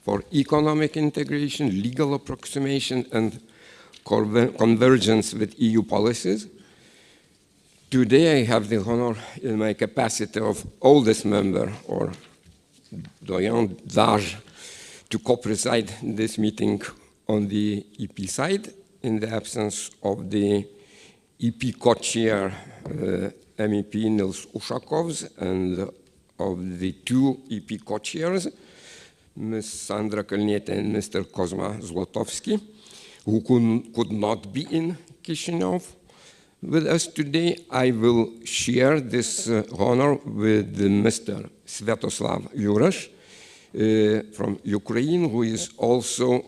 for economic integration, legal approximation, and convergence with EU policies. Today I have the honor in my capacity of oldest member, or doyen d'âge, to co-preside this meeting on the EP side in the absence of the EP co-chair MEP Nils Ushakovs and of the two EP co-chairs, Ms. Sandra Kalniete and Mr. Kozma Zlotowski, who could not be in Chisinau with us today. I will share this honor with Mr. Sviatoslav Jurash from Ukraine, who is also,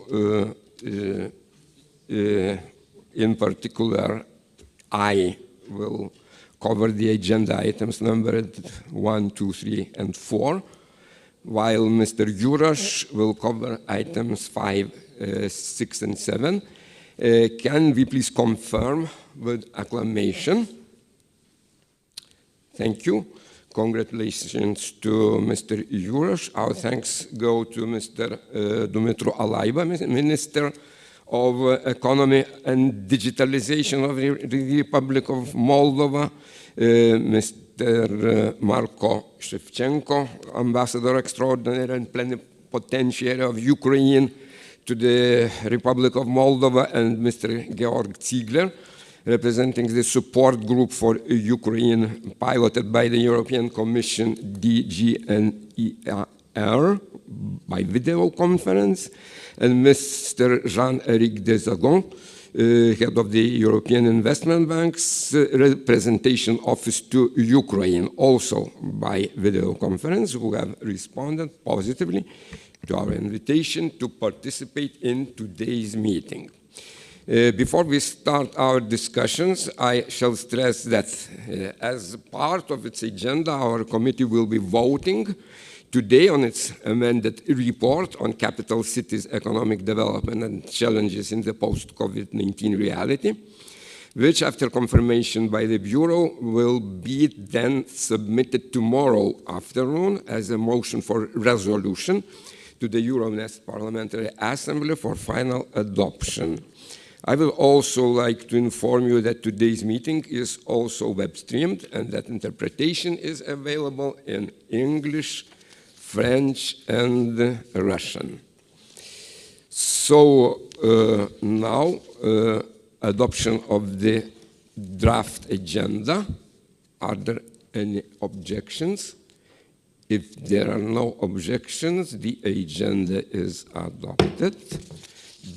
in particular, I will cover the agenda items numbered 1, 2, 3, and 4, while Mr. Jurash will cover items 5, 6, and 7. Can we please confirm with acclamation? Thank you. Congratulations to Mr. Jurash. Our thanks go to Mr. Dumitru Alaiba, Minister of Economy and Digitalization of the Republic of Moldova, Mr. Marko Shevchenko, Ambassador Extraordinary and Plenipotentiary of Ukraine to the Republic of Moldova, and Mr. Georg Ziegler, representing the support group for Ukraine piloted by the European Commission DGNER by video conference, and Mr. Jean-Éric Desagon, head of the European Investment Bank's representation office to Ukraine, also by video conference, who have responded positively to our invitation to participate in today's meeting. Before we start our discussions, I shall stress that as part of its agenda, our committee will be voting today on its amended report on capital cities' economic development and challenges in the post-COVID-19 reality, which, after confirmation by the Bureau, will be then submitted tomorrow afternoon as a motion for resolution to the Euronest Parliamentary Assembly for final adoption. I will also like to inform you that today's meeting is also web-streamed and that interpretation is available in English, French, and Russian. So now, adoption of the draft agenda. Are there any objections? If there are no objections, the agenda is adopted.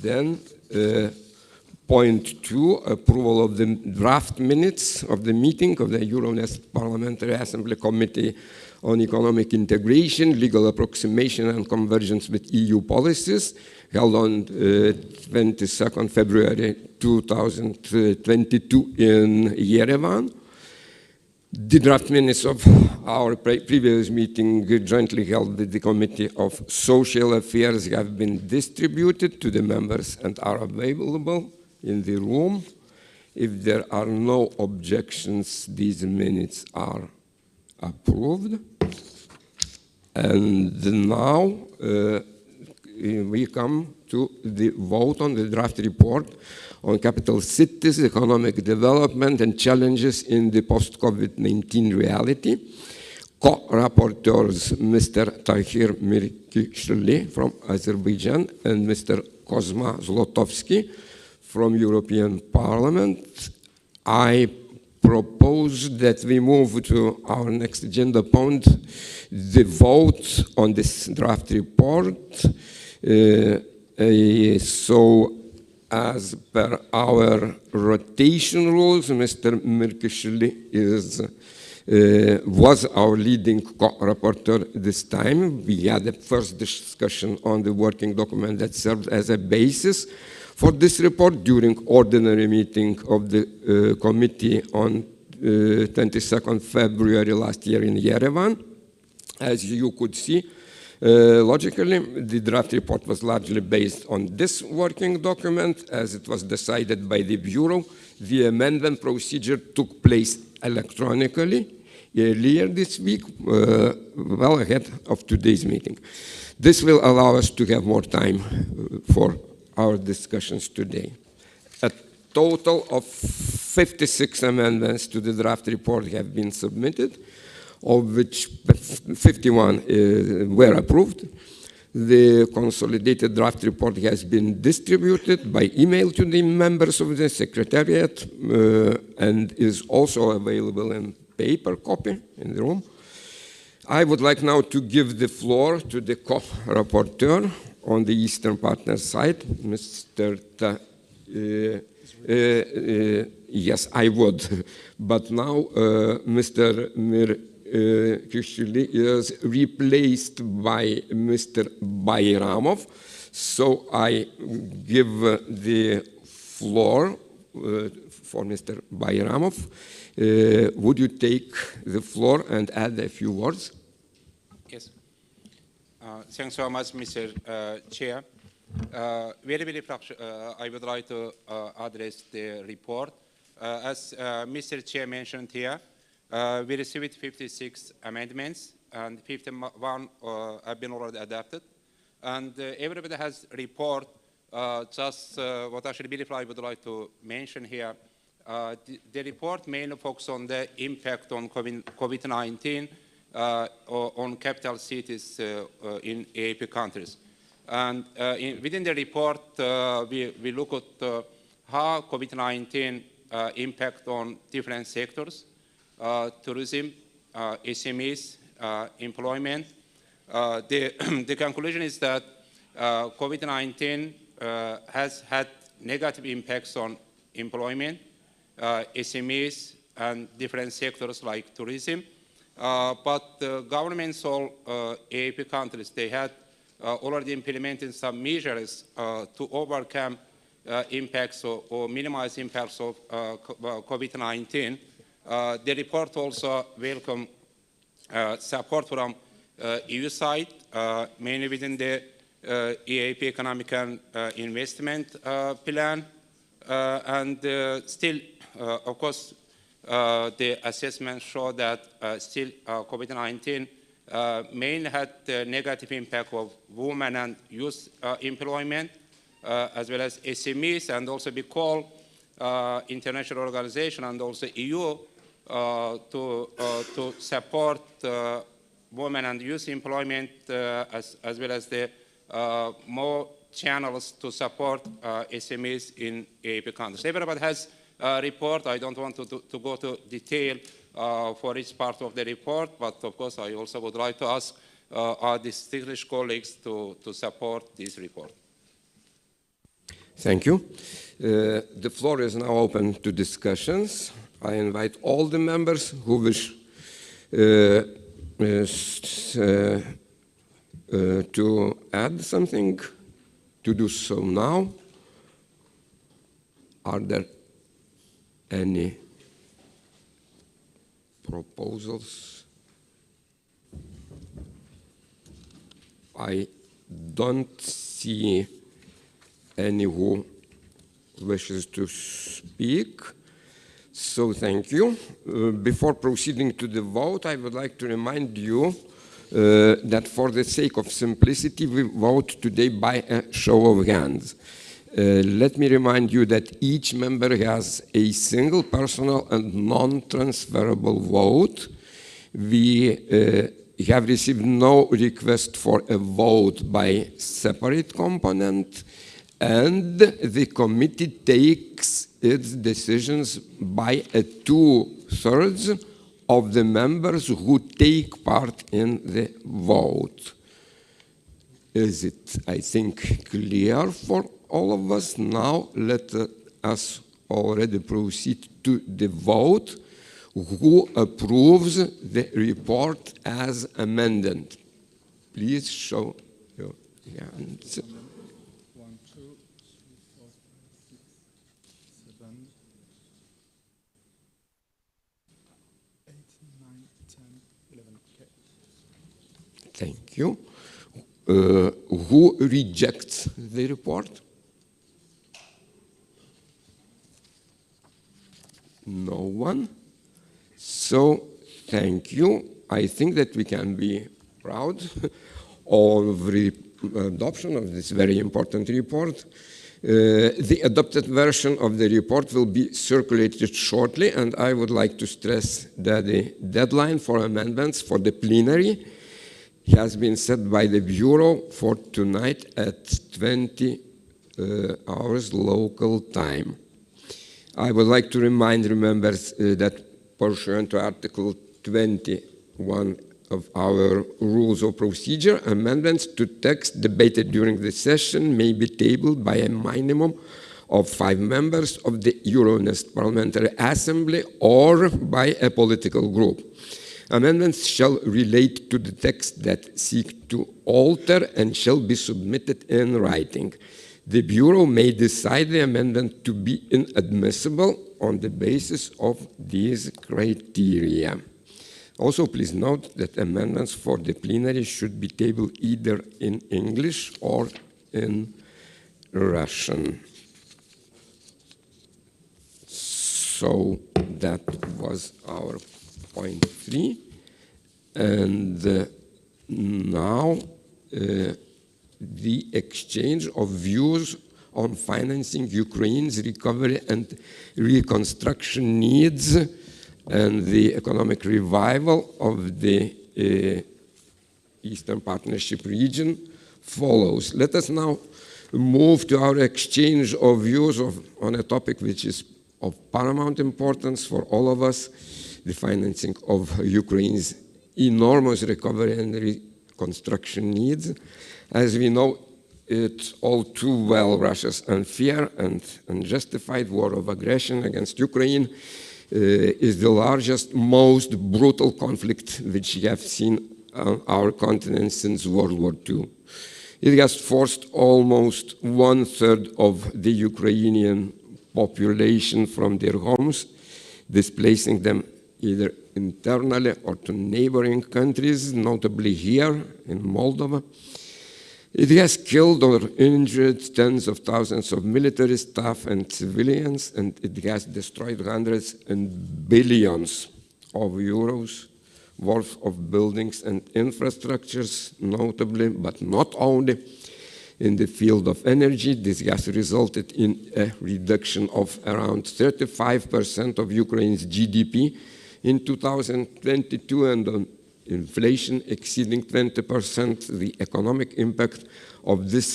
Then point 2, approval of the draft minutes of the meeting of the Euronest Parliamentary Assembly Committee on Economic Integration, Legal Approximation and Convergence with EU Policies, held on 22nd February 2022 in Yerevan. The draft minutes of our previous meeting jointly held with the Committee of Social Affairs have been distributed to the members and are available in the room. If there are no objections, these minutes are approved. And now we come to the vote on the draft report on capital cities, economic development, and challenges in the post-COVID-19 reality. Co-rapporteurs Mr. Tahir Mirkishli from Azerbaijan and Mr. Kozma Zlotowski from European Parliament. I propose that we move to our next agenda point, the vote on this draft report. So, as per our rotation rules, Mr. Mirkishli was our leading co-rapporteur this time. We had a first discussion on the working document that served as a basis for this report during ordinary meeting of the committee on 22nd February last year in Yerevan. As you could see, logically, the draft report was largely based on this working document. As it was decided by the Bureau, the amendment procedure took place electronically earlier this week, well ahead of today's meeting. This will allow us to have more time for our discussions today. A total of 56 amendments to the draft report have been submitted, of which 51 were approved. The consolidated draft report has been distributed by email to the members of the Secretariat and is also available in paper copy in the room. I would like now to give the floor to the co-rapporteur on the Eastern Partner side, Mr. Yes, I would, but now Mr. Kishuli is replaced by Mr. Bayramov, so I give the floor for Mr. Bayramov. Would you take the floor and add a few words? Yes. Thanks so much, Mr. Chair. Very briefly, I would like to address the report. As Mr. Chair mentioned here, we received 56 amendments, and 51 have been already adopted. And everybody has report. Just what actually briefly I would like to mention here. The report mainly focuses on the impact on COVID-19 on capital cities in AAP countries. And within the report, we look at how COVID-19 impact on different sectors, tourism, SMEs, employment. The conclusion is that COVID-19 has had negative impacts on employment, SMEs, and different sectors like tourism. But the governments of AAP countries, they had already implemented some measures to overcome impacts or minimize impacts of COVID-19. The report also welcomes support from EU side, mainly within the EAP Economic and Investment Plan. And still, of course, the assessments show that still COVID-19 mainly had the negative impact of women and youth employment, as well as SMEs, and also we call international organization and also EU to support women and youth employment, as well as the more channels to support SMEs in AAP countries. Everybody has a report. I don't want to go to detail for each part of the report, but of course I also would like to ask our distinguished colleagues to support this report. Thank you. The floor is now open to discussions. I invite all the members who wish to add something to do so now. Are there any proposals? I don't see any who wishes to speak. So thank you. Before proceeding to the vote, I would like to remind you that for the sake of simplicity, we vote today by a show of hands. Let me remind you that each member has a single personal and non-transferable vote. We have received no request for a vote by separate component, and the committee takes its decisions by a 2/3 of the members who take part in the vote. Is it, I think, clear for all of us? Now let us already proceed to the vote. Who approves the report as amended? Please show your hands. 1, 2, 3, 4, 5, 6, 7, 8, 9, 10, 11. Okay. Thank you. Who rejects the report? No one. So thank you. I think that we can be proud of the adoption of this very important report. The adopted version of the report will be circulated shortly, and I would like to stress that the deadline for amendments for the plenary has been set by the Bureau for tonight at 20 hours local time. I would like to remind members that pursuant to Article 21 of our Rules of Procedure, amendments to text debated during the session may be tabled by a minimum of 5 members of the Euronest Parliamentary Assembly or by a political group. Amendments shall relate to the text that seek to alter and shall be submitted in writing. The Bureau may decide the amendment to be inadmissible on the basis of these criteria. Also, please note that amendments for the plenary should be tabled either in English or in Russian. So that was our point 3. And now the exchange of views on financing Ukraine's recovery and reconstruction needs and the economic revival of the Eastern Partnership region follows. Let us now move to our exchange of views on a topic which is of paramount importance for all of us, the financing of Ukraine's enormous recovery and reconstruction needs. As we know it all too well, Russia's unfair and unjustified war of aggression against Ukraine is the largest, most brutal conflict which we have seen on our continent since World War II. It has forced almost 1/3 of the Ukrainian population from their homes, displacing them either internally or to neighboring countries, notably here in Moldova. It has killed or injured tens of thousands of military staff and civilians, and it has destroyed hundreds and billions of euros worth of buildings and infrastructures, notably, but not only, in the field of energy. This has resulted in a reduction of around 35% of Ukraine's GDP in 2022, and inflation exceeding 20%. The economic impact of this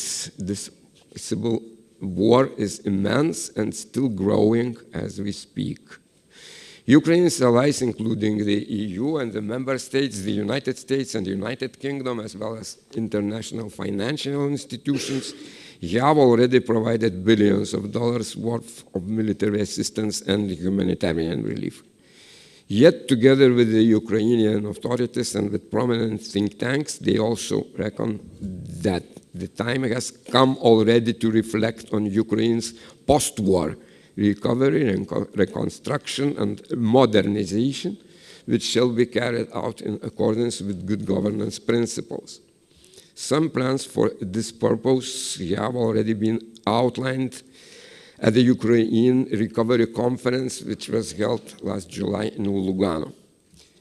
civil war is immense and still growing as we speak. Ukraine's allies, including the EU and the member states, the United States and the United Kingdom, as well as international financial institutions, have already provided billions of dollars worth of military assistance and humanitarian relief. Yet, together with the Ukrainian authorities and with prominent think tanks, they also reckon that the time has come already to reflect on Ukraine's post-war recovery and reconstruction and modernization, which shall be carried out in accordance with good governance principles. Some plans for this purpose have already been outlined at the Ukraine Recovery Conference, which was held last July in Lugano.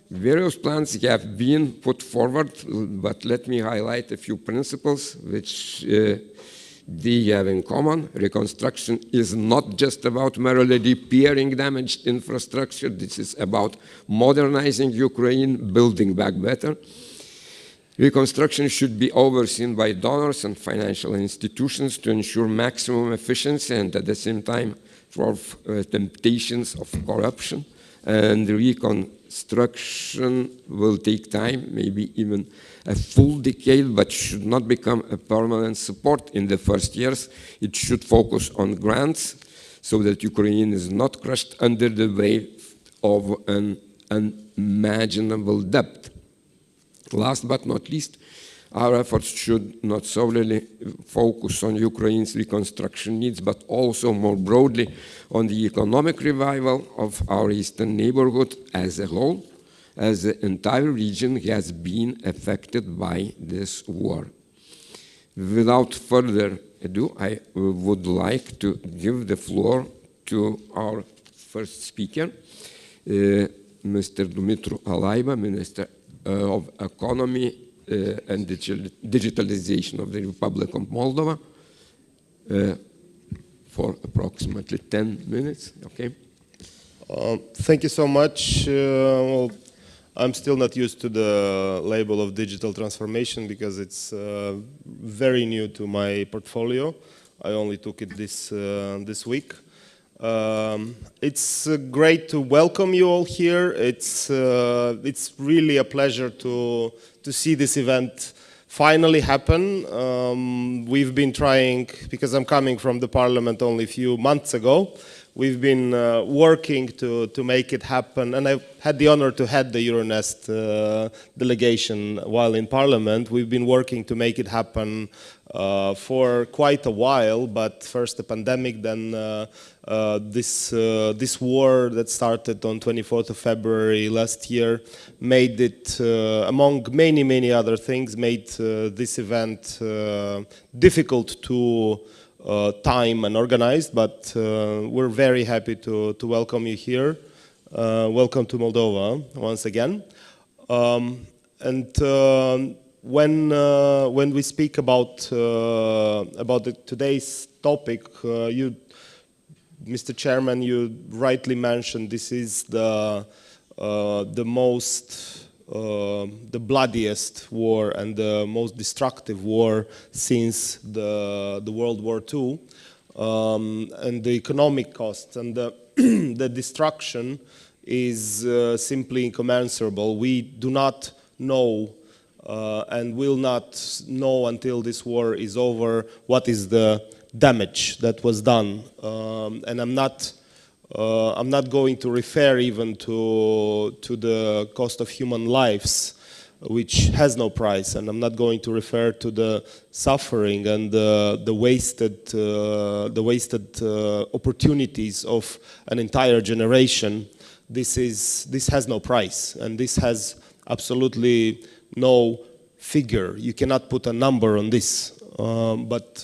Various plans have been put forward, but let me highlight a few principles which they have in common. Reconstruction is not just about merely repairing damaged infrastructure. This is about modernizing Ukraine, building back better. Reconstruction should be overseen by donors and financial institutions to ensure maximum efficiency and at the same time for temptations of corruption. And reconstruction will take time, maybe even a full decade, but should not become a permanent support in the first years. It should focus on grants so that Ukraine is not crushed under the weight of an unimaginable debt. Last but not least, our efforts should not solely focus on Ukraine's reconstruction needs, but also more broadly on the economic revival of our eastern neighborhood as a whole, as the entire region has been affected by this war. Without further ado, I would like to give the floor to our first speaker, Mr. Dumitru Alaiba, Minister of Economy and Digitalization of the Republic of Moldova, for approximately 10 minutes. Okay. Thank you so much. Well, I'm still not used to the label of digital transformation because it's very new to my portfolio. I only took it this week. It's great to welcome you all here. It's really a pleasure to see this event finally happen. We've been trying, because I'm coming from the Parliament only a few months ago, we've been working to make it happen, and I've had the honor to head the Euronest delegation while in Parliament. We've been working to make it happen for quite a while, but first the pandemic, then this war that started on 24th of February last year made it, among many other things, made this event difficult to time and organized, but we're very happy to welcome you here. Welcome to Moldova once again. When we speak about today's topic, Mr. Chairman, you rightly mentioned this is the bloodiest war and the most destructive war since the World War II, and the economic cost and the destruction is simply incommensurable. We do not know and will not know until this war is over what is the damage that was done, and I'm not going to refer even to the cost of human lives, which has no price, and I'm not going to refer to the suffering and the wasted opportunities of an entire generation. This has no price, and this has absolutely no figure. You cannot put a number on this. But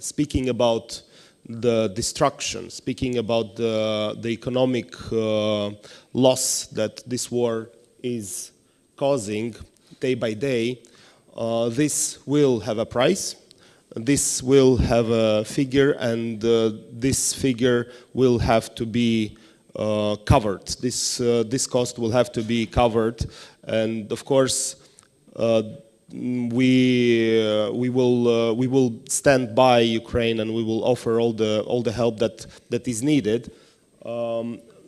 speaking about the destruction, speaking about the economic loss that this war is causing day by day, this will have a price, this will have a figure, and this figure will have to be covered. This cost will have to be covered, and of course we will stand by Ukraine, and we will offer all the help that is needed.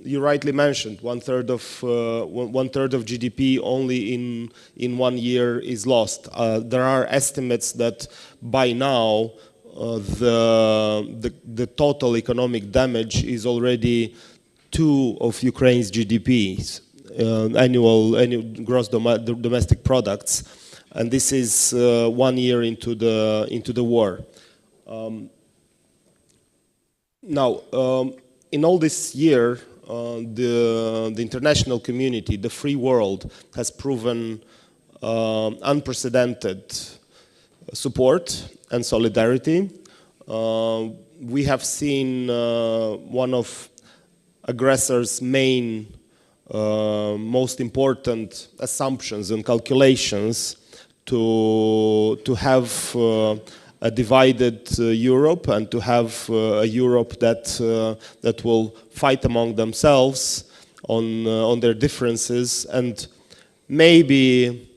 You rightly mentioned one third of GDP only in 1 year is lost. There are estimates that by now the total economic damage is already 2 of Ukraine's GDPs, annual gross domestic products. And this is 1 year into the war. Now, in all this year, the international community, the free world, has proven unprecedented support and solidarity. We have seen one of aggressors' main, most important assumptions and calculations to have a divided Europe, and to have a Europe that will fight among themselves on their differences, and maybe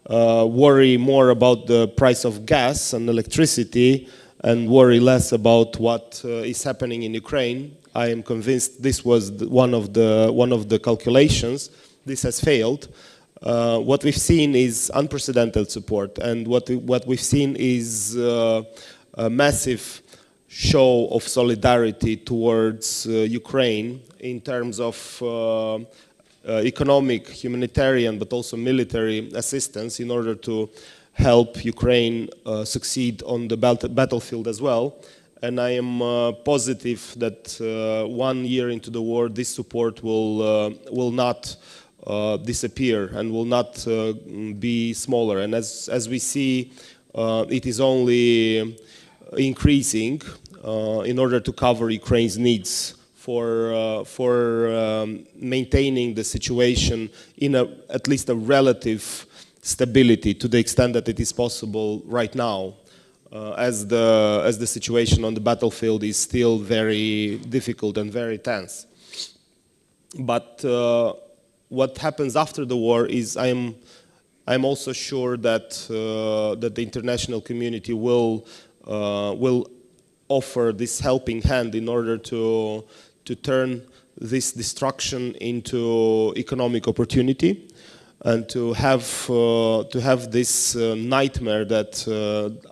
worry more about the price of gas and electricity and worry less about what is happening in Ukraine. I am convinced this was one of the calculations. This has failed. What we've seen is unprecedented support, and what we've seen is a massive show of solidarity towards Ukraine in terms of economic, humanitarian, but also military assistance in order to help Ukraine succeed on the battlefield as well. And I am positive that 1 year into the war, this support will not disappear and will not be smaller. And as we see, it is only increasing in order to cover Ukraine's needs for maintaining the situation in at least a relative stability to the extent that it is possible right now, as the situation on the battlefield is still very difficult and very tense. But what happens after the war is I'm also sure that that the international community will offer this helping hand in order to turn this destruction into economic opportunity, and to have this nightmare that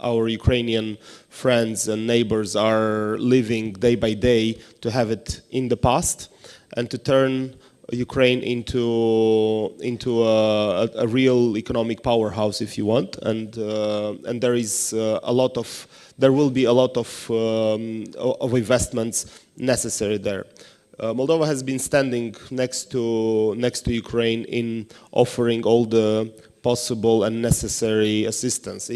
our Ukrainian friends and neighbors are living day by day, to have it in the past, and to turn Ukraine into a real economic powerhouse, if you want. And there will be a lot of investments necessary there. Moldova has been standing next to Ukraine in offering all the possible and necessary assistance.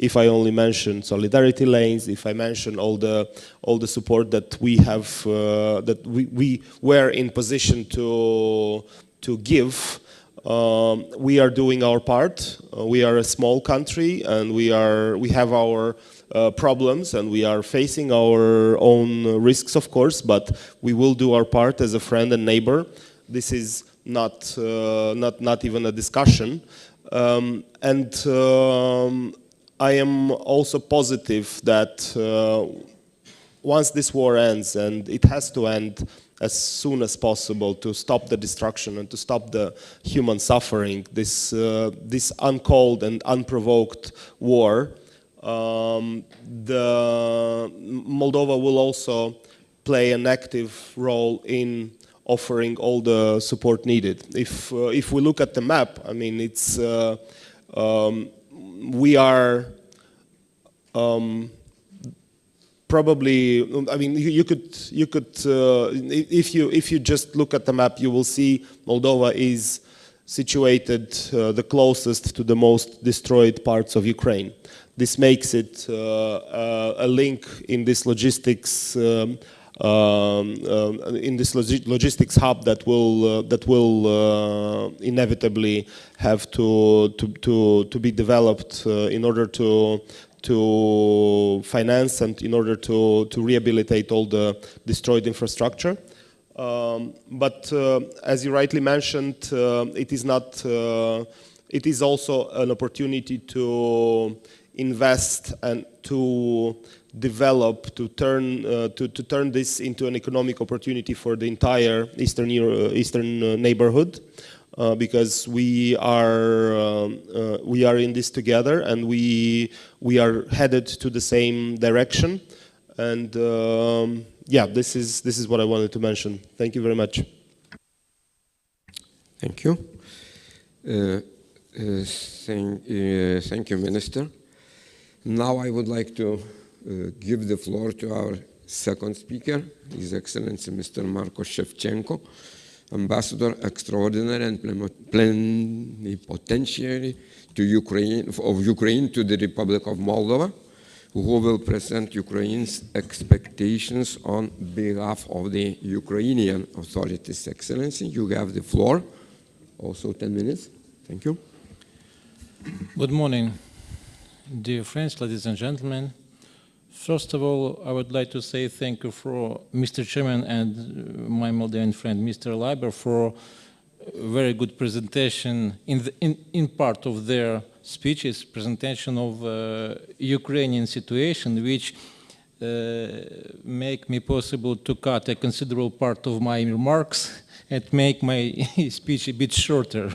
If I only mention solidarity lanes, if I mention all the support that we have, that we were in position to give, we are doing our part. We are a small country, and we have our problems, and we are facing our own risks, of course, but we will do our part as a friend and neighbor. This is not even a discussion. And I am also positive that once this war ends, and it has to end as soon as possible to stop the destruction and to stop the human suffering, this uncalled and unprovoked war, Moldova will also play an active role in offering all the support needed. If we look at the map, I mean, it's we are probably. I mean, you could if you just look at the map, you will see Moldova is situated the closest to the most destroyed parts of Ukraine. This makes it a link in this logistics logistics hub that will inevitably have to be developed in order to finance and in order to rehabilitate all the destroyed infrastructure. But as you rightly mentioned, it is not. It is also an opportunity to invest and to develop, to turn this into an economic opportunity for the entire eastern neighborhood, because we are in this together, and we are headed to the same direction. And yeah, this is what I wanted to mention. Thank you very much. Thank you. Thank you, Minister. Now I would like to give the floor to our second speaker, His Excellency Mr. Marko Shevchenko, Ambassador Extraordinary and Plenipotentiary to Ukraine to the Republic of Moldova, who will present Ukraine's expectations on behalf of the Ukrainian authorities. Excellency, you have the floor. Also 10 minutes. Thank you. Good morning, dear friends, ladies and gentlemen. First of all, I would like to say thank you for Mr. Chairman and my Moldovan friend, Mr. Leiber, for a very good presentation in part of their speeches, presentation of Ukrainian situation, which make me possible to cut a considerable part of my remarks and make my speech a bit shorter.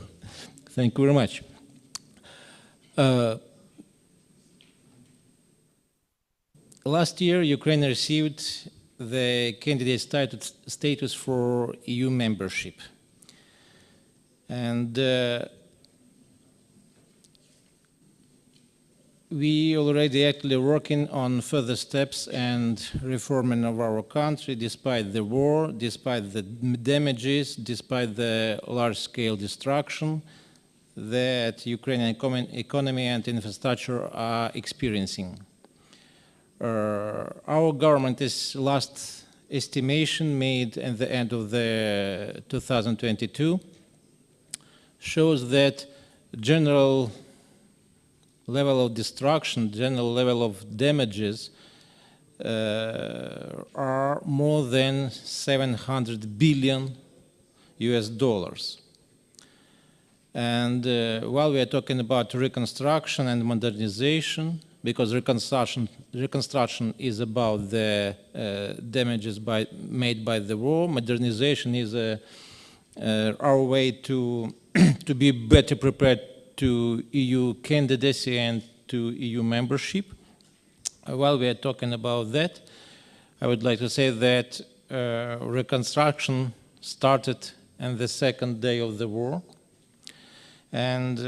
Thank you very much. Last year, Ukraine received the candidate status for EU membership. And we already actually working on further steps and reforming of our country, despite the war, despite the damages, despite the large-scale destruction that Ukrainian economy and infrastructure are experiencing. Our government is last estimation made at the end of the 2022 shows that general level of destruction, general level of damages are more than 700 billion US dollars. And while we are talking about reconstruction and modernization, because reconstruction is about the damages made by the war, modernization is our way to be better prepared to EU candidacy and to EU membership. While we are talking about that, I would like to say that reconstruction started on the second day of the war. And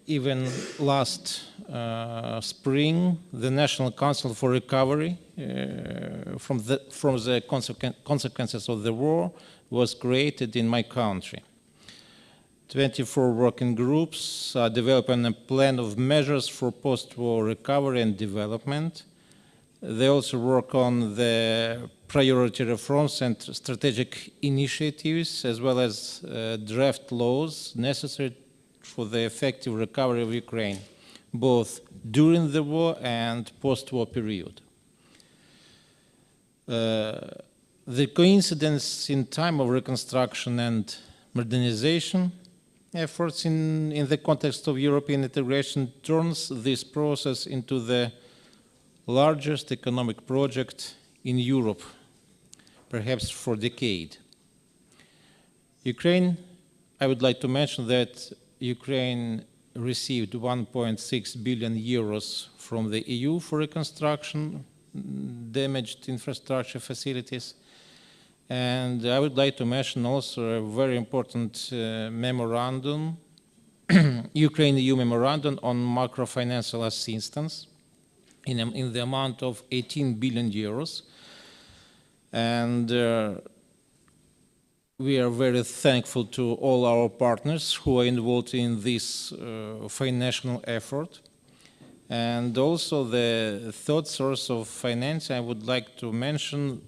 even last spring, the National Council for Recovery from the consequences of the war was created in my country. 24 working groups are developing a plan of measures for post-war recovery and development. They also work on the priority reforms and strategic initiatives, as well as draft laws necessary for the effective recovery of Ukraine, both during the war and post-war period. The coincidence in time of reconstruction and modernization efforts in the context of European integration turns this process into the largest economic project in Europe, perhaps for a decade. Ukraine, I would like to mention that Ukraine received 1.6 billion euros from the EU for reconstruction, damaged infrastructure facilities. And I would like to mention also a very important memorandum, Ukraine-EU memorandum on macro-financial assistance in the amount of 18 billion euros. And we are very thankful to all our partners who are involved in this financial effort. And also the third source of finance, I would like to mention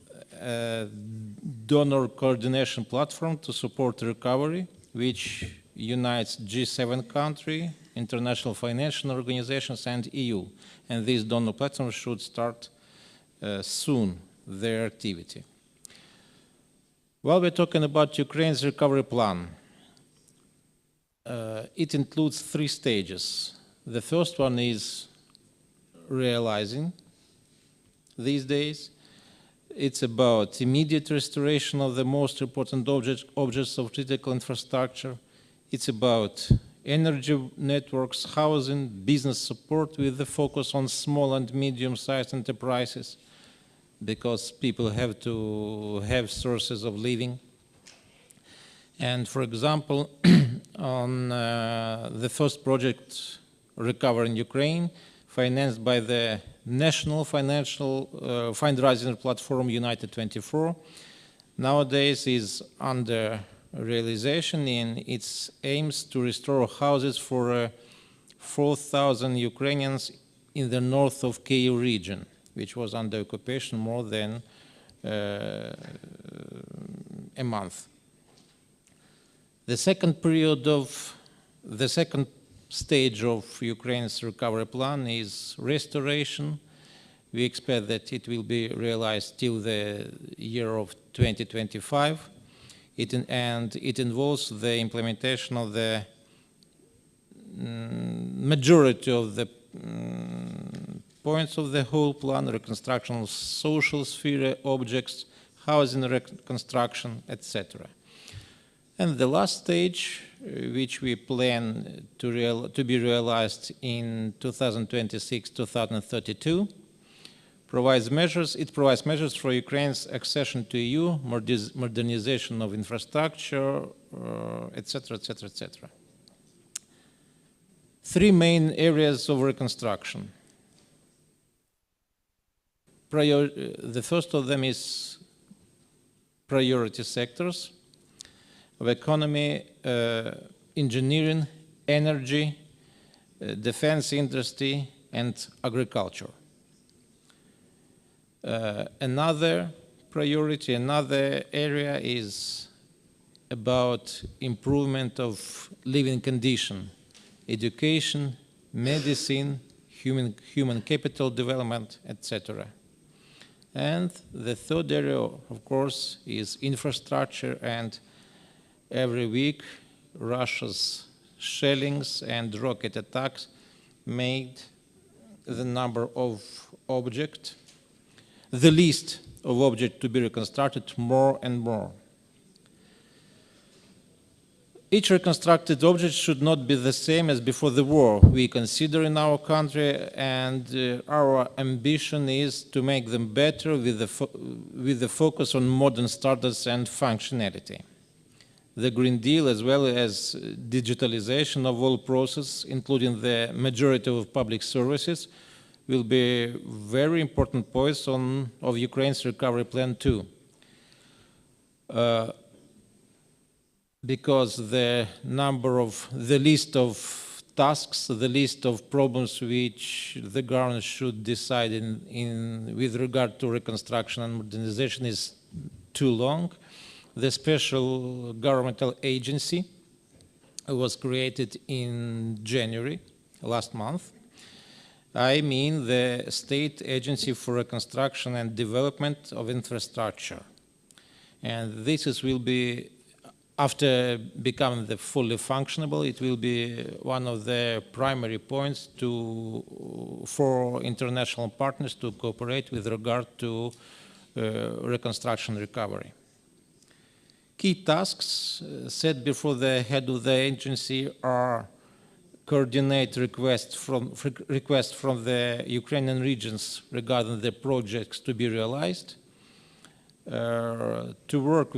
donor coordination platform to support recovery, which unites G7 countries, international financial organizations, and EU. And this donor platform should start soon their activity. While we're talking about Ukraine's recovery plan, it includes 3 stages. The first one is realizing these days. It's about immediate restoration of the most important objects of critical infrastructure. It's about energy networks, housing, business support with the focus on small and medium-sized enterprises, because people have to have sources of living. And for example, on the first project, Recovering Ukraine, financed by the National Financial Fundraising Platform United 24, nowadays is under realization in its aims to restore houses for 4,000 Ukrainians in the north of Kyiv region, which was under occupation more than a month. The second stage of Ukraine's recovery plan is restoration. We expect that it will be realized till the year of 2025. It involves the implementation of the majority of the points of the whole plan: reconstruction of social sphere objects, housing reconstruction, etc. And the last stage, which we plan to be realized in 2026-2032, provides measures for Ukraine's accession to EU, modernization of infrastructure, etc., etc., etc. 3 main areas of reconstruction. The first of them is priority sectors of economy, engineering, energy, defense industry, and agriculture. Another priority. Another area is about improvement of living condition, education, medicine, human capital development, etc. And the third area, of course, is infrastructure, and every week Russia's shellings and rocket attacks made the number of objects, the list of objects to be reconstructed more and more. Each reconstructed object should not be the same as before the war. We consider in our country, and our ambition is to make them better with the focus on modern standards and functionality. The Green Deal, as well as digitalization of all processes, including the majority of public services, will be very important points of Ukraine's recovery plan too. Because the list of tasks, the list of problems which the government should decide with regard to reconstruction and modernization is too long. The special governmental agency was created in January last month. I mean the State Agency for Reconstruction and Development of Infrastructure. And this will be, after becoming fully functional, it will be one of the primary points for international partners to cooperate with regard to reconstruction recovery. Key tasks set before the head of the agency are coordinate requests from the Ukrainian regions regarding the projects to be realized, to work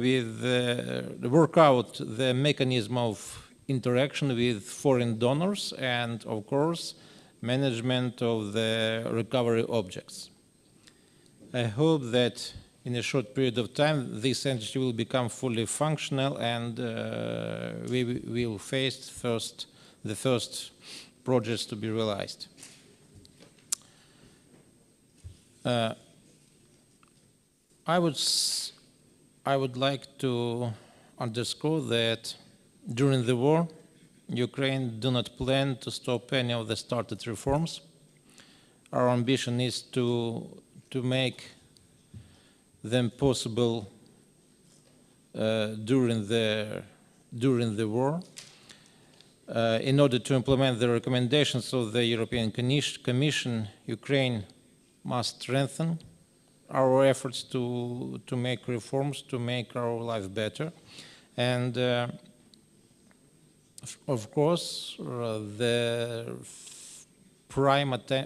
out the mechanism of interaction with foreign donors, and of course management of the recovery objects. I hope that in a short period of time this entity will become fully functional, and we will face the first projects to be realized. I would like to underscore that during the war, Ukraine do not plan to stop any of the started reforms. Our ambition is to make them possible during the war. In order to implement the recommendations of the European Commission, Ukraine must strengthen our efforts to make reforms, to make our life better. And of course,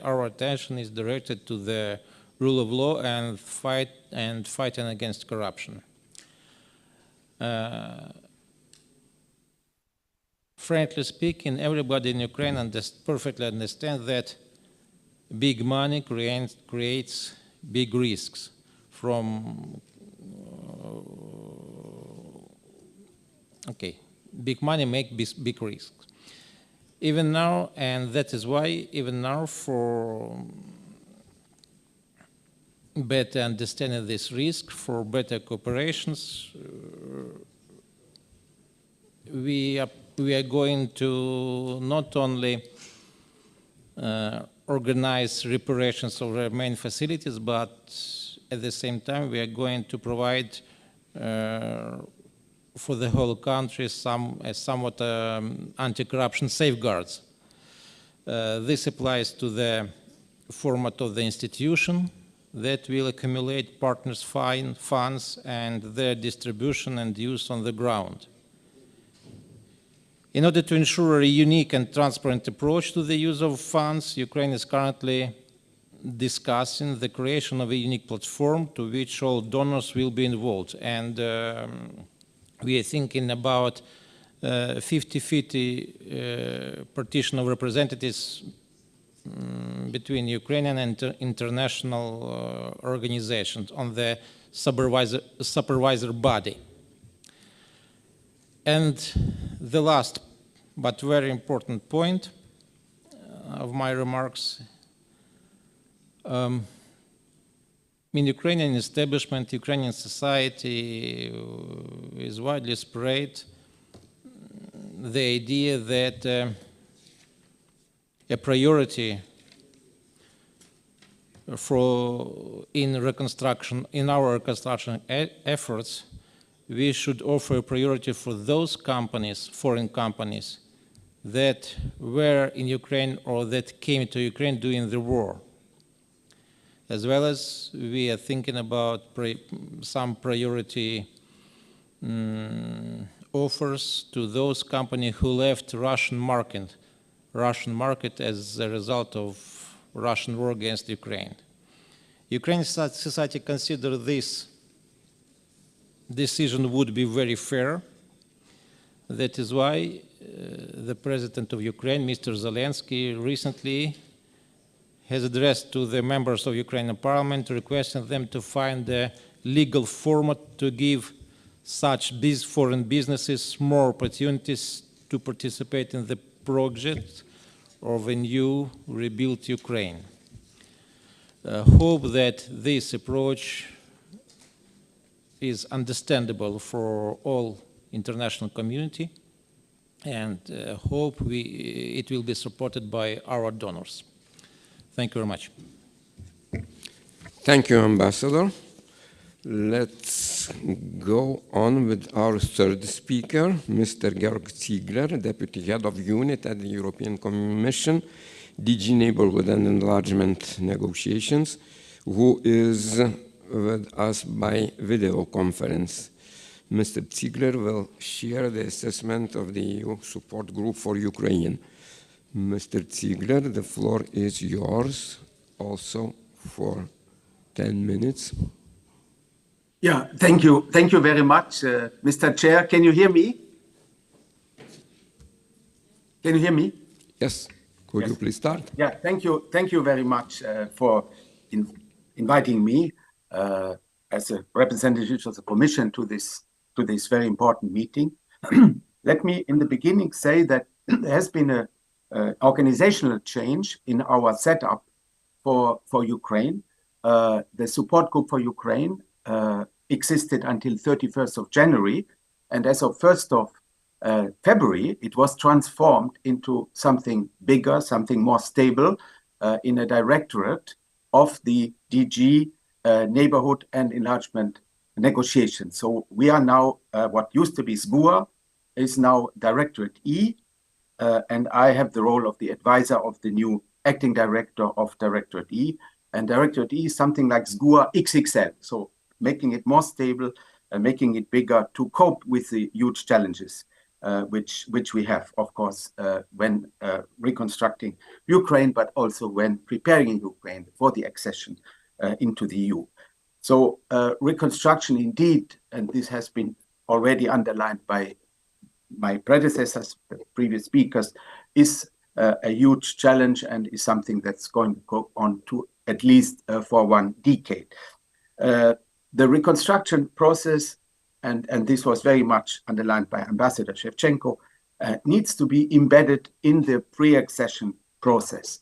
our attention is directed to the rule of law and fighting against corruption. Frankly speaking, everybody in Ukraine perfectly understands that big money creates big risks. Big money makes big risks. Even now, and that is why even now, for better understanding this risk, for better cooperations, we are going to not only organize reparations of our main facilities, but at the same time we are going to provide for the whole country somewhat anti-corruption safeguards. This applies to the format of the institution that will accumulate partners' funds and their distribution and use on the ground. In order to ensure a unique and transparent approach to the use of funds, Ukraine is currently discussing the creation of a unique platform to which all donors will be involved. And we are thinking about 50-50 partition of representatives between Ukrainian and international organizations on the supervisor body. And the last but very important point of my remarks, in Ukrainian establishment, Ukrainian society is widely spread the idea that a priority in our reconstruction efforts, we should offer a priority for those companies, foreign companies, that were in Ukraine or that came to Ukraine during the war. As well as we are thinking about some priority offers to those companies who left Russian market as a result of Russian war against Ukraine. Ukrainian society consider this decision would be very fair. That is why the President of Ukraine, Mr. Zelensky, recently has addressed to the members of Ukrainian Parliament requesting them to find a legal format to give such foreign businesses more opportunities to participate in the project of a new rebuilt Ukraine. Hope that this approach is understandable for all international community, and hope it will be supported by our donors. Thank you very much. Thank you, Ambassador. Let's go on with our third speaker, Mr. Georg Ziegler, Deputy Head of Unit at the European Commission, DG Neighborhood and Enlargement Negotiations, who is with us by video conference. Mr. Ziegler will share the assessment of the EU support group for Ukraine. Mr. Ziegler, the floor is yours, also for 10 minutes. Yeah, thank you. Thank you very much, Mr. Chair. Can you hear me? Can you hear me? Yes. Could Yes. you please start? Yeah, thank you. Thank you very much for inviting me as a representative of the Commission to this very important meeting. Let me, in the beginning, say that there has been a organizational change in our setup for Ukraine. The support group for Ukraine existed until 31st of January, and as of 1st of February, it was transformed into something bigger, something more stable, in a directorate of the DG Neighborhood and Enlargement Negotiations. So we are now, what used to be SGUA is now Directorate E, and I have the role of the advisor of the new acting director of Directorate E. And Directorate E is something like SGUA XXL, so making it more stable, making it bigger to cope with the huge challenges which we have, of course, when reconstructing Ukraine, but also when preparing Ukraine for the accession into the EU. So reconstruction indeed, and this has been already underlined by my predecessors, the previous speakers, is a huge challenge and is something that's going to go on to at least for 1 decade. The reconstruction process, and this was very much underlined by Ambassador Shevchenko, needs to be embedded in the pre-accession process.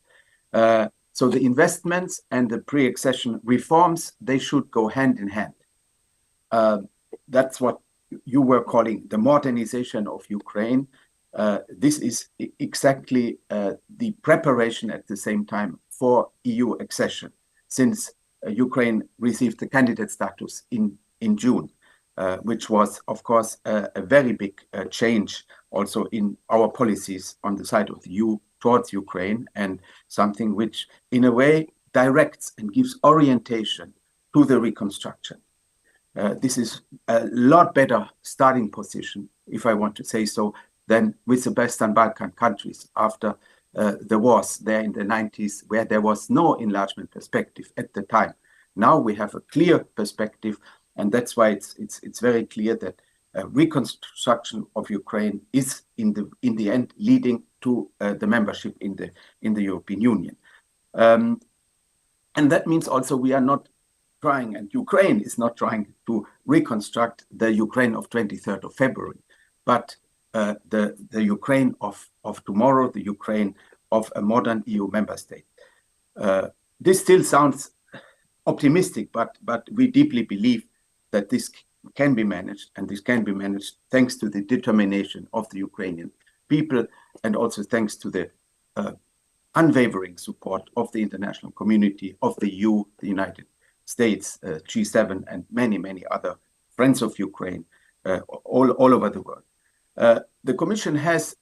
So the investments and the pre-accession reforms, they should go hand in hand. That's what you were calling the modernization of Ukraine. This is exactly the preparation at the same time for EU accession, since Ukraine received the candidate status in June, which was, of course, a very big change also in our policies on the side of the EU towards Ukraine, and something which, in a way, directs and gives orientation to the reconstruction. This is a lot better starting position, if I want to say so, than with the Western Balkan countries after the wars there in the 90s, where there was no enlargement perspective at the time. Now we have a clear perspective, and that's why it's very clear that reconstruction of Ukraine is in the end leading to the membership in the European Union. And that means also we are not trying, and Ukraine is not trying to reconstruct the Ukraine of 23rd of February, but the Ukraine of tomorrow, the Ukraine of a modern EU member state. This still sounds optimistic, but we deeply believe that this can be managed, and this can be managed thanks to the determination of the Ukrainian people, and also thanks to the unwavering support of the international community, of the EU, the United States, G7, and many, many other friends of Ukraine all over the world. The Commission has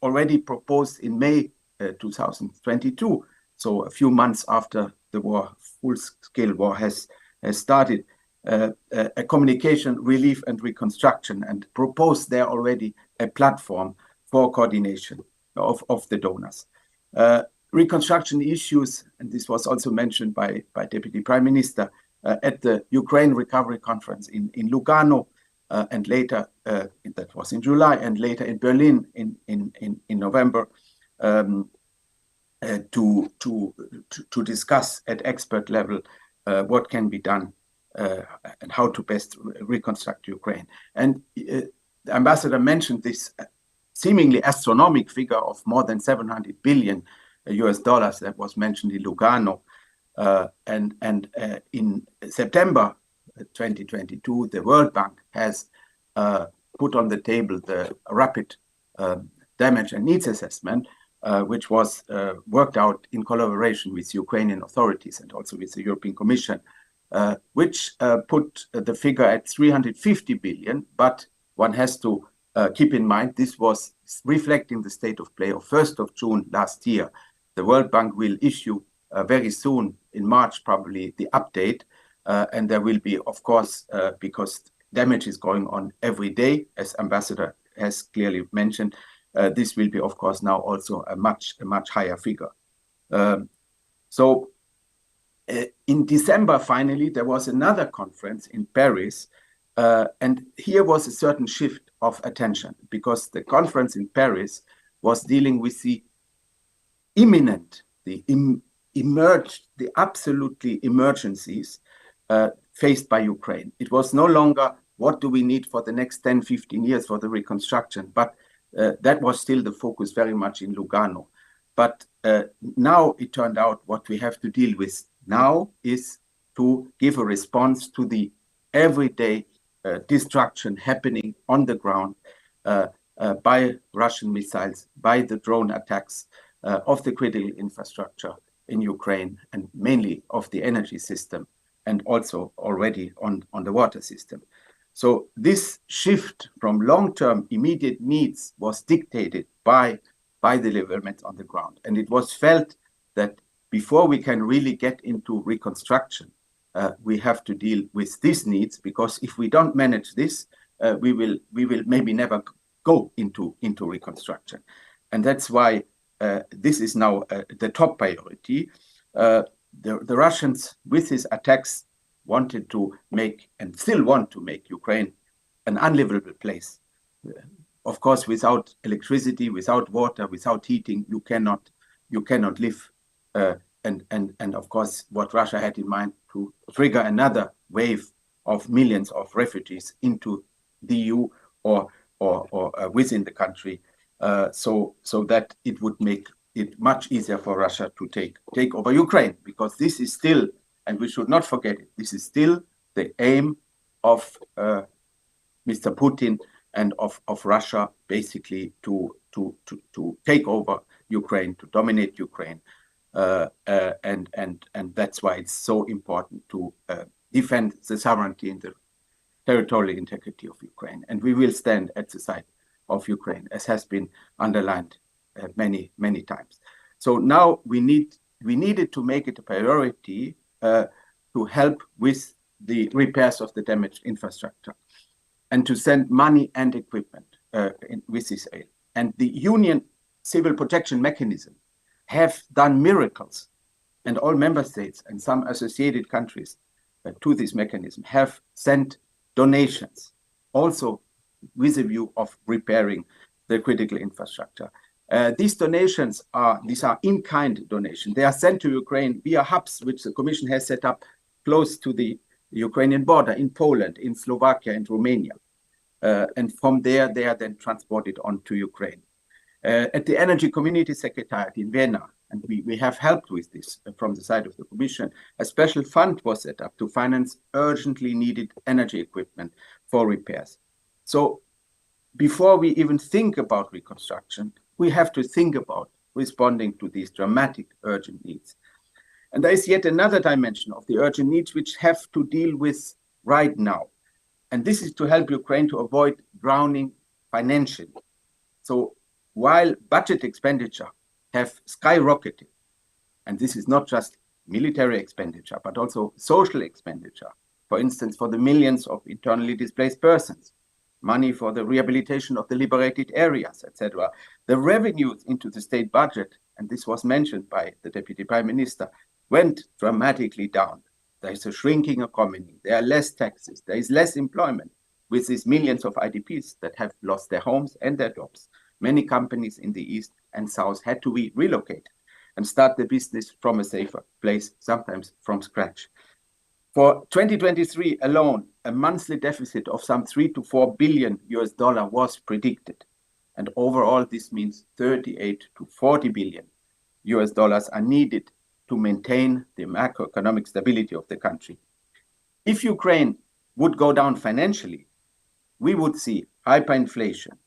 already proposed in May 2022, so a few months after the war, full-scale war has started, a communication, relief and reconstruction, and proposed there already a platform for coordination of the donors. Reconstruction issues, and this was also mentioned by Deputy Prime Minister at the Ukraine Recovery Conference in Lugano, and later, that was in July, and later in Berlin in November, to discuss at expert level what can be done and how to best reconstruct Ukraine. And the ambassador mentioned this seemingly astronomical figure of more than $700 billion that was mentioned in Lugano. And in September 2022, the World Bank has put on the table the rapid damage and needs assessment, which was worked out in collaboration with Ukrainian authorities and also with the European Commission, which put the figure at 350 billion. But one has to keep in mind this was reflecting the state of play of 1st of June last year. The World Bank will issue very soon, in March probably, the update. And there will be, of course, because damage is going on every day, as Ambassador has clearly mentioned, this will be, of course, now also a much higher figure. So in December, finally, there was another conference in Paris, and here was a certain shift of attention, because the conference in Paris was dealing with the imminent, the absolutely emergencies faced by Ukraine. It was no longer what do we need for the next 10, 15 years for the reconstruction, but that was still the focus very much in Lugano. But now it turned out what we have to deal with now is to give a response to the everyday destruction happening on the ground by Russian missiles, by the drone attacks of the critical infrastructure in Ukraine, and mainly of the energy system, and also already on the water system. So this shift from long-term immediate needs was dictated by the developments on the ground. And it was felt that before we can really get into reconstruction, we have to deal with these needs, because if we don't manage this, we will maybe never go into reconstruction. And that's why this is now the top priority. The Russians, with these attacks, wanted to make, and still want to make, Ukraine an unlivable place. Of course, without electricity, without water, without heating, you cannot live. And of course, what Russia had in mind to trigger another wave of millions of refugees into the EU or within the country, so that it would make it much easier for Russia to take over Ukraine, because this is still, and we should not forget it, this is still the aim of Mr. Putin and of Russia, basically to take over Ukraine, to dominate Ukraine. And that's why it's so important to defend the sovereignty and the territorial integrity of Ukraine. And we will stand at the side of Ukraine, as has been underlined many, many times. So now we needed to make it a priority to help with the repairs of the damaged infrastructure, and to send money and equipment with this aid. And the Union Civil Protection Mechanism have done miracles, and all member states and some associated countries to this mechanism have sent donations, also with a view of repairing the critical infrastructure. These donations are in-kind donations. They are sent to Ukraine via hubs, which the Commission has set up close to the Ukrainian border in Poland, in Slovakia, and Romania. And from there, they are then transported on to Ukraine. At the Energy Community Secretariat in Vienna, and we have helped with this from the side of the Commission. A special fund was set up to finance urgently needed energy equipment for repairs. So before we even think about reconstruction, we have to think about responding to these dramatic urgent needs. And there is yet another dimension of the urgent needs which have to deal with right now. And this is to help Ukraine to avoid drowning financially. So while budget expenditure have skyrocketed, and this is not just military expenditure, but also social expenditure, for instance, for the millions of internally displaced persons, money for the rehabilitation of the liberated areas, etc. The revenues into the state budget, and this was mentioned by the Deputy Prime Minister, went dramatically down. There is a shrinking economy, there are less taxes, there is less employment with these millions of IDPs that have lost their homes and their jobs. Many companies in the east and south had to be relocated and start the business from a safer place, sometimes from scratch. For 2023 alone, a monthly deficit of some 3 to 4 billion US dollar was predicted. And overall, this means 38 to 40 billion US dollars are needed to maintain the macroeconomic stability of the country. If Ukraine would go down financially, we would see hyperinflation.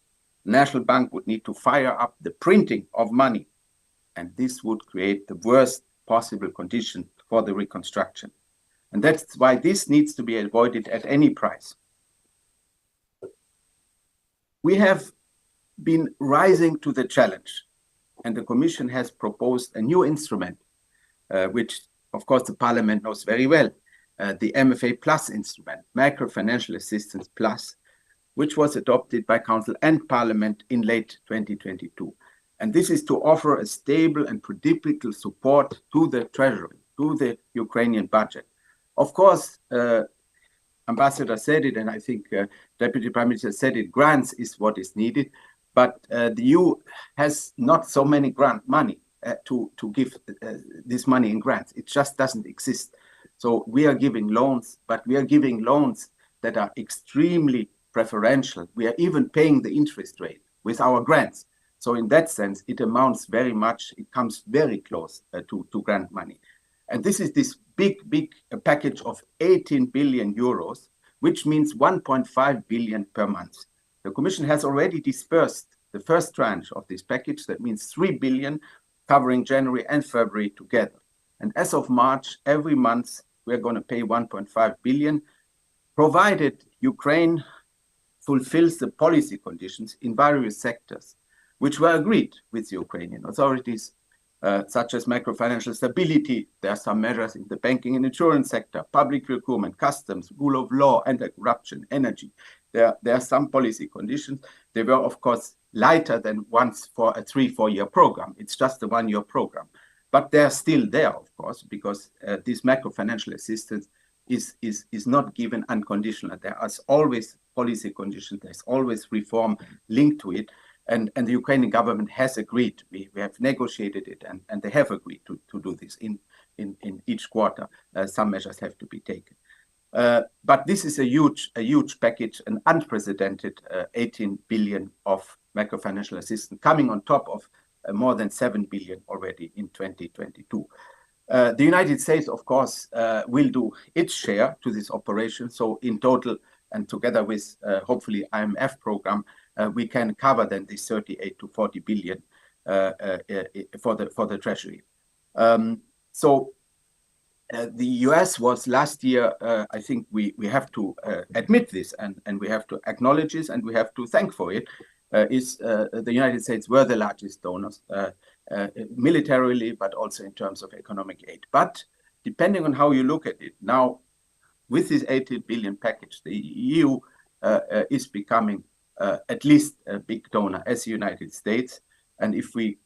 The National Bank would need to fire up the printing of money, and this would create the worst possible condition for the reconstruction. And that's why this needs to be avoided at any price. We have been rising to the challenge, and the Commission has proposed a new instrument, which, of course, the Parliament knows very well, the MFA Plus instrument, Macro Financial Assistance Plus, which was adopted by Council and Parliament in late 2022. And this is to offer a stable and predictable support to the Treasury, to the Ukrainian budget. Of course, Ambassador said it, and I think Deputy Prime Minister said it, grants is what is needed, but the EU has not so many grant money to give this money in grants. It just doesn't exist. So we are giving loans, but we are giving loans that are extremely preferential. We are even paying the interest rate with our grants. So in that sense, it amounts very much, it comes very close to grant money. And this is this big package of 18 billion euros, which means 1.5 billion per month. The Commission has already dispersed the first tranche of this package. That means 3 billion covering January and February together. And as of March, every month, we're going to pay 1.5 billion, provided Ukraine fulfills the policy conditions in various sectors, which were agreed with the Ukrainian authorities, such as macro-financial stability. There are some measures in the banking and insurance sector, public procurement, customs, rule of law, anti-corruption, energy. There are some policy conditions. They were, of course, lighter than once for a 3-4 year program. It's just a 1 year program. But they're still there, of course, because this macro-financial assistance is not given unconditional. There are always policy conditions. There's always reform linked to it. And the Ukrainian government has agreed. We have negotiated it, and they have agreed to do this in each quarter. Some measures have to be taken. But this is a huge package, an unprecedented 18 billion of macro-financial assistance coming on top of more than 7 billion already in 2022. The United States, of course, will do its share to this operation. So in total, and together with hopefully IMF program, we can cover then this 38 to 40 billion for the Treasury. So the US was last year, I think we have to admit this, and we have to acknowledge this, and we have to thank for it, the United States were the largest donors, militarily, but also in terms of economic aid. But depending on how you look at it, now with this 18 billion package, the EU is becoming at least a big donor as the United States. And if we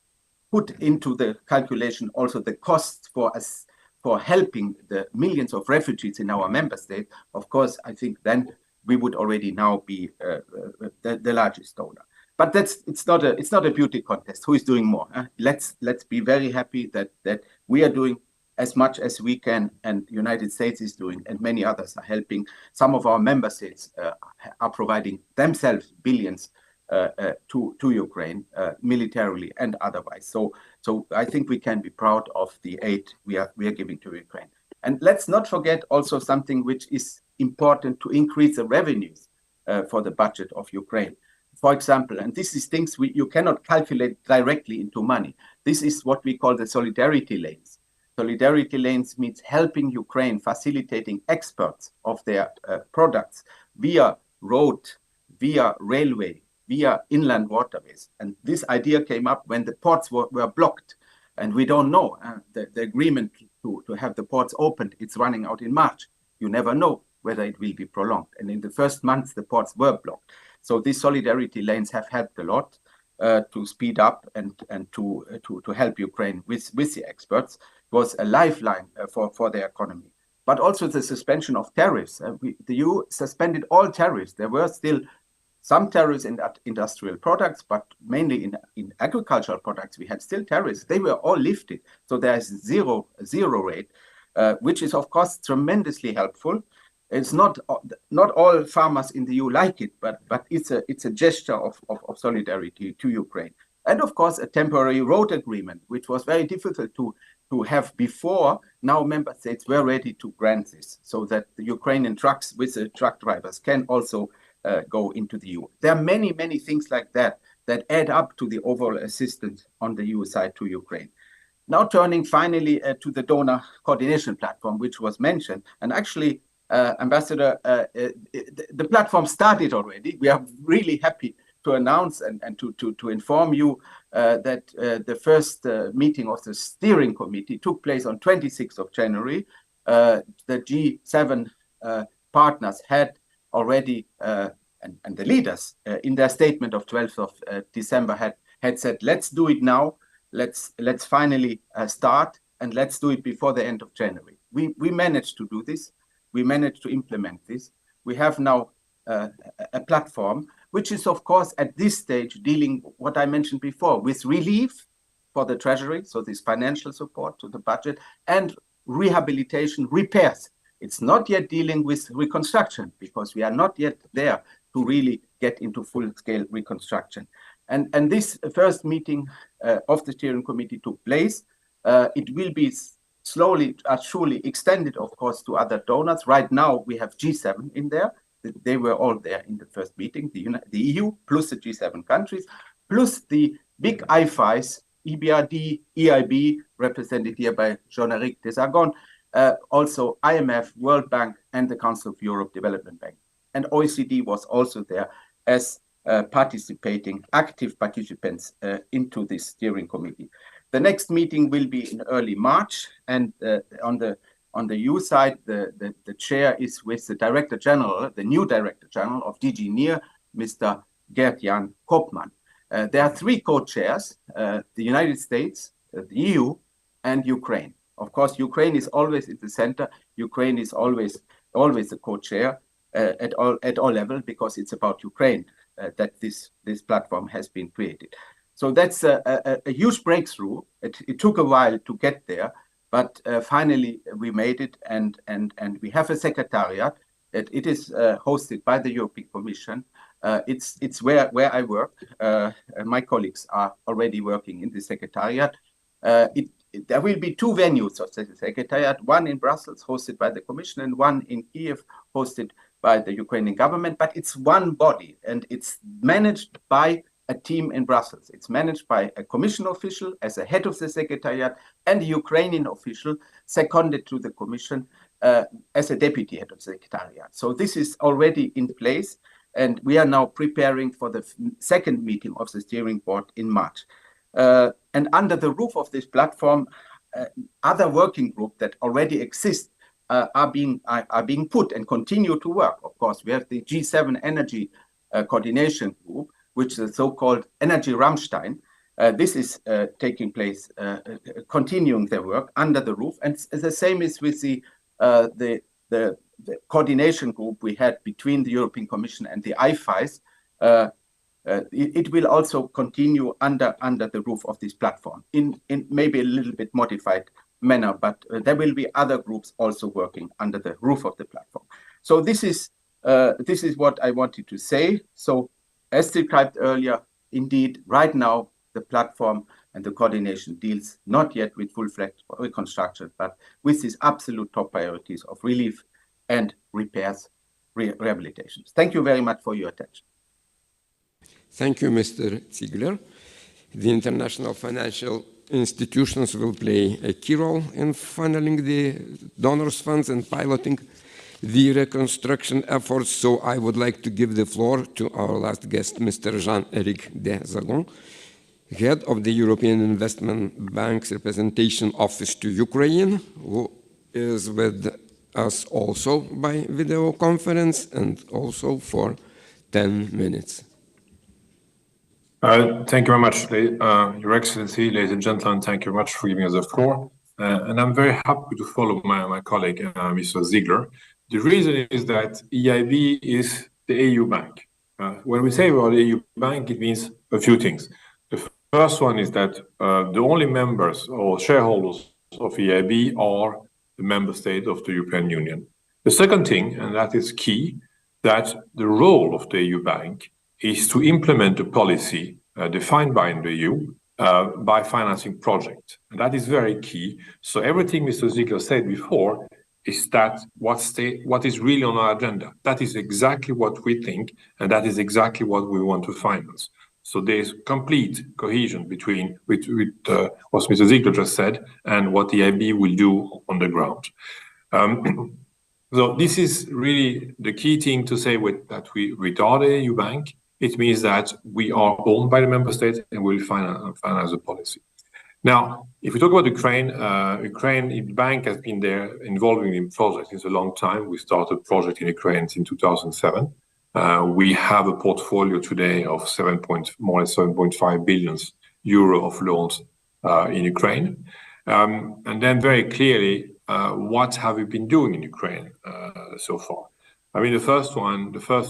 put into the calculation also the costs for us for helping the millions of refugees in our member state, of course, I think then we would already now be the largest donor. But it's not a beauty contest. Who is doing more? Let's be very happy that we are doing as much as we can, and the United States is doing, and many others are helping. Some of our member states are providing themselves billions to Ukraine, militarily and otherwise. So I think we can be proud of the aid we are giving to Ukraine. And let's not forget also something which is important to increase the revenues for the budget of Ukraine. For example, and this is things you cannot calculate directly into money. This is what we call the solidarity lanes. Solidarity lanes means helping Ukraine, facilitating exports of their products via road, via railway, via inland waterways. And this idea came up when the ports were blocked. And we don't know. The agreement to have the ports opened, it's running out in March. You never know whether it will be prolonged. And in the first months, the ports were blocked. So these solidarity lanes have helped a lot to speed up and to help Ukraine with the experts. It was a lifeline for their economy. But also the suspension of tariffs. The EU suspended all tariffs. There were still some tariffs in industrial products, but mainly in agricultural products, we had still tariffs. They were all lifted. So there's zero rate, which is, of course, tremendously helpful. It's not all farmers in the EU like it, but it's a gesture of solidarity to Ukraine. And of course, a temporary road agreement, which was very difficult to have before. Now member states were ready to grant this, so that the Ukrainian trucks with the truck drivers can also go into the EU. There are many things like that add up to the overall assistance on the EU side to Ukraine. Now turning finally to the donor coordination platform, which was mentioned, and actually, Ambassador, the platform started already. We are really happy to announce and to inform you that the first meeting of the steering committee took place on 26th of January. The G7 partners had already, and the leaders in their statement of 12th of December had said, let's do it now. Let's finally start, and let's do it before the end of January. We managed to do this. We managed to implement this. We have now a platform, which is, of course, at this stage dealing, what I mentioned before, with relief for the Treasury, so this financial support to the budget, and rehabilitation, repairs. It's not yet dealing with reconstruction, because we are not yet there to really get into full-scale reconstruction. And this first meeting of the steering committee took place. It will be slowly, surely extended, of course, to other donors. Right now, we have G7 in there. They were all there in the first meeting, the EU, plus the G7 countries, plus the big IFIs, EBRD, EIB, represented here by Jean-Éric Desagon, also IMF, World Bank, and the Council of Europe Development Bank. And OECD was also there as participating, active participants into this steering committee. The next meeting will be in early March, and on the EU side, the chair is with the Director General, the new Director General of DG NEAR, Mr. Gert-Jan Koopman. There are three co-chairs, the United States, the EU, and Ukraine. Of course, Ukraine is always in the center. Ukraine is always the co-chair at all levels, because it's about Ukraine that this platform has been created. So that's a huge breakthrough. It took a while to get there, but finally we made it, and we have a secretariat. It is hosted by the European Commission. It's where I work. My colleagues are already working in the secretariat. There will be two venues of the secretariat, one in Brussels, hosted by the Commission, and one in Kiev, hosted by the Ukrainian government. But it's one body, and it's managed by a team in Brussels. It's managed by a Commission official as a head of the secretariat, and a Ukrainian official seconded to the Commission as a deputy head of the secretariat. So this is already in place, and we are now preparing for the second meeting of the steering board in March. And under the roof of this platform, other working groups that already exist are being put and continue to work. Of course, we have the G7 Energy Coordination Group, which is the so-called Energy Rammstein. This is taking place, continuing their work under the roof. And the same is with the coordination group we had between the European Commission and the IFIs. It will also continue under the roof of this platform in maybe a little bit modified manner, but there will be other groups also working under the roof of the platform. So this is what I wanted to say. So as described earlier, indeed, right now, the platform and the coordination deals not yet with full-fledged reconstruction, but with these absolute top priorities of relief and repairs, rehabilitations. Thank you very much for your attention. Thank you, Mr. Ziegler. The international financial institutions will play a key role in funneling the donors' funds and piloting the reconstruction efforts. So I would like to give the floor to our last guest, Mr. Jean-Éric Dezagon, head of the European Investment Bank's Representation Office to Ukraine, who is with us also by video conference and also for 10 minutes. Thank you very much, Your Excellency, ladies and gentlemen. Thank you very much for giving us the floor. And I'm very happy to follow my colleague, Mr. Ziegler. The reason is that EIB is the EU bank. When we say about the EU bank, it means a few things. The first one is that the only members or shareholders of EIB are the member states of the European Union. The second thing, and that is key, that the role of the EU bank is to implement a policy defined by the EU by financing projects. And that is very key. So everything Mr. Ziegler said before is that what is really on our agenda. That is exactly what we think, and that is exactly what we want to finance. So there's complete cohesion between what Mr. Ziegler just said and what the EIB will do on the ground. So this is really the key thing to say that we are the EU bank. It means that we are owned by the member states and will finance the policy. Now, if we talk about Ukraine, the bank has been there involving in projects since a long time. We started a project in Ukraine in 2007. We have a portfolio today of more than 7.5 billion euro of loans in Ukraine. And then very clearly, what have we been doing in Ukraine so far? I mean, the first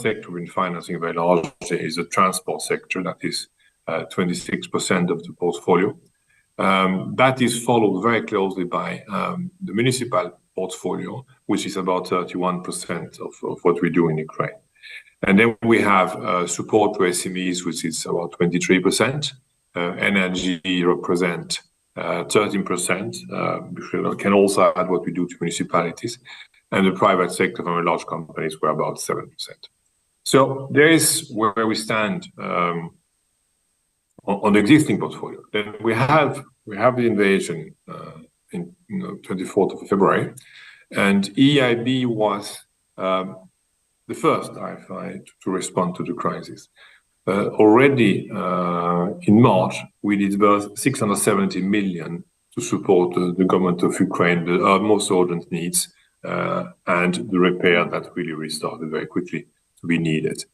sector we've been financing very largely is the transport sector. That is 26% of the portfolio. That is followed very closely by the municipal portfolio, which is about 31% of what we do in Ukraine. And then we have support to SMEs, which is about 23%. Energy represent 13%. We can also add what we do to municipalities. And the private sector from the large companies were about 7%. So there is where we stand on the existing portfolio. Then we have the invasion in 24th of February, and EIB was the first IFI to respond to the crisis. Already in March, we disbursed 670 million to support the government of Ukraine, the most urgent needs, and the repair that really restarted very quickly to be needed.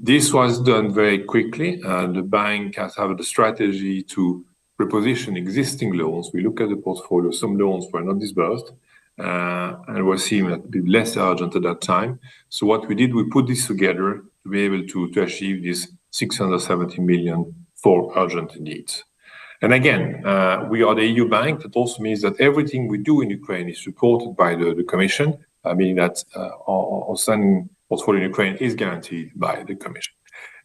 This was done very quickly, and the bank has had the strategy to reposition existing loans. We look at the portfolio, some loans were not disbursed, and were seen a bit less urgent at that time. So what we did, we put this together to be able to achieve this 670 million for urgent needs. And again, we are the EU bank. That also means that everything we do in Ukraine is supported by the Commission, meaning that our standing portfolio in Ukraine is guaranteed by the Commission.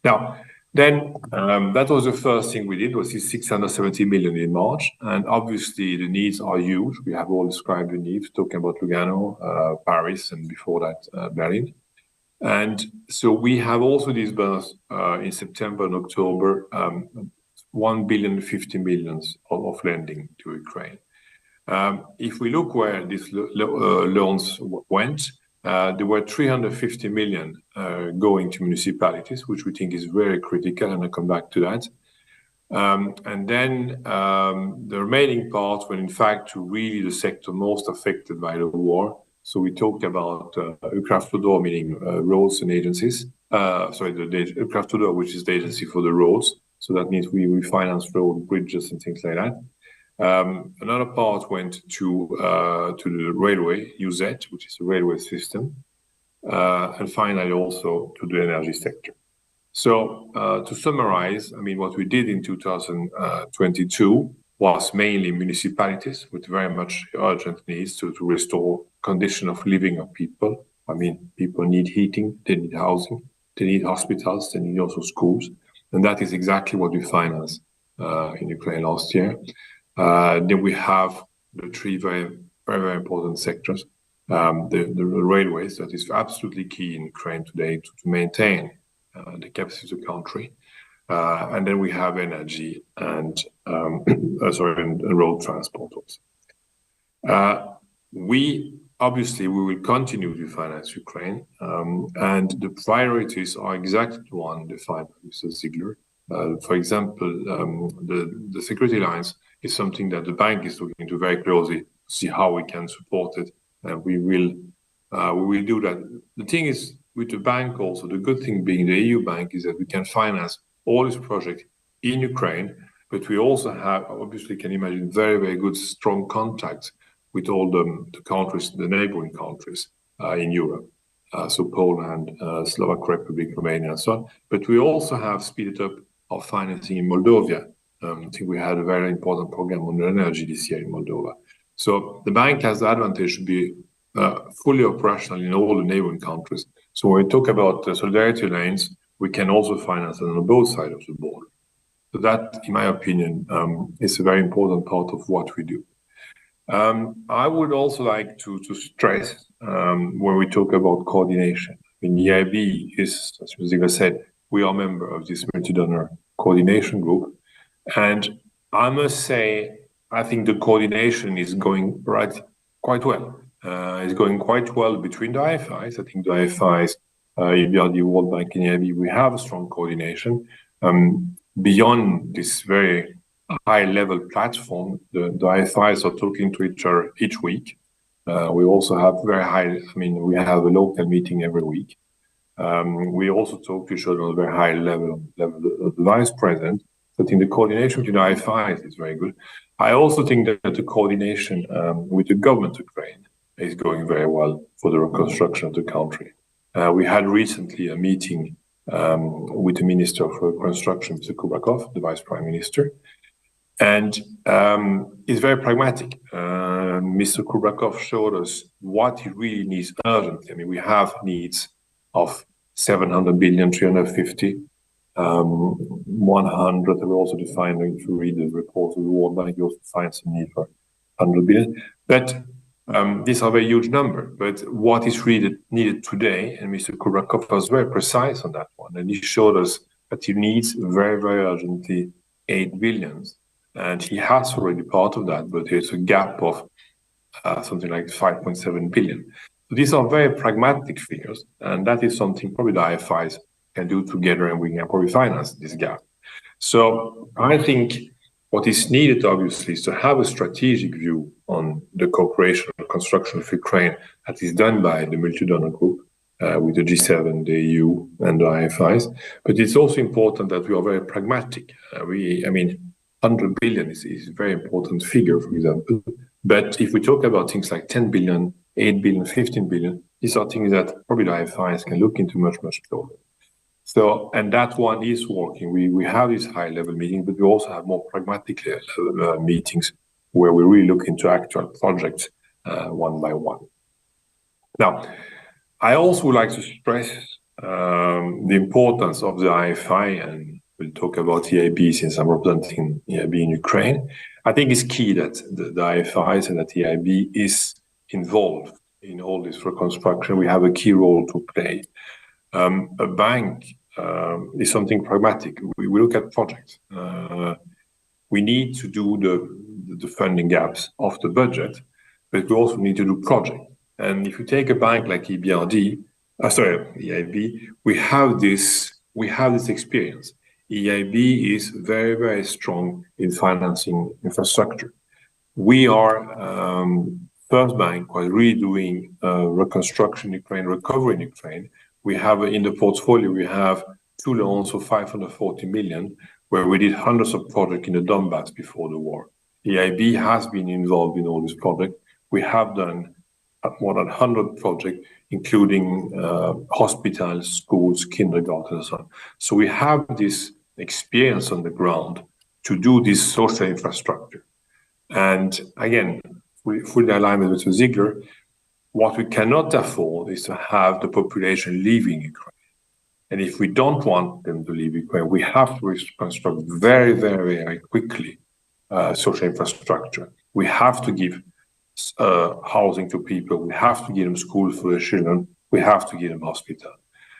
Now, then that was the first thing we did, was this 670 million in March. And obviously the needs are huge. We have all described the needs, talking about Lugano, Paris, and before that, Berlin. And so we have also disbursed in September and October 1,050 million of lending to Ukraine. If we look where these loans went, there were 350 million going to municipalities, which we think is very critical, and I'll come back to that. And then the remaining part were in fact to really the sector most affected by the war. So we talked about Ukraftodor, meaning roads and agencies. The Ukraftodor, which is the agency for the roads. So that means we finance road, bridges, and things like that. Another part went to the railway, UZ, which is the railway system, and finally also to the energy sector. So to summarize, I mean, what we did in 2022 was mainly municipalities with very much urgent needs to restore condition of living of people. I mean, people need heating, they need housing, They need hospitals, they need also schools. And that is exactly what we financed in Ukraine last year. Then we have the three very important sectors. The railways, that is absolutely key in Ukraine today to maintain the capacity of the country. And then we have energy and road transport also. We will continue to finance Ukraine, and the priorities are exactly the one defined by Mr. Ziegler. For example, the security lines is something that the bank is looking into very closely to see how we can support it. And we will do that. The thing is, with the bank also, the good thing being the EU bank is that we can finance all these projects in Ukraine, but we also have, obviously can imagine, very, very good, strong contacts with all the countries, the neighboring countries in Europe. So Poland, Slovak Republic, Romania, and so on. But we also have speeded up our financing in Moldova. I think we had a very important program on energy this year in Moldova. So the bank has the advantage to be fully operational in all the neighboring countries. So when we talk about solidarity lanes, we can also finance them on both sides of the border. So that, in my opinion, is a very important part of what we do. I would also like to stress when we talk about coordination. In EIB is, as Ziegler said, we are a member of this multi-donor coordination group. And I must say, I think the coordination is going quite well. It's going quite well between the IFIs. I think the IFIs, EBRD, World Bank, and EIB, we have a strong coordination. Beyond this very high-level platform, the IFIs are talking to each other each week. We also have we have a local meeting every week. We also talk to each other on a very high level of the vice president. I think the coordination between the IFIs is very good. I also think that the coordination with the government of Ukraine is going very well for the reconstruction of the country. We had recently a meeting with the Minister for Construction, Mr. Kubrakov, the Vice Prime Minister, and it's very pragmatic. Mr. Kubrakov showed us what he really needs urgently. I mean, we have needs of 700 billion, 350, 100. We also defined, if you read the report of the World Bank, you also find some need for 100 billion. But these are a very huge number. But what is really needed today, and Mr. Kubrakov was very precise on that one, and he showed us that he needs very, very urgently 8 billion. And he has already part of that, but there's a gap of something like 5.7 billion. So these are very pragmatic figures, and that is something probably the IFIs can do together, and we can probably finance this gap. So I think what is needed, obviously, is to have a strategic view on the cooperation and construction of Ukraine that is done by the multi-donor group with the G7, the EU, and the IFIs. But it's also important that we are very pragmatic. 100 billion is a very important figure, for example. But if we talk about things like 10 billion, 8 billion, 15 billion, these are things that probably the IFIs can look into much, much closer. So, and that one is working. We have these high-level meetings, but we also have more pragmatic meetings where we really look into actual projects one by one. Now, I also would like to stress the importance of the IFI, and we'll talk about EIB since I'm representing EIB in Ukraine. I think it's key that the IFIs and that EIB is involved in all this reconstruction. We have a key role to play. A bank is something pragmatic. We look at projects. We need to do the funding gaps of the budget, but we also need to do projects. And if you take a bank like EIB, we have this experience. EIB is very, very strong in financing infrastructure. We are first bank was really doing reconstruction in Ukraine, recovery in Ukraine. We have in the portfolio, we have 2 loans of 540 million, where we did hundreds of projects in the Donbass before the war. EIB has been involved in all these projects. We have done more than 100 projects, including hospitals, schools, kindergartens, and so on. So we have this experience on the ground to do this social infrastructure. And again, we fully aligned with Mr. Ziegler. What we cannot afford is to have the population leaving Ukraine. And if we don't want them to leave Ukraine, we have to reconstruct very, very, very quickly social infrastructure. We have to give housing to people. We have to give them schools for their children. We have to give them hospital.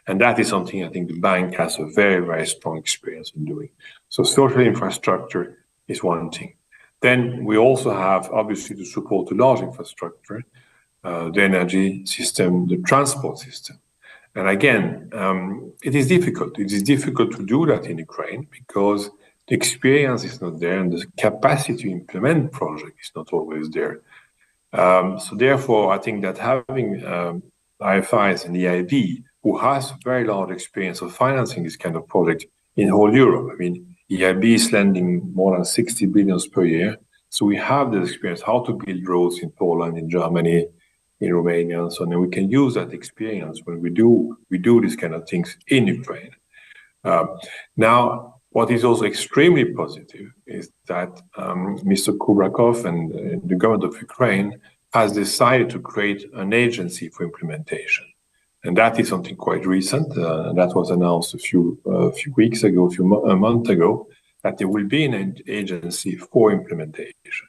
And that is something I think the bank has a very, very strong experience in doing. So social infrastructure is one thing. Then we also have, obviously, to support the large infrastructure, the energy system, the transport system. And again, it is difficult. It is difficult to do that in Ukraine because the experience is not there and the capacity to implement projects is not always there. So therefore, I think that having IFIs and EIB, who has very large experience of financing this kind of project in whole Europe. I mean, EIB is lending more than 60 billion per year. So we have the experience how to build roads in Poland, in Germany, in Romania, and so on. And we can use that experience when we do these kind of things in Ukraine. Now, what is also extremely positive is that Mr. Kubrakov and the government of Ukraine has decided to create an agency for implementation. And that is something quite recent. That was announced a few weeks ago, a month ago, that there will be an agency for implementation.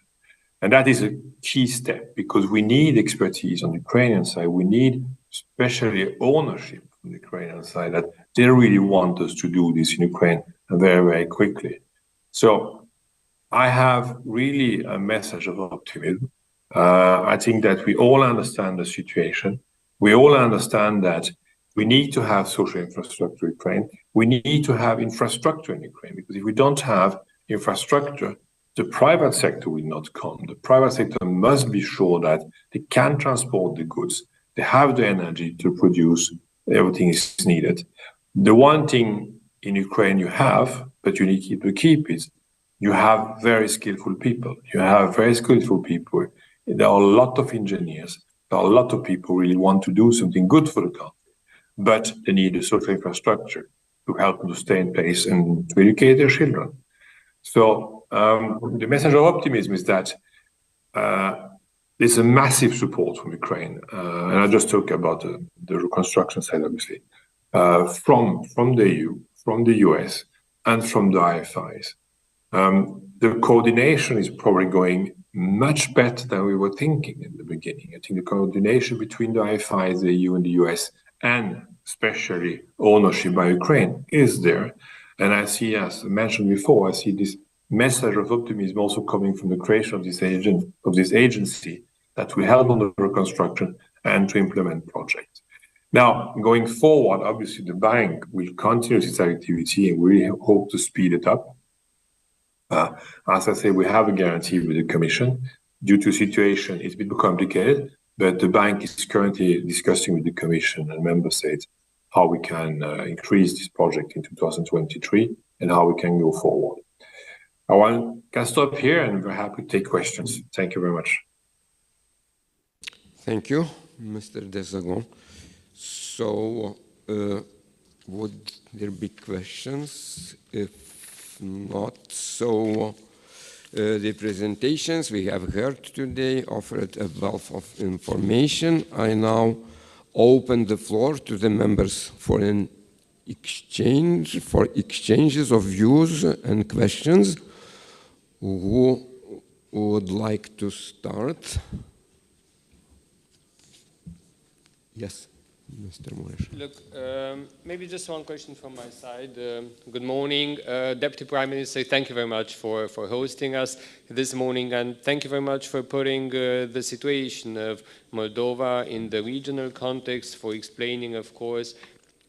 And that is a key step because we need expertise on the Ukrainian side. We need especially ownership from the Ukrainian side that they really want us to do this in Ukraine very, very quickly. So I have really a message of optimism. I think that we all understand the situation. We all understand that we need to have social infrastructure in Ukraine. We need to have infrastructure in Ukraine because if we don't have infrastructure, the private sector will not come. The private sector must be sure that they can transport the goods. They have the energy to produce everything is needed. The one thing in Ukraine you have, but you need to keep is you have very skillful people. You have very skillful people. There are a lot of engineers. There are a lot of people who really want to do something good for the country, but they need a social infrastructure to help them to stay in place and to educate their children. So the message of optimism is that there's a massive support from Ukraine, and I just talk about the reconstruction side, obviously, from the EU, from the US, and from the IFIs. The coordination is probably going much better than we were thinking in the beginning. I think the coordination between the IFIs, the EU and the US, and especially ownership by Ukraine is there. And I see, as I mentioned before, I see this message of optimism also coming from the creation of this agency that will help on the reconstruction and to implement projects. Now, going forward, obviously the bank will continue its activity and we hope to speed it up. As I say, we have a guarantee with the Commission. Due to the situation, it's a bit more complicated, but the bank is currently discussing with the Commission and member states how we can increase this project in 2023 and how we can go forward. I can stop here and we're happy to take questions. Thank you very much. Thank you, Mr. Desagon. So, would there be questions? If not, so the presentations we have heard today offered a wealth of information. I now open the floor to the members for an exchange, for exchanges of views and questions. Who would like to start? Yes, Mr. Mureș. Look, maybe just one question from my side. Good morning, Deputy Prime Minister. Thank you very much for hosting us this morning, and thank you very much for putting the situation of Moldova in the regional context, for explaining, of course,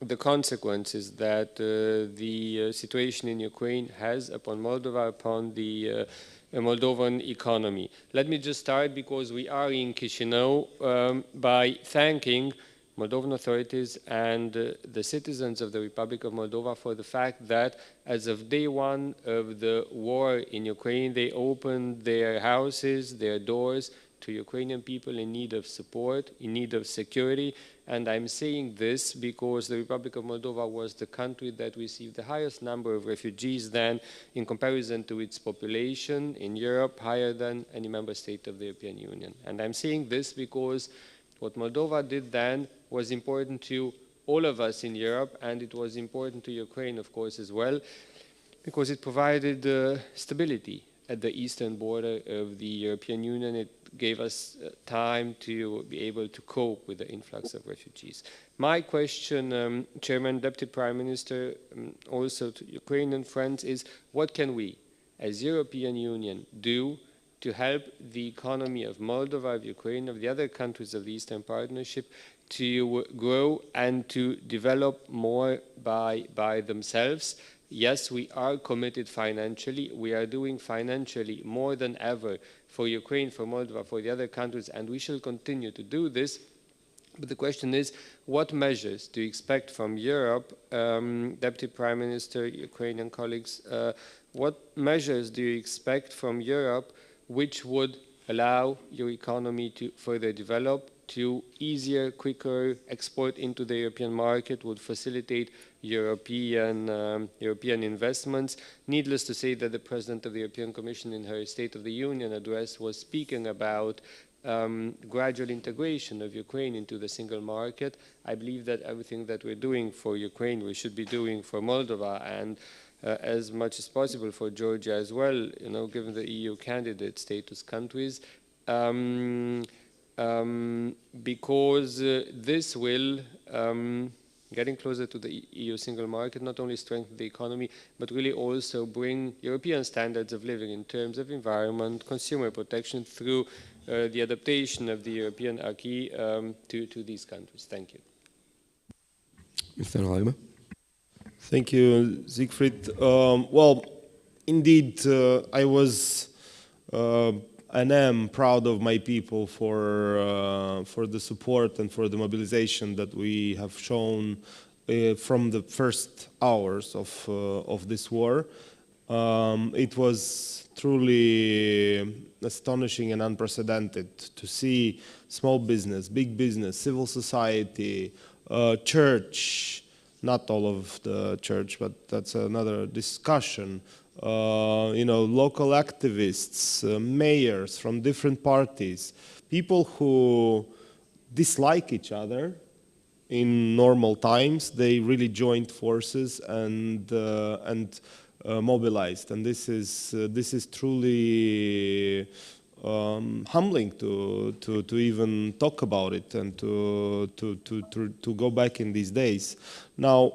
the consequences that the situation in Ukraine has upon Moldova, upon the Moldovan economy. Let me just start, because we are in Chișinău, by thanking Moldovan authorities and the citizens of the Republic of Moldova for the fact that as of day one of the war in Ukraine, they opened their houses, their doors to Ukrainian people in need of support, in need of security. And I'm saying this because the Republic of Moldova was the country that received the highest number of refugees then in comparison to its population in Europe, higher than any member state of the European Union. And I'm saying this because what Moldova did then was important to all of us in Europe, and it was important to Ukraine, of course, as well, because it provided stability at the eastern border of the European Union. It gave us time to be able to cope with the influx of refugees. My question, Chairman, Deputy Prime Minister, also to Ukrainian friends, is what can we, as European Union, do to help the economy of Moldova, of Ukraine, of the other countries of the Eastern Partnership to grow and to develop more by themselves? Yes, we are committed financially. We are doing financially more than ever for Ukraine, for Moldova, for the other countries, and we shall continue to do this. But the question is, what measures do you expect from Europe, Deputy Prime Minister, Ukrainian colleagues, what measures do you expect from Europe which would allow your economy to further develop, to easier, quicker export into the European market, would facilitate European investments? Needless to say that the President of the European Commission in her State of the Union address was speaking about gradual integration of Ukraine into the single market. I believe that everything that we're doing for Ukraine, we should be doing for Moldova, and as much as possible for Georgia as well, you know, given the EU candidate status countries, because this will, getting closer to the EU single market, not only strengthen the economy, but really also bring European standards of living in terms of environment, consumer protection through the adaptation of the European acquis to these countries. Thank you. Mr. Halme. Thank you, Siegfried. Well, indeed, I was and am proud of my people for the support and for the mobilization that we have shown from the first hours of this war. It was truly astonishing and unprecedented to see small business, big business, civil society, church, not all of the church, but that's another discussion. You know, local activists, mayors from different parties, people who dislike each other in normal times, they really joined forces and mobilized, and this is truly humbling to even talk about it and to go back in these days. Now,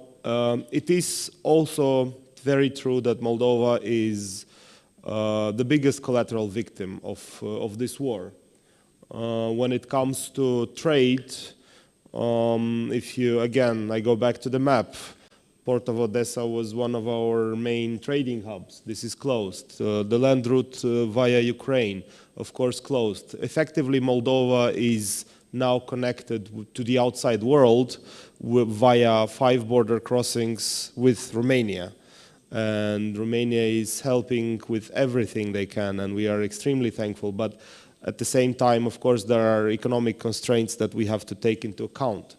it is also very true that Moldova is the biggest collateral victim of this war. When it comes to trade, if you, again, I go back to the map, Port of Odessa was one of our main trading hubs. This is closed. The land route via Ukraine, of course, closed. Effectively, Moldova is now connected to the outside world via 5 border crossings with Romania. And Romania is helping with everything they can, and we are extremely thankful. But at the same time, of course, there are economic constraints that we have to take into account.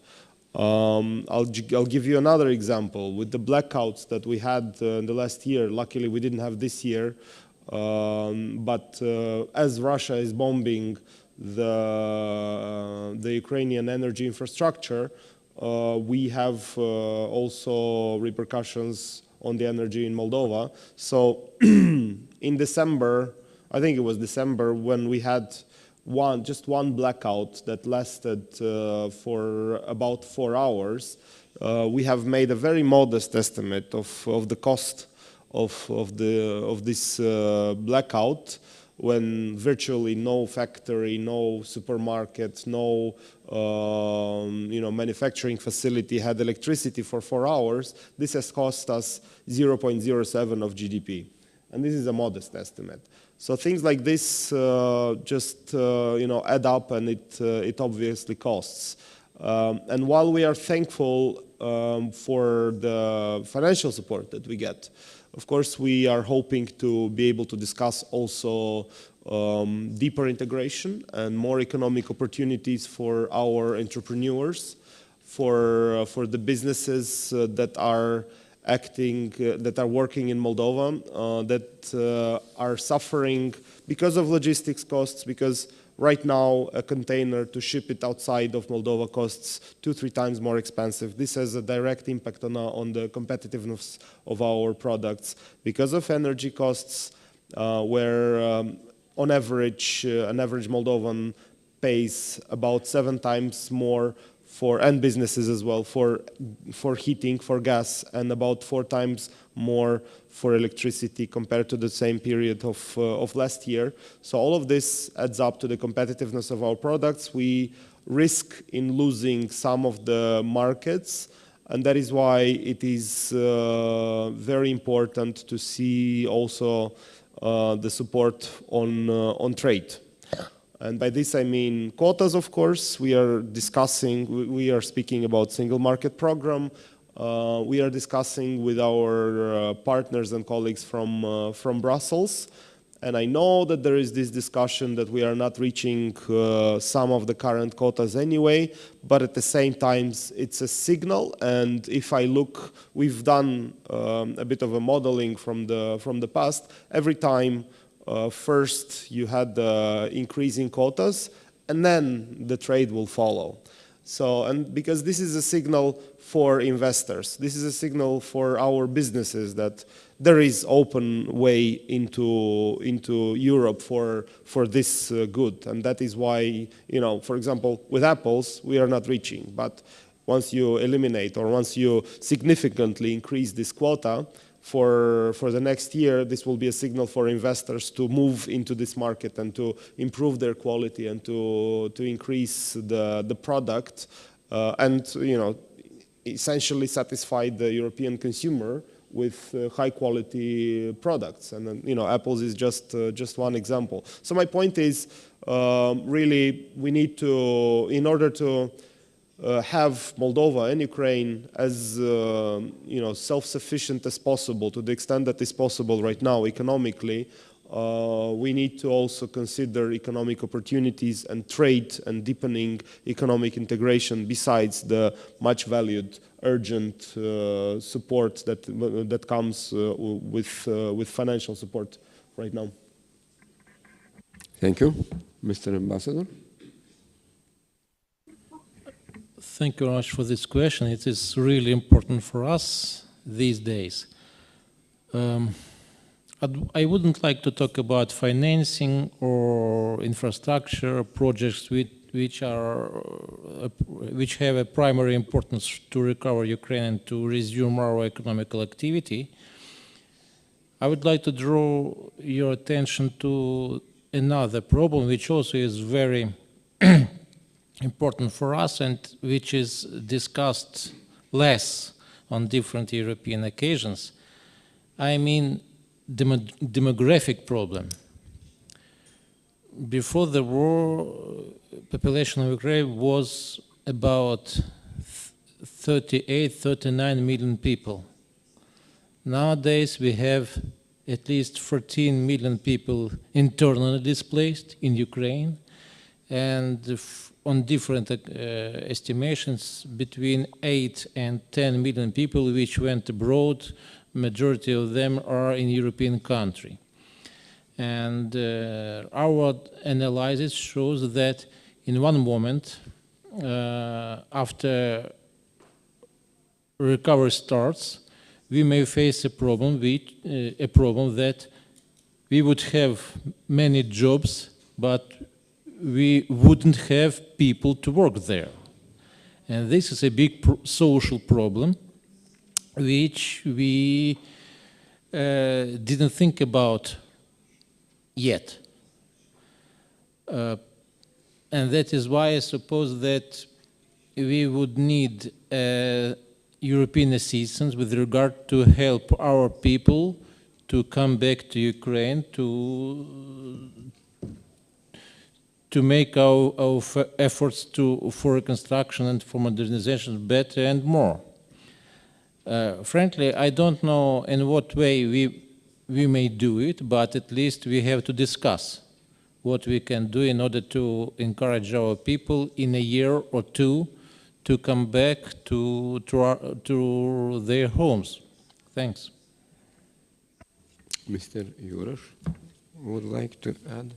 I'll give you another example. With the blackouts that we had in the last year, luckily we didn't have this year, but as Russia is bombing the Ukrainian energy infrastructure, we have also repercussions on the energy in Moldova. So in December, I think it was December, when we had just one blackout that lasted for about 4 hours, we have made a very modest estimate of the cost of this blackout, when virtually no factory, no supermarket, no manufacturing facility had electricity for 4 hours. This has cost us 0.07 of GDP, and this is a modest estimate. So things like this just add up, and it obviously costs. And while we are thankful for the financial support that we get, of course, we are hoping to be able to discuss also deeper integration and more economic opportunities for our entrepreneurs, for the businesses that are working in Moldova, that are suffering because of logistics costs, because Right now, a container to ship it outside of Moldova costs 2-3 times more expensive. This has a direct impact on the competitiveness of our products because of energy costs, where on average, an average Moldovan pays about 7 times more and businesses as well, for heating, for gas, and about 4 times more for electricity compared to the same period of last year. So all of this adds up to the competitiveness of our products. We risk in losing some of the markets, and that is why it is very important to see also the support on trade. And by this I mean quotas, of course. We are speaking about single market program. We are discussing with our partners and colleagues from Brussels. And I know that there is this discussion that we are not reaching some of the current quotas anyway, but at the same time, it's a signal. And if I look, we've done a bit of a modeling from the past. Every time, first you had the increasing quotas, and then the trade will follow. So, and because this is a signal for investors, this is a signal for our businesses that there is open way into Europe for this good, and that is why, you know, for example, with apples we are not reaching, but once you eliminate or once you significantly increase this quota for the next year, this will be a signal for investors to move into this market and to improve their quality and to increase the product and, you know, essentially satisfy the European consumer with high quality products. And then, you know, apples is just one example. So my point is, really, we need to, in order to have Moldova and Ukraine as you know, self-sufficient as possible, to the extent that is possible right now economically, we need to also consider economic opportunities and trade and deepening economic integration besides the much valued urgent support that comes with financial support right now. Thank you. Mr. Ambassador. Thank you very much for this question. It is really important for us these days. I wouldn't like to talk about financing or infrastructure projects which have a primary importance to recover Ukraine and to resume our economical activity. I would like to draw your attention to another problem which also is very important for us and which is discussed less on different European occasions. I mean demographic problem. Before the war, population of Ukraine was about 39 million people. Nowadays we have at least 14 million people internally displaced in Ukraine, and on different estimations, between 8 and 10 million people which went abroad. Majority of them are in European country. And our analysis shows that in one moment, after recovery starts, we may face a problem that we would have many jobs, but we wouldn't have people to work there. And this is a big social problem which we didn't think about yet. And that is why I suppose that we would need European assistance with regard to help our people to come back to Ukraine, to make our efforts for reconstruction and for modernization better and more. Frankly, I don't know in what way we may do it, but at least we have to discuss what we can do in order to encourage our people in a year or two to come back to their homes. Thanks. Mr. Euronest would like to add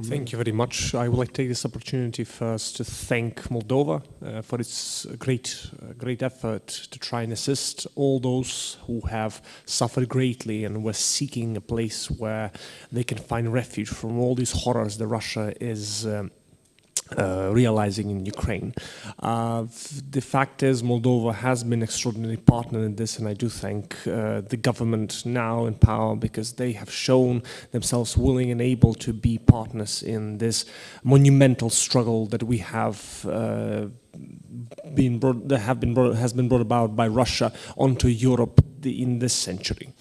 Thank you very much. I would like to take this opportunity first to thank Moldova for its great effort to try and assist all those who have suffered greatly and were seeking a place where they can find refuge from all these horrors that Russia is realizing in Ukraine. The fact is Moldova has been an extraordinary partner in this, and I do thank the government now in power because they have shown themselves willing and able to be partners in this monumental struggle that we have has been brought about by Russia onto Europe in this century.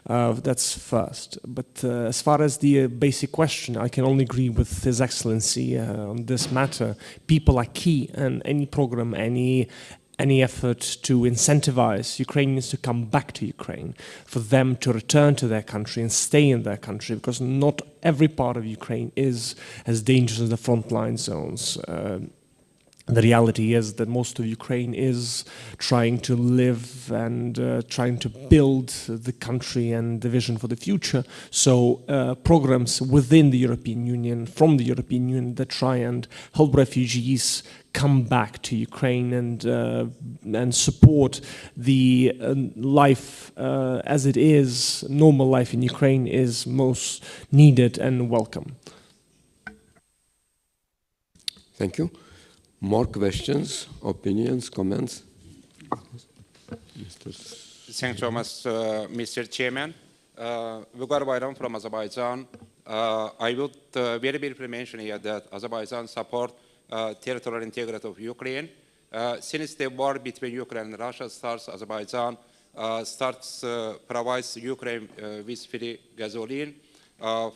That's first. But as far as the basic question, I can only agree with His Excellency on this matter. People are key, and any program, any effort to incentivize Ukrainians to come back to Ukraine, for them to return to their country and stay in their country, because not every part of Ukraine is as dangerous as the frontline zones. The reality is that most of Ukraine is trying to live and trying to build the country and the vision for the future. So programs within the European Union, from the European Union, that try and help refugees come back to Ukraine and support the life as it is, normal life in Ukraine, is most needed and welcome. Thank you. More questions, opinions, comments? Thanks so much, Mr. Chairman. Vugor Bayram from Azerbaijan. I would very briefly mention here that Azerbaijan supports territorial integrity of Ukraine. Since the war between Ukraine and Russia starts, Azerbaijan provides Ukraine with free gasoline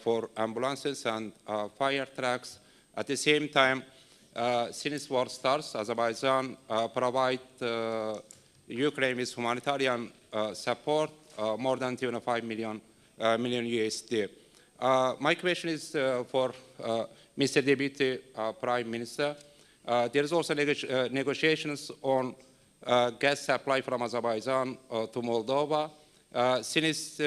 for ambulances and fire trucks. At the same time, since war starts, Azerbaijan provides Ukraine with humanitarian support, more than 25 million USD. My question is for Mr. Deputy Prime Minister. There is also negotiations on gas supply from Azerbaijan to Moldova. Since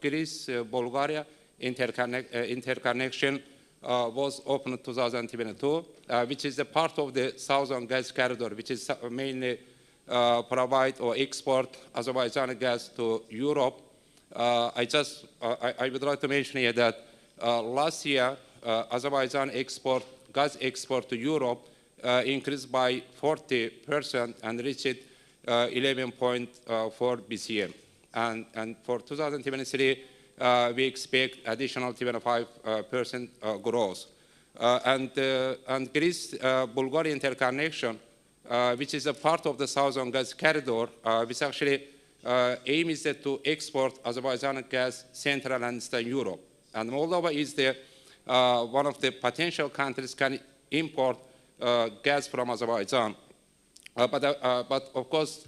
Greece-Bulgaria interconnection was opened in 2022, which is a part of the Southern Gas Corridor, which is mainly provide or export Azerbaijan gas to Europe. I would like to mention here that last year, Azerbaijan gas export to Europe increased by 40% and reached 11.4 BCM. And for 2023, we expect additional 25% growth. And Greece-Bulgaria interconnection, which is a part of the Southern Gas Corridor, which actually aim is to export Azerbaijan gas Central and Eastern Europe. And Moldova is one of the potential countries can import gas from Azerbaijan. But of course,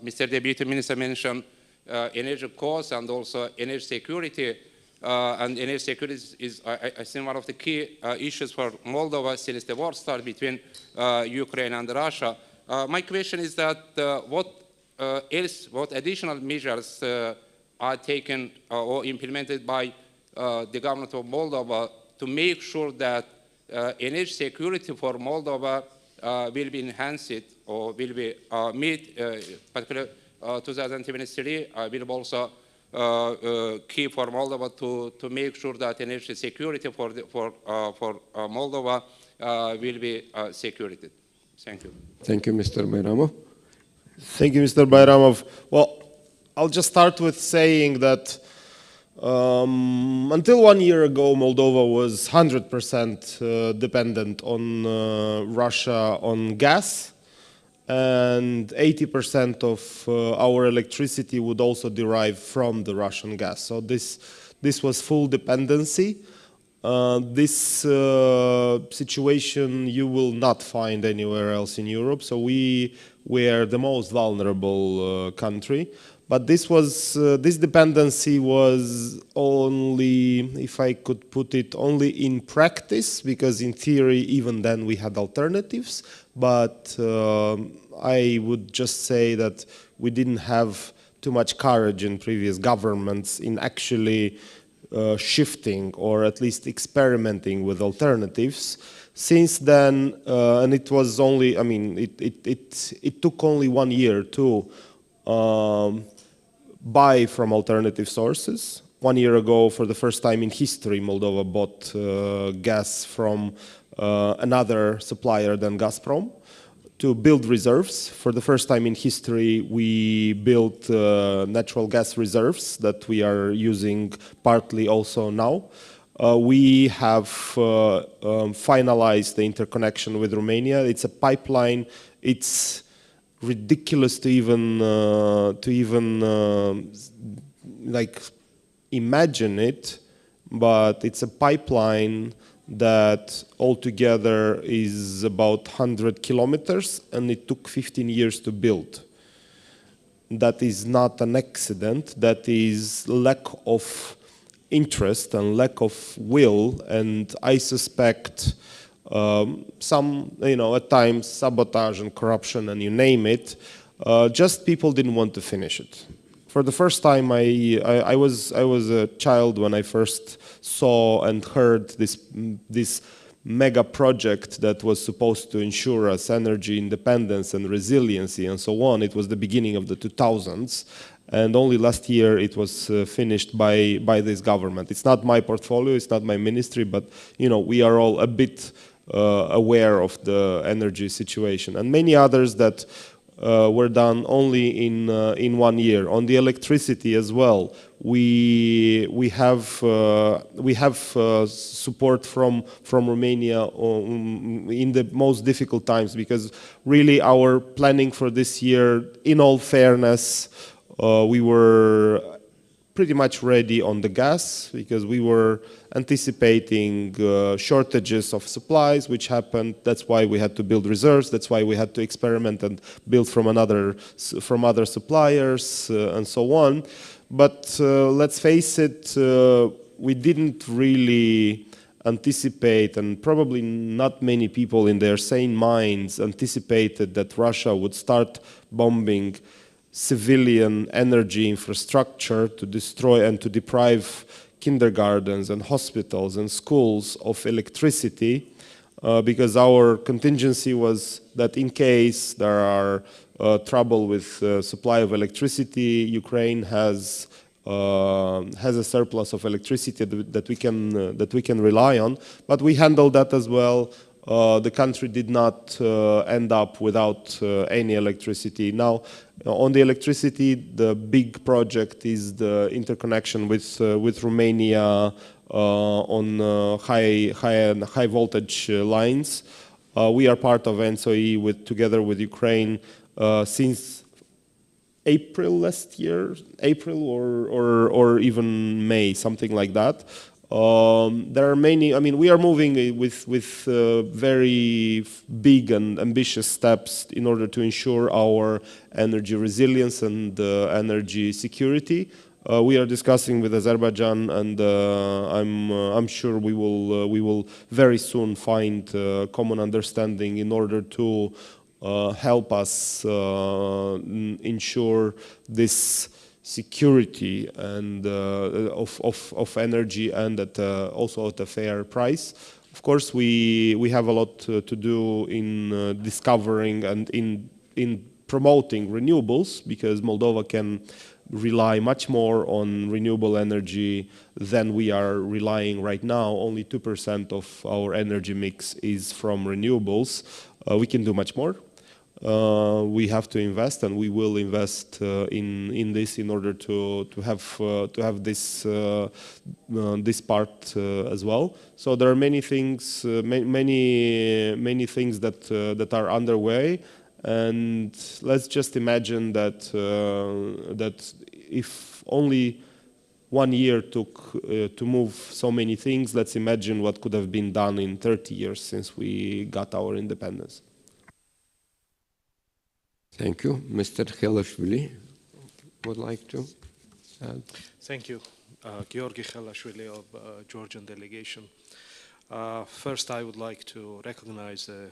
Mr. Deputy Minister mentioned energy costs and also energy security. And energy security is, I think, one of the key issues for Moldova since the war started between Ukraine and Russia. My question is that what additional measures are taken or implemented by the government of Moldova to make sure that energy security for Moldova will be enhanced or will be met, particularly 2023 will also key for Moldova to make sure that energy security for Moldova will be secured. Thank you. Thank you, Mr. Bayramov. Thank you, Mr. Bayramov. Well, I'll just start with saying that until 1 year ago, Moldova was 100% dependent on Russia on gas, and 80% of our electricity would also derive from the Russian gas. So this was full dependency. This situation you will not find anywhere else in Europe. So we were the most vulnerable country. But this dependency was only, if I could put it, only in practice, because in theory, even then we had alternatives. But I would just say that we didn't have too much courage in previous governments in actually shifting or at least experimenting with alternatives. Since then, and it was only, I mean, it took only 1 year to buy from alternative sources. 1 year ago, for the first time in history, Moldova bought gas from another supplier than Gazprom to build reserves. For the first time in history, we built natural gas reserves that we are using partly also now. We have finalized the interconnection with Romania. It's a pipeline. It's ridiculous to even like imagine it, but it's a pipeline that altogether is about 100 kilometers, and it took 15 years to build. That is not an accident. That is lack of interest and lack of will, and I suspect some, at times sabotage and corruption, and you name it. Just people didn't want to finish it. For the first time, I was a child when I first saw and heard this mega project that was supposed to ensure us energy independence and resiliency and so on. It was the beginning of the 2000s, and only last year it was finished by this government. It's not my portfolio, it's not my ministry, but we are all a bit aware of the energy situation, and many others that were done only in 1 year. On the electricity as well, we have support from Romania in the most difficult times, because really our planning for this year, in all fairness, we were pretty much ready on the gas, because we were anticipating shortages of supplies, which happened. That's why we had to build reserves. That's why we had to experiment and build from other suppliers and so on. But let's face it, we didn't really anticipate, and probably not many people in their sane minds anticipated that Russia would start bombing civilian energy infrastructure to destroy and to deprive kindergartens and hospitals and schools of electricity, because our contingency was that in case there are trouble with supply of electricity, Ukraine has a surplus of electricity that we can rely on. But we handled that as well. The country did not end up without any electricity. Now, on the electricity, the big project is the interconnection with Romania on high voltage lines. We are part of NSOE together with Ukraine since April last year, April or even May, something like that. There are many, we are moving with very big and ambitious steps in order to ensure our energy resilience and energy security. We are discussing with Azerbaijan, and I'm sure we will very soon find common understanding in order to help us ensure this security and of energy, and also at a fair price. Of course, we have a lot to do in discovering and in promoting renewables, because Moldova can rely much more on renewable energy than we are relying right now. Only 2% of our energy mix is from renewables. We can do much more. We have to invest, and we will invest in this in order to have this part as well. So there are many things, many things that are underway, and let's just imagine that if only 1 year took to move so many things, let's imagine what could have been done in 30 years since we got our independence. Thank you. Mr. Helashvili would like to add. Thank you. Georgi Helashvili of Georgian delegation. First, I would like to recognize the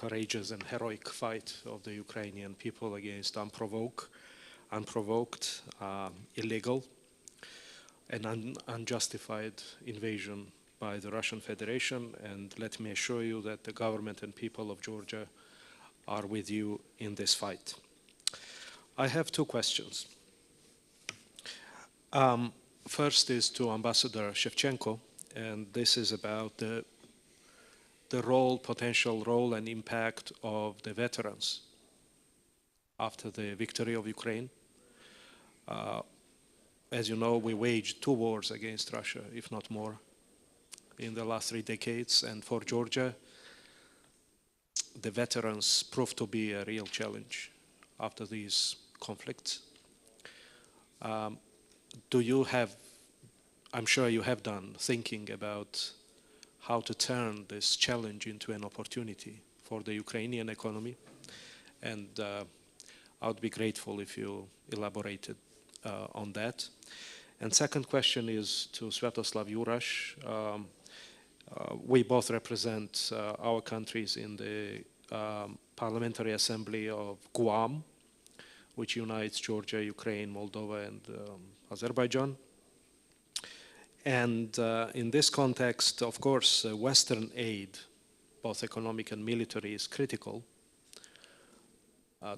courageous and heroic fight of the Ukrainian people against unprovoked, illegal an unjustified invasion by the Russian Federation, and let me assure you that the government and people of Georgia are with you in this fight. I have two questions. First is to Ambassador Shevchenko, and this is about the potential role and impact of the veterans after the victory of Ukraine. As you know, we waged 2 wars against Russia, if not more, in the last 3 decades, and for Georgia, the veterans proved to be a real challenge after these conflicts. Do you have, I'm sure you have done, thinking about how to turn this challenge into an opportunity for the Ukrainian economy? And I would be grateful if you elaborated on that. And second question is to Sviatoslav Jurash. We both represent our countries in the Parliamentary Assembly of Guam, which unites Georgia, Ukraine, Moldova, and Azerbaijan. And in this context, of course, Western aid, both economic and military, is critical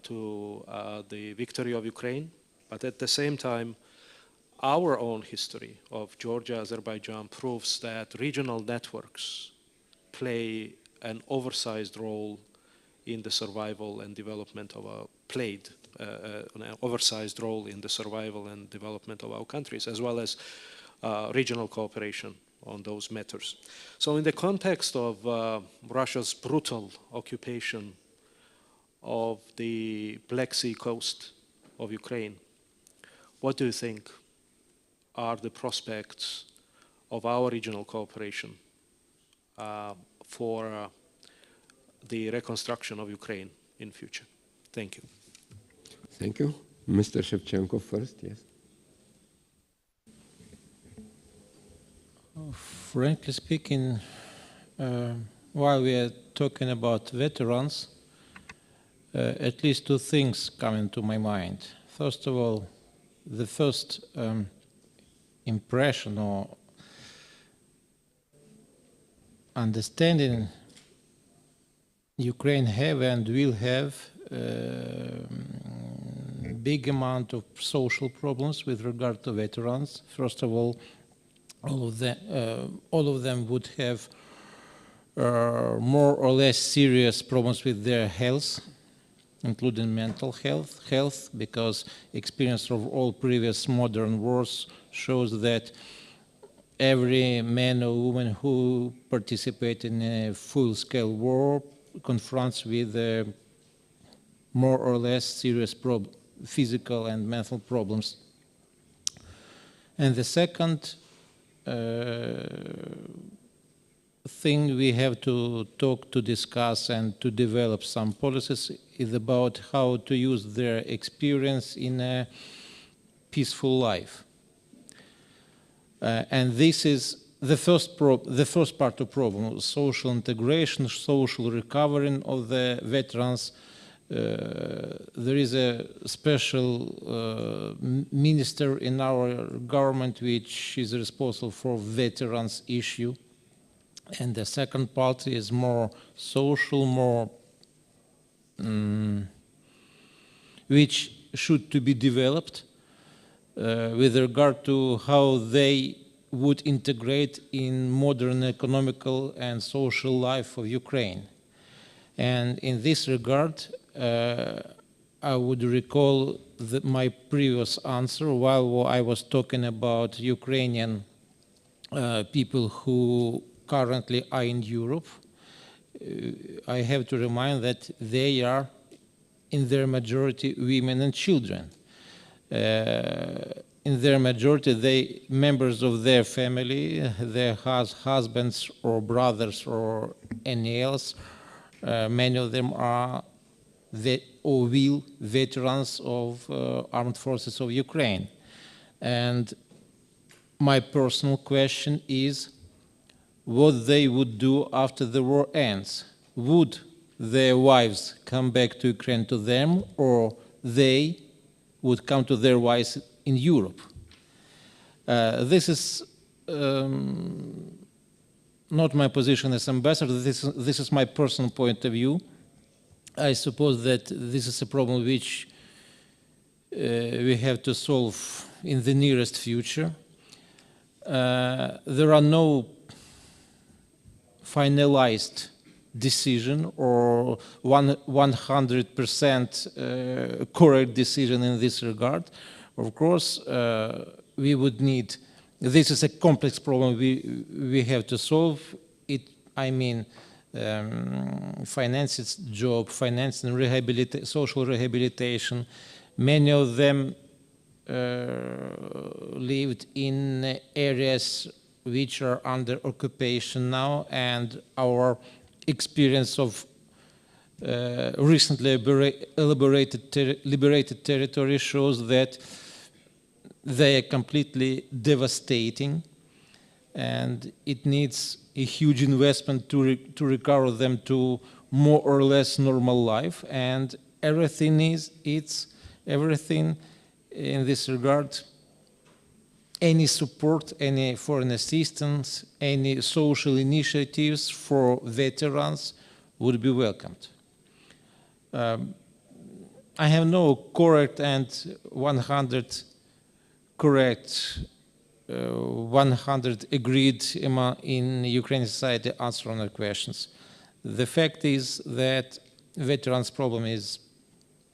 to the victory of Ukraine. But at the same time, our own history of Georgia, Azerbaijan proves that regional networks play an oversized role in the survival and development of our an oversized role in the survival and development of our countries, as well as regional cooperation on those matters. So in the context of Russia's brutal occupation of the Black Sea coast of Ukraine, what do you think are the prospects of our regional cooperation for the reconstruction of Ukraine in future? Thank you. Thank you. Mr. Shevchenko first, yes. Frankly speaking, while we are talking about veterans, at least 2 things come into my mind. First of all, the first impression or understanding Ukraine have and will have big amount of social problems with regard to veterans. First of all of them would have more or less serious problems with their health, including mental health, because experience of all previous modern wars shows that every man or woman who participates in a full-scale war confronts with more or less serious physical and mental problems. And the second thing we have to talk, to discuss, and to develop some policies is about how to use their experience in a peaceful life. And this is the first part of the problem: social integration, social recovery of the veterans. There is a special minister in our government which is responsible for veterans issue. And the second part is more social, more which should to be developed with regard to how they would integrate in modern economical and social life of Ukraine. And in this regard, I would recall my previous answer while I was talking about Ukrainian people who currently are in Europe. I have to remind that they are, in their majority, women and children. In their majority, they members of their family, their husbands or brothers or any else. Many of them are veterans of armed forces of Ukraine. And my personal question is what they would do after the war ends. Would their wives come back to Ukraine to them, or they would come to their wives in Europe? This is not my position as ambassador. This is my personal point of view. I suppose that this is a problem which we have to solve in the nearest future. There are no finalized decision or 100% correct decision in this regard. Of course, we would need, this is a complex problem we have to solve. I mean, finances, job, financing, social rehabilitation. Many of them lived in areas which are under occupation now, and our experience of recently liberated territory shows that they are completely devastating, and it needs a huge investment to recover them to more or less normal life. And everything in this regard, any support, any foreign assistance, any social initiatives for veterans would be welcomed. I have no correct and 100 correct, 100 agreed in Ukrainian society answer on the questions. The fact is that veterans' problem is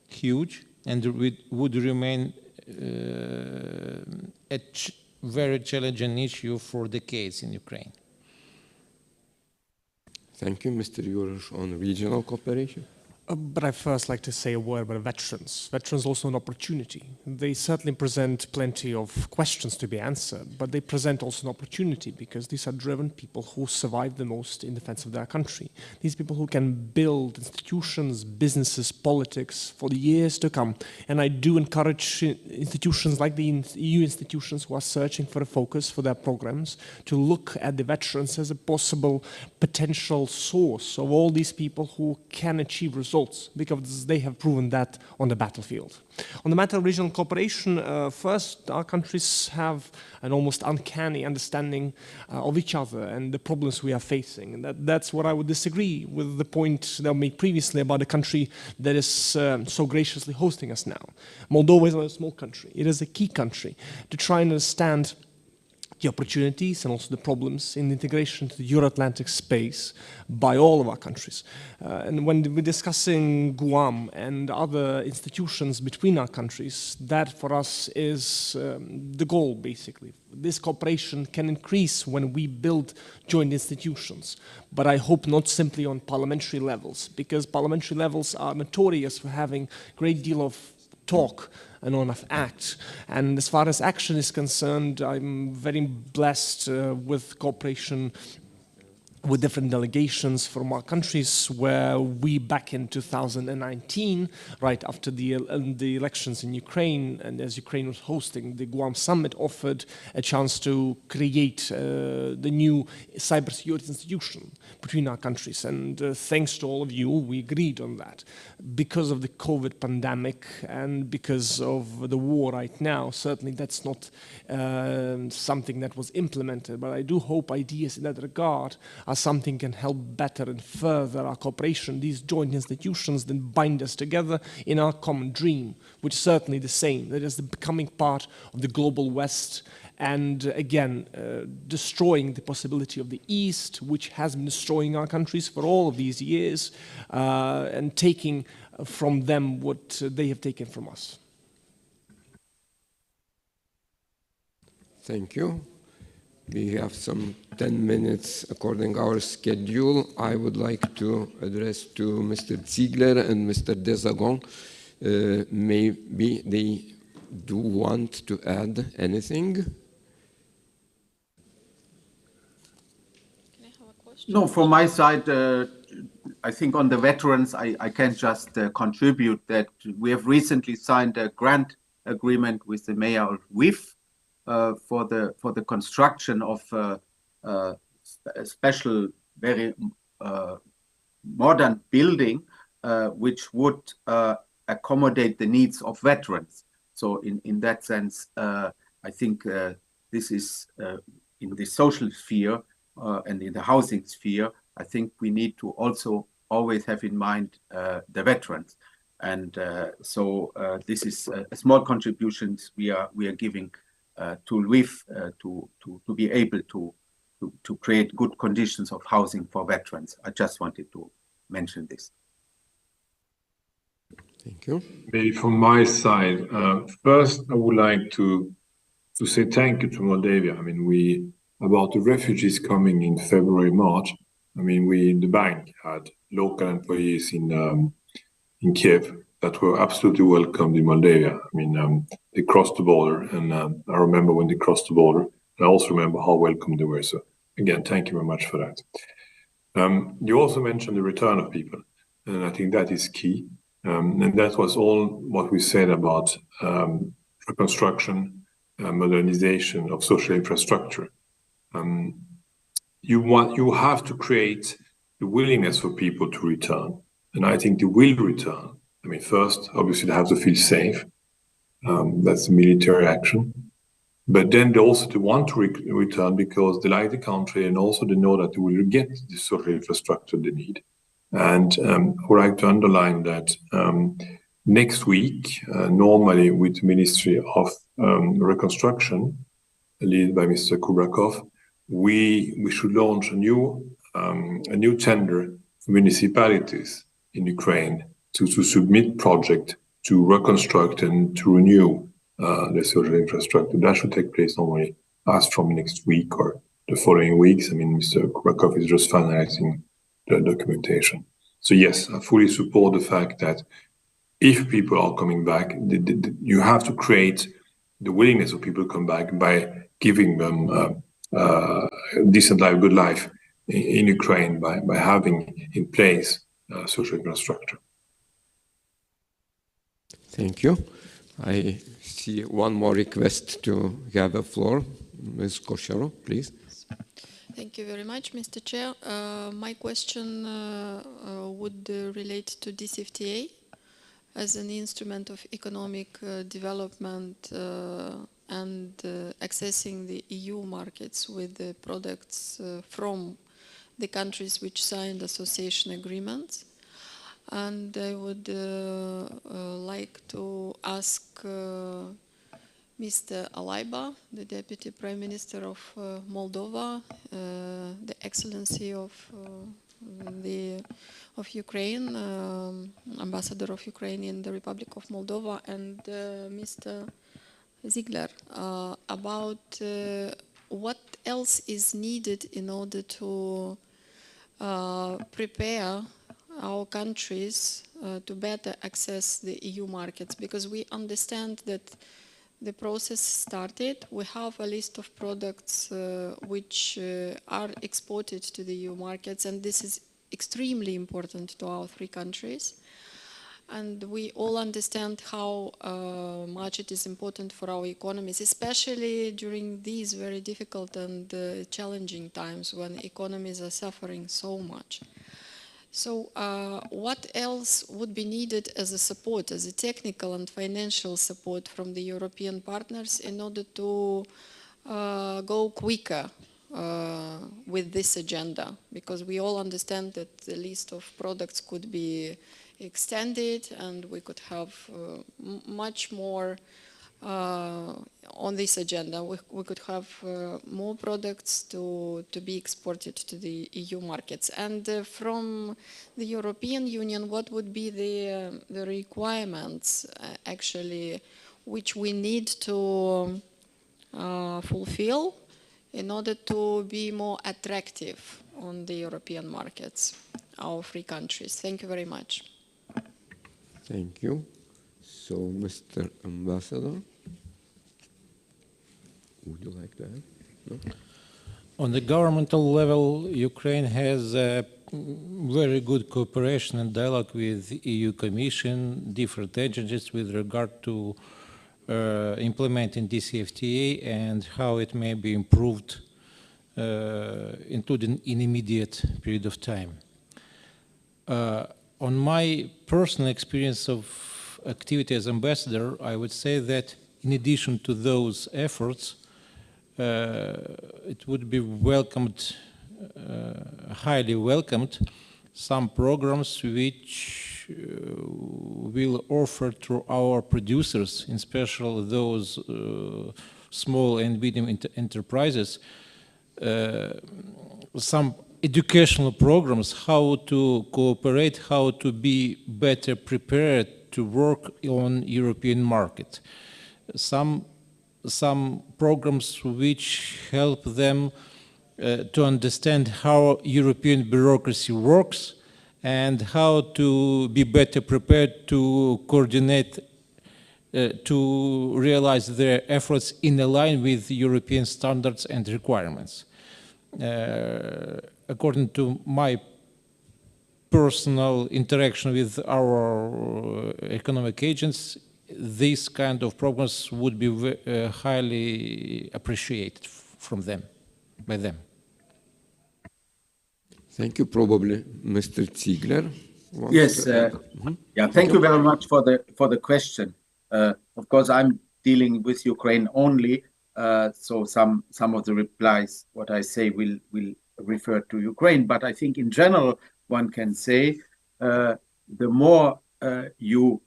huge and would remain a very challenging issue for decades in Ukraine. Thank you, Mr. Jurosh, on regional cooperation. But I first like to say a word about veterans. Veterans also an opportunity. They certainly present plenty of questions to be answered, but they present also an opportunity because these are driven people who survive the most in defense of their country. These people who can build institutions, businesses, politics for the years to come. And I do encourage institutions like the EU institutions who are searching for a focus for their programs to look at the veterans as a possible potential source of all these people who can achieve results, because they have proven that on the battlefield. On the matter of regional cooperation, first, our countries have an almost uncanny understanding of each other and the problems we are facing. And that's what I would disagree with the point that I made previously about the country that is so graciously hosting us now. Moldova is not a small country. It is a key country to try and understand the opportunities and also the problems in integration to the Euro-Atlantic space by all of our countries. And when we're discussing Guam and other institutions between our countries, that for us is the goal, basically. This cooperation can increase when we build joint institutions, but I hope not simply on parliamentary levels, because parliamentary levels are notorious for having a great deal of talk and not enough act. And as far as action is concerned, I'm very blessed with cooperation with different delegations from our countries, where we back in 2019, right after the elections in Ukraine, and as Ukraine was hosting the Guam summit, offered a chance to create the new cybersecurity institution between our countries. And thanks to all of you, we agreed on that. Because of the COVID pandemic and because of the war right now, certainly that's not something that was implemented, but I do hope ideas in that regard are something can help better and further our cooperation. These joint institutions then bind us together in our common dream, which is certainly the same, that is the becoming part of the global West, and again, destroying the possibility of the East, which has been destroying our countries for all of these years, and taking from them what they have taken from us. Thank you. We have some 10 minutes according to our schedule. I would like to address to Mr. Ziegler and Mr. Dezagon. Maybe they do want to add anything. Can I have a question? No, from my side, I think on the veterans, I can just contribute that we have recently signed a grant agreement with the mayor of Lviv for the construction of a special, very modern building, which would accommodate the needs of veterans. So in that sense, I think this is in the social sphere and in the housing sphere. I think we need to also always have in mind the veterans. And so this is a small contributions we are giving to Lviv to be able to create good conditions of housing for veterans. I just wanted to mention this. Thank you. Maybe from my side, first I would like to say thank you to Moldavia. I mean, about the refugees coming in February, March. I mean, we in the bank had local employees in Kiev that were absolutely welcomed in Moldavia. I mean, they crossed the border, and I remember when they crossed the border. And I also remember how welcome they were. So again, thank you very much for that. You also mentioned the return of people, and I think that is key. And that was all what we said about reconstruction, modernization of social infrastructure. You have to create the willingness for people to return, and I think they will return. I mean, first, obviously, they have to feel safe. That's a military action. But then they also want to return because they like the country, and also they know that they will get the social infrastructure they need. And I would like to underline that next week, normally with the Ministry of Reconstruction, led by Mr. Kubrakov, we should launch a new tender for municipalities in Ukraine to submit projects to reconstruct and to renew the social infrastructure. That should take place normally as from next week or the following weeks. I mean, Mr. Kubrakov is just finalizing the documentation. So yes, I fully support the fact that if people are coming back, you have to create the willingness of people to come back by giving them a decent life, good life in Ukraine, by having in place social infrastructure. Thank you. I see one more request to have the floor. Ms. Koshero, please. Thank you very much, Mr. Chair. My question would relate to DCFTA as an instrument of economic development and accessing the EU markets with the products from the countries which signed association agreements. And I would like to ask Mr. Alaiba, the Deputy Prime Minister of Moldova, the Excellency of Ukraine, Ambassador of Ukraine in the Republic of Moldova, and Mr. Ziegler, about what else is needed in order to prepare our countries to better access the EU markets, because we understand that the process started. We have a list of products which are exported to the EU markets, and this is extremely important to our three countries. And we all understand how much it is important for our economies, especially during these very difficult and challenging times when economies are suffering so much. So what else would be needed as a support, as a technical and financial support from the European partners in order to go quicker with this agenda? Because we all understand that the list of products could be extended and we could have much more on this agenda. We could have more products to be exported to the EU markets. And from the European Union, what would be the requirements actually which we need to fulfill in order to be more attractive on the European markets, our free countries? Thank you very much. Thank you. So, Mr. Ambassador, would you like to add? No? On the governmental level, Ukraine has a very good cooperation and dialogue with the EU Commission, different agencies with regard to implementing DCFTA and how it may be improved, including in immediate period of time. On my personal experience of activity as ambassador, I would say that in addition to those efforts, it would be welcomed, highly welcomed, some programs which will offer to our producers, in special those small and medium enterprises, some educational programs, how to cooperate, how to be better prepared to work on European market. Some programs which help them to understand how European bureaucracy works and how to be better prepared to coordinate, to realize their efforts in line with European standards and requirements. According to my personal interaction with our economic agents, these kind of programs would be highly appreciated from them, by them. Thank you. Probably Mr. Ziegler. Yes. Yeah. Thank you very much for the question. Of course, I'm dealing with Ukraine only, so some of the replies, what I say, will refer to Ukraine. But I think in general, one can say the more you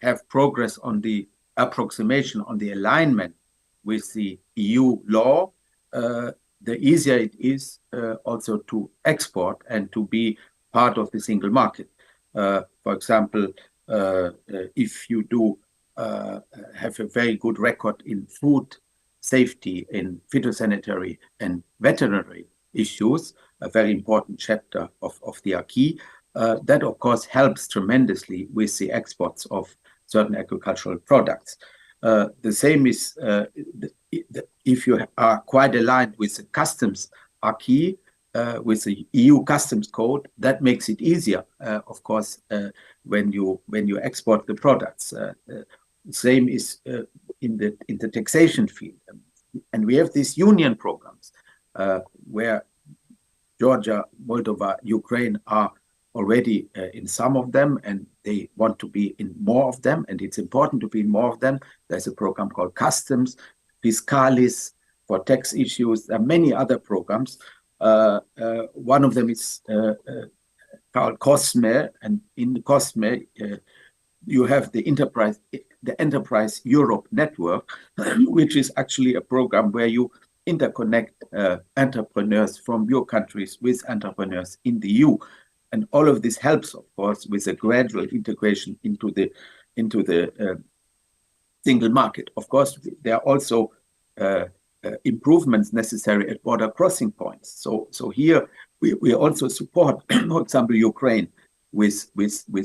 have progress on the approximation, on the alignment with the EU law, the easier it is also to export and to be part of the single market. For example, if you do have a very good record in food safety, in phytosanitary and veterinary issues, a very important chapter of the acquis, that of course helps tremendously with the exports of certain agricultural products. The same is if you are quite aligned with the customs acquis, with the EU customs code, that makes it easier, of course, when you export the products. Same is in the taxation field, and we have these union programs where Georgia, Moldova, Ukraine are already in some of them, and they want to be in more of them, and it's important to be in more of them. There's a program called Customs, Fiscalis for tax issues. There are many other programs. One of them is called COSME, and in the COSME you have the Enterprise Europe Network, which is actually a program where you interconnect entrepreneurs from your countries with entrepreneurs in the EU. And all of this helps, of course, with a gradual integration into the single market. Of course, there are also improvements necessary at border crossing points. So here we also support, for example, Ukraine with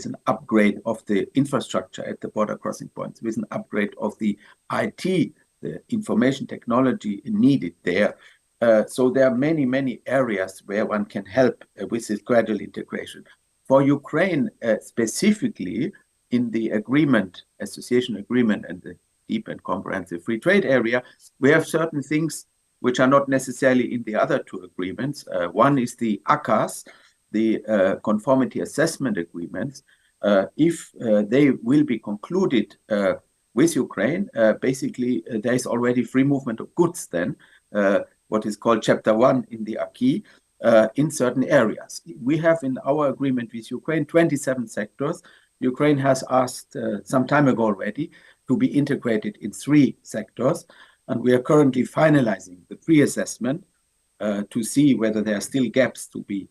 an upgrade of the infrastructure at the border crossing points, with an upgrade of the IT, the information technology needed there. So there are many areas where one can help with this gradual integration. For Ukraine specifically, in the agreement, association agreement, and the deep and comprehensive free trade area, we have certain things which are not necessarily in the other two agreements. One is the ACAs, the conformity assessment agreements. If they will be concluded with Ukraine, basically there is already free movement of goods then, what is called Chapter 1 in the acquis, in certain areas. We have in our agreement with Ukraine 27 sectors. Ukraine has asked some time ago already to be integrated in 3 sectors, and we are currently finalizing the pre-assessment to see whether there are still gaps to be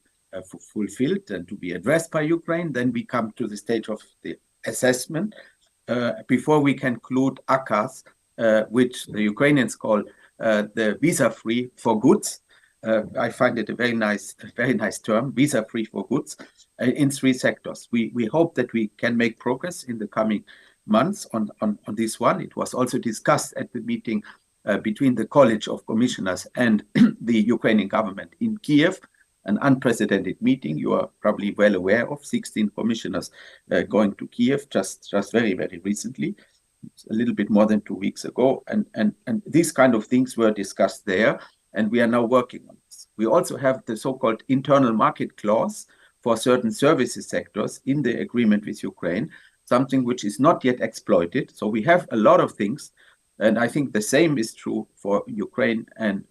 fulfilled and to be addressed by Ukraine. Then we come to the stage of the assessment before we conclude ACAs, which the Ukrainians call the visa-free for goods. I find it a very nice term, visa-free for goods, in 3 sectors. We hope that we can make progress in the coming months on this one. It was also discussed at the meeting between the College of Commissioners and the Ukrainian government in Kiev, an unprecedented meeting. You are probably well aware of 16 commissioners going to Kiev just very recently, a little bit more than 2 weeks ago, and these kind of things were discussed there, and we are now working on this. We also have the so-called internal market clause for certain services sectors in the agreement with Ukraine, something which is not yet exploited. So we have a lot of things And I think the same is true for Ukraine and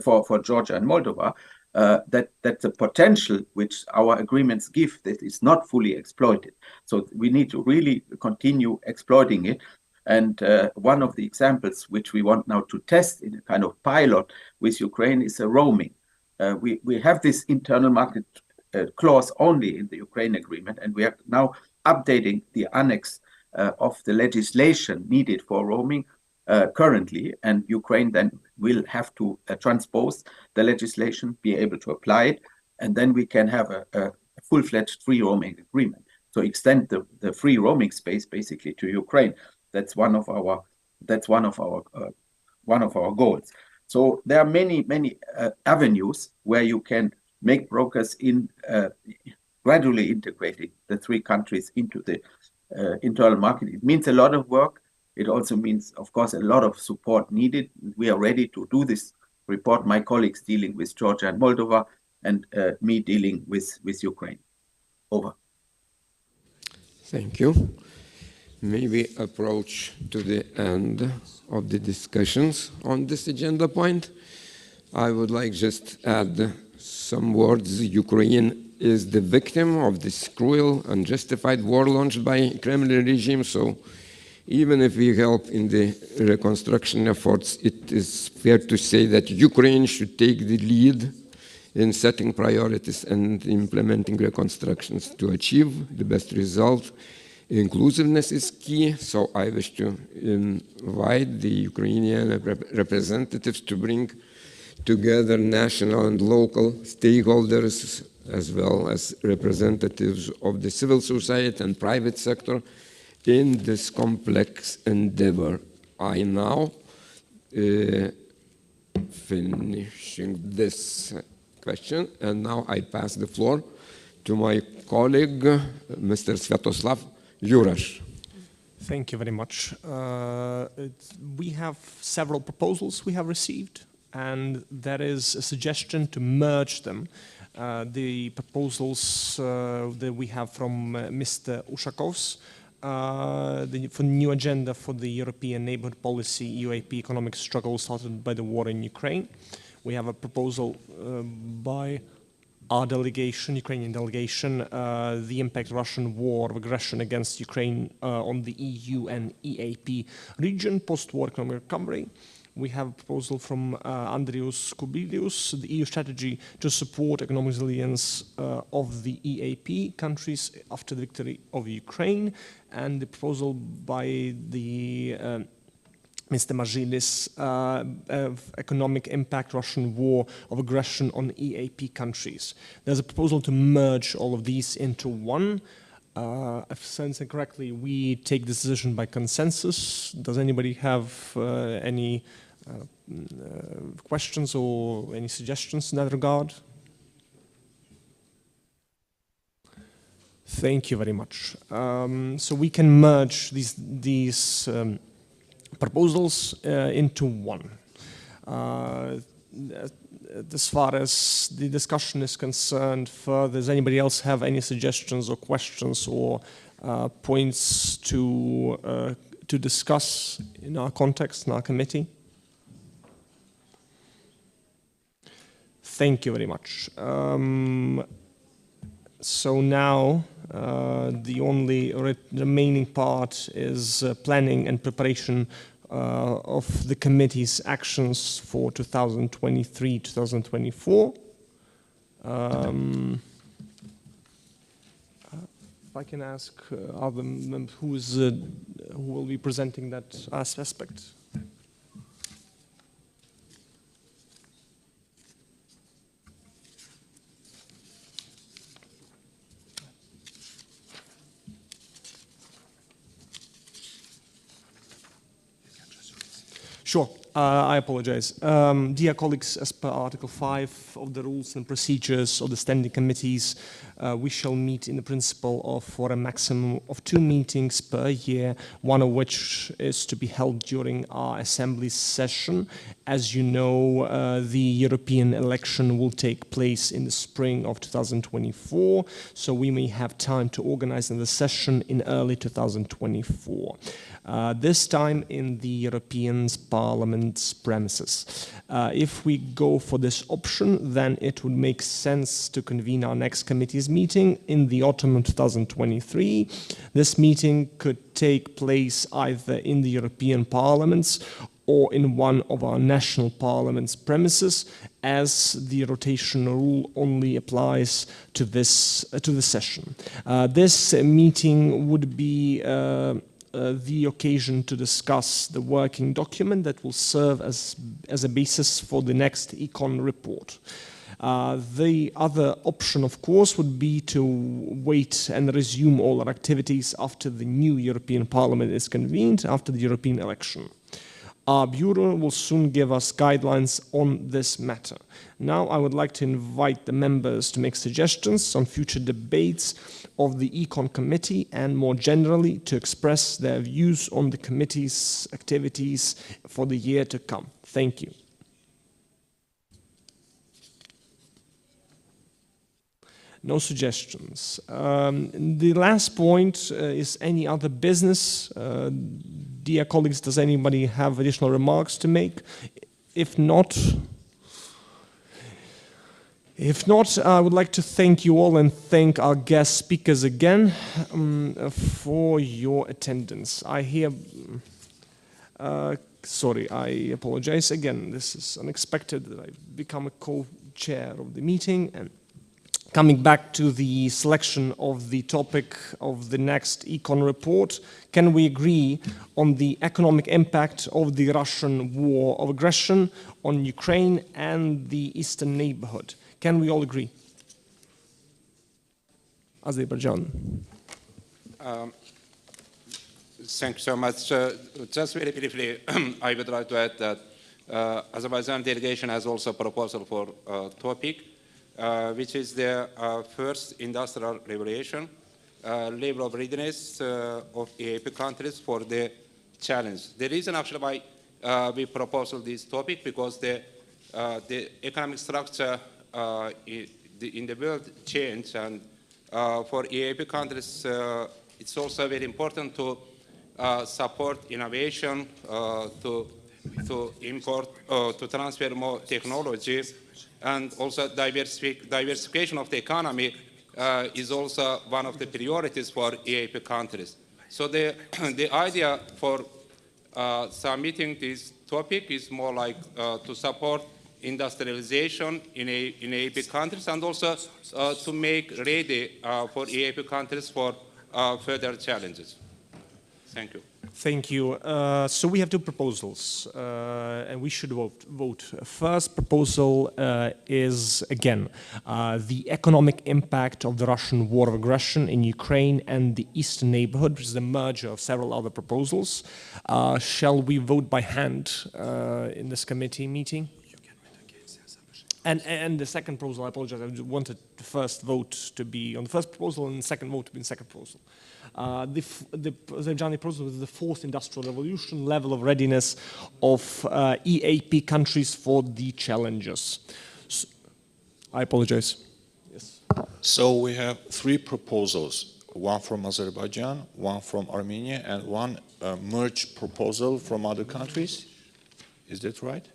for Georgia and Moldova, that the potential which our agreements give that is not fully exploited. So we need to really continue exploiting it. And one of the examples which we want now to test in a kind of pilot with Ukraine is roaming. We have this internal market clause only in the Ukraine agreement, and we are now updating the annex of the legislation needed for roaming currently, and Ukraine then will have to transpose the legislation, be able to apply it, and then we can have a full-fledged free roaming agreement. So extend the free roaming space basically to Ukraine. That's one of our goals. So there are many avenues where you can make progress in gradually integrating the three countries into the internal market. It means a lot of work. It also means, of course, a lot of support needed. We are ready to do this report. My colleagues dealing with Georgia and Moldova, and me dealing with Ukraine. Over. Thank you. Maybe approach to the end of the discussions on this agenda point. I would like just add some words. Ukraine is the victim of this cruel, unjustified war launched by Kremlin regime. So even if we help in the reconstruction efforts, it is fair to say that Ukraine should take the lead in setting priorities and implementing reconstructions to achieve the best result. Inclusiveness is key, so I wish to invite the Ukrainian representatives to bring together national and local stakeholders, as well as representatives of the civil society and private sector in this complex endeavor. I now finishing this question, and now I pass the floor to my colleague, Mr. Sviatoslav Jurash. Thank you very much. We have several proposals we have received, and there is a suggestion to merge them. The proposals that we have from Mr. Ushakov's for new agenda for the European Neighborhood Policy, UAP economic struggle started by the war in Ukraine. We have a proposal by our delegation, Ukrainian delegation, the impact of Russian war of aggression against Ukraine on the EU and EAP region, post-war economic recovery. We have a proposal from Andrius Kubilius, the EU strategy to support economic resilience of the EAP countries after the victory of Ukraine, and the proposal by the Mr. Margilis, economic impact Russian war of aggression on EAP countries. There's a proposal to merge all of these into one. If I sense it correctly, we take this decision by consensus. Does anybody have any questions or any suggestions in that regard? Thank you very much. So we can merge these proposals into one. As far as the discussion is concerned further, does anybody else have any suggestions or questions or points to discuss in our context, in our committee? Thank you very much. So now the only remaining part is planning and preparation of the committee's actions for 2023-2024. If I can ask other members who will be presenting that aspect. Sure, I apologize. Dear colleagues, as per Article 5 of the Rules and Procedures of the Standing Committees, we shall meet in the principle for a maximum of 2 meetings per year, one of which is to be held during our assembly session. As you know, the European election will take place in the spring of 2024, so we may have time to organize another session in early 2024. this time in the European Parliament's premises. If we go for this option, then it would make sense to convene our next committee's meeting in the autumn of 2023. This meeting could take place either in the European Parliaments or in one of our national parliaments' premises, as the rotation rule only applies to this session. This meeting would be the occasion to discuss the working document that will serve as a basis for the next Econ report. The other option, of course, would be to wait and resume all our activities after the new European Parliament is convened, after the European election. Our Bureau will soon give us guidelines on this matter. Now I would like to invite the members to make suggestions on future debates of the Econ Committee and more generally to express their views on the committee's activities for the year to come. Thank you. No suggestions. The last point is any other business. Dear colleagues, does anybody have additional remarks to make? If not, I would like to thank you all and thank our guest speakers again for your attendance. I hear, sorry, I apologize again. This is unexpected that I've become a co-chair of the meeting. And coming back to the selection of the topic of the next Econ report, can we agree on the economic impact of the Russian war of aggression on Ukraine and the eastern neighborhood? Can we all agree? Azerbaijan. Thank you so much. Just very briefly, I would like to add that Azerbaijan delegation has also a proposal for topic, which is the first industrial revolution, level of readiness of EAP countries for the challenge. The reason actually why we propose this topic, because the economic structure in the world changed, and for EAP countries, it's also very important to support innovation, to import, to transfer more technology, and also diversification of the economy is also one of the priorities for EAP countries. So the idea for submitting this topic is more like to support industrialization in EAP countries, and also to make ready for EAP countries for further challenges. Thank you. Thank you. So we have two proposals, and we should vote. First proposal is, again, the economic impact of the Russian war of aggression in Ukraine and the eastern neighborhood, which is the merger of several other proposals. Shall we vote by hand in this committee meeting? And the second proposal, I apologize, I wanted the first vote to be on the first proposal and the second vote to be on the second proposal. The Azerbaijani proposal is the fourth industrial revolution, level of readiness of EAP countries for the challenges. So, I apologize. Yes. So we have three proposals, one from Azerbaijan, one from Armenia, and one merged proposal from other countries. Is that right?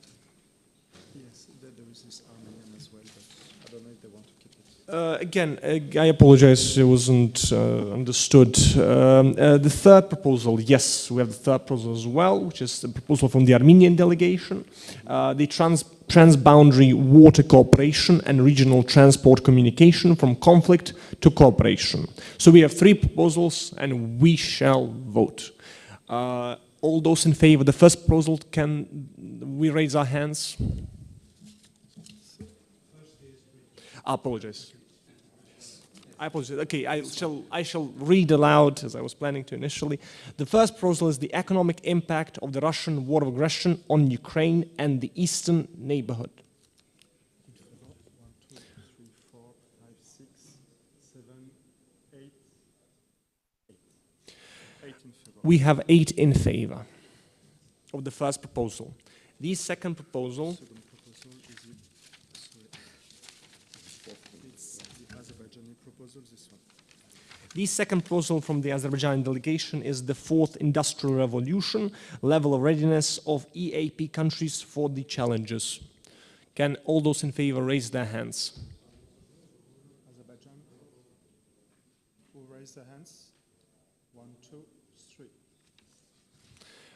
Again, I apologize, it wasn't understood. The third proposal, yes, we have the third proposal as well, which is the proposal from the Armenian delegation, the transboundary water cooperation and regional transport communication from conflict to cooperation. So we have three proposals and we shall vote. All those in favor of the first proposal, can we raise our hands? I apologize. Okay, I shall read aloud, as I was planning to initially. The first proposal is the economic impact of the Russian war of aggression on Ukraine and the eastern neighborhood. 1, 2, 3, 4, 5, 6, 7, 8. 8 in favor. We have 8 in favor of the first proposal. The second proposal. The second proposal from the Azerbaijani delegation is the fourth industrial revolution, level of readiness of EAP countries for the challenges. Can all those in favor raise their hands? Azerbaijan. Who raise their hands? 1, 2, 3.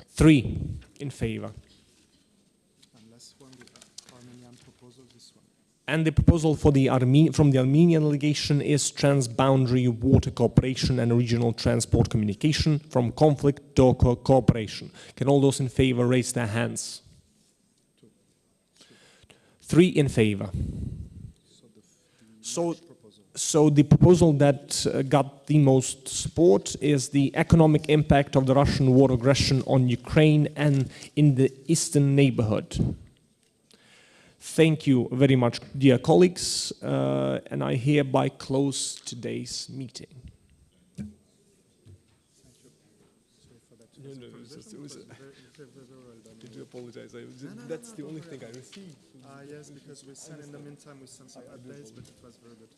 3 in favor. Unless one, the Armenian proposal, this one. And the proposal for from the Armenian delegation is transboundary water cooperation and regional transport communication from conflict to cooperation. Can all those in favor raise their hands? 3 in favor. So the proposal that got the most support is the economic impact of the Russian war aggression on Ukraine and in the eastern neighborhood. Thank you very much, dear colleagues, and I hereby close today's meeting. Did you apologize? That's the only thing I received. Yes, because we sent in the meantime we sent some updates, but it was very good.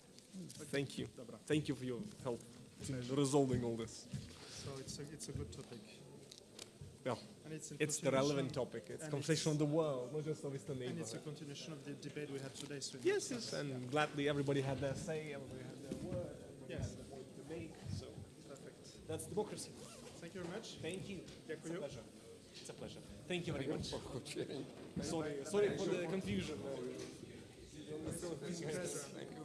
Thank you. Thank you for your help in resolving all this. So it's a good topic. Yeah, it's the relevant topic. It's conversation of the world, not just of Eastern neighborhood. And it's a continuation of the debate we had today. So yes, and gladly everybody had their say, everybody had their word, everybody yes. had their point to make. So perfect. That's democracy. Thank you very much. Thank you. It's a pleasure. It's a pleasure. Thank you very much. Sorry for the confusion. Thank you.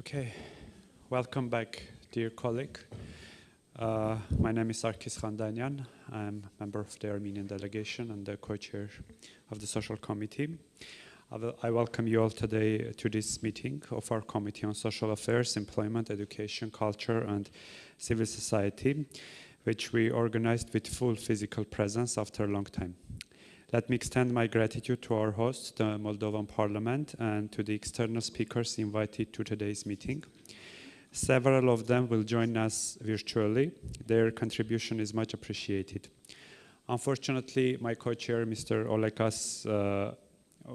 Okay, welcome back, dear colleague. My name is Sarkis Khandanyan. I'm a member of the Armenian delegation and the co-chair of the Social Committee. I welcome you all today to this meeting of our Committee on Social Affairs, Employment, Education, Culture and Civil Society, which we organized with full physical presence after a long time. Let me extend my gratitude to our host, the Moldovan Parliament, and to the external speakers invited to today's meeting. Several of them will join us virtually. Their contribution is much appreciated. Unfortunately, my co-chair, Mr. Olekas,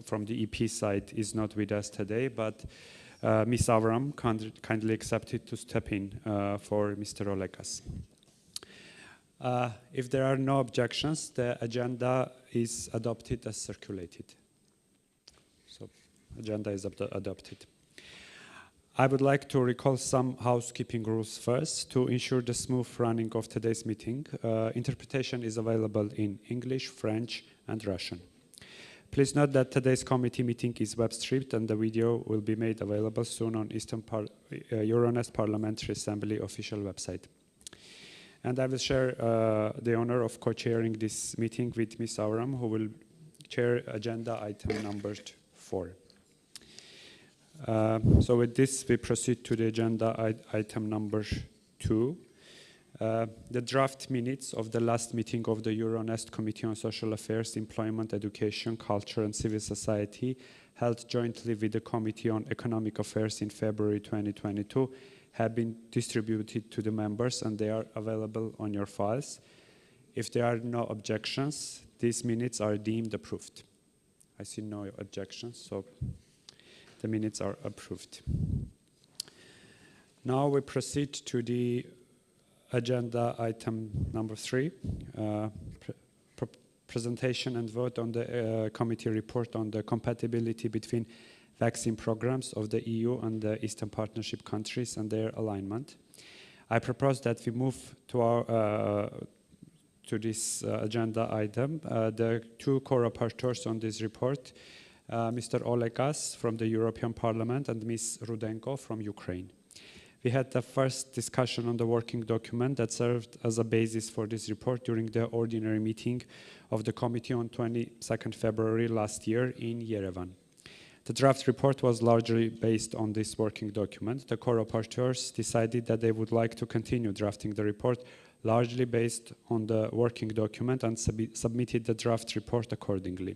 from the EP side, is not with us today, but Ms. Avram kindly accepted to step in for Mr. Olekas. If there are no objections, the agenda is adopted as circulated. So, agenda is adopted. I would like to recall some housekeeping rules first to ensure the smooth running of today's meeting. Interpretation is available in English, French, and Russian. Please note that today's committee meeting is web streamed and the video will be made available soon on Euronest Parliamentary Assembly official website. And I will share the honor of co-chairing this meeting with Ms. Avram, who will chair agenda item number 4. So with this, we proceed to the agenda item number 2. The draft minutes of the last meeting of the Euronest Committee on Social Affairs, Employment, Education, Culture and Civil Society, held jointly with the Committee on Economic Affairs in February 2022, have been distributed to the members and they are available on your files. If there are no objections, these minutes are deemed approved. I see no objections, so the minutes are approved. Now we proceed to the agenda item number 3, presentation and vote on the committee report on the compatibility between vaccine programs of the EU and the Eastern Partnership countries and their alignment. I propose that we move to this agenda item. The two co-rapporteurs on this report, Mr. Olekas from the European Parliament and Ms. Rudenko from Ukraine. We had the first discussion on the working document that served as a basis for this report during the ordinary meeting of the committee on 22nd February last year in Yerevan. The draft report was largely based on this working document. The co-rapporteurs decided that they would like to continue drafting the report largely based on the working document and submitted the draft report accordingly.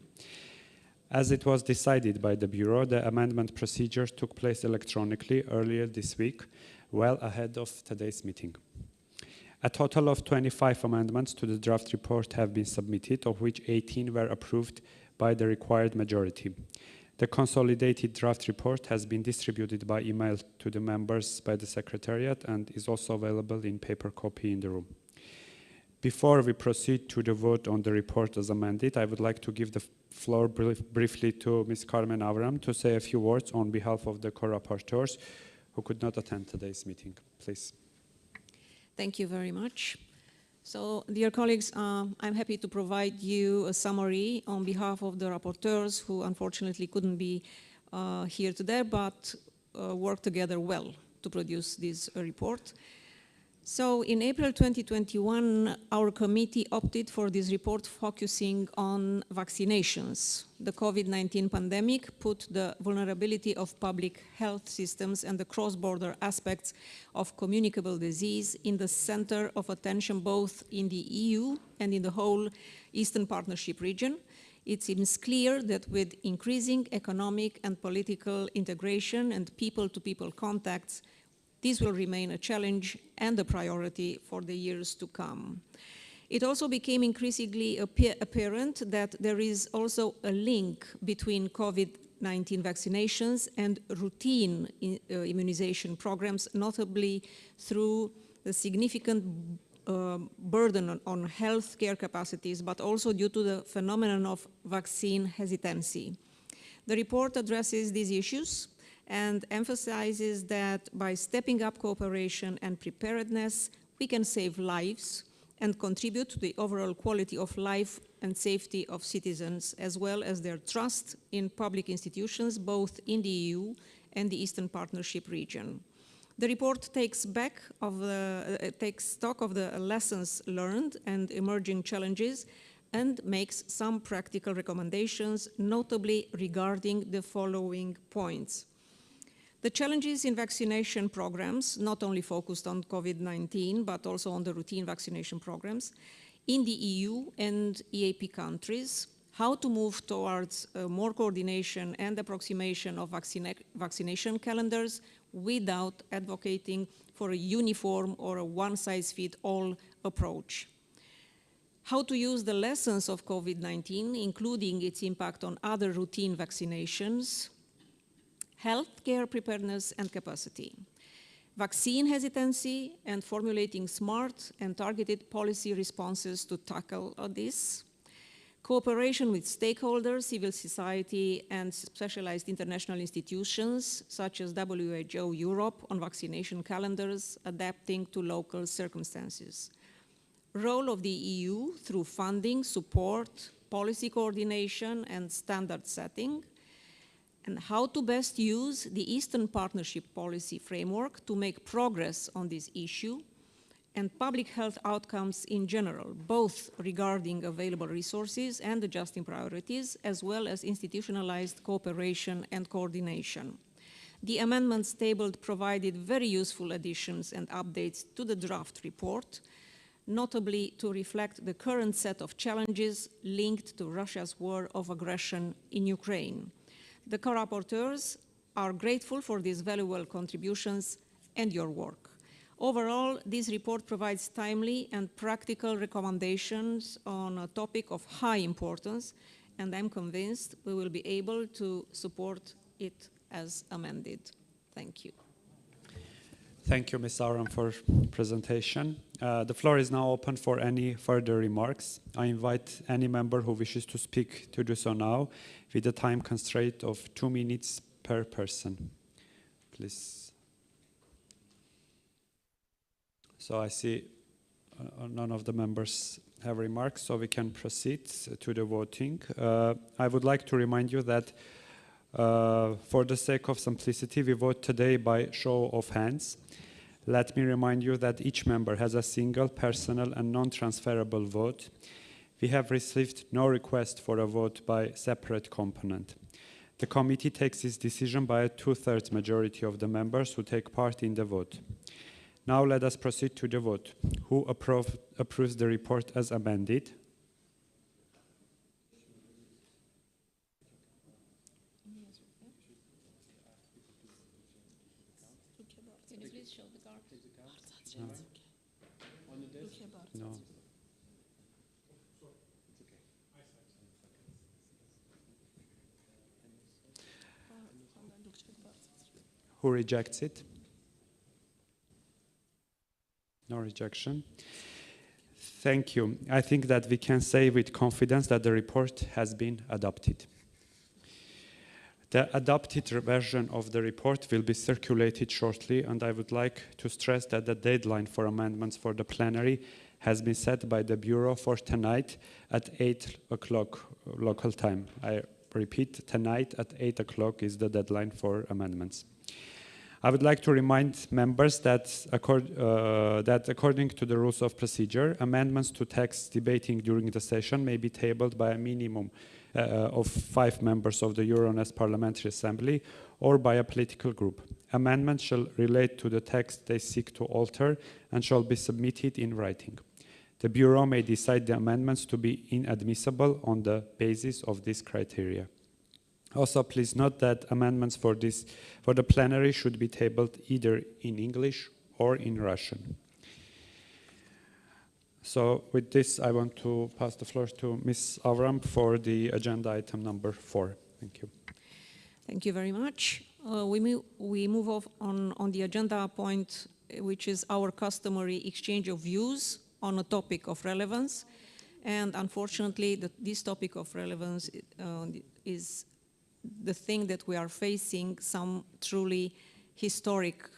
As it was decided by the Bureau, the amendment procedure took place electronically earlier this week, well ahead of today's meeting. A total of 25 amendments to the draft report have been submitted, of which 18 were approved by the required majority. The consolidated draft report has been distributed by email to the members by the Secretariat and is also available in paper copy in the room. Before we proceed to the vote on the report as amended, I would like to give the floor briefly to Ms. Carmen Avram to say a few words on behalf of the co-rapporteurs who could not attend today's meeting. Please. Thank you very much. So, dear colleagues, I'm happy to provide you a summary on behalf of the rapporteurs who unfortunately couldn't be here today, but worked together well to produce this report. So, in April 2021, our committee opted for this report focusing on vaccinations. The COVID-19 pandemic put the vulnerability of public health systems and the cross-border aspects of communicable disease in the center of attention both in the EU and in the whole Eastern Partnership region. It seems clear that with increasing economic and political integration and people-to-people contacts, this will remain a challenge and a priority for the years to come. It also became increasingly apparent that there is also a link between COVID-19 vaccinations and routine immunization programs, notably through the significant burden on healthcare capacities, but also due to the phenomenon of vaccine hesitancy. The report addresses these issues and emphasizes that by stepping up cooperation and preparedness, we can save lives and contribute to the overall quality of life and safety of citizens, as well as their trust in public institutions, both in the EU and the Eastern Partnership region. The report takes stock of the lessons learned and emerging challenges and makes some practical recommendations, notably regarding the following points. The challenges in vaccination programs, not only focused on COVID-19, but also on the routine vaccination programs in the EU and EAP countries, how to move towards more coordination and approximation of vaccination calendars without advocating for a uniform or a one-size-fits-all approach. How to use the lessons of COVID-19, including its impact on other routine vaccinations, healthcare preparedness and capacity, vaccine hesitancy and formulating smart and targeted policy responses to tackle this, cooperation with stakeholders, civil society and specialized international institutions such as WHO Europe on vaccination calendars adapting to local circumstances. Role of the EU through funding, support, policy coordination and standard setting, and how to best use the Eastern Partnership policy framework to make progress on this issue, and public health outcomes in general, both regarding available resources and adjusting priorities, as well as institutionalized cooperation and coordination. The amendments tabled provided very useful additions and updates to the draft report, notably to reflect the current set of challenges linked to Russia's war of aggression in Ukraine. The co-rapporteurs are grateful for these valuable contributions and your work. Overall, this report provides timely and practical recommendations on a topic of high importance, and I'm convinced we will be able to support it as amended. Thank you. Thank you, Ms. Aram, for presentation. The floor is now open for any further remarks. I invite any member who wishes to speak to do so now, with a time constraint of 2 minutes per person. Please. So I see none of the members have remarks, so we can proceed to the voting. I would like to remind you that for the sake of simplicity, we vote today by show of hands. Let me remind you that each member has a single personal and non-transferable vote. We have received no request for a vote by separate component. The committee takes its decision by a 2/3 majority of the members who take part in the vote. Now let us proceed to the vote. Who approves the report as amended? Can you please show the card? No. Who rejects it? No rejection. Thank you. I think that we can say with confidence that the report has been adopted. The adopted version of the report will be circulated shortly, and I would like to stress that the deadline for amendments for the plenary has been set by the Bureau for tonight at 8 o'clock local time. I repeat, tonight at 8 o'clock is the deadline for amendments. I would like to remind members that, according to the rules of procedure, amendments to texts debating during the session may be tabled by a minimum of 5 members of the Euronest Parliamentary Assembly or by a political group. Amendments shall relate to the text they seek to alter and shall be submitted in writing. The Bureau may decide the amendments to be inadmissible on the basis of this criteria. Also, please note that amendments for the plenary should be tabled either in English or in Russian. So with this, I want to pass the floor to Ms. Avram for the agenda item number 4. Thank you. Thank you very much. We move on the agenda point, which is our customary exchange of views on a topic of relevance. And unfortunately, this topic of relevance is the thing that we are facing some truly historic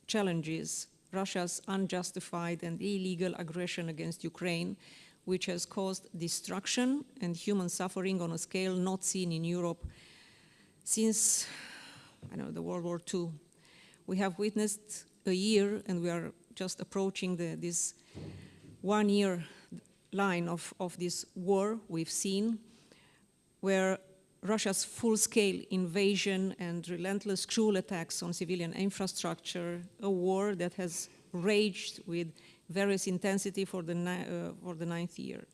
challenges. Russia's unjustified and illegal aggression against Ukraine, which has caused destruction and human suffering on a scale not seen in Europe since I don't know, the World War II. We have witnessed a year, and we are just approaching this 1 year line of this war we've seen, where Russia's full-scale invasion and relentless cruel attacks on civilian infrastructure, a war that has raged with various intensity for the 9th year.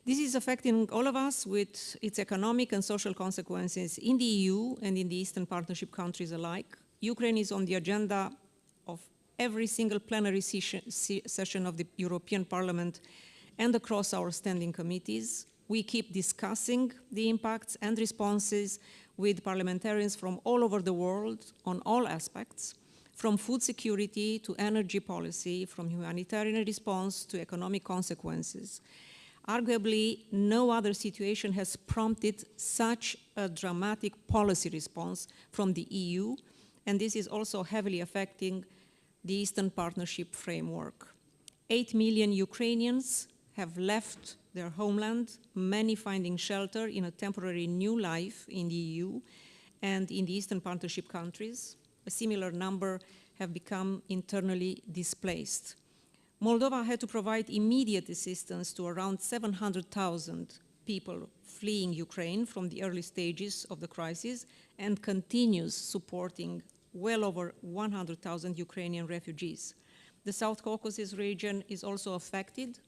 This is affecting all of us with its economic and social consequences in the EU and in the Eastern Partnership countries alike. Ukraine is on the agenda of every single plenary session of the European Parliament and across our standing committees. We keep discussing the impacts and responses with parliamentarians from all over the world on all aspects, from food security to energy policy, from humanitarian response to economic consequences. Arguably, no other situation has prompted such a dramatic policy response from the EU, and this is also heavily affecting the Eastern Partnership framework. 8 million Ukrainians have left their homeland, many finding shelter in a temporary new life in the EU and in the Eastern Partnership countries. A similar number have become internally displaced. Moldova had to provide immediate assistance to around 700,000 people fleeing Ukraine from the early stages of the crisis and continues supporting well over 100,000 Ukrainian refugees. The South Caucasus region is also affected.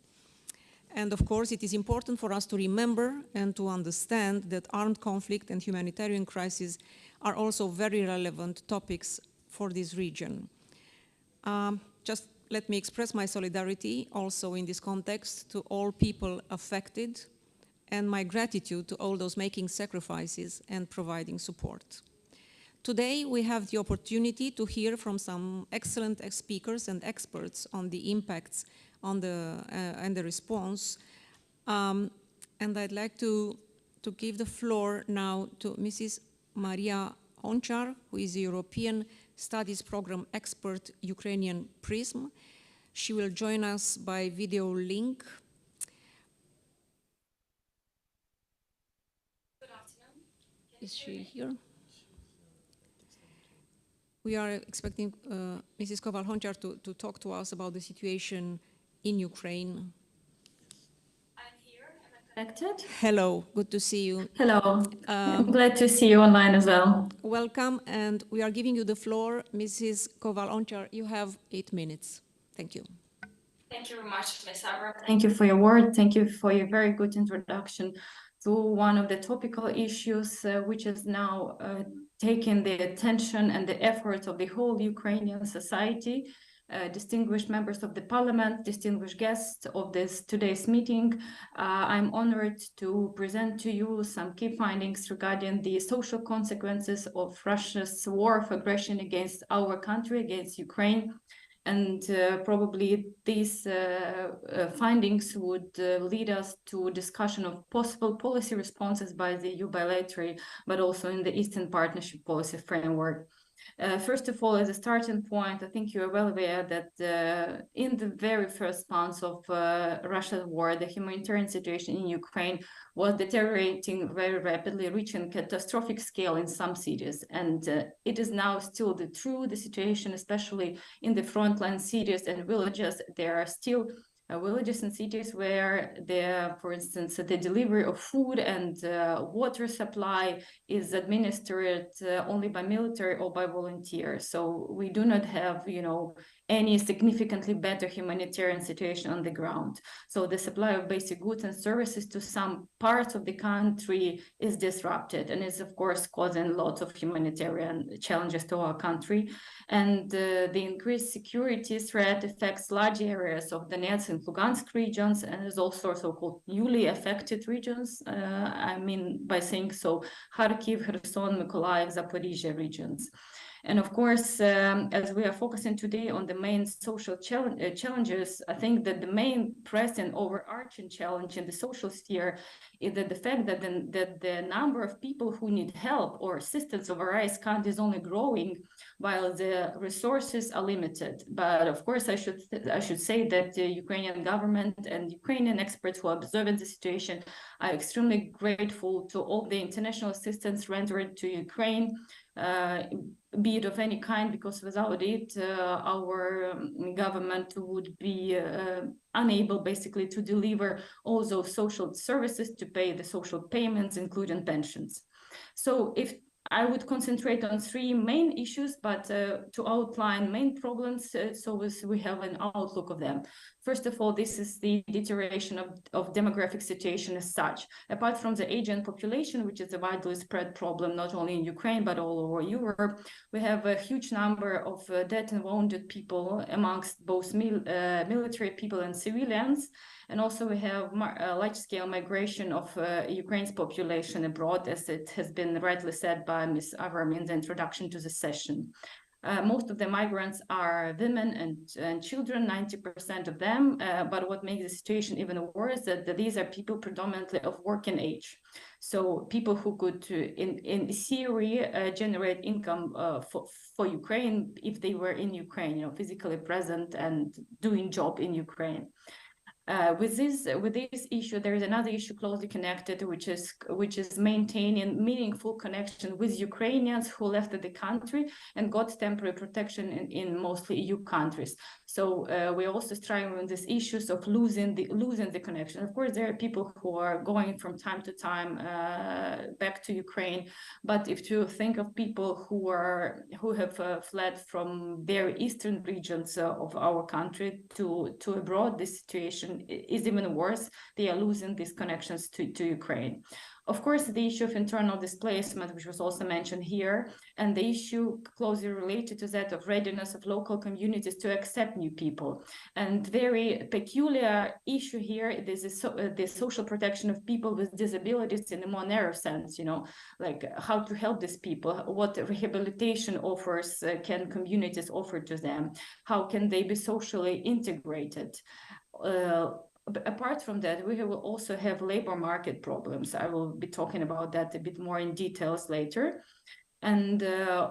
And of course, it is important for us to remember and to understand that armed conflict and humanitarian crises are also very relevant topics for this region. Just let me express my solidarity also in this context to all people affected and my gratitude to all those making sacrifices and providing support. Today, we have the opportunity to hear from some excellent speakers and experts on the impacts on and the response. And I'd like to give the floor now to Mrs. Maria Honchar, who is a European Studies Program expert, Ukrainian PRISM. She will join us by video link. Good afternoon. Is she here? We are expecting Mrs. Kowal-Honchar to talk to us about the situation in Ukraine. I'm here. Am I connected? Hello, good to see you. Hello. I'm glad to see you online as well. Welcome, and we are giving you the floor. Mrs. Kowal-Honchar, you have 8 minutes. Thank you. Thank you very much, Ms. Abram. Thank you for your word. Thank you for your very good introduction to one of the topical issues which is now taking the attention and the efforts of the whole Ukrainian society. Distinguished members of the Parliament, distinguished guests of today's meeting, I'm honored to present to you some key findings regarding the social consequences of Russia's war of aggression against our country, against Ukraine. And probably these findings would lead us to a discussion of possible policy responses by the EU bilaterally, but also in the Eastern Partnership policy framework. First of all, as a starting point, I think you are well aware that in the very first months of Russia's war, the humanitarian situation in Ukraine was deteriorating very rapidly, reaching catastrophic scale in some cities. And it is now still the situation, especially in the frontline cities and villages. There are still villages and cities where for instance, the delivery of food and water supply is administered only by military or by volunteers. So we do not have, any significantly better humanitarian situation on the ground. So the supply of basic goods and services to some parts of the country is disrupted and is, of course, causing lots of humanitarian challenges to our country. And the increased security threat affects large areas of Donetsk and Lugansk regions, and is also so-called newly affected regions. I mean, by saying so, Kharkiv, Kherson, Mykolaiv, Zaporizhia regions. And of course, as we are focusing today on the main social challenges, I think that the main present overarching challenge in the social sphere is that the fact that the number of people who need help or assistance of various countries is only growing, while the resources are limited. But of course, I should say that the Ukrainian government and Ukrainian experts who are observing the situation are extremely grateful to all the international assistance rendered to Ukraine, be it of any kind, because without it, our government would be unable basically to deliver all those social services, to pay the social payments, including pensions. So if I would concentrate on three main issues, but to outline main problems so as we have an outlook of them. First of all, this is the deterioration of demographic situation as such. Apart from the aging population, which is a widely spread problem, not only in Ukraine, but all over Europe, we have a huge number of dead and wounded people amongst both military people and civilians. And also we have a large-scale migration of Ukraine's population abroad, as it has been rightly said by Ms. Avram in the introduction to the session. Most of the migrants are women and children, 90% of them. But what makes the situation even worse is that these are people predominantly of working age. So people who could, in theory, generate income for Ukraine if they were in Ukraine, physically present and doing job in Ukraine. With this issue, there is another issue closely connected, which is maintaining meaningful connection with Ukrainians who left the country and got temporary protection in mostly EU countries. So we're also striving with these issues of losing the connection. Of course, there are people who are going from time to time back to Ukraine, but if you think of people who have fled from very eastern regions of our country to abroad, this situation is even worse. They are losing these connections to Ukraine. Of course, the issue of internal displacement, which was also mentioned here, and the issue closely related to that of readiness of local communities to accept new people. And very peculiar issue here is the social protection of people with disabilities in a more narrow sense, like how to help these people, what rehabilitation offers can communities offer to them, how can they be socially integrated. Apart from that, we will also have labor market problems. I will be talking about that a bit more in details later. And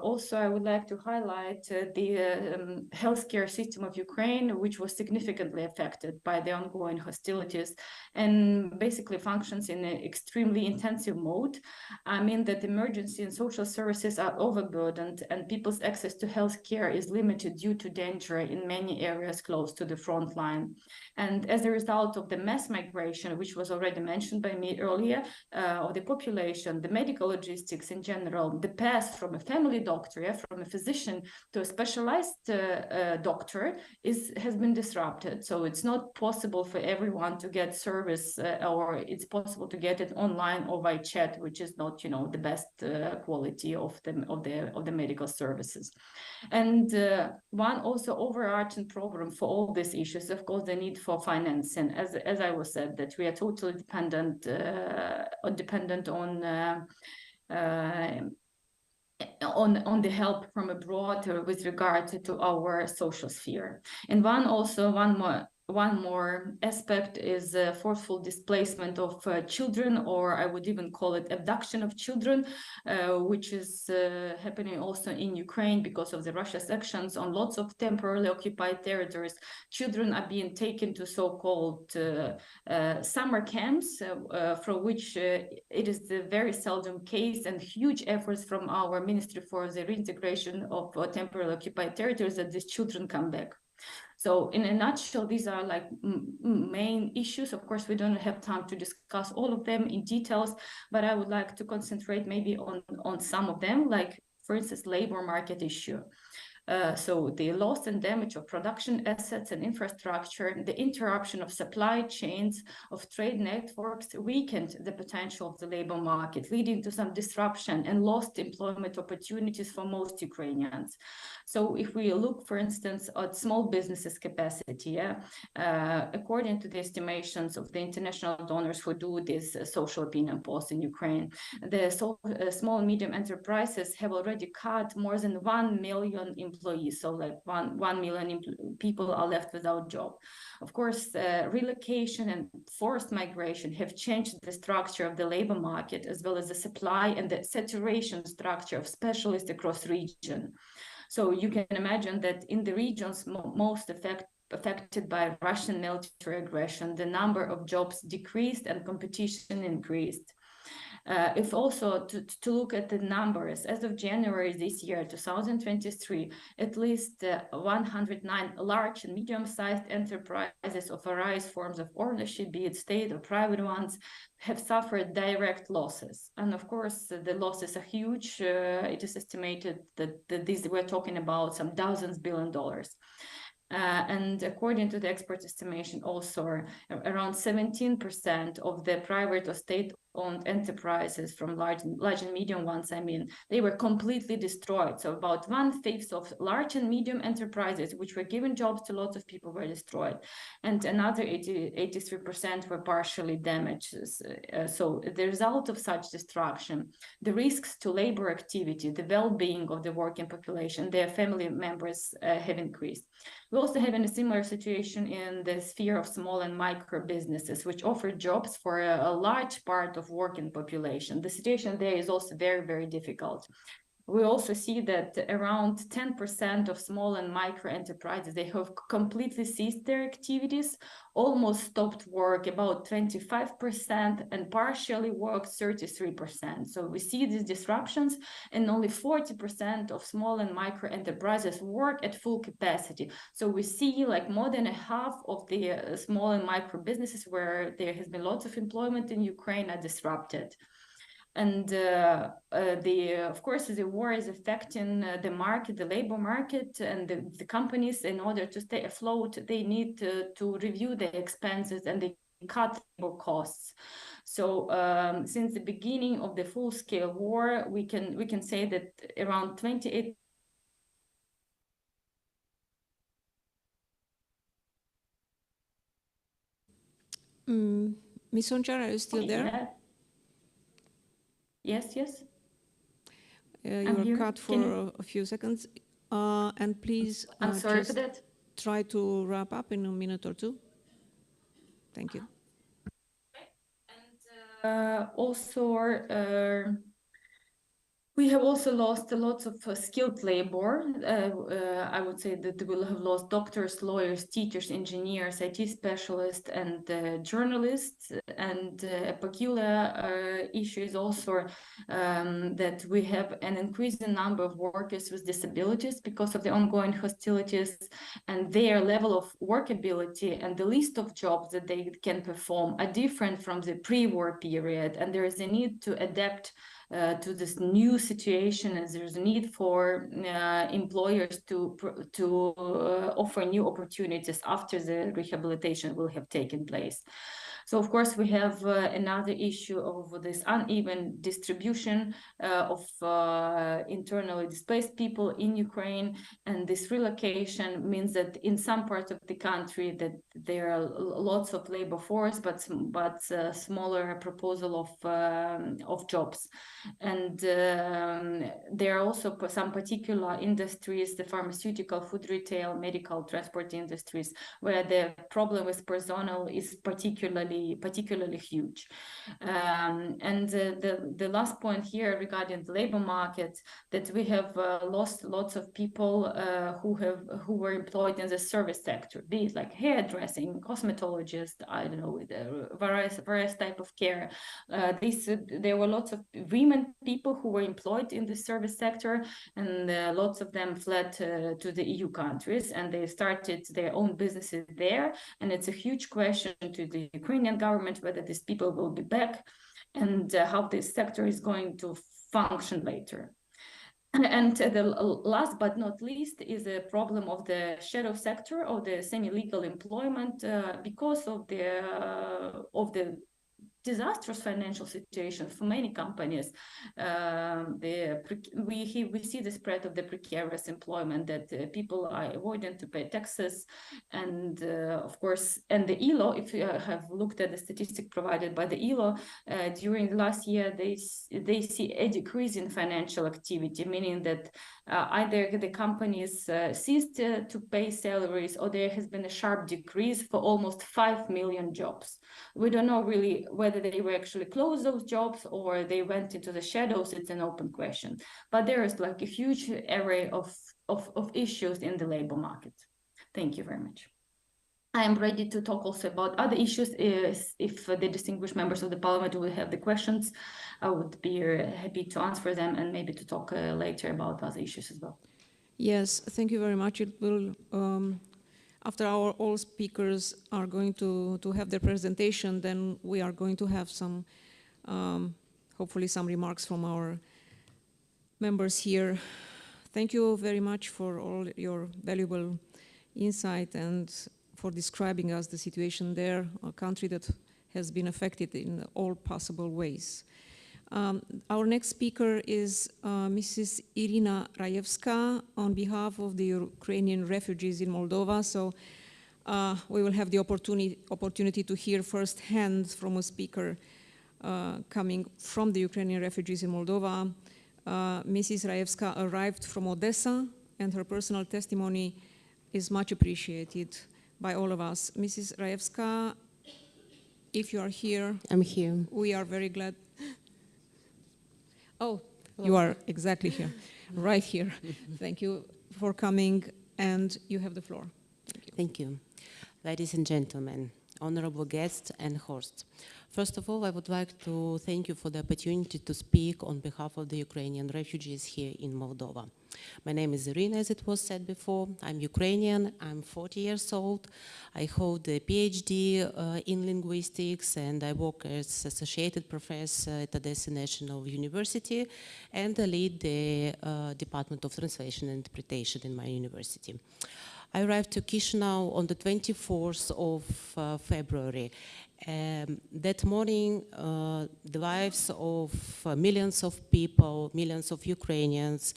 also, I would like to highlight the healthcare system of Ukraine, which was significantly affected by the ongoing hostilities and basically functions in an extremely intensive mode. I mean that emergency and social services are overburdened and people's access to healthcare is limited due to danger in many areas close to the front line. And as a result of the mass migration, which was already mentioned by me earlier, of the population, the medical logistics in general, the path from a family doctor, from a physician to a specialized doctor has been disrupted. So it's not possible for everyone to get service, or it's possible to get it online or by chat, which is not, the best quality of the medical services. And one also overarching problem for all these issues, of course, the need for financing. As I was said, that we are totally dependent on the help from abroad with regard to our social sphere. And one more aspect is forceful displacement of children, or I would even call it abduction of children, which is happening also in Ukraine because of the Russia's actions on lots of temporarily occupied territories. Children are being taken to so-called summer camps, for which it is the very seldom case, and huge efforts from our Ministry for the Reintegration of Temporarily Occupied Territories that these children come back. So in a nutshell, these are like main issues. Of course, we don't have time to discuss all of them in details, but I would like to concentrate maybe on some of them, like, for instance, labor market issue. So the loss and damage of production assets and infrastructure, the interruption of supply chains, of trade networks weakened the potential of the labor market, leading to some disruption and lost employment opportunities for most Ukrainians. So if we look, for instance, at small businesses capacity, according to the estimations of the international donors who do this social opinion polls in Ukraine, the small and medium enterprises have already cut more than 1 million employees. So like 1 million people are left without job. Of course, relocation and forced migration have changed the structure of the labor market, as well as the supply and the saturation structure of specialists across region. So you can imagine that in the regions most affected by Russian military aggression, the number of jobs decreased and competition increased. If also to look at the numbers, as of January this year, 2023, at least 109 large and medium-sized enterprises of various forms of ownership, be it state or private ones, have suffered direct losses. And of course, the losses are huge. It is estimated that we're talking about some dozens billion dollars. And according to the expert estimation, also around 17% of the private or state-owned enterprises, from large and medium ones, I mean, they were completely destroyed. So about 1/5 of large and medium enterprises, which were giving jobs to lots of people, were destroyed, and another 83% were partially damaged. So the result of such destruction, the risks to labor activity, the well-being of the working population, their family members have increased. We also have a similar situation in the sphere of small and micro businesses, which offer jobs for a large part of working population. The situation there is also very, very difficult. We also see that around 10% of small and micro enterprises, they have completely ceased their activities, almost stopped work about 25%, and partially worked 33%. So we see these disruptions, and only 40% of small and micro enterprises work at full capacity. So we see like more than a half of the small and micro businesses where there has been lots of employment in Ukraine are disrupted. And of course, the war is affecting the market, the labor market, and the companies. In order to stay afloat, they need to review their expenses and they cut labor costs. So since the beginning of the full-scale war, we can say that around 28. Ms. Sonchar, are you still there? Yes, yes. You were cut for a few seconds. And please I'm sorry for that. Try to wrap up in a minute or two. Thank you. And also, we have also lost lots of skilled labor. I would say that we'll have lost doctors, lawyers, teachers, engineers, IT specialists, and journalists. And a peculiar issue is also that we have an increasing number of workers with disabilities because of the ongoing hostilities, and their level of workability and the list of jobs that they can perform are different from the pre-war period. And there is a need to adapt to this new situation, as there's a need for employers to offer new opportunities after the rehabilitation will have taken place. So, of course, we have another issue of this uneven distribution of internally displaced people in Ukraine, and this relocation means that in some parts of the country that there are lots of labor force, but smaller proposal of jobs. And there are also some particular industries, the pharmaceutical, food retail, medical, transport industries, where the problem with personnel is particularly huge. And the last point here regarding the labor market, that we have lost lots of people who were employed in the service sector, be it like hairdressing, cosmetologist, I don't know, various type of care. There were lots of women people who were employed in the service sector, and lots of them fled to the EU countries, and they started their own businesses there. And it's a huge question to the Ukrainian government whether these people will be back and how this sector is going to function later. And the last but not least is a problem of the shadow sector of the semi-legal employment because of the disastrous financial situation for many companies. We see the spread of the precarious employment, that people are avoiding to pay taxes, and of course, and the ILO, if you have looked at the statistic provided by the ILO, during the last year, they see a decrease in financial activity, meaning that either the companies ceased to pay salaries, or there has been a sharp decrease for almost 5 million jobs. We don't know really whether they were actually closed those jobs or they went into the shadows. It's an open question. But there is like a huge array of issues in the labor market. Thank you very much. I am ready to talk also about other issues. If the distinguished members of the Parliament will have the questions, I would be happy to answer them and maybe to talk later about other issues as well. Yes, thank you very much. It will, after all speakers are going to have their presentation, then we are going to have some, hopefully some remarks from our members here. Thank you very much for all your valuable insight and for describing us the situation there, a country that has been affected in all possible ways. Our next speaker is Mrs. Irina Rayevska on behalf of the Ukrainian refugees in Moldova. So we will have the opportunity to hear firsthand from a speaker coming from the Ukrainian refugees in Moldova. Mrs. Rayevska arrived from Odessa, and her personal testimony is much appreciated by all of us. Mrs. Rayevska, if you are here, I'm here. We are very glad. Oh, you are exactly here, right here. Thank you for coming, and you have the floor. Thank you. Thank you. Ladies and gentlemen, honorable guests and hosts. First of all, I would like to thank you for the opportunity to speak on behalf of the Ukrainian refugees here in Moldova. My name is Irina, as it was said before. I'm Ukrainian, I'm 40 years old. I hold a PhD in linguistics, and I work as associated professor at Odessa National University, and I lead the Department of Translation and Interpretation in my university. I arrived to Chisinau on the 24th of February. That morning, the lives of millions of people, millions of Ukrainians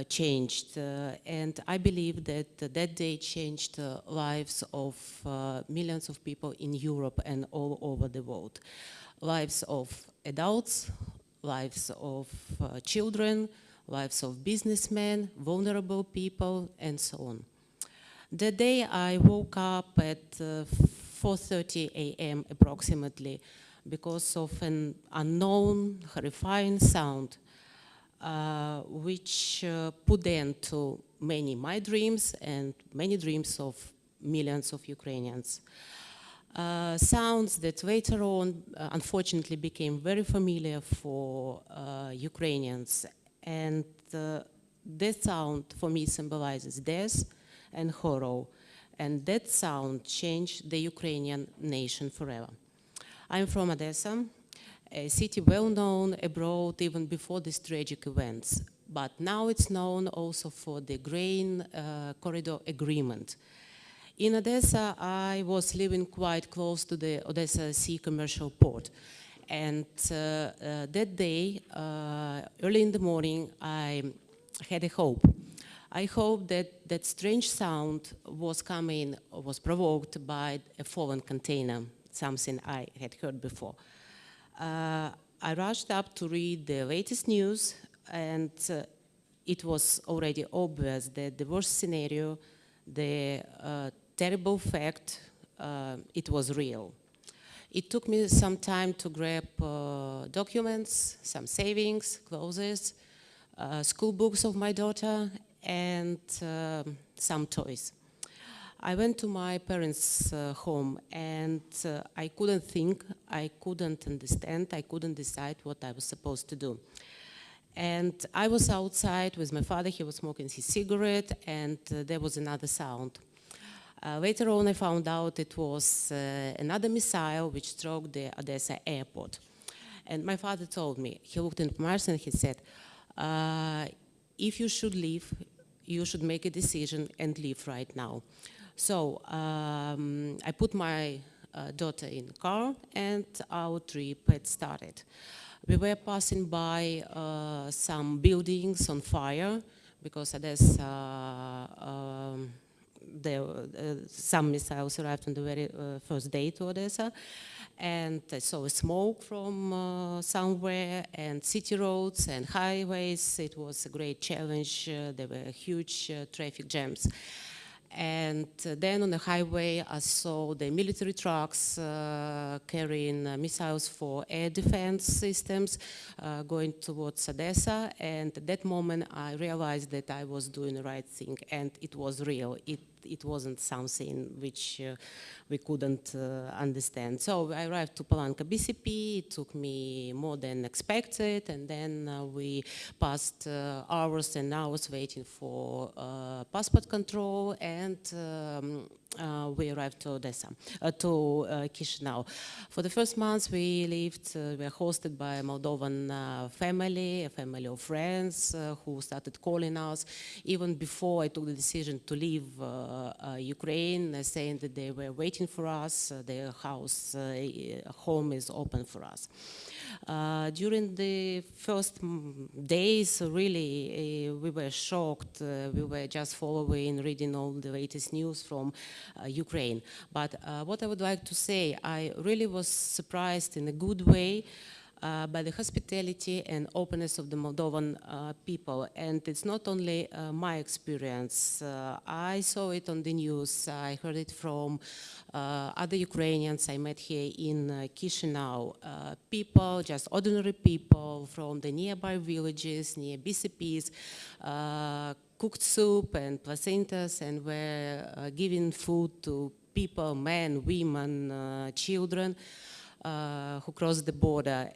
changed. And I believe that that day changed the lives of millions of people in Europe and all over the world. Lives of adults, lives of children, lives of businessmen, vulnerable people, and so on. That day I woke up at 4:30 a.m. approximately because of an unknown, horrifying sound which put end to many my dreams and many dreams of millions of Ukrainians. Sounds that later on unfortunately became very familiar for Ukrainians, and that sound for me symbolizes death and horror, and that sound changed the Ukrainian nation forever. I'm from Odessa, a city well known abroad even before these tragic events, but now it's known also for the grain corridor agreement. In Odessa, I was living quite close to the Odessa Sea commercial port, and that day, early in the morning, I had a hope. I hope that that strange sound was coming, or was provoked by a fallen container, something I had heard before. I rushed up to read the latest news, and it was already obvious that the worst scenario, the terrible fact, it was real. It took me some time to grab documents, some savings, clothes, school books of my daughter, and some toys. I went to my parents' home, and I couldn't think, I couldn't understand, I couldn't decide what I was supposed to do. And I was outside with my father, he was smoking his cigarette, and there was another sound. Later on I found out it was another missile which struck the Odessa airport. And my father told me, he looked into Mars and he said, if you should leave, you should make a decision and leave right now. So I put my daughter in the car and our trip had started. We were passing by some buildings on fire because some missiles arrived on the very first day to Odessa, and I saw smoke from somewhere, and city roads and highways. It was a great challenge. There were huge traffic jams. And then on the highway, I saw the military trucks carrying missiles for air defense systems going towards Odessa. And at that moment, I realized that I was doing the right thing, and it was real. It wasn't something which we couldn't understand. So I arrived to Palanca BCP. It took me more than expected, and then we passed hours and hours waiting for passport control, and we arrived to Odessa, to Chisinau. For the first months we lived, we were hosted by a Moldovan family, a family of friends who started calling us even before I took the decision to leave Ukraine, saying that they were waiting for us, their home is open for us. During the first days, really, we were shocked. We were just following, reading all the latest news from Ukraine. But what I would like to say, I really was surprised in a good way by the hospitality and openness of the Moldovan people. And it's not only my experience. I saw it on the news. I heard it from other Ukrainians I met here in Chisinau. People, just ordinary people from the nearby villages, near BCPs, cooked soup and placentas and were giving food to people, men, women, children, who crossed the border.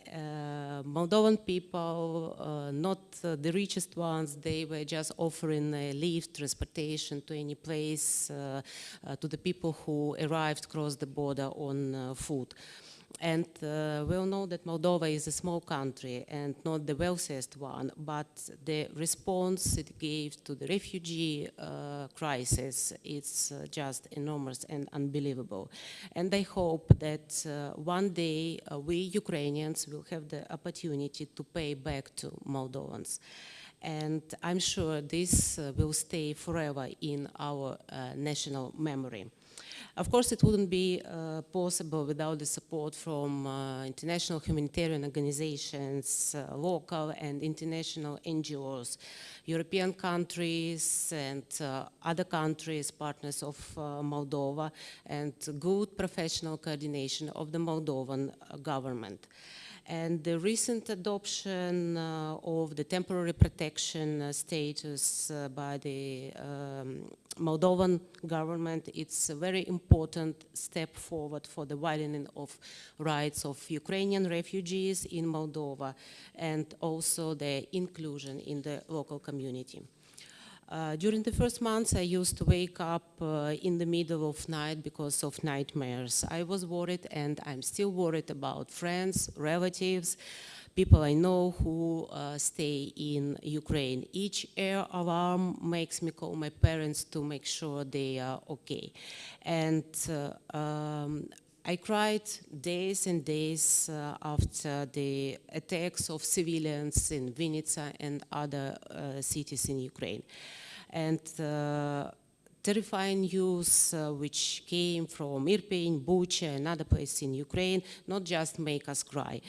Moldovan people, not the richest ones, they were just offering a lift, transportation to any place to the people who arrived across the border on foot. And we all know that Moldova is a small country and not the wealthiest one, but the response it gave to the refugee crisis, it's just enormous and unbelievable. And I hope that one day we Ukrainians will have the opportunity to pay back to Moldovans. And I'm sure this will stay forever in our national memory. Of course, it wouldn't be possible without the support from international humanitarian organizations, local and international NGOs, European countries and other countries, partners of Moldova, and good professional coordination of the Moldovan government. And the recent adoption of the temporary protection status by the Moldovan government, it's a very important step forward for the widening of rights of Ukrainian refugees in Moldova and also their inclusion in the local community. During the first months, I used to wake up in the middle of night because of nightmares. I was worried, and I'm still worried about friends, relatives, people I know who stay in Ukraine. Each air alarm makes me call my parents to make sure they are okay. And I cried days and days after the attacks of civilians in Vinnytsia and other cities in Ukraine. And terrifying news which came from Irpin, Bucha, and other places in Ukraine, not just make us cry.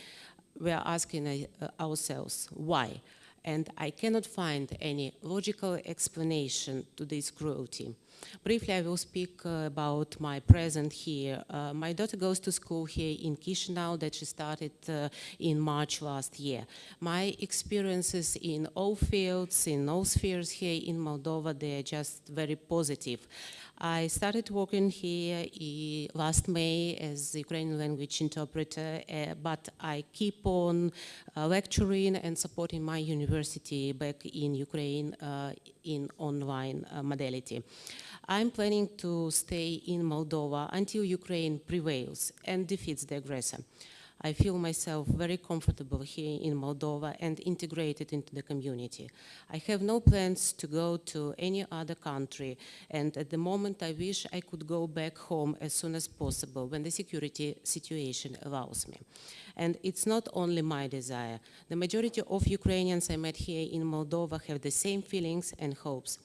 We are asking ourselves, why? And I cannot find any logical explanation to this cruelty. Briefly, I will speak about my present here. My daughter goes to school here in Chisinau that she started in March last year. My experiences in all fields, in all spheres here in Moldova, they are just very positive. I started working here last May as Ukrainian language interpreter, but I keep on lecturing and supporting my university back in Ukraine in online modality. I'm planning to stay in Moldova until Ukraine prevails and defeats the aggressor. I feel myself very comfortable here in Moldova and integrated into the community. I have no plans to go to any other country, and at the moment I wish I could go back home as soon as possible when the security situation allows me. And it's not only my desire. The majority of Ukrainians I met here in Moldova have the same feelings and hopes.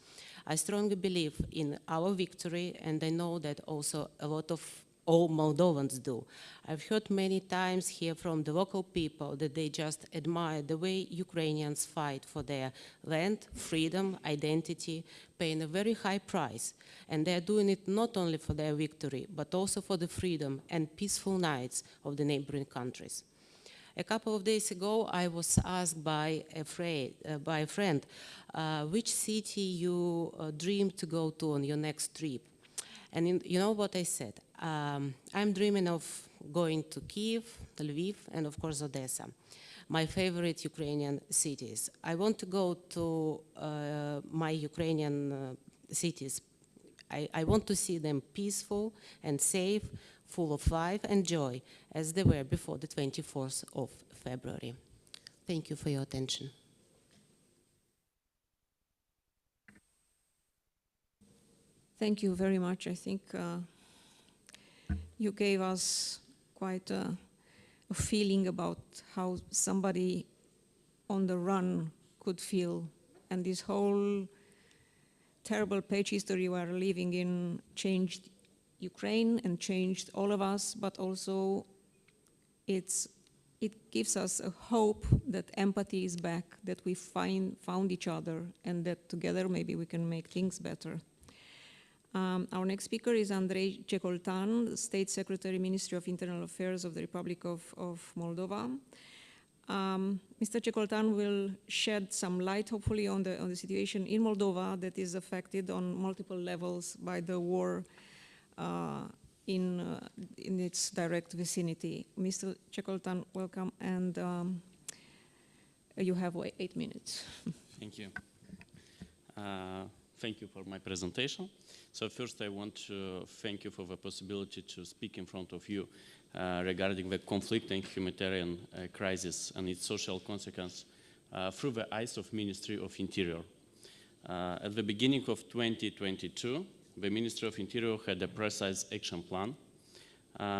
I strongly believe in our victory, and I know that also a lot of all Moldovans do. I've heard many times here from the local people that they just admire the way Ukrainians fight for their land, freedom, identity, paying a very high price. And they're doing it not only for their victory, but also for the freedom and peaceful nights of the neighboring countries. A couple of days ago, I was asked by a friend which city you dream to go to on your next trip. And you know what I said? I'm dreaming of going to Kyiv, Lviv, and of course Odessa, my favorite Ukrainian cities. I want to go to my Ukrainian cities. I want to see them peaceful and safe, full of life and joy, as they were before the 24th of February. Thank you for your attention. Thank you very much. I think you gave us quite a feeling about how somebody on the run could feel. And this whole terrible page history we're living in changed Ukraine and changed all of us, but also it gives us a hope that empathy is back, that we found each other, and that together maybe we can make things better. Our next speaker is Andrei Cecoltan, State Secretary, Ministry of Internal Affairs of the Republic of Moldova. Mr. Cecoltan will shed some light, hopefully, on the situation in Moldova that is affected on multiple levels by the war in its direct vicinity. Mr. Cecoltan, welcome, and you have 8 minutes. Thank you. Thank you for my presentation. So first I want to thank you for the possibility to speak in front of you regarding the conflict and humanitarian crisis and its social consequence through the eyes of Ministry of Interior. At the beginning of 2022, the Ministry of Interior had a precise action plan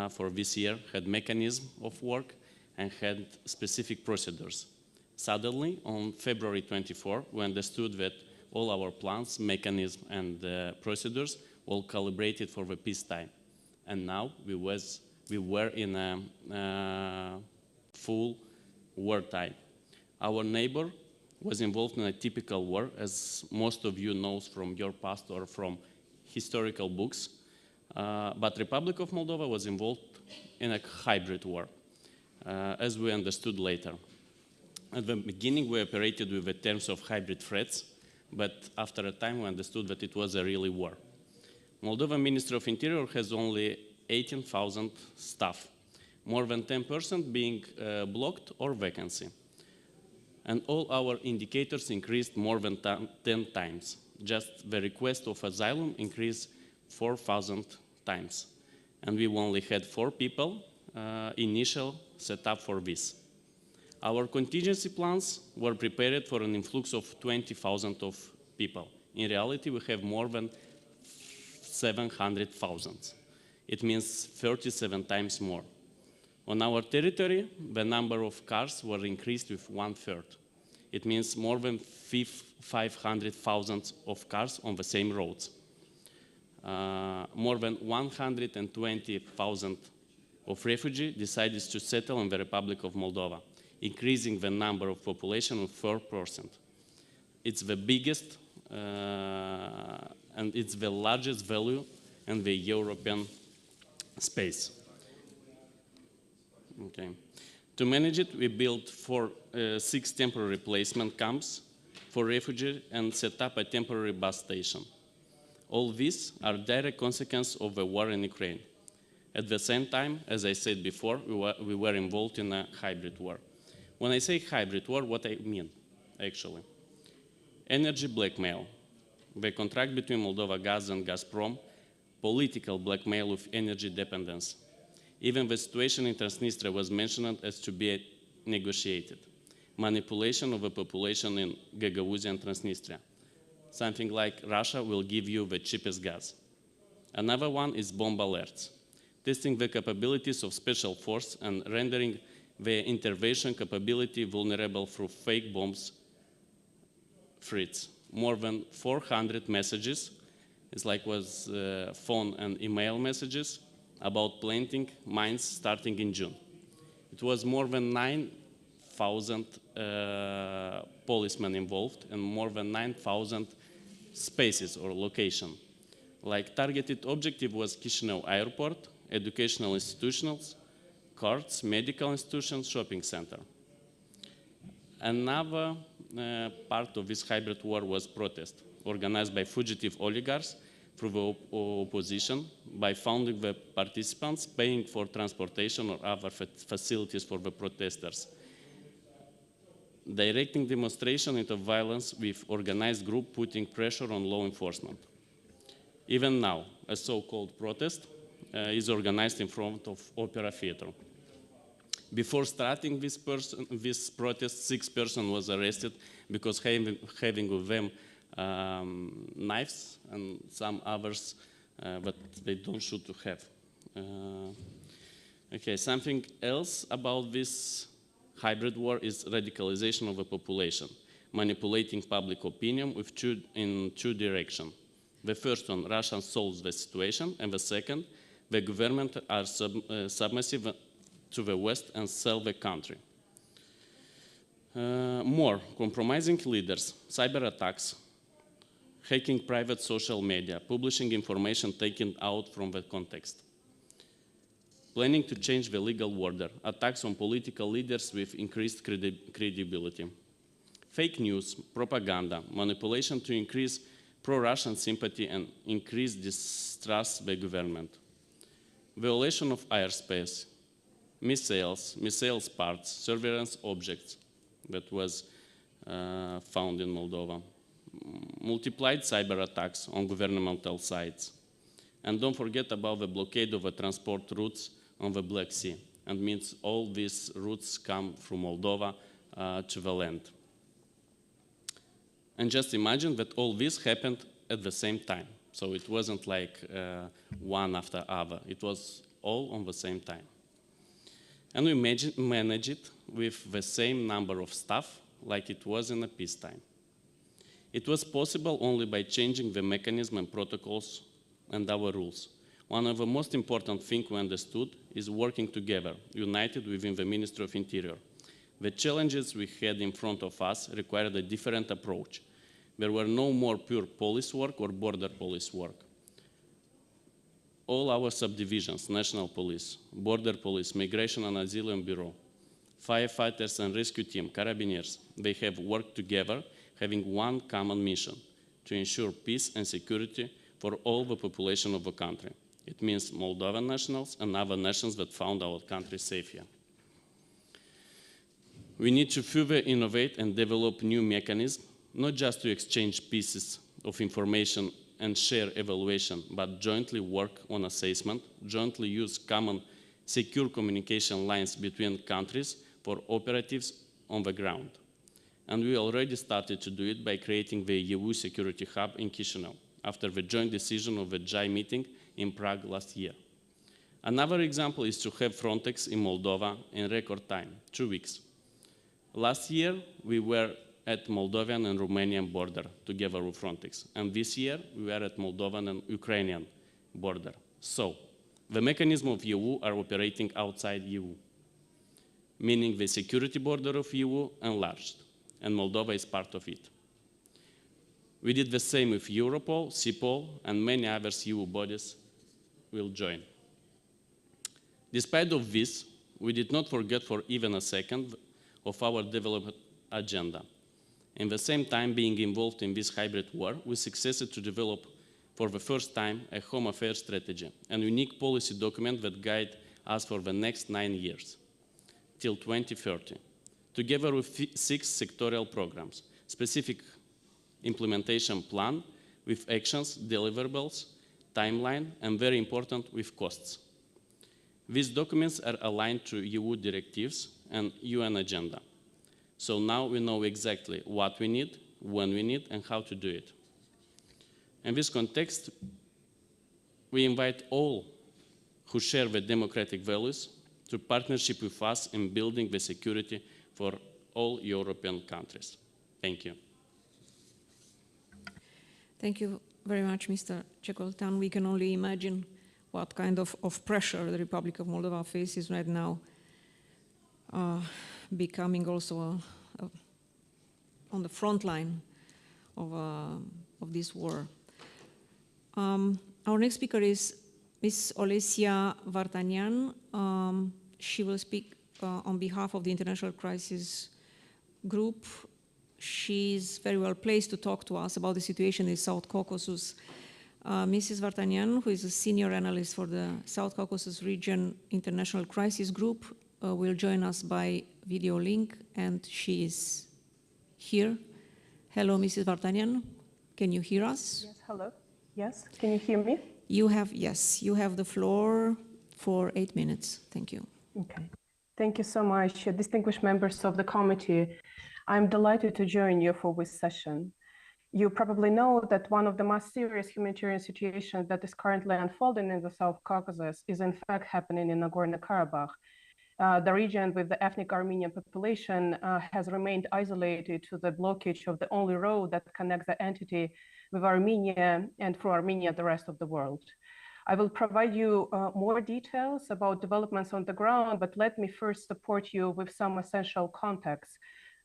for this year, had mechanism of work, and had specific procedures. Suddenly, on February 24, we understood that all our plans, mechanisms, and procedures all calibrated for the peacetime. And now we were in a full wartime. Our neighbor was involved in a typical war, as most of you know from your past or from historical books. But Republic of Moldova was involved in a hybrid war, as we understood later. At the beginning, we operated with the terms of hybrid threats, but after a time, we understood that it was a really war. Moldova Ministry of Interior has only 18,000 staff, more than 10% being blocked or vacancy. And all our indicators increased more than 10 times. Just the request of asylum increased 4,000 times. And we only had 4 people initial set up for this. Our contingency plans were prepared for an influx of 20,000 of people. In reality, we have more than 700,000. It means 37 times more. On our territory, the number of cars were increased with 1/3. It means more than 500,000 of cars on the same roads. More than 120,000 of refugees decided to settle in the Republic of Moldova, increasing the number of population of 4%. It's the biggest and it's the largest value in the European space. Okay. To manage it, we built 6 temporary placement camps for refugees and set up a temporary bus station. All these are direct consequences of the war in Ukraine. At the same time, as I said before, we were involved in a hybrid war. When I say hybrid war, what I mean, actually? Energy blackmail, the contract between Moldova Gas and Gazprom, political blackmail of energy dependence, Even the situation in Transnistria was mentioned as to be negotiated. Manipulation of the population in Gagauzia and Transnistria. Something like Russia will give you the cheapest gas. Another one is bomb alerts, testing the capabilities of special force and rendering the intervention capability vulnerable through fake bombs threats. More than 400 messages, it's like was phone and email messages about planting mines starting in June. It was more than 9,000 policemen involved and more than 9,000 spaces or location. Like targeted objective was Chisinau Airport, educational institutions, courts, medical institutions, shopping center. Another part of this hybrid war was protest, organized by fugitive oligarchs through the opposition by funding the participants, paying for transportation or other facilities for the protesters, directing demonstration into violence with organized group putting pressure on law enforcement. Even now, a so-called protest is organized in front of Opera Theatre. Before starting this protest, 6 persons was arrested because having with them knives and some others, but they don't should to have. Okay, something else about this hybrid war is radicalization of the population, manipulating public opinion in two directions. The first one, Russia solves the situation, and the second, the government are submissive to the West and sell the country. More, compromising leaders, cyber attacks, hacking private social media, publishing information taken out from the context. Planning to change the legal order, attacks on political leaders with increased credibility. Fake news, propaganda, manipulation to increase pro-Russian sympathy and increase distrust by government. Violation of airspace, missiles parts, surveillance objects that was found in Moldova. Multiplied cyber attacks on governmental sites. And don't forget about the blockade of the transport routes on the Black Sea. And means all these routes come from Moldova to the land. And just imagine that all this happened at the same time. So it wasn't like one after other. It was all on the same time. And we managed it with the same number of staff like it was in a peacetime. It was possible only by changing the mechanism and protocols and our rules. One of the most important things we understood is working together, united within the Ministry of Interior. The challenges we had in front of us required a different approach. There were no more pure police work or border police work. All our subdivisions, National Police, Border Police, Migration and Asylum Bureau, firefighters and rescue team, Carabiniers, they have worked together, having one common mission, to ensure peace and security for all the population of the country. It means Moldovan nationals and other nations that found our country safe here. We need to further innovate and develop new mechanisms, not just to exchange pieces of information and share evaluation, but jointly work on assessment, jointly use common secure communication lines between countries for operatives on the ground. And we already started to do it by creating the EU Security Hub in Chisinau, after the joint decision of the JAI meeting in Prague last year. Another example is to have Frontex in Moldova in record time, 2 weeks. Last year, we were at Moldovan and Romanian border together with Frontex. And this year, we were at Moldovan and Ukrainian border. So, the mechanism of EU are operating outside EU, meaning the security border of EU enlarged, and Moldova is part of it. We did the same with Europol, CEPOL, and many other EU bodies will join. Despite of this, we did not forget for even a second of our development agenda. In the same time being involved in this hybrid war, we succeeded to develop for the first time a Home Affairs strategy, a unique policy document that guides us for the next 9 years, till 2030, together with 6 sectorial programs, specific implementation plan with actions, deliverables, timeline, and very important, with costs. These documents are aligned to EU directives and UN agenda. So now we know exactly what we need, when we need, and how to do it. In this context, we invite all who share the democratic values to partnership with us in building the security for all European countries. Thank you. Thank you very much, Mr. Cecoltan. We can only imagine what kind of pressure the Republic of Moldova faces right now, becoming also on the front line of this war. Our next speaker is Ms. Olesia Vartanian. She will speak on behalf of the International Crisis Group. She's very well placed to talk to us about the situation in South Caucasus. Mrs. Vartanian, who is a senior analyst for the South Caucasus Region International Crisis Group, will join us by video link, and she is here. Hello, Mrs. Vartanian. Can you hear us? Yes, hello. Yes, can you hear me? Yes, you have the floor for 8 minutes. Thank you. Okay. Thank you so much, distinguished members of the committee. I'm delighted to join you for this session. You probably know that one of the most serious humanitarian situations that is currently unfolding in the South Caucasus is in fact happening in Nagorno-Karabakh. The region with the ethnic Armenian population has remained isolated to the blockage of the only road that connects the entity with Armenia, and through Armenia, the rest of the world. I will provide you more details about developments on the ground, but let me first support you with some essential context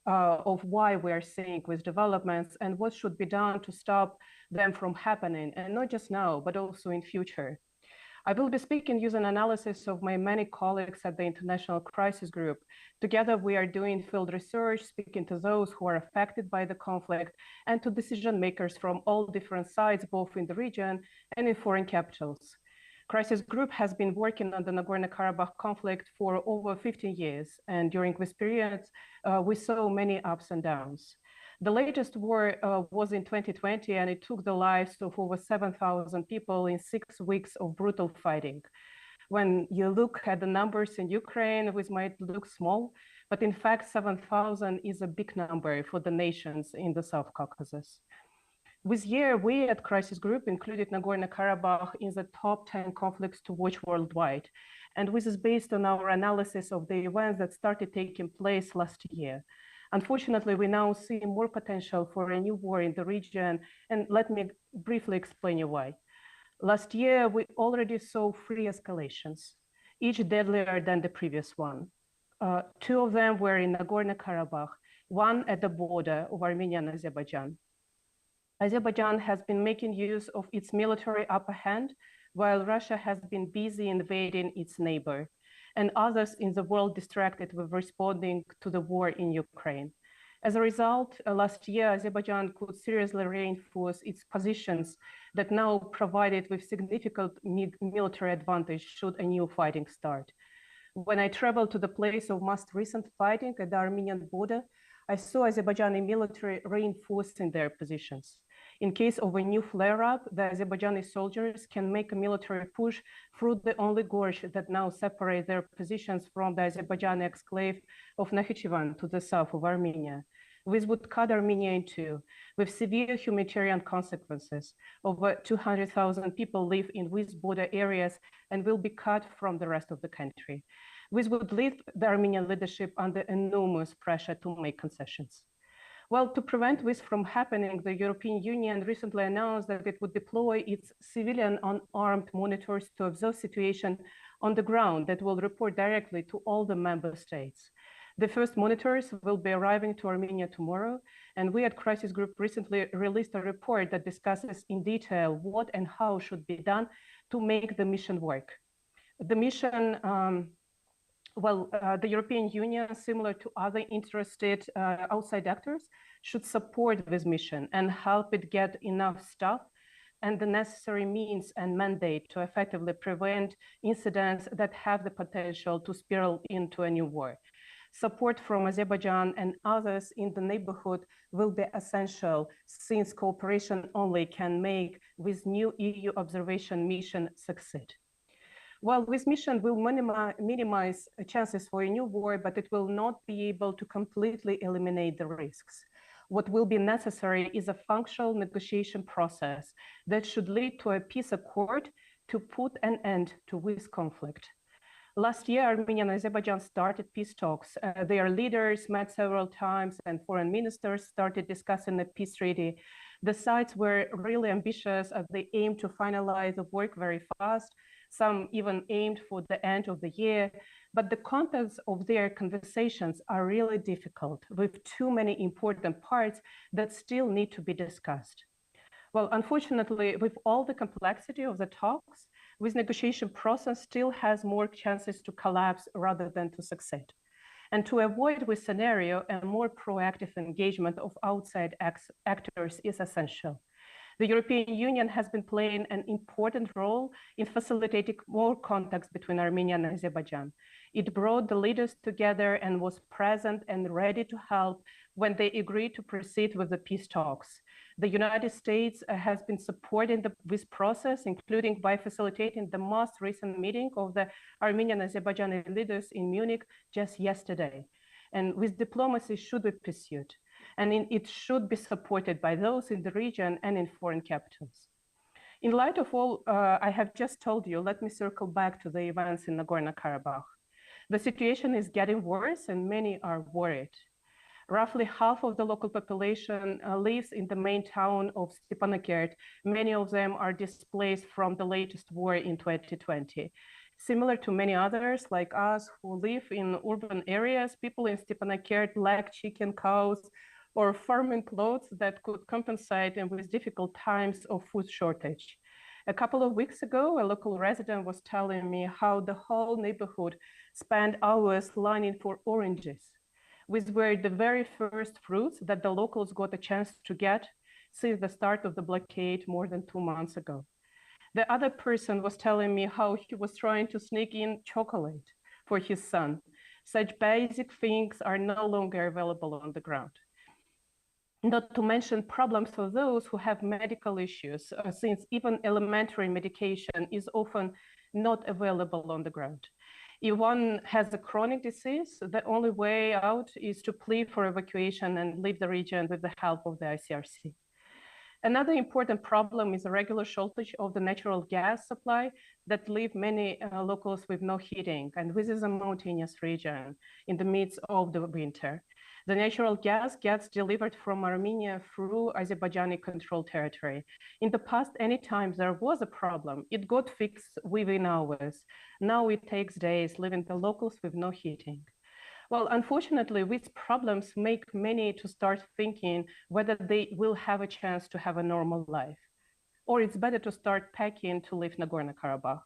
of why we are seeing these developments and what should be done to stop them from happening, and not just now, but also in future. I will be speaking using analysis of my many colleagues at the International Crisis Group. Together, we are doing field research, speaking to those who are affected by the conflict and to decision makers from all different sides, both in the region and in foreign capitals. Crisis Group has been working on the Nagorno-Karabakh conflict for over 15 years, and during this period, we saw many ups and downs. The latest war was in 2020, and it took the lives of over 7,000 people in 6 weeks of brutal fighting. When you look at the numbers in Ukraine, this might look small, but in fact, 7,000 is a big number for the nations in the South Caucasus. This year, we at Crisis Group included Nagorno-Karabakh in the top 10 conflicts to watch worldwide. And this is based on our analysis of the events that started taking place last year. Unfortunately, we now see more potential for a new war in the region, and let me briefly explain you why. Last year, we already saw 3 escalations, each deadlier than the previous one. 2 of them were in Nagorno-Karabakh, one at the border of Armenia and Azerbaijan. Azerbaijan has been making use of its military upper hand, while Russia has been busy invading its neighbor, and others in the world distracted with responding to the war in Ukraine. As a result, last year, Azerbaijan could seriously reinforce its positions that now provided with significant military advantage should a new fighting start. When I traveled to the place of most recent fighting at the Armenian border, I saw Azerbaijani military reinforcing their positions. In case of a new flare-up, the Azerbaijani soldiers can make a military push through the only gorge that now separates their positions from the Azerbaijani exclave of Nakhichevan to the south of Armenia. This would cut Armenia in two, with severe humanitarian consequences. Over 200,000 people live in these border areas and will be cut from the rest of the country. This would leave the Armenian leadership under enormous pressure to make concessions. Well, to prevent this from happening, the European Union recently announced that it would deploy its civilian unarmed monitors to observe situation on the ground that will report directly to all the member states. The first monitors will be arriving to Armenia tomorrow, and we at Crisis Group recently released a report that discusses in detail what and how should be done to make the mission work. The mission the European Union, similar to other interested outside actors, should support this mission and help it get enough staff and the necessary means and mandate to effectively prevent incidents that have the potential to spiral into a new war. Support from Azerbaijan and others in the neighborhood will be essential, since cooperation only can make this new EU observation mission succeed. Well, this mission will minimize chances for a new war, but it will not be able to completely eliminate the risks. What will be necessary is a functional negotiation process that should lead to a peace accord to put an end to this conflict. Last year, Armenia and Azerbaijan started peace talks. Their leaders met several times and foreign ministers started discussing a peace treaty. The sides were really ambitious as they aimed to finalize the work very fast. Some even aimed for the end of the year, but the contents of their conversations are really difficult with too many important parts that still need to be discussed. Well, unfortunately, with all the complexity of the talks, this negotiation process still has more chances to collapse rather than to succeed. And to avoid this scenario, a more proactive engagement of outside actors is essential. The European Union has been playing an important role in facilitating more contacts between Armenia and Azerbaijan. It brought the leaders together and was present and ready to help when they agreed to proceed with the peace talks. The United States has been supporting this process, including by facilitating the most recent meeting of the Armenian and Azerbaijani leaders in Munich just yesterday. And this diplomacy should be pursued, and it should be supported by those in the region and in foreign capitals. In light of all I have just told you, let me circle back to the events in Nagorno-Karabakh. The situation is getting worse and many are worried. Roughly half of the local population lives in the main town of Stepanakert. Many of them are displaced from the latest war in 2020. Similar to many others like us who live in urban areas, people in Stepanakert lack chicken, cows, or farming plots that could compensate in with difficult times of food shortage. A couple of weeks ago, a local resident was telling me how the whole neighborhood spent hours lining for oranges, which were the very first fruits that the locals got a chance to get since the start of the blockade more than 2 months ago. The other person was telling me how he was trying to sneak in chocolate for his son. Such basic things are no longer available on the ground. Not to mention problems for those who have medical issues, since even elementary medication is often not available on the ground. If one has a chronic disease, the only way out is to plead for evacuation and leave the region with the help of the ICRC. Another important problem is a regular shortage of the natural gas supply that leave many locals with no heating. And this is a mountainous region in the midst of the winter. The natural gas gets delivered from Armenia through Azerbaijani controlled territory. In the past, anytime there was a problem, it got fixed within hours. Now it takes days, leaving the locals with no heating. Well, unfortunately, these problems make many to start thinking whether they will have a chance to have a normal life, or it's better to start packing to leave Nagorno-Karabakh.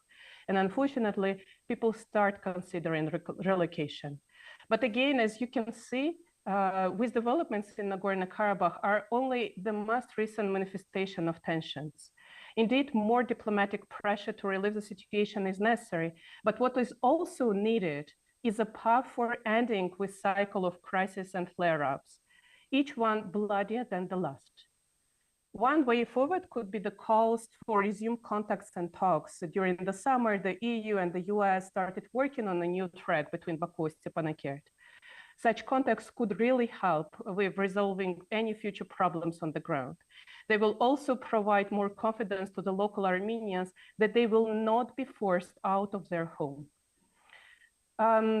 And unfortunately, people start considering relocation. But again, as you can see, with developments in Nagorno-Karabakh are only the most recent manifestation of tensions. Indeed, more diplomatic pressure to relieve the situation is necessary, but what is also needed is a path for ending with cycle of crisis and flare-ups, each one bloodier than the last. One way forward could be the calls for resumed contacts and talks. During the summer, the EU and the US started working on a new track between Baku and Stepanakert. Such contacts could really help with resolving any future problems on the ground. They will also provide more confidence to the local Armenians that they will not be forced out of their home.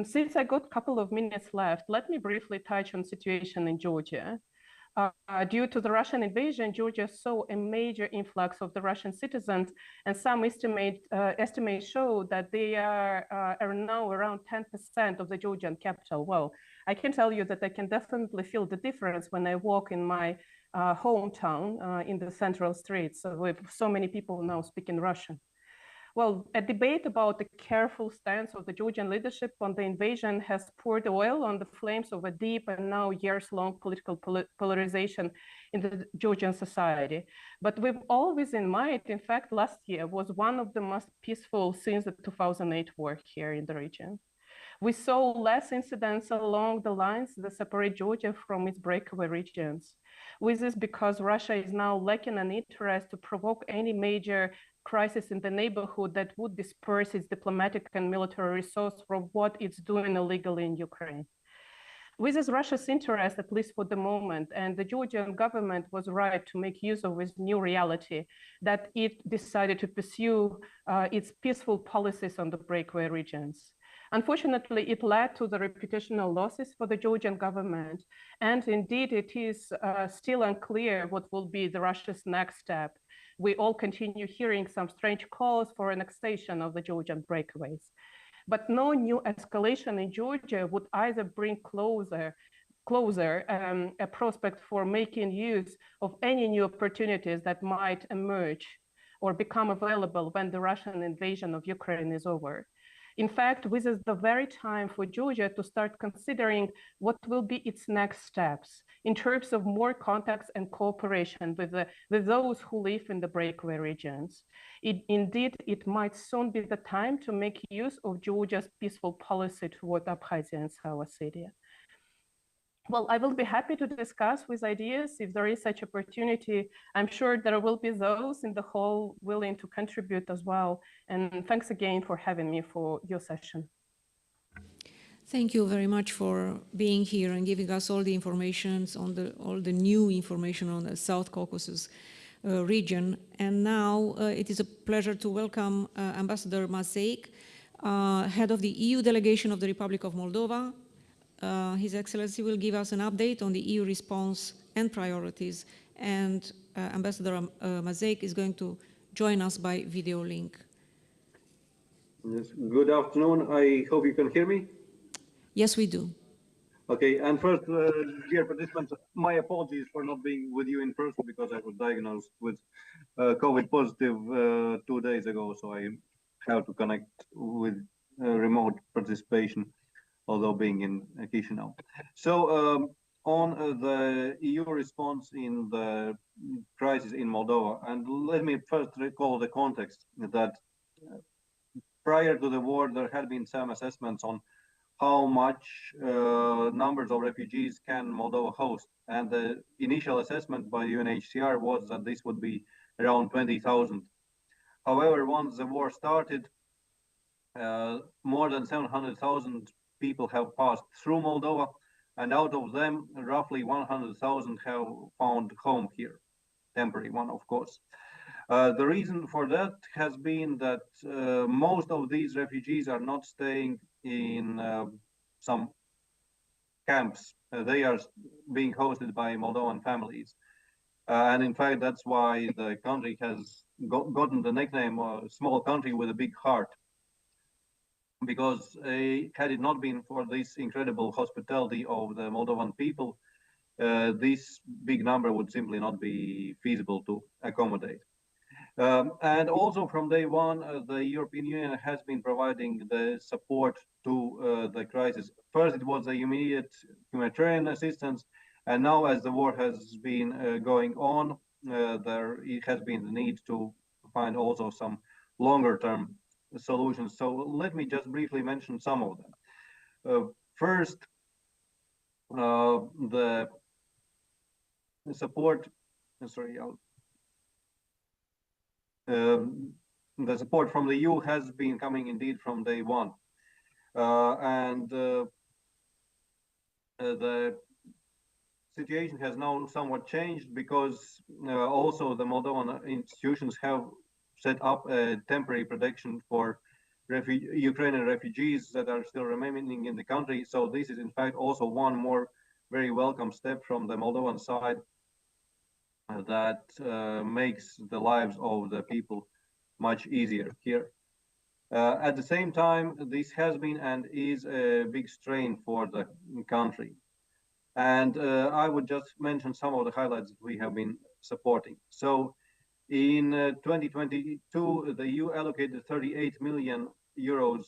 Since I got a couple of minutes left, let me briefly touch on the situation in Georgia. Due to the Russian invasion, Georgia saw a major influx of the Russian citizens, and some estimates show that they are now around 10% of the Georgian capital. Well, I can tell you that I can definitely feel the difference when I walk in my hometown in the central streets with so many people now speaking Russian. Well, a debate about the careful stance of the Georgian leadership on the invasion has poured oil on the flames of a deep and now years-long political polarization in the Georgian society. But with all this in mind, in fact, last year was one of the most peaceful since the 2008 war here in the region. We saw less incidents along the lines that separate Georgia from its breakaway regions. With this, because Russia is now lacking an interest to provoke any major crisis in the neighborhood that would disperse its diplomatic and military resource from what it's doing illegally in Ukraine. With this Russia's interest, at least for the moment, and the Georgian government was right to make use of this new reality, that it decided to pursue its peaceful policies on the breakaway regions. Unfortunately, it led to the reputational losses for the Georgian government, and indeed it is still unclear what will be the Russia's next step. We all continue hearing some strange calls for annexation of the Georgian breakaways. But no new escalation in Georgia would either bring closer a prospect for making use of any new opportunities that might emerge or become available when the Russian invasion of Ukraine is over. In fact, this is the very time for Georgia to start considering what will be its next steps in terms of more contacts and cooperation with those who live in the breakaway regions. Indeed, it might soon be the time to make use of Georgia's peaceful policy toward Abkhazia and South Ossetia. Well, I will be happy to discuss with ideas if there is such opportunity. I'm sure there will be those in the hall willing to contribute as well. And thanks again for having me for your session. Thank you very much for being here and giving us all the information on all the new information on the South Caucasus region. And now it is a pleasure to welcome Ambassador Mazeic, head of the EU delegation of the Republic of Moldova. His Excellency will give us an update on the EU response and priorities, and Ambassador Mazeic is going to join us by video link. Yes. Good afternoon. I hope you can hear me. Yes, we do. Okay, and first, dear participants, my apologies for not being with you in person because I was diagnosed with COVID positive 2 days ago, so I have to connect with remote participation, although being in Chisinau. So on the EU response in the crisis in Moldova, and let me first recall the context that prior to the war, there had been some assessments on how much numbers of refugees can Moldova host. And the initial assessment by UNHCR was that this would be around 20,000. However, once the war started, more than 700,000 people have passed through Moldova, and out of them, roughly 100,000 have found home here, temporary one, of course. The reason for that has been that most of these refugees are not staying in some camps. They are being hosted by Moldovan families. And in fact, that's why the country has gotten the nickname small country with a big heart. Because had it not been for this incredible hospitality of the Moldovan people, this big number would simply not be feasible to accommodate. And also from day one, the European Union has been providing the support to the crisis. First, it was the immediate humanitarian assistance, and now as the war has been going on, there has been the need to find also some longer-term solutions. So let me just briefly mention some of them. First, the support, the support from the EU has been coming indeed from day one. The situation has now somewhat changed because also the Moldovan institutions have set up a temporary protection for Ukrainian refugees that are still remaining in the country. So this is in fact also one more very welcome step from the Moldovan side that makes the lives of the people much easier here. At the same time, this has been and is a big strain for the country. And I would just mention some of the highlights that we have been supporting. So in 2022, the EU allocated 38 million euros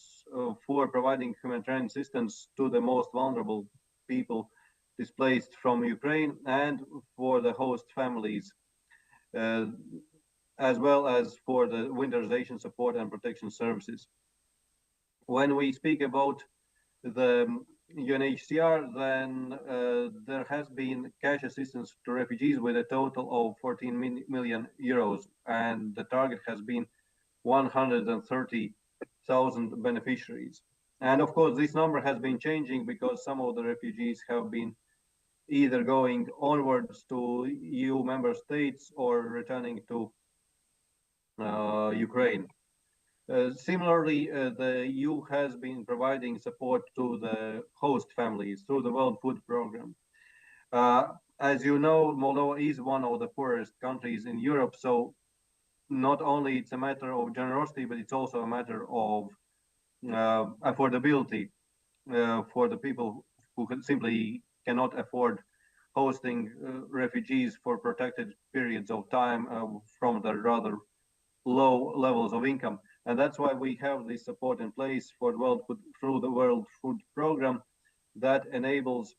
for providing humanitarian assistance to the most vulnerable people displaced from Ukraine and for the host families, as well as for the winterization support and protection services. When we speak about the UNHCR, then there has been cash assistance to refugees with a total of 14 million euros, and the target has been 130,000 beneficiaries. And of course, this number has been changing because some of the refugees have been either going onwards to EU member states or returning to Ukraine. Similarly, the EU has been providing support to the host families through the World Food Programme. As you know, Moldova is one of the poorest countries in Europe, so not only it's a matter of generosity, but it's also a matter of affordability for the people who simply cannot afford hosting refugees for protected periods of time from the rather low levels of income. And that's why we have this support in place for through the World Food Programme that enables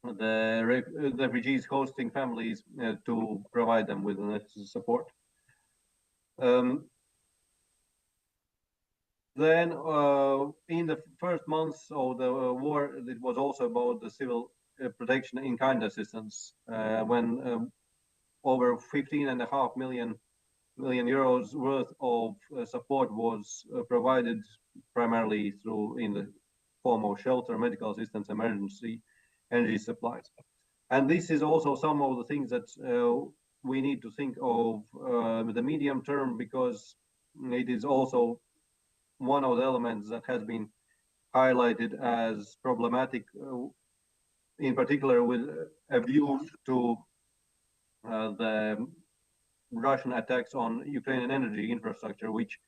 the refugees hosting families to provide them with the necessary support. Then in the first months of the war, it was also about the civil protection in kind assistance, when over 15.5 million euros worth of support was provided primarily in the form of shelter, medical assistance, emergency energy supplies. And this is also some of the things that we need to think of the medium term, because it is also one of the elements that has been highlighted as problematic, in particular with a view to the Russian attacks on Ukrainian energy infrastructure, which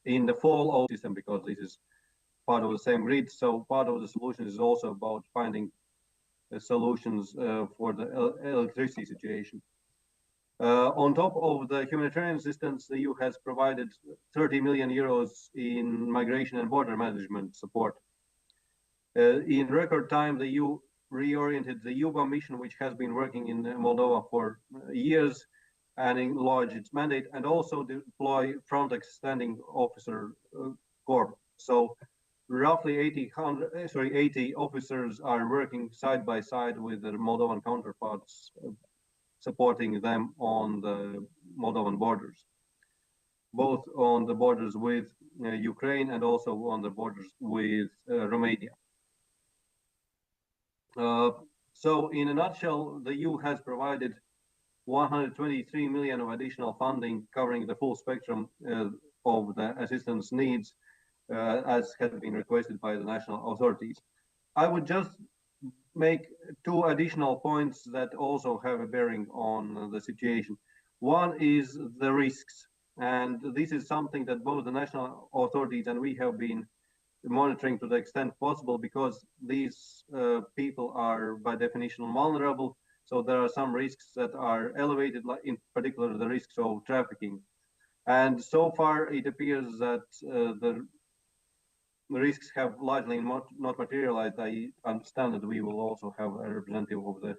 in the fall of the system, because this is part of the same grid, so part of the solution is also about finding solutions for the electricity situation. On top of the humanitarian assistance, the EU has provided 30 million euros in migration and border management support. In record time, the EU reoriented the UBA mission, which has been working in Moldova for years, and enlarged its mandate, and also deploy Frontex standing officer corps. So roughly 80 officers are working side by side with their Moldovan counterparts, supporting them on the Moldovan borders, both on the borders with Ukraine and also on the borders with Romania. So in a nutshell, the EU has provided 123 million of additional funding covering the full spectrum of the assistance needs as has been requested by the national authorities. I would just make two additional points that also have a bearing on the situation. One is the risks, and this is something that both the national authorities and we have been monitoring to the extent possible, because these people are by definition vulnerable. So there are some risks that are elevated, like in particular the risks of trafficking. And so far it appears that the risks have largely not materialized. I understand that we will also have a representative of the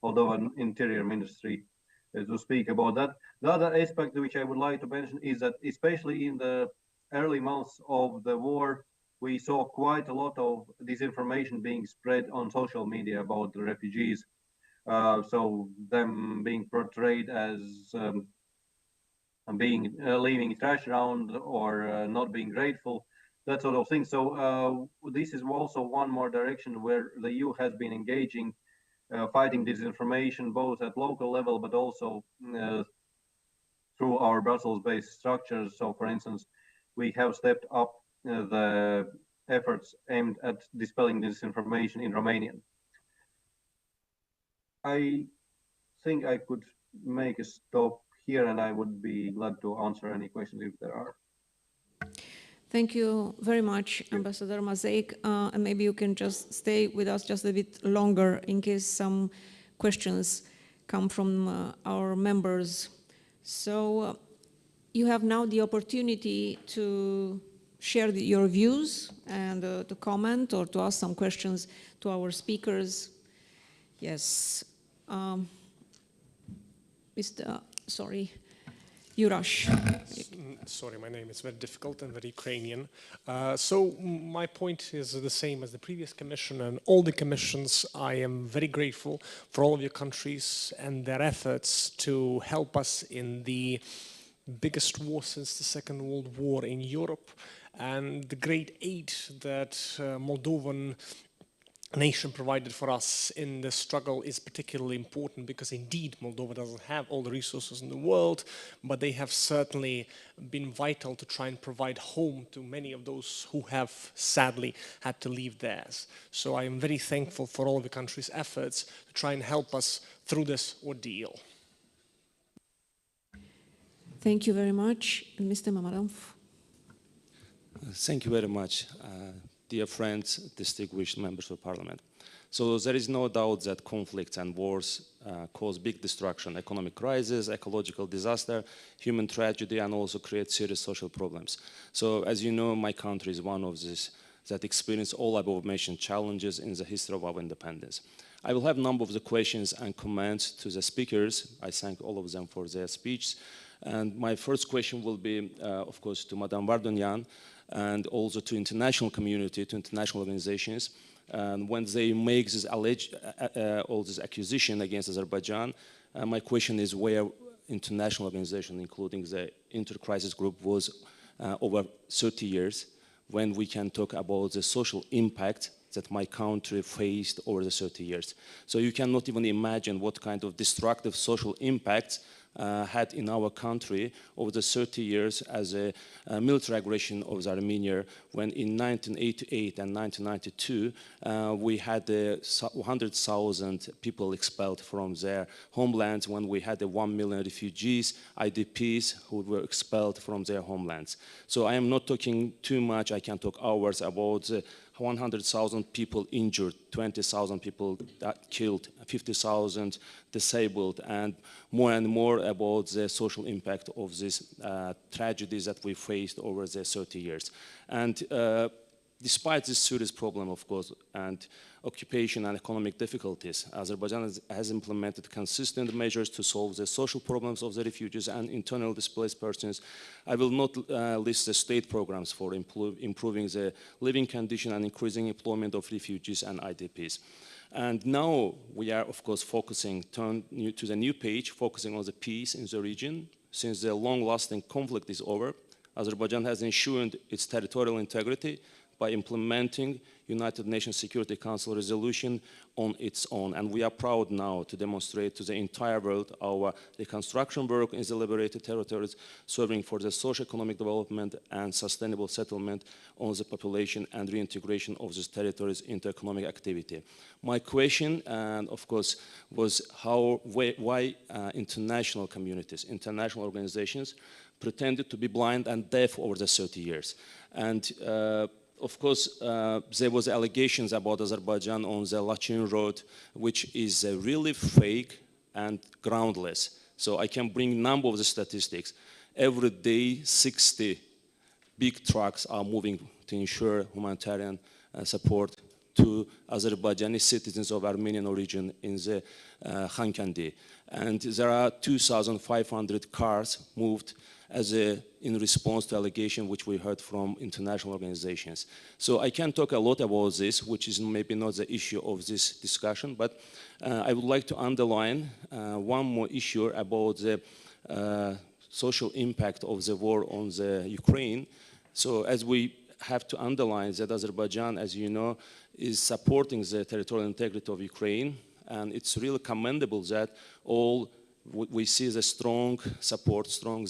Moldovan Interior Ministry to speak about that. The other aspect which I would like to mention is that especially in the early months of the war, we saw quite a lot of disinformation being spread on social media about the refugees. So them being portrayed as leaving trash around or not being grateful, that sort of thing. So this is also one more direction where the EU has been engaging, fighting disinformation, both at local level, but also through our Brussels-based structures. So for instance, we have stepped up the efforts aimed at dispelling disinformation in Romanian. I think I could make a stop here, and I would be glad to answer any questions if there are. Thank you very much, Ambassador Mazeic. And maybe you can just stay with us just a bit longer in case some questions come from our members. So you have now the opportunity to share your views and to comment or to ask some questions to our speakers. Yes. Jurash. Sorry, my name is very difficult and very Ukrainian. So my point is the same as the previous commission and all the commissions. I am very grateful for all of your countries and their efforts to help us in the biggest war since the Second World War in Europe, and the great aid that Moldovan nation provided for us in the struggle is particularly important, because indeed Moldova doesn't have all the resources in the world, but they have certainly been vital to try and provide home to many of those who have sadly had to leave theirs. So I am very thankful for all of the country's efforts to try and help us through this ordeal. Thank you very much. Mr. Mamadov. Thank you very much. Dear friends, distinguished members of Parliament. So there is no doubt that conflicts and wars cause big destruction, economic crisis, ecological disaster, human tragedy, and also create serious social problems. So as you know, my country is one of these that experience all above-mentioned challenges in the history of our independence. I will have a number of the questions and comments to the speakers. I thank all of them for their speech. And my first question will be, of course, to Madame Vardonian, and also to international community, to international organizations. And when they make this all this accusation against Azerbaijan, my question is where international organization, including the Inter-Crisis Group, was over 30 years, when we can talk about the social impact that my country faced over the 30 years. So you cannot even imagine what kind of destructive social impact had in our country over the 30 years as a military aggression of Armenia, when in 1988 and 1992 we had 100,000 people expelled from their homelands, when we had 1 million refugees, IDPs, who were expelled from their homelands. So I am not talking too much, I can talk hours about 100,000 people injured, 20,000 people killed, 50,000 disabled, and more about the social impact of these tragedies that we faced over the 30 years. And despite this serious problem, of course, and occupation and economic difficulties, Azerbaijan has implemented consistent measures to solve the social problems of the refugees and internally displaced persons. I will not list the state programs for improving the living condition and increasing employment of refugees and IDPs. And now we are, of course, focusing to the new page, focusing on the peace in the region. Since the long-lasting conflict is over, Azerbaijan has ensured its territorial integrity by implementing United Nations Security Council resolution on its own. And we are proud now to demonstrate to the entire world our reconstruction work in the liberated territories, serving for the socio-economic development and sustainable settlement on the population and reintegration of these territories into economic activity. My question, of course, was why international communities, international organizations pretended to be blind and deaf over the 30 years. And of course, there was allegations about Azerbaijan on the Lachin Road, which is really fake and groundless. So I can bring a number of the statistics. Every day, 60 big trucks are moving to ensure humanitarian support to Azerbaijani citizens of Armenian origin in the Khankandi. And there are 2,500 cars moved in response to allegation which we heard from international organizations. So I can talk a lot about this, which is maybe not the issue of this discussion, but I would like to underline one more issue about the social impact of the war on the Ukraine. So as we have to underline that Azerbaijan, as you know, is supporting the territorial integrity of Ukraine, and it's really commendable that we see the strong support, strong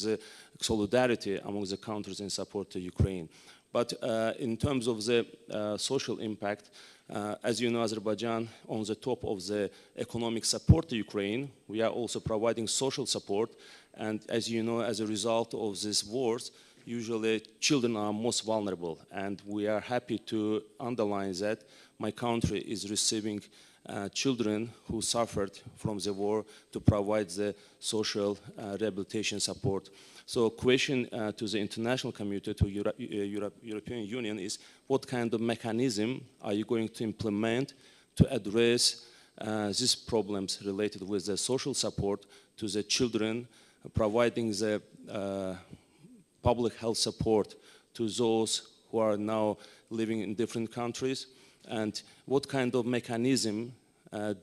solidarity among the countries in support to Ukraine. But in terms of the social impact, as you know, Azerbaijan, on the top of the economic support to Ukraine, we are also providing social support. And as you know, as a result of these wars, usually children are most vulnerable. And we are happy to underline that my country is receiving children who suffered from the war to provide the social rehabilitation support. So question to the international community, to European Union is, what kind of mechanism are you going to implement to address these problems related with the social support to the children providing the public health support to those who are now living in different countries? And what kind of mechanism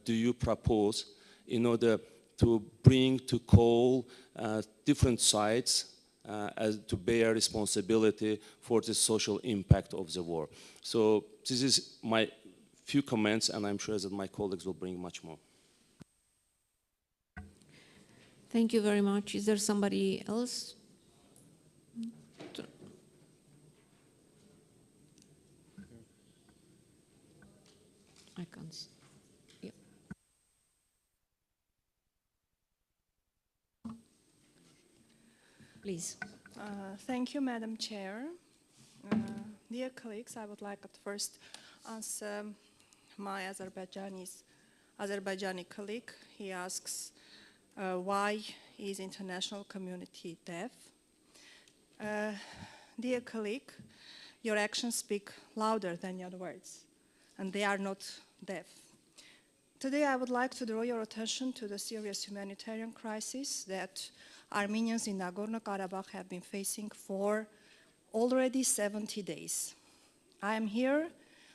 do you propose in order to bring to call different sides to bear responsibility for the social impact of the war? So this is my few comments, and I'm sure that my colleagues will bring much more. Thank you very much. Is there somebody else? I can't see. Yeah. Please. Thank you, Madam Chair. Dear colleagues, I would like at first answer my Azerbaijani colleague. He asks, why is international community deaf? Dear colleague, your actions speak louder than your words, and they are not deaf. Today I would like to draw your attention to the serious humanitarian crisis that Armenians in Nagorno-Karabakh have been facing for already 70 days. I am here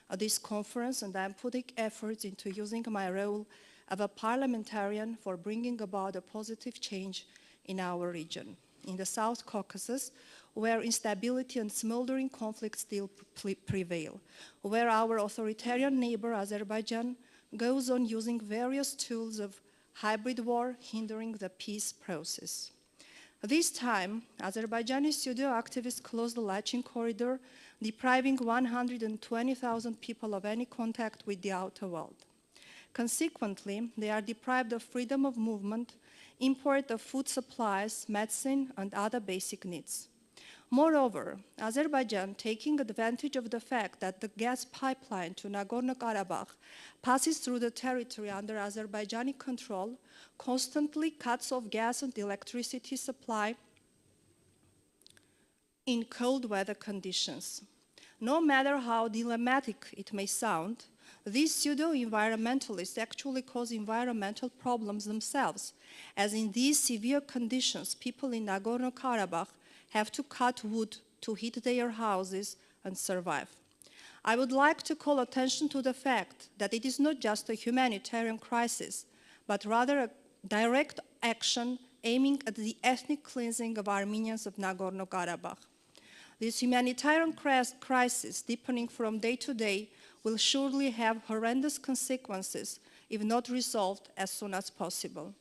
at this conference and I am putting efforts into using my role of a parliamentarian for bringing about a positive change in our region. In the South Caucasus, where instability and smoldering conflicts still prevail, where our authoritarian neighbor Azerbaijan goes on using various tools of hybrid war, hindering the peace process. This time, Azerbaijani pseudo-activists closed the Lachin corridor, depriving 120,000 people of any contact with the outer world. Consequently, they are deprived of freedom of movement, import of food supplies, medicine, and other basic needs. Moreover, Azerbaijan, taking advantage of the fact that the gas pipeline to Nagorno-Karabakh passes through the territory under Azerbaijani control, constantly cuts off gas and electricity supply in cold weather conditions. No matter how dilemmatic it may sound, these pseudo-environmentalists actually cause environmental problems themselves, as in these severe conditions, people in Nagorno-Karabakh have to cut wood to heat their houses and survive. I would like to call attention to the fact that it is not just a humanitarian crisis, but rather a direct action aiming at the ethnic cleansing of Armenians of Nagorno-Karabakh. This humanitarian crisis, deepening from day to day, will surely have horrendous consequences if not resolved as soon as possible.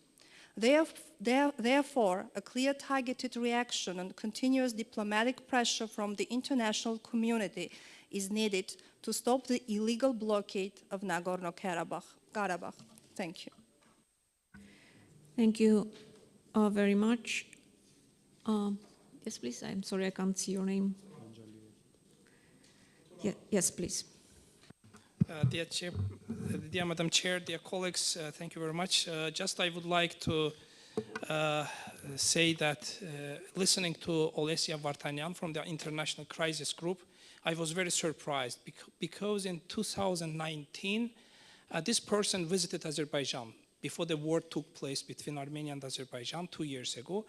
Therefore, a clear targeted reaction and continuous diplomatic pressure from the international community is needed to stop the illegal blockade of Nagorno-Karabakh. Thank you. Thank you very much. Yes, please. I'm sorry, I can't see your name. Yes, please. Dear Madam Chair, dear colleagues, thank you very much. Just I would like to say that listening to Olesia Vartanyan from the International Crisis Group, I was very surprised because in 2019, this person visited Azerbaijan before the war took place between Armenia and Azerbaijan 2 years ago.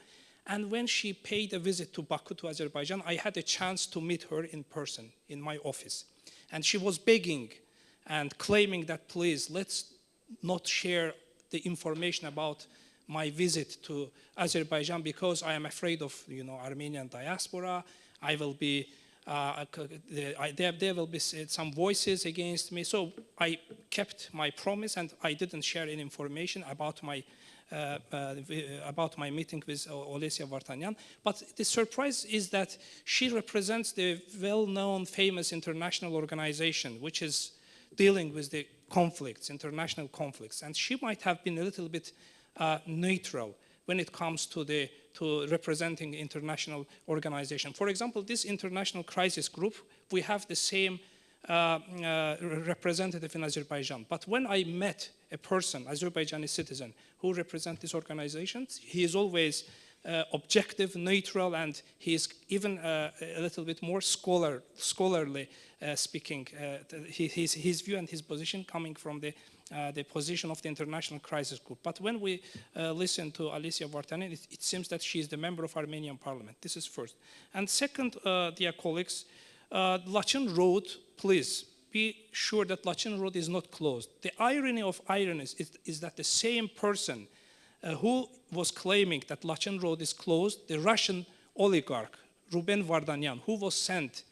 And when she paid a visit to Baku, to Azerbaijan, I had a chance to meet her in person in my office. And she was begging and claiming that, please, let's not share the information about my visit to Azerbaijan because I am afraid of, Armenian diaspora. I will be, there will be some voices against me. So I kept my promise and I didn't share any information about my meeting with Olesia Vartanyan. But the surprise is that she represents the well-known, famous international organization, which is dealing with the conflicts, international conflicts. And she might have been a little bit neutral when it comes to representing international organization. For example, this international crisis group, we have the same representative in Azerbaijan. But when I met a person, Azerbaijani citizen, who represents this organization, he is always objective, neutral, and he is even a little bit more scholarly speaking. His view and his position coming from the the position of the International Crisis Group. But when we listen to Alicia Vartanian, it seems that she is the member of Armenian Parliament. This is first. And second, dear colleagues, Laçın Road, please be sure that Laçın Road is not closed. The irony of ironies is that the same person who was claiming that Laçın Road is closed, the Russian oligarch, Ruben Vardanyan, who was sent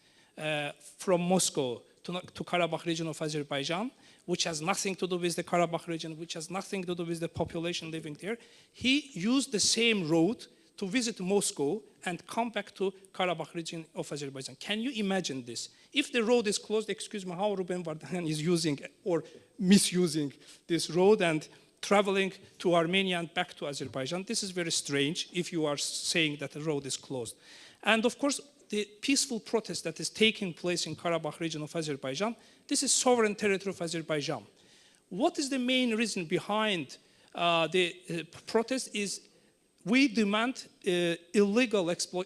from Moscow to Karabakh region of Azerbaijan, which has nothing to do with the Karabakh region, which has nothing to do with the population living there. He used the same road to visit Moscow and come back to Karabakh region of Azerbaijan. Can you imagine this? If the road is closed, excuse me, how Ruben Vardanyan is using or misusing this road and traveling to Armenia and back to Azerbaijan, this is very strange if you are saying that the road is closed. And of course, the peaceful protest that is taking place in Karabakh region of Azerbaijan, this is sovereign territory of Azerbaijan. What is the main reason behind the protest is we demand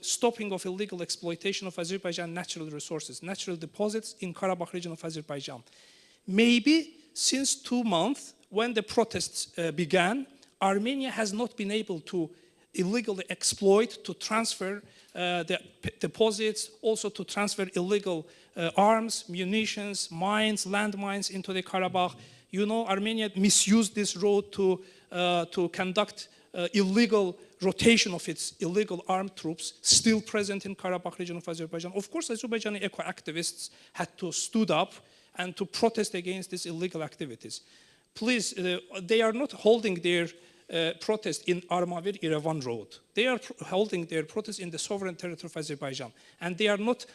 stopping of illegal exploitation of Azerbaijan natural resources, natural deposits in Karabakh region of Azerbaijan. Maybe since 2 months, when the protests began, Armenia has not been able to illegally exploit, to transfer the deposits, also to transfer illegal arms, munitions, mines, landmines into the Karabakh. You know, Armenia misused this road to conduct illegal rotation of its illegal armed troops still present in Karabakh region of Azerbaijan. Of course, Azerbaijani eco-activists had to stood up and to protest against these illegal activities. Please, they are not holding their protest in Armavir-Yerevan road. They are holding their protest in the sovereign territory of Azerbaijan. And they are not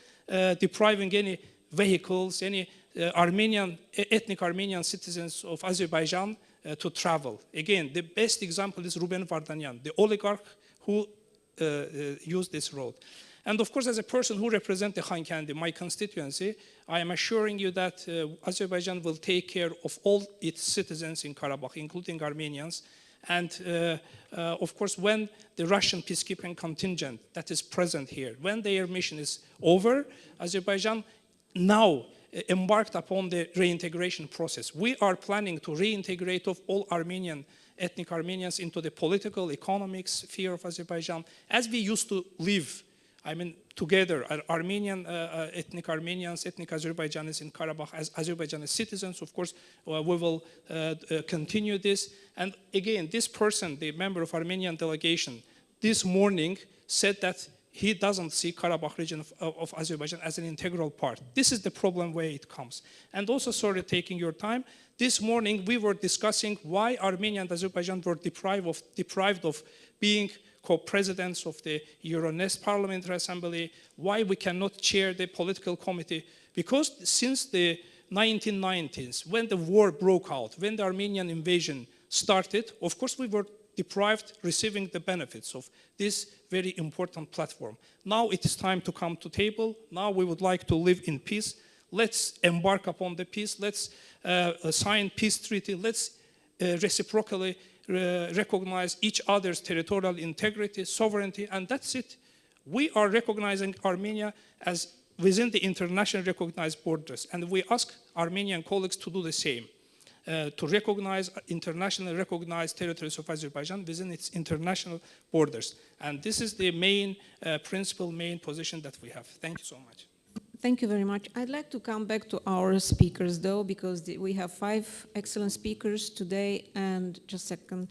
depriving any vehicles, any ethnic Armenian citizens of Azerbaijan to travel. Again, the best example is Ruben Vardanyan, the oligarch who used this road. And of course, as a person who represents the Khankandi, my constituency, I am assuring you that Azerbaijan will take care of all its citizens in Karabakh, including Armenians. And of course, when the Russian peacekeeping contingent that is present here, when their mission is over, Azerbaijan now embarked upon the reintegration process. We are planning to reintegrate of all ethnic Armenians into the political, economic sphere of Azerbaijan, as we used to live, I mean, together, ethnic Armenians, ethnic Azerbaijanis in Karabakh as Azerbaijani citizens. Of course, we will continue this. And again, this person, the member of Armenian delegation, this morning said that he doesn't see Karabakh region of Azerbaijan as an integral part. This is the problem where it comes. And also, sorry taking your time, this morning we were discussing why Armenia and Azerbaijan were deprived of being co-presidents of the Euronest Parliamentary Assembly, why we cannot chair the political committee. Because since the 1990s, when the war broke out, when the Armenian invasion started, of course we were deprived receiving the benefits of this very important platform. Now it is time to come to table. Now we would like to live in peace. Let's embark upon the peace. Let's sign peace treaty. Let's reciprocally recognize each other's territorial integrity, sovereignty, and that's it. We are recognizing Armenia as within the internationally recognized borders, and we ask Armenian colleagues to do the same. To recognize internationally recognized territories of Azerbaijan within its international borders. And this is the main principle, main position that we have. Thank you so much. Thank you very much. I'd like to come back to our speakers, though, because we have 5 excellent speakers today. And just a second,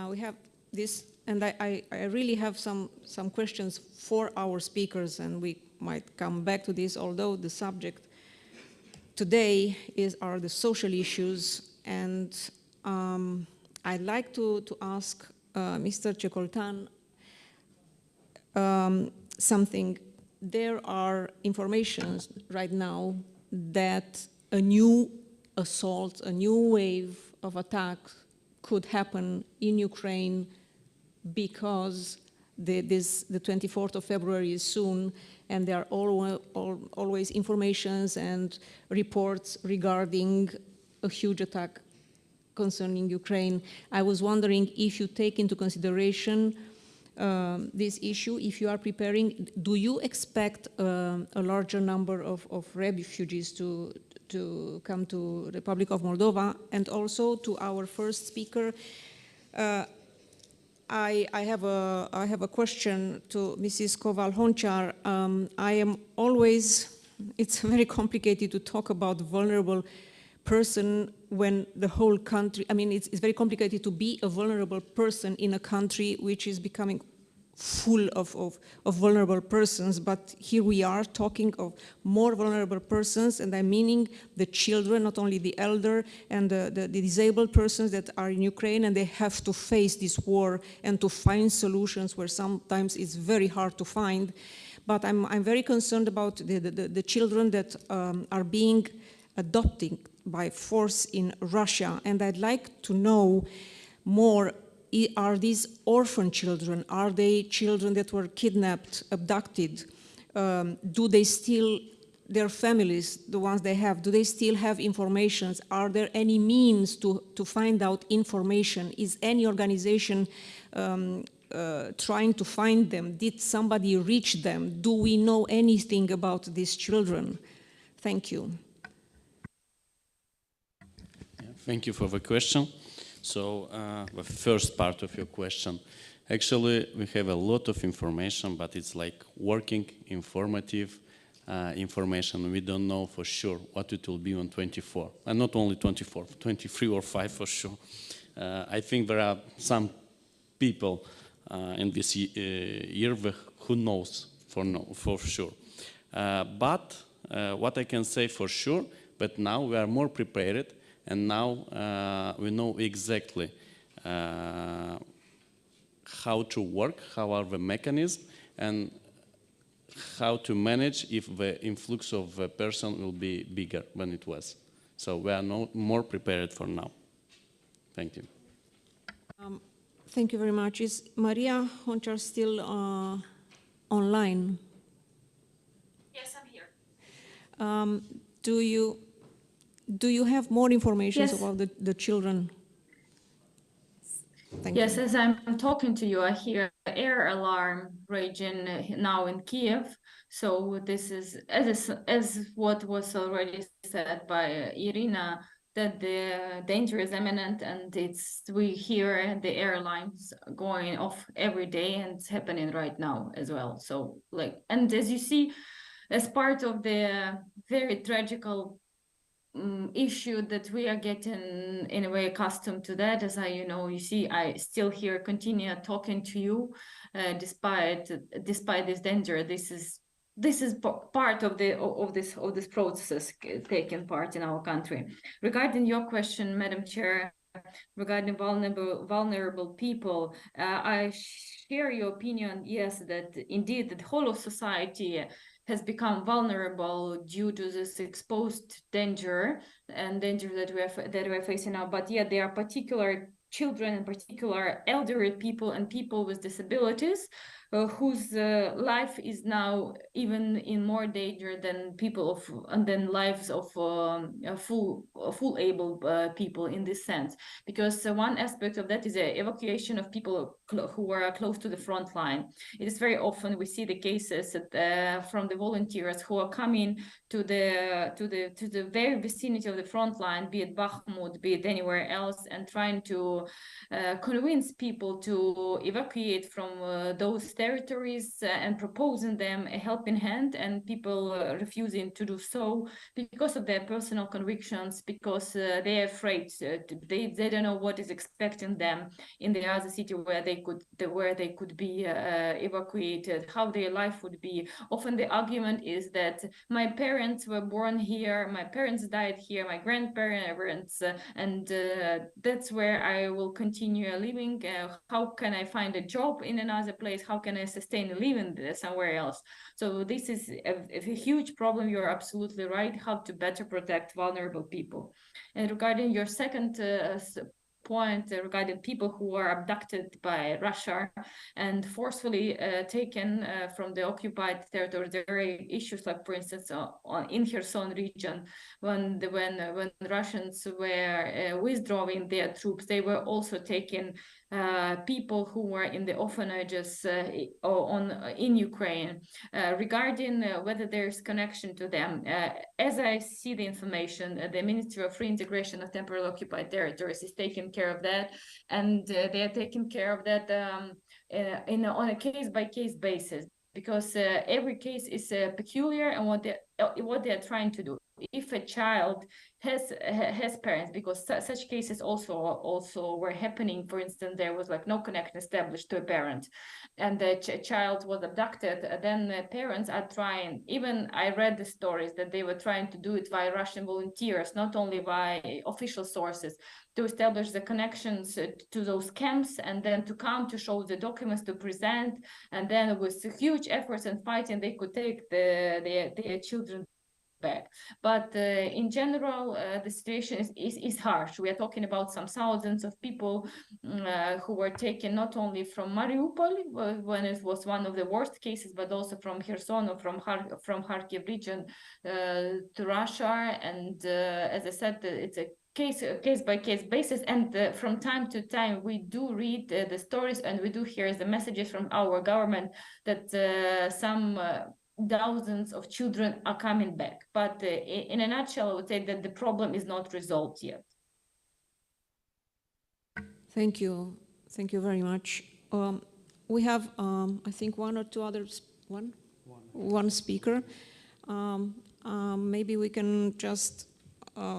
we have this, and I really have some questions for our speakers, and we might come back to this, although the subject today are the social issues. And I'd like to ask Mr. Cecoltan something. There are informations right now that a new assault, a new wave of attack could happen in Ukraine because the 24th of February is soon, and there are always informations and reports regarding a huge attack concerning Ukraine. I was wondering if you take into consideration this issue, if you are preparing, do you expect a larger number of refugees to to come to Republic of Moldova, and also to our first speaker. I have a question to Mrs. Koval-Honchar. I am always, it's very complicated to talk about vulnerable person when the whole country, I mean, it's very complicated to be a vulnerable person in a country which is becoming full of vulnerable persons, but here we are talking of more vulnerable persons, and I'm meaning the children, not only the elder and the disabled persons that are in Ukraine, and they have to face this war and to find solutions where sometimes it's very hard to find. But I'm very concerned about the children that are being adopted by force in Russia, and I'd like to know more. Are these orphan children? Are they children that were kidnapped, abducted? Do they still, their families, the ones they have, do they still have information? Are there any means to find out information? Is any organization trying to find them? Did somebody reach them? Do we know anything about these children? Thank you. Thank you for the question. So the first part of your question, actually we have a lot of information, but it's like working, informative information. We don't know for sure what it will be on 24, and not only 24, 23 or 5 for sure. I think there are some people in this year who knows for sure. But what I can say for sure, but now we are more prepared. And now we know exactly how to work, how are the mechanisms, and how to manage if the influx of a person will be bigger than it was. So we are more prepared for now. Thank you. Thank you very much. Is Maria Honchar still online? Yes, I'm here. Do you have more information Yes. about the children? Thank Yes, you. as I'm talking to you, I hear air alarm raging now in Kiev. So this is, as what was already said by Irina, that the danger is imminent, and we hear the airlines going off every day, and it's happening right now as well. So and as you see, as part of the very tragical issue that we are getting in a way accustomed to that, as you see, I still here continue talking to you despite this danger. This is part of this process taking part in our country. Regarding your question, Madam Chair, regarding vulnerable people, I share your opinion. Yes, that indeed the whole of society has become vulnerable due to this exposed danger that we're facing now. But yeah, there are particular children and particular elderly people and people with disabilities whose life is now even in more danger than lives of full able people in this sense. Because one aspect of that is the evacuation of people who are close to the front line. It is very often we see the cases from the volunteers who are coming to the very vicinity of the front line, be it Bakhmut, be it anywhere else, and trying to convince people to evacuate from those territories and proposing them a helping hand, and people refusing to do so because of their personal convictions, because they're afraid. They don't know what is expecting them in the other city where they could be evacuated, how their life would be. Often the argument is that my parents were born here, my parents died here, my grandparents, and that's where I will continue living. How can I find a job in another place? How can I sustain living somewhere else? So this is a huge problem. You're absolutely right. How to better protect vulnerable people. And regarding your second point regarding people who are abducted by Russia and forcefully taken from the occupied territory, there are issues like, for instance, in Kherson region, when Russians were withdrawing their troops, they were also taking people who were in the orphanages in Ukraine, regarding whether there's connection to them. As I see the information, the Ministry of Reintegration of Temporarily Occupied Territories is taking care of that, and they are taking care of that on a case-by-case basis, because every case is peculiar and what they are trying to do. If a child has parents, because such cases also were happening. For instance, there was like no connection established to a parent, and the child was abducted. Then the parents are trying. Even I read the stories that they were trying to do it via Russian volunteers, not only by official sources, to establish the connections to those camps, and then to come to show the documents to present, and then with huge efforts and fighting, they could take their children back. But in general, the situation is harsh. We are talking about some thousands of people who were taken not only from Mariupol, when it was one of the worst cases, but also from Kherson or from Kharkiv region to Russia. And as I said, it's a case-by-case basis, and from time to time we do read the stories, and we do hear the messages from our government that some thousands of children are coming back. But in a nutshell, I would say that the problem is not resolved yet. Thank you very much. We have, I think, one or two others. One speaker. Maybe we can just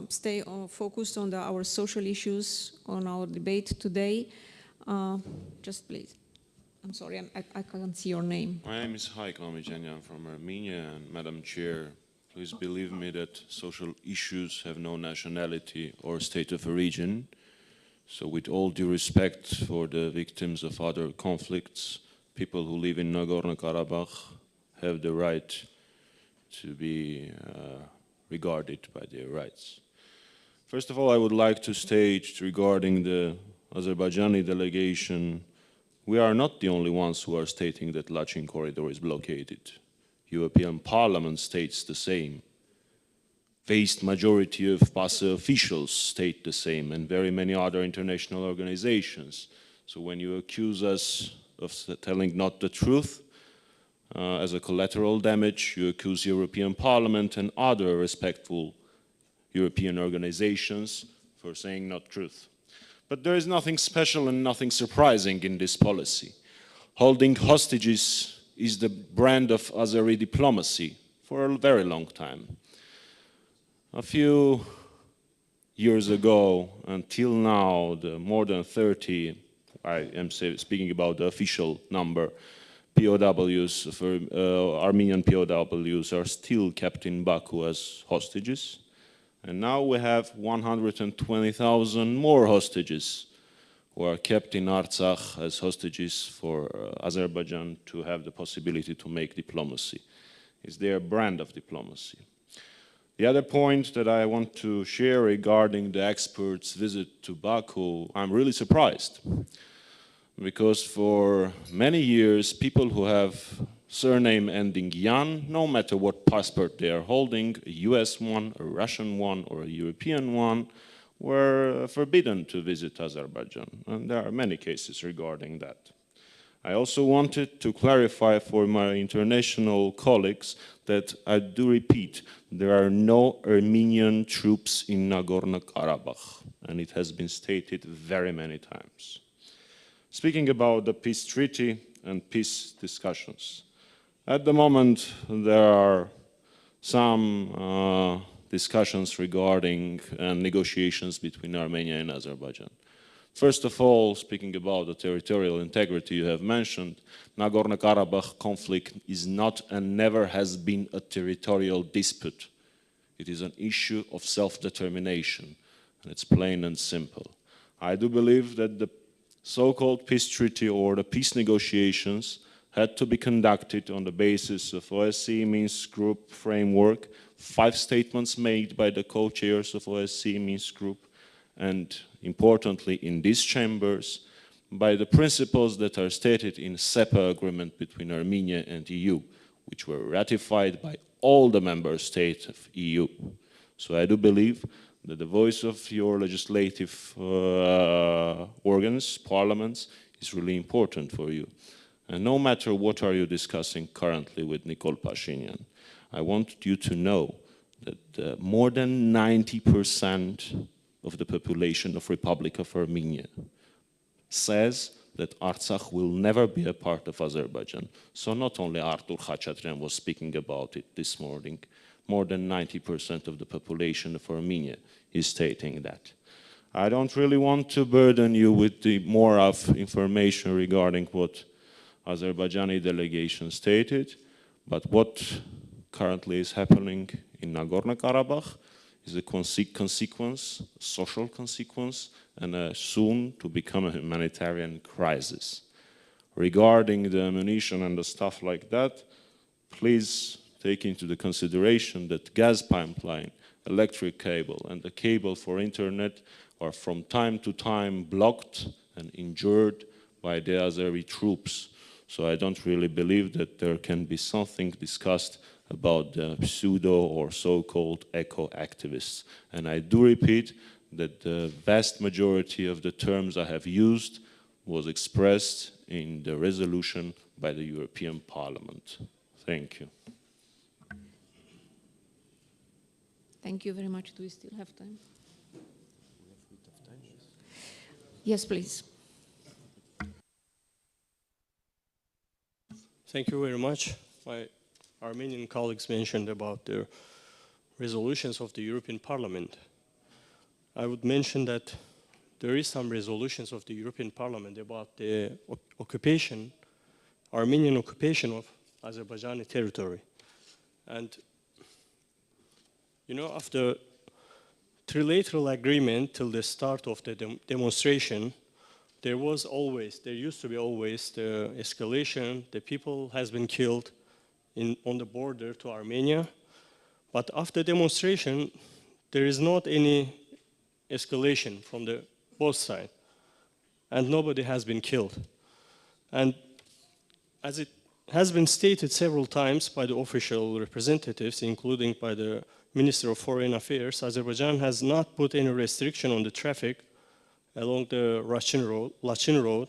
stay focused on our social issues on our debate today. Just please. I'm sorry, I can't see your name. My name is Haik Amijanyan from Armenia, and Madam Chair, please believe me that social issues have no nationality or state of origin. So with all due respect for the victims of other conflicts, people who live in Nagorno-Karabakh have the right to be regarded by their rights. First of all, I would like to state regarding the Azerbaijani delegation, we are not the only ones who are stating that Lachin corridor is blockaded. European Parliament states the same. Vast majority of PASA officials state the same, and very many other international organizations. So when you accuse us of telling not the truth, as a collateral damage, you accuse European Parliament and other respectful European organizations for saying not truth. But there is nothing special and nothing surprising in this policy. Holding hostages is the brand of Azeri diplomacy for a very long time. A few years ago, until now, the more than 30, I am speaking about the official number, POWs, Armenian POWs are still kept in Baku as hostages. And now we have 120,000 more hostages who are kept in Artsakh as hostages for Azerbaijan to have the possibility to make diplomacy. It's their brand of diplomacy. The other point that I want to share regarding the experts' visit to Baku, I'm really surprised. Because for many years, people who have surname ending Yan, no matter what passport they are holding, a US one, a Russian one, or a European one, were forbidden to visit Azerbaijan. And there are many cases regarding that. I also wanted to clarify for my international colleagues that I do repeat, there are no Armenian troops in Nagorno-Karabakh, and it has been stated very many times. Speaking about the peace treaty and peace discussions, at the moment there are some discussions regarding negotiations between Armenia and Azerbaijan. First of all, speaking about the territorial integrity you have mentioned, Nagorno-Karabakh conflict is not and never has been a territorial dispute. It is an issue of self-determination, and it's plain and simple. I do believe that the so-called peace treaty or the peace negotiations had to be conducted on the basis of OSCE Minsk Group framework, 5 statements made by the co-chairs of OSCE Minsk Group, and importantly in these chambers, by the principles that are stated in SEPA agreement between Armenia and EU, which were ratified by all the member states of EU. So I do believe that the voice of your legislative organs, parliaments, is really important for you. And no matter what are you discussing currently with Nikol Pashinyan, I want you to know that more than 90% of the population of Republic of Armenia says that Artsakh will never be a part of Azerbaijan. So not only Artur Khachatryan was speaking about it this morning, more than 90% of the population of Armenia is stating that. I don't really want to burden you with more of information regarding what Azerbaijani delegation stated, but what currently is happening in Nagorno-Karabakh is a consequence, social consequence, and a soon to become a humanitarian crisis. Regarding the ammunition and the stuff like that, please take into the consideration that gas pipeline, electric cable, and the cable for internet are from time to time blocked and injured by the Azeri troops. So I don't really believe that there can be something discussed about the pseudo or so-called eco-activists. And I do repeat that the vast majority of the terms I have used was expressed in the resolution by the European Parliament. Thank you. Thank you very much. Do we still have time? Yes, please. Thank you very much. My Armenian colleagues mentioned about the resolutions of the European Parliament. I would mention that there is some resolutions of the European Parliament about the occupation, Armenian occupation of Azerbaijani territory. And, you know, after trilateral agreement till the start of the demonstration, there used to be always the escalation, the people has been killed on the border to Armenia. But after demonstration, there is not any escalation from the both sides, and nobody has been killed. And as it has been stated several times by the official representatives, including by the Minister of Foreign Affairs, Azerbaijan has not put any restriction on the traffic along the Lachin Road.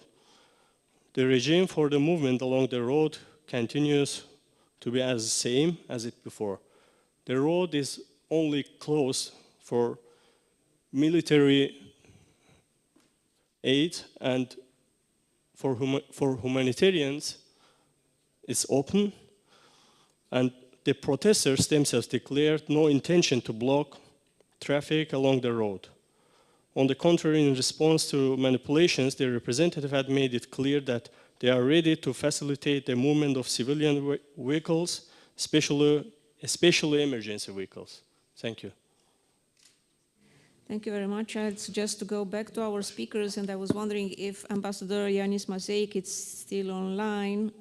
The regime for the movement along the road continues to be as same as it before. The road is only closed for military aid, and for humanitarians it's open, and the protesters themselves declared no intention to block traffic along the road. On the contrary, in response to manipulations, the representative had made it clear that they are ready to facilitate the movement of civilian vehicles, especially emergency vehicles. Thank you. Thank you very much. I'd suggest to go back to our speakers, and I was wondering if Ambassador Yanis Maseik is still online.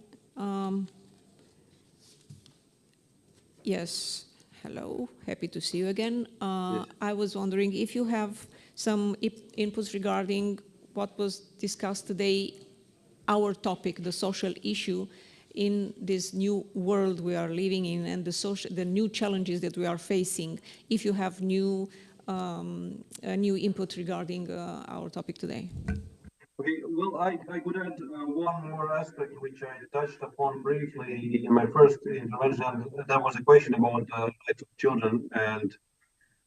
Yes, hello, happy to see you again. Yes. I was wondering if you have some inputs regarding what was discussed today, our topic, the social issue in this new world we are living in, and the new challenges that we are facing. If you have new input regarding our topic today. Okay, well, I could add one more aspect which I touched upon briefly in my first intervention. There was a question about the rights of children and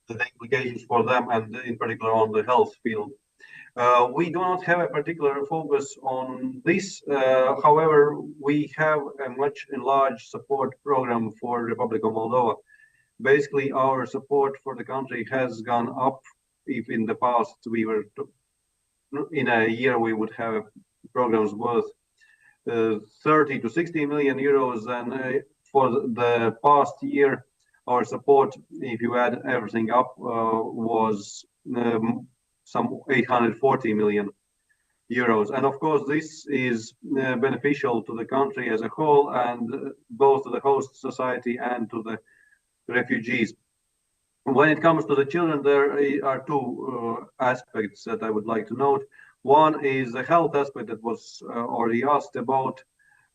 the implications for them, and in particular on the health field. We do not have a particular focus on this. However, we have a much enlarged support program for Republic of Moldova. Basically, our support for the country has gone up. If in the past we were, in a year, we would have programs worth 30 to 60 million euros, and for the past year, our support, if you add everything up, was some 840 million euros. And of course, this is beneficial to the country as a whole, and both to the host society and to the refugees. When it comes to the children, there are two aspects that I would like to note. One is the health aspect that was already asked about,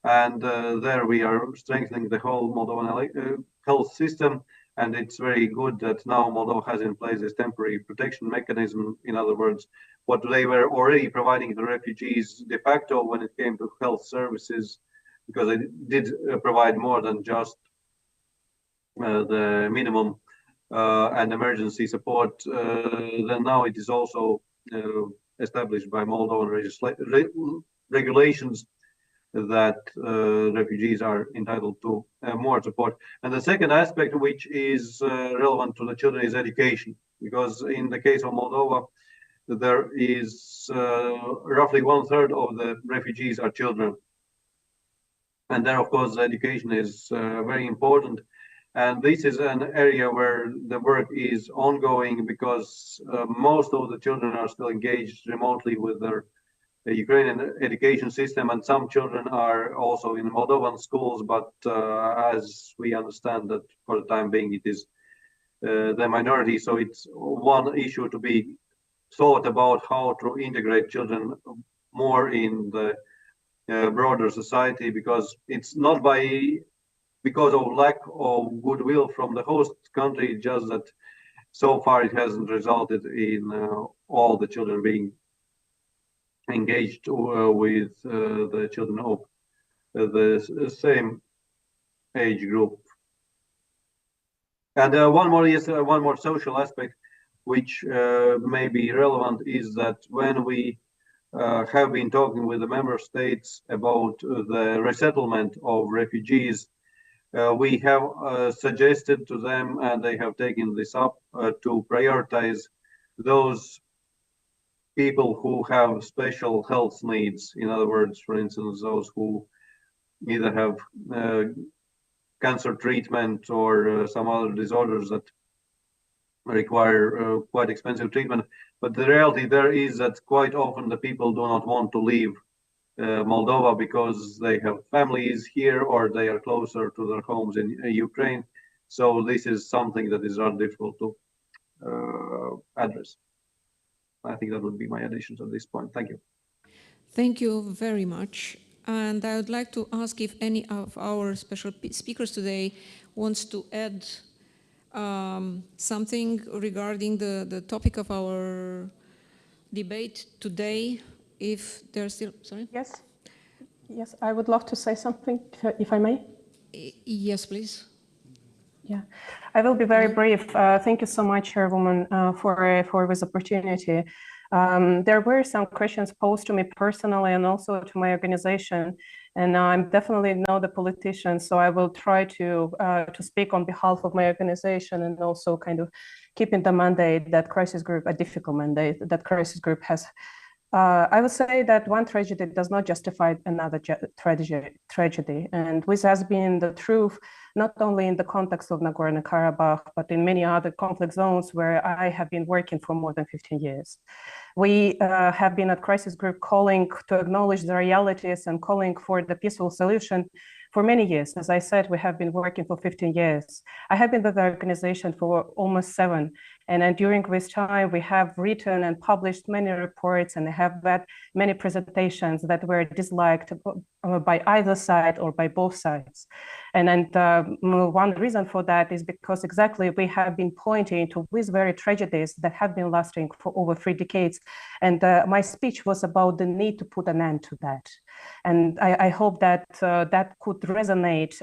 and there we are strengthening the whole Moldovan health system. And it's very good that now Moldova has in place this temporary protection mechanism. In other words, what they were already providing to refugees de facto when it came to health services, because they did provide more than just the minimum and emergency support, then now it is also established by Moldovan regulations that refugees are entitled to more support. And the second aspect, which is relevant to the children, is education, because in the case of Moldova, there is roughly 1/3 of the refugees are children. And there, of course, education is very important. And this is an area where the work is ongoing, because most of the children are still engaged remotely with their Ukrainian education system, and some children are also in Moldovan schools, but as we understand that for the time being it is the minority. So it's one issue to be thought about, how to integrate children more in the broader society, because it's not because of lack of goodwill from the host country, just that so far it hasn't resulted in all the children being engaged with the children of the same age group. And one more social aspect which may be relevant is that when we have been talking with the member states about the resettlement of refugees, we have suggested to them, and they have taken this up, to prioritize those people who have special health needs. In other words, for instance, those who either have cancer treatment or some other disorders that require quite expensive treatment. But the reality there is that quite often the people do not want to leave Moldova because they have families here or they are closer to their homes in Ukraine. So this is something that is rather difficult to address. I think that would be my additions at this point. Thank you. Thank you very much. And I would like to ask if any of our special speakers today wants to add something regarding the topic of our debate today, if they're still, sorry? Yes, I would love to say something, if I may. Yes, please. Yeah, I will be very brief. Thank you so much, Chairwoman, for this opportunity. There were some questions posed to me personally and also to my organization, and I'm definitely not a politician, so I will try to speak on behalf of my organization and also kind of keeping the mandate that crisis group, a difficult mandate that crisis group has. I would say that one tragedy does not justify another tragedy, and this has been the truth not only in the context of Nagorno-Karabakh, but in many other conflict zones where I have been working for more than 15 years. We have been at crisis group calling to acknowledge the realities and calling for the peaceful solution for many years. As I said, we have been working for 15 years. I have been with the organization for almost 7. And during this time, we have written and published many reports and have had many presentations that were disliked by either side or by both sides. And one reason for that is because exactly we have been pointing to these very tragedies that have been lasting for over 3 decades. And my speech was about the need to put an end to that. And I hope that that could resonate,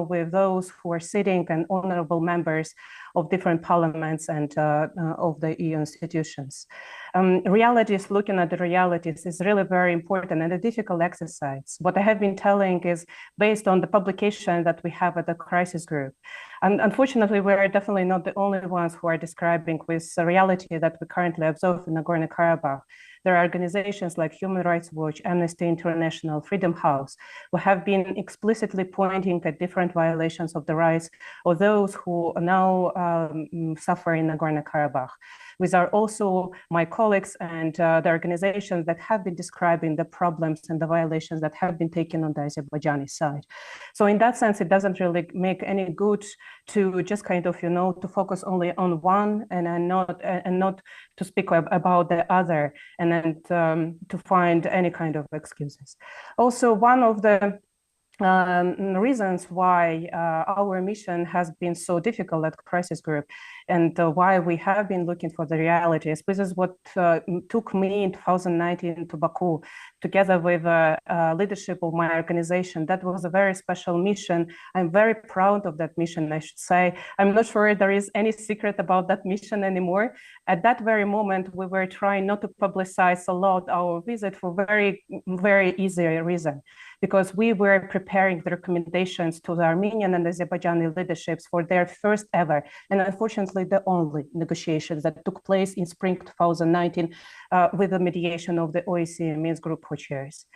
with those who are sitting and honorable members of different parliaments and of the EU institutions. Realities, looking at the realities is really very important and a difficult exercise. What I have been telling is based on the publication that we have at the crisis group. And unfortunately, we're definitely not the only ones who are describing this reality that we currently observe in Nagorno-Karabakh. There are organizations like Human Rights Watch, Amnesty International, Freedom House, who have been explicitly pointing at different violations of the rights of those who now suffer in Nagorno-Karabakh. These are also my colleagues and the organizations that have been describing the problems and the violations that have been taken on the Azerbaijani side. So in that sense, it doesn't really make any good to just kind of, to focus only on one and not to speak about the other and then to find any kind of excuses. Also, one of the reasons why our mission has been so difficult at Crisis Group, and why we have been looking for the realities. This is what took me in 2019 to Baku, together with the leadership of my organization. That was a very special mission. I'm very proud of that mission, I should say. I'm not sure there is any secret about that mission anymore. At that very moment, we were trying not to publicize a lot our visit for very easy reason, because we were preparing the recommendations to the Armenian and Azerbaijani leaderships for their first ever, and unfortunately the only negotiations that took place in spring 2019 with the mediation of the OSCE Minsk Group co-chairs.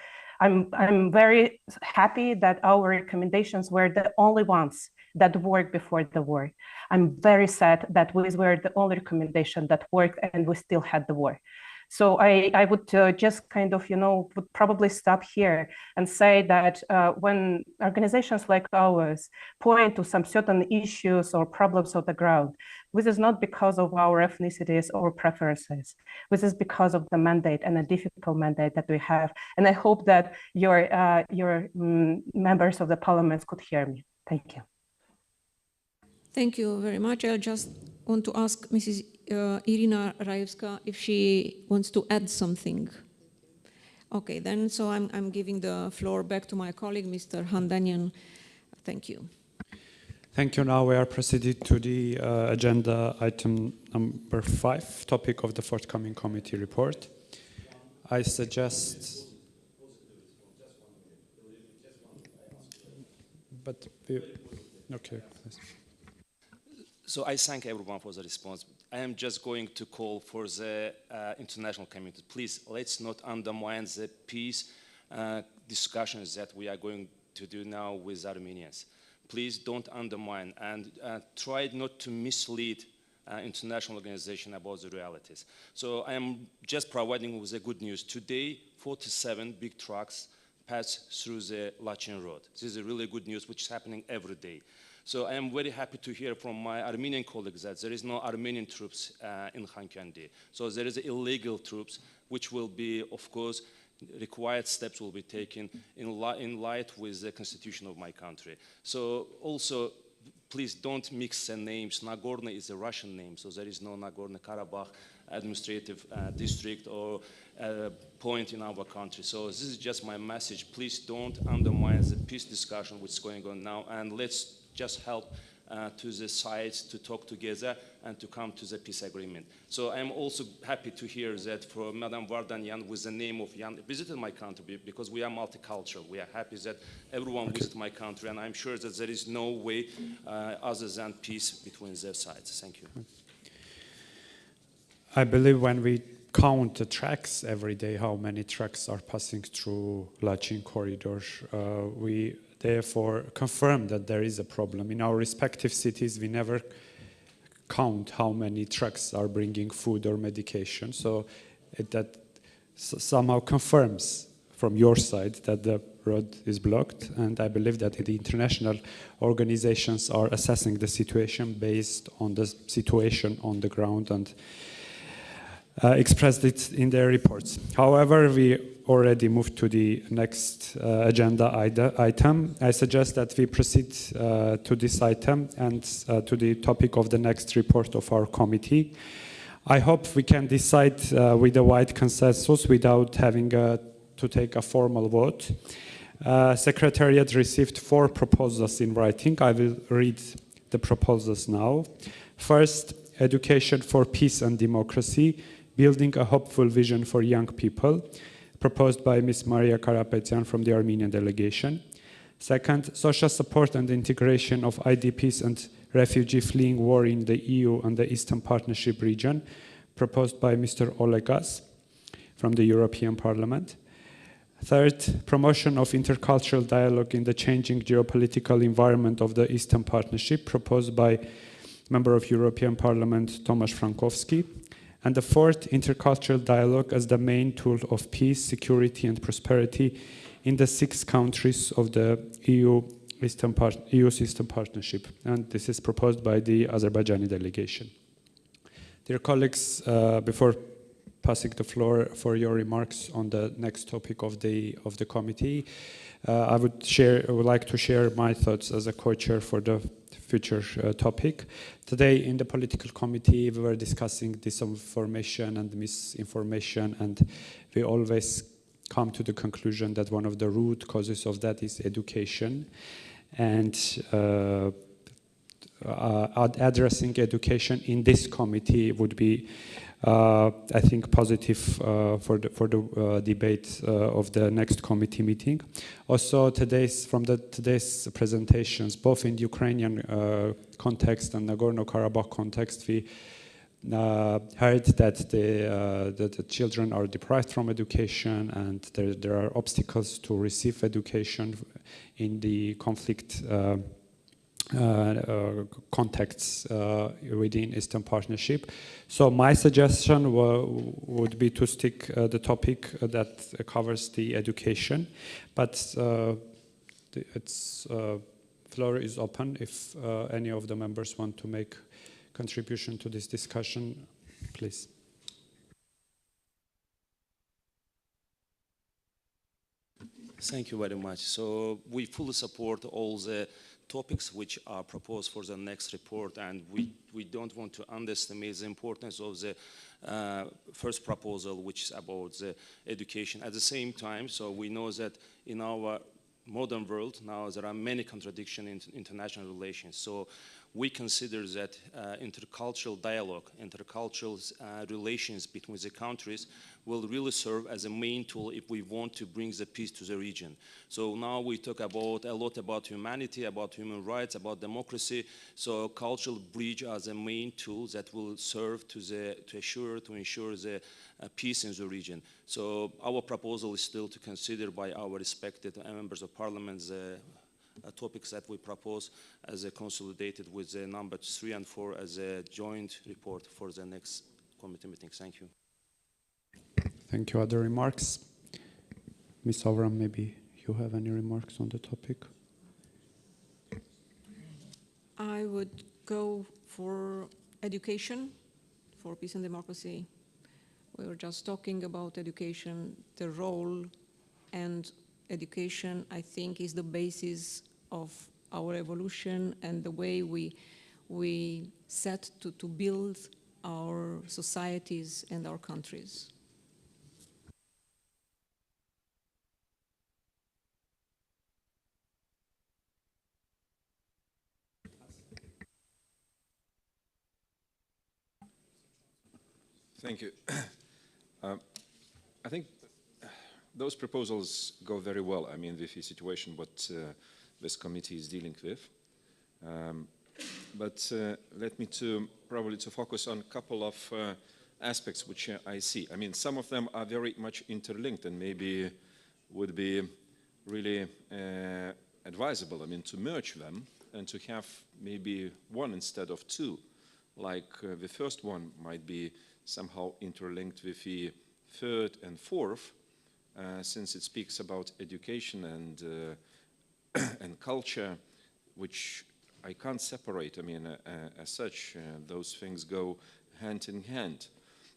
I'm very happy that our recommendations were the only ones that worked before the war. I'm very sad that we were the only recommendation that worked and we still had the war. So I would just kind of, would probably stop here and say that when organizations like ours point to some certain issues or problems on the ground, this is not because of our ethnicities or preferences. This is because of the mandate, and a difficult mandate that we have. And I hope that your members of the parliament could hear me. Thank you. Thank you very much. I just want to ask Mrs. Irina Raevska if she wants to add something. Okay, then, so I'm giving the floor back to my colleague, Mr. Handanian. Thank you. Thank you. Now we are proceeding to the agenda item number 5, topic of the forthcoming committee report. I suggest... Okay. So I thank everyone for the response. I am just going to call for the international community. Please, let's not undermine the peace discussions that we are going to do now with Armenians. Please don't undermine, and try not to mislead international organization about the realities. So I am just providing with the good news. Today, 47 big trucks pass through the Lachin Road. This is a really good news, which is happening every day. So I am very happy to hear from my Armenian colleagues that there is no Armenian troops in Khankendi. So there is illegal troops, which will be, of course, required steps will be taken in light with the constitution of my country. So also, please don't mix the names. Nagorno is a Russian name, so there is no Nagorno-Karabakh administrative district or point in our country. So this is just my message. Please don't undermine the peace discussion which is going on now, and let's just help to the sides to talk together and to come to the peace agreement. So I'm also happy to hear that for Madam Vardanyan, with the name of Yan, visited my country because we are multicultural. We are happy that everyone visited my country, and I'm sure that there is no way other than peace between their sides. Thank you. I believe when we count the tracks every day, how many trucks are passing through Lachin corridor, we therefore confirm that there is a problem. In our respective cities, we never count how many trucks are bringing food or medication. So that somehow confirms from your side that the road is blocked. And I believe that the international organizations are assessing the situation based on the situation on the ground and expressed it in their reports. However, we already moved to the next agenda item. I suggest that we proceed to this item and to the topic of the next report of our committee. I hope we can decide with a wide consensus without having to take a formal vote. Secretariat received 4 proposals in writing. I will read the proposals now. First, education for peace and democracy, building a hopeful vision for young people, proposed by Ms. Maria Karapetyan from the Armenian delegation. Second, social support and integration of IDPs and refugees fleeing war in the EU and the Eastern Partnership region, proposed by Mr. Olegas from the European Parliament. Third, promotion of intercultural dialogue in the changing geopolitical environment of the Eastern Partnership, proposed by Member of European Parliament Tomasz Frankowski. And the fourth, intercultural dialogue as the main tool of peace, security and prosperity in the 6 countries of the EU's Eastern Partnership. And this is proposed by the Azerbaijani delegation. Dear colleagues, before passing the floor for your remarks on the next topic of the committee. I would like to share my thoughts as a co-chair for the future topic. Today in the political committee we were discussing disinformation and misinformation, and we always come to the conclusion that one of the root causes of that is education, and addressing education in this committee would be I think positive for the debate of the next committee meeting. Also today's presentations, both in the Ukrainian context and Nagorno-Karabakh context, we heard that the children are deprived from education, and there are obstacles to receive education in the conflict contexts within Eastern Partnership. So my suggestion would be to stick the topic that covers the education, but its floor is open if any of the members want to make contribution to this discussion, please. Thank you very much. So we fully support all the topics which are proposed for the next report, and we don't want to underestimate the importance of the first proposal, which is about the education. At the same time, so we know that in our modern world now there are many contradictions in international relations. So we consider that intercultural dialogue, intercultural relations between the countries will really serve as a main tool if we want to bring the peace to the region. So now we talk a lot about humanity, about human rights, about democracy. So cultural bridge are the main tools that will serve to ensure the peace in the region. So our proposal is still to consider by our respected members of parliament the topics that we propose as a consolidated with the number 3 and 4 as a joint report for the next committee meeting. Thank you. Thank you. Other remarks? Ms. Avram, maybe you have any remarks on the topic? I would go for education, for peace and democracy. We were just talking about education, the role, and education, I think, is the basis of our evolution and the way we set to build our societies and our countries. Thank you. I think those proposals go very well, I mean, with the situation what this committee is dealing with. But let me probably focus on a couple of aspects which I see. I mean, some of them are very much interlinked and maybe would be really advisable, I mean, to merge them and to have maybe one instead of two. Like the first one might be somehow interlinked with the third and fourth, since it speaks about education and culture, which I can't separate. I mean, as such, those things go hand in hand.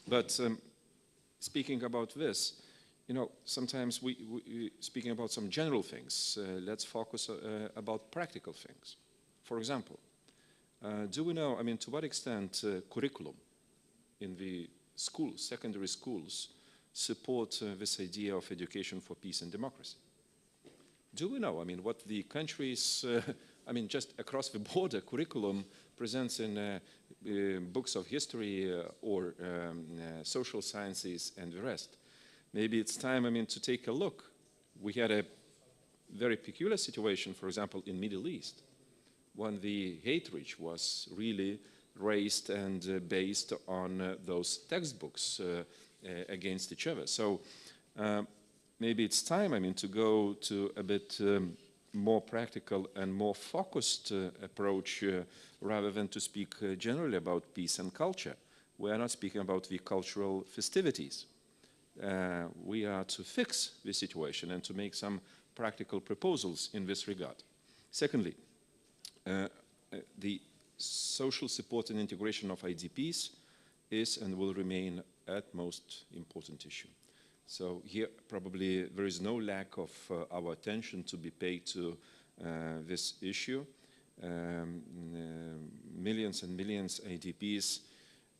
But speaking about this, you know, sometimes we speaking about some general things. Let's focus about practical things. For example, do we know, I mean, to what extent curriculum in the schools, secondary schools, support this idea of education for peace and democracy? Do we know, I mean, what the countries, I mean, just across the border curriculum presents in books of history or social sciences and the rest? Maybe it's time, I mean, to take a look. We had a very peculiar situation, for example, in Middle East, when the hatred was really raised and based on those textbooks against each other. So maybe it's time, I mean, to go to a bit more practical and more focused approach rather than to speak generally about peace and culture. We are not speaking about the cultural festivities. We are to fix the situation and to make some practical proposals in this regard. Secondly, the social support and integration of IDPs is and will remain utmost important issue. So here probably there is no lack of our attention to be paid to this issue. Millions and millions ADPs,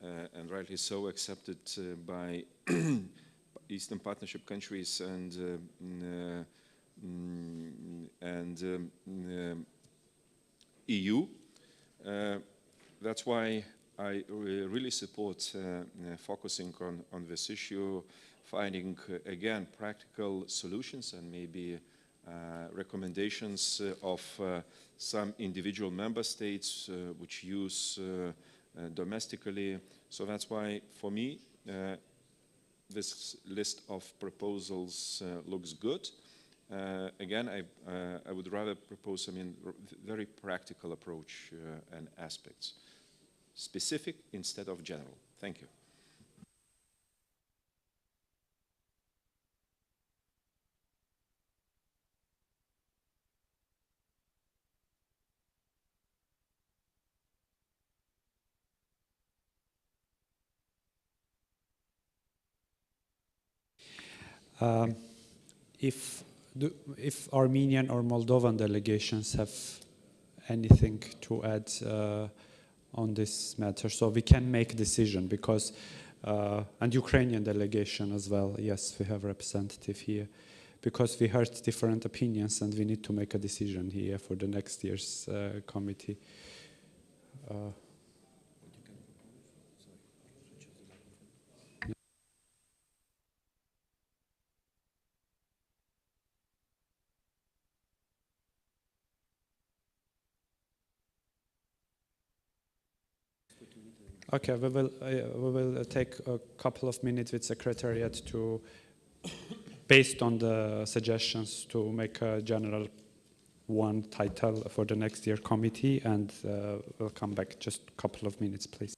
and rightly so, accepted by Eastern Partnership countries and EU. That's why I really support focusing on this issue, finding again practical solutions and maybe recommendations of some individual member states which use domestically. So that's why, for me, this list of proposals looks good. Again, I would rather propose, very practical approach and aspects. Specific instead of general. Thank you. If Armenian or Moldovan delegations have anything to add on this matter, so we can make a decision, because and Ukrainian delegation as well. Yes, we have a representative here, because we heard different opinions and we need to make a decision here for the next year's committee. Okay, we will take a couple of minutes with Secretariat to, based on the suggestions, to make a general one title for the next year committee, and we'll come back. Just a couple of minutes, please.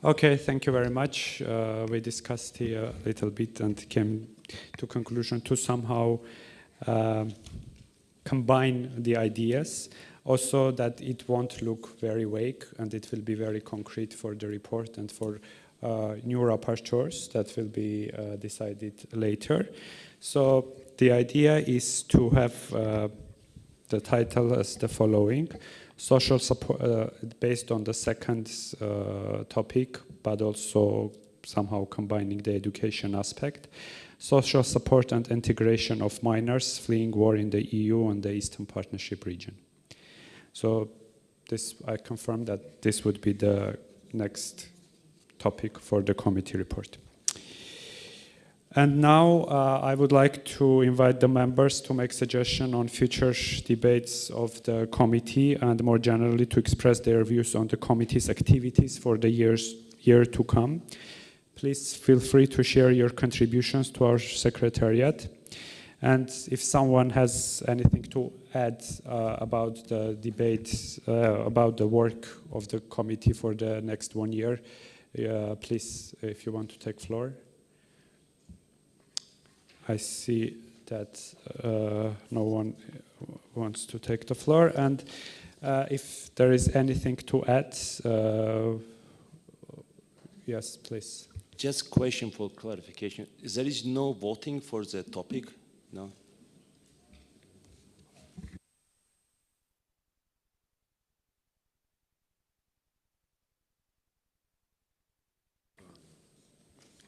Okay, thank you very much. We discussed here a little bit and came to conclusion to somehow combine the ideas. Also that it won't look very vague and it will be very concrete for the report and for new rapporteurs that will be decided later. So the idea is to have the title as the following: social support, based on the second topic, but also somehow combining the education aspect. Social support and integration of minors fleeing war in the EU and the Eastern Partnership region. So this, I confirm that this would be the next topic for the committee report. And now I would like to invite the members to make suggestions on future debates of the committee and more generally to express their views on the committee's activities for the year to come. Please feel free to share your contributions to our secretariat. And if someone has anything to add about the debate, about the work of the committee for the next 1 year, please, if you want to take floor. I see that no one wants to take the floor. And if there is anything to add, yes, please. Just question for clarification. There is no voting for the topic? No?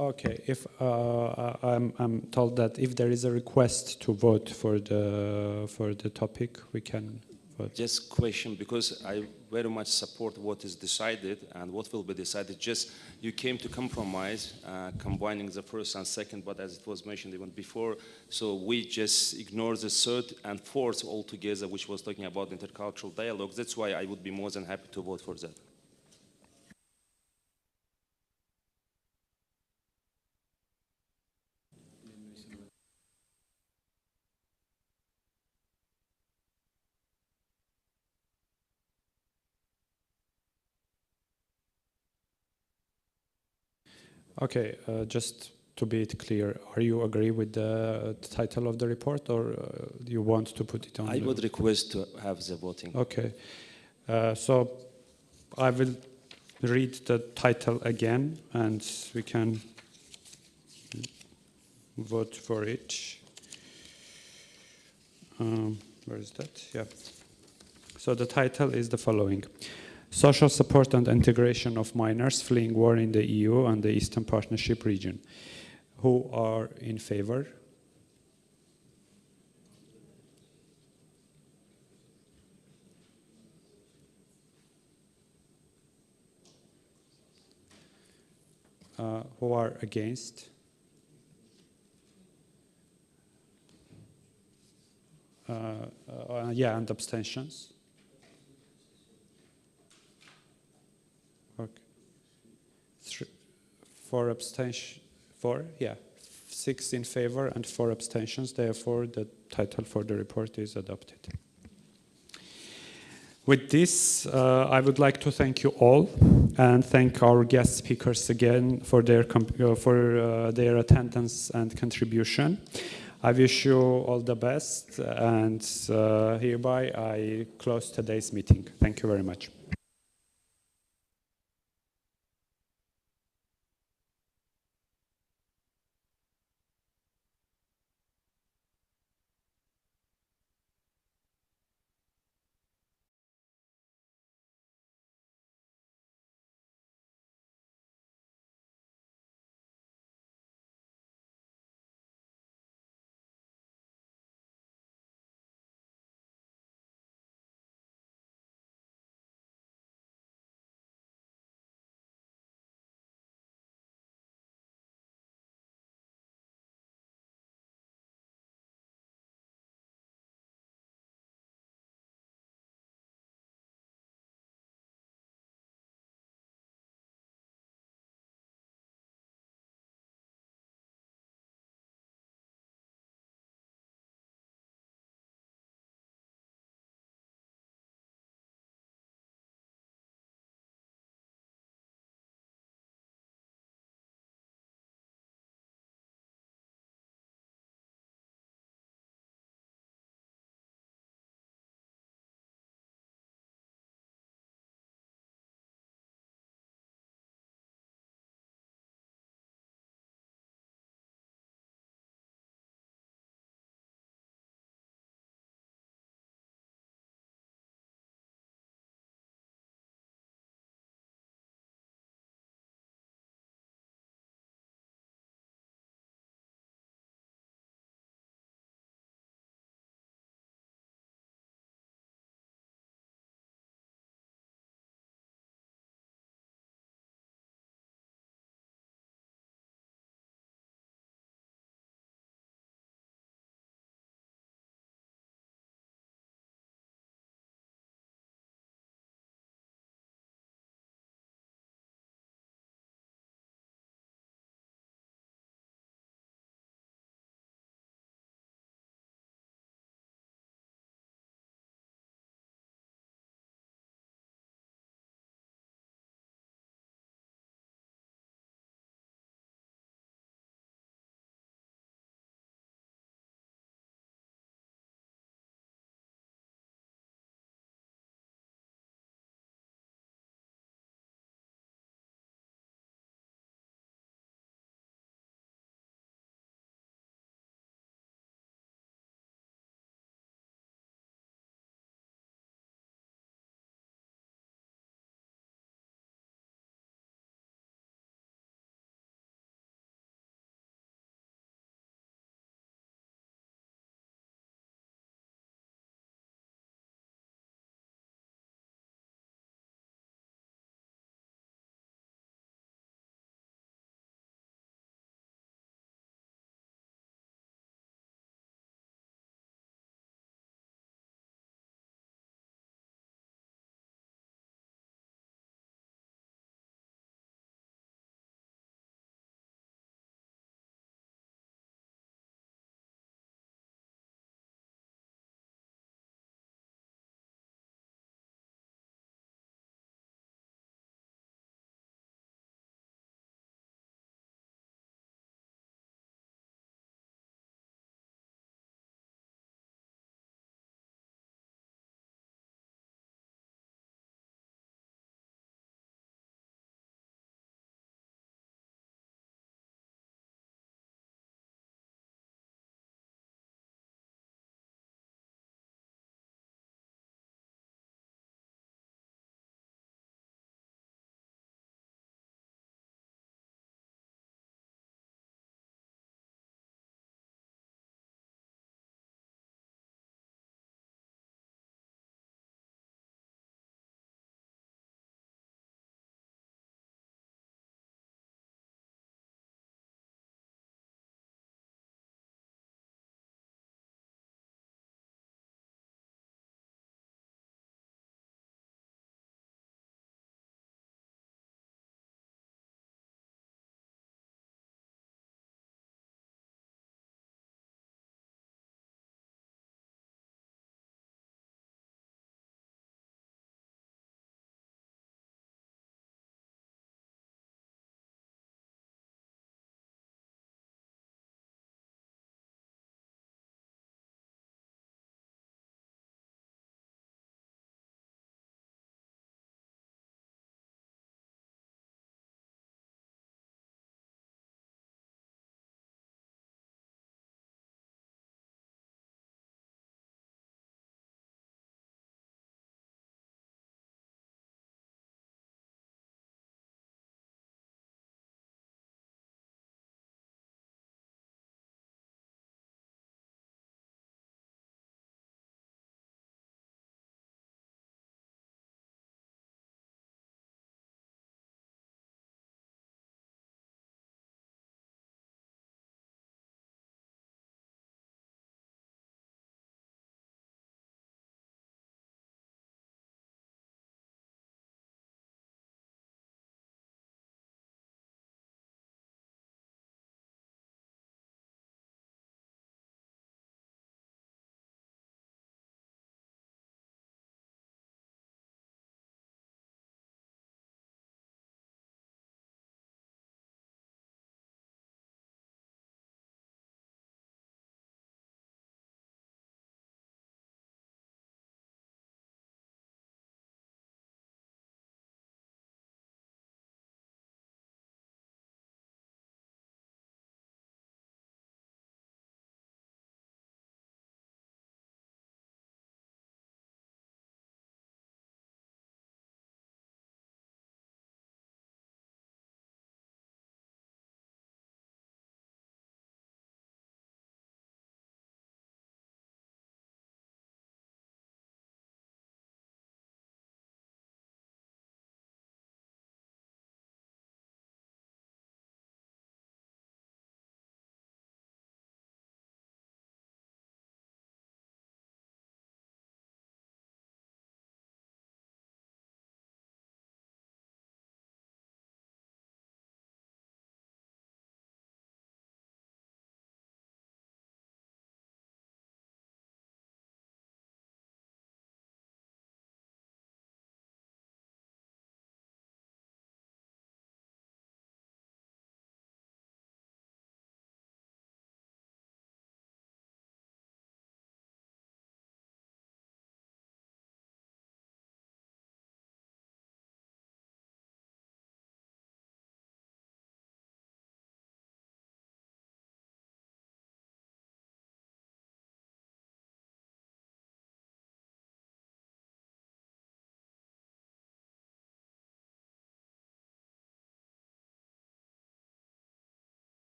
Okay, if I'm told that if there is a request to vote for the topic, we can vote. Just question, because I very much support what is decided and what will be decided. Just you came to compromise, combining the first and second, but as it was mentioned even before, so we just ignore the third and fourth altogether, which was talking about intercultural dialogue. That's why I would be more than happy to vote for that. Okay, just to be clear, are you agree with the title of the report, or do you want to put it on? I would request to have the voting. Okay, so I will read the title again, and we can vote for it. Where is that? Yeah. So the title is the following: Social support and integration of minors fleeing war in the EU and the Eastern Partnership region. Who are in favor? Who are against? Yeah, and abstentions? Okay. 4 abstentions. 4, yeah. 6 in favor and 4 abstentions. Therefore, the title for the report is adopted. With this, I would like to thank you all and thank our guest speakers again for their attendance and contribution. I wish you all the best, and hereby I close today's meeting. Thank you very much.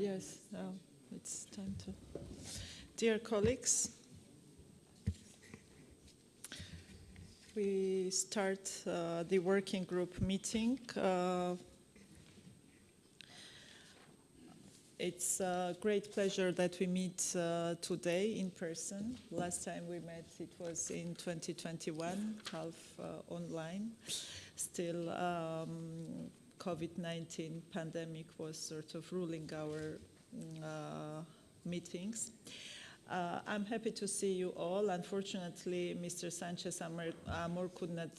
Yes, now it's time to. Dear colleagues, we start the working group meeting. It's a great pleasure that we meet today in person. Last time we met, it was in 2021, half online. Still, COVID-19 pandemic was sort of ruling our meetings. I'm happy to see you all. Unfortunately, Mr. Sanchez Amor could not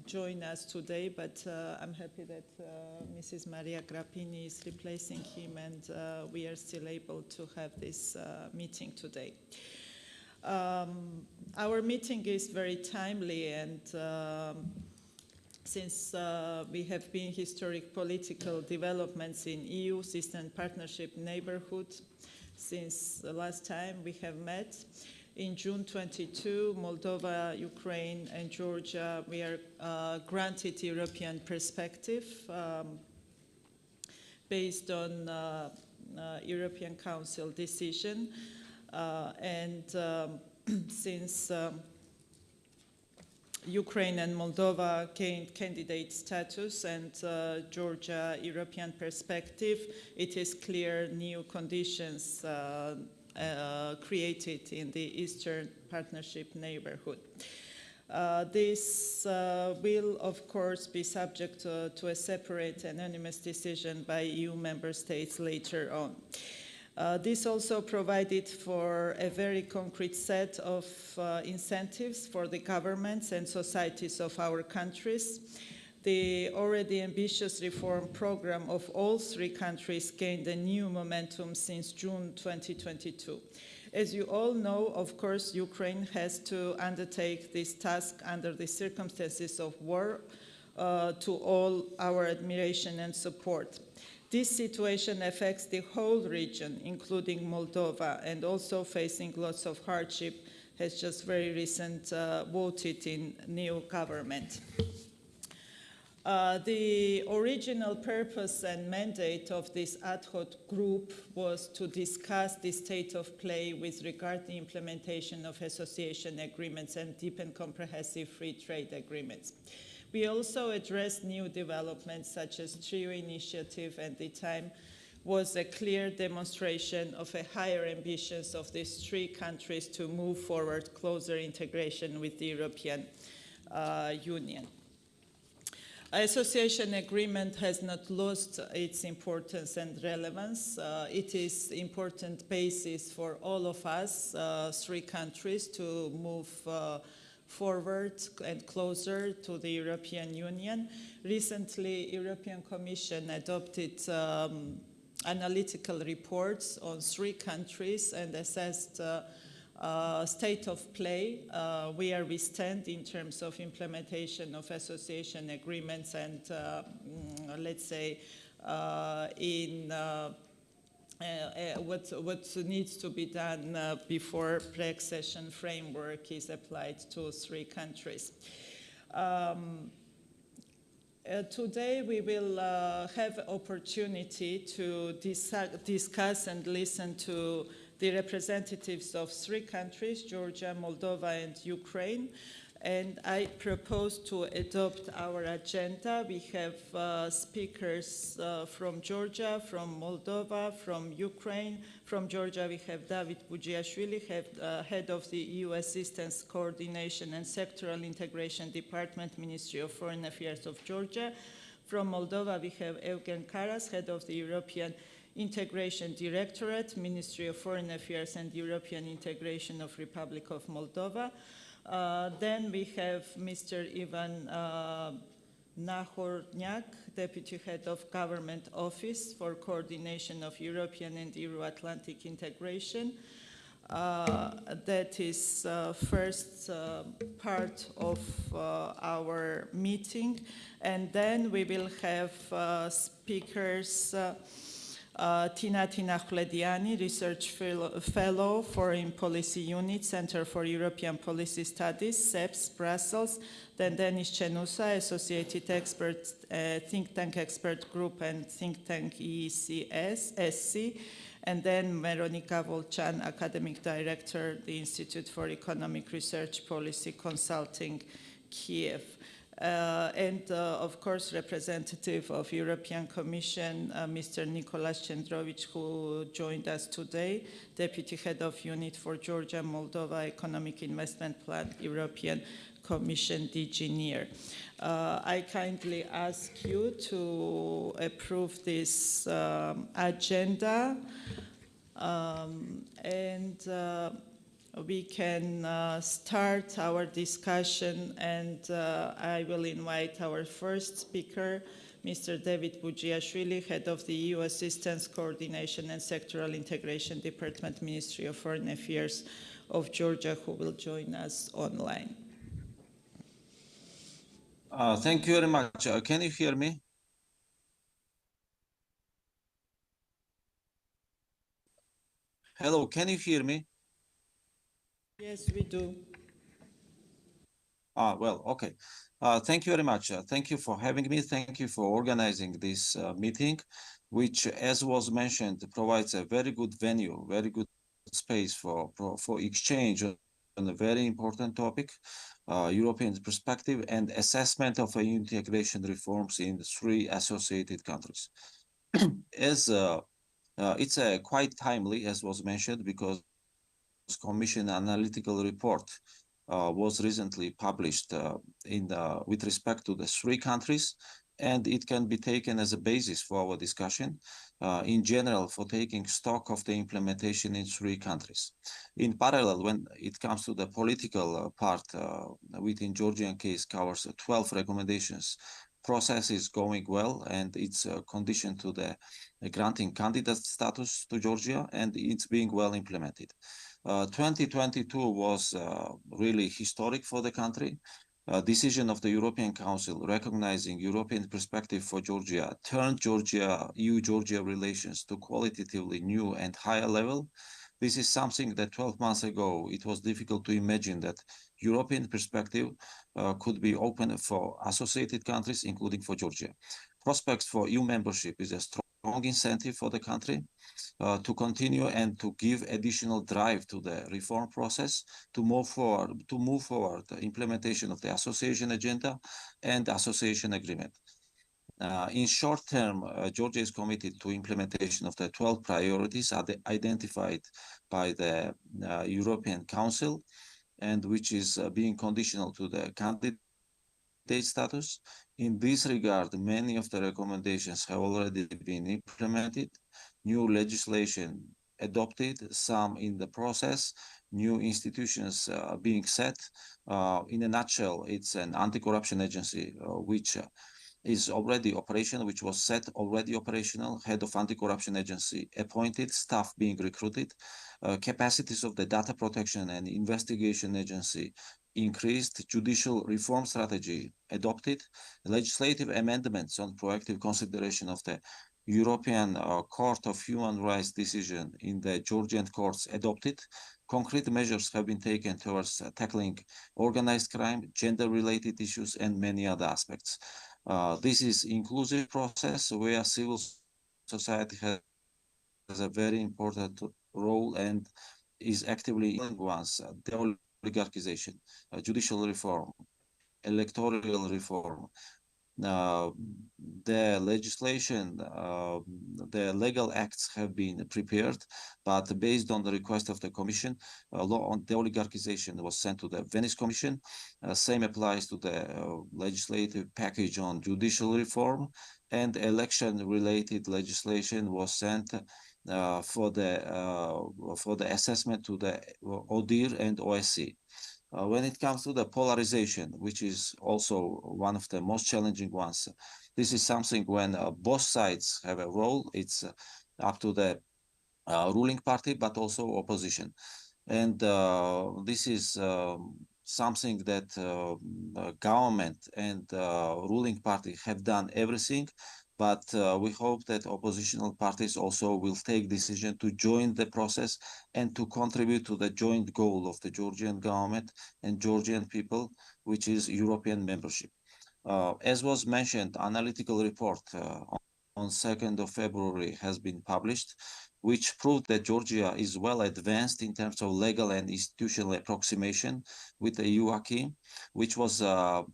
join us today, but I'm happy that Mrs. Maria Grappini is replacing him, and we are still able to have this meeting today. Our meeting is very timely, and since we have been historic political developments in EU, Eastern Partnership neighborhood since the last time we have met. In June 22, Moldova, Ukraine, and Georgia, we are granted European perspective based on European Council decision. Since Ukraine and Moldova gained candidate status and Georgia European perspective, it is clear new conditions created in the Eastern Partnership neighborhood. This will, of course, be subject to a separate anonymous decision by EU member states later on. This also provided for a very concrete set of incentives for the governments and societies of our countries. The already ambitious reform program of all three countries gained a new momentum since June 2022. As you all know, of course, Ukraine has to undertake this task under the circumstances of war, to all our admiration and support. This situation affects the whole region, including Moldova, and also facing lots of hardship, has just very recent voted in new government. The original purpose and mandate of this ad hoc group was to discuss the state of play with regard to the implementation of association agreements and deep and comprehensive free trade agreements. We also addressed new developments such as TRIO initiative, and the time was a clear demonstration of a higher ambitions of these three countries to move forward closer integration with the European Union. Association agreement has not lost its importance and relevance. It is important basis for all of us, three countries, to move forward and closer to the European Union. Recently, European Commission adopted analytical reports on three countries and assessed state of play, where we stand in terms of implementation of association agreements and, let's say, in what needs to be done before pre-accession framework is applied to three countries. Today we will have opportunity to discuss and listen to the representatives of three countries, Georgia, Moldova, and Ukraine. And I propose to adopt our agenda. We have speakers from Georgia, from Moldova, from Ukraine. From Georgia, we have David Bugiashvili, head of the EU Assistance Coordination and Sectoral Integration Department, Ministry of Foreign Affairs of Georgia. From Moldova, we have Eugen Karas, head of the European Integration Directorate, Ministry of Foreign Affairs and European Integration of Republic of Moldova. Then we have Mr. Ivan Nahornyak, Deputy Head of Government Office for Coordination of European and Euro-Atlantic Integration. That is first part of our meeting. And then we will have speakers Tina Khulediani, Research Fellow, Foreign Policy Unit, Center for European Policy Studies, CEPS, Brussels. Then Denis Chenusa, Associated Expert, Think Tank Expert Group and Think Tank EECS-SC. And then Veronika Volchan, Academic Director, the Institute for Economic Research Policy Consulting, Kiev. Of course, representative of European Commission, Mr. Nicolas Cendrovic, who joined us today, Deputy Head of Unit for Georgia, Moldova, Economic Investment Plan, European Commission, DG NEAR. I kindly ask you to approve this agenda, we can start our discussion, and I will invite our first speaker, Mr. David Bugiashvili, Head of the EU Assistance, Coordination and Sectoral Integration Department, Ministry of Foreign Affairs of Georgia, who will join us online. Thank you very much. Can you hear me? Hello, can you hear me? Yes, we do. Well, okay. Thank you very much. Thank you for having me. Thank you for organizing this meeting, which, as was mentioned, provides a very good venue, very good space for exchange on a very important topic, European perspective and assessment of integration reforms in the 3 associated countries. As it's quite timely, as was mentioned, because Commission analytical report was recently published with respect to the 3 countries, and it can be taken as a basis for our discussion in general for taking stock of the implementation in 3 countries. In parallel, when it comes to the political part, within Georgian case covers 12 recommendations. Process is going well, and it's a condition to the granting candidate status to Georgia, and it's being well implemented. 2022 was really historic for the country. Decision of the European Council recognizing European perspective for Georgia turned EU-Georgia relations to qualitatively new and higher level. This is something that 12 months ago, it was difficult to imagine that European perspective could be open for associated countries, including for Georgia. Prospects for EU membership is a strong incentive for the country to continue and to give additional drive to the reform process, to move forward the implementation of the association agenda and association agreement. In short term, Georgia is committed to implementation of the 12 priorities identified by the European Council, and which is being conditional to the candidate status. In this regard, many of the recommendations have already been implemented, new legislation adopted, some in the process, new institutions being set. In a nutshell, it's an anti-corruption agency which is already operational, which was set already operational, head of anti-corruption agency appointed, staff being recruited, capacities of the data protection and investigation agency increased, judicial reform strategy adopted, legislative amendments on proactive consideration of the European Court of Human Rights decision in the Georgian courts adopted. Concrete measures have been taken towards tackling organized crime, gender-related issues, and many other aspects. This is inclusive process where civil society has a very important role and is actively in ones, de-oligarchization, judicial reform, electoral reform, the legislation, the legal acts have been prepared, but based on the request of the Commission, law on de-oligarchization was sent to the Venice Commission. Same applies to the legislative package on judicial reform, and election-related legislation was sent for the assessment to the ODIHR and OSCE. When it comes to the polarization, which is also one of the most challenging ones, this is something when both sides have a role. It's up to the ruling party, but also opposition. And this is something that government and ruling party have done everything, but we hope that oppositional parties also will take decision to join the process and to contribute to the joint goal of the Georgian government and Georgian people, which is European membership. As was mentioned, analytical report on 2nd of February has been published, which proved that Georgia is well advanced in terms of legal and institutional approximation with the EU acquis, which was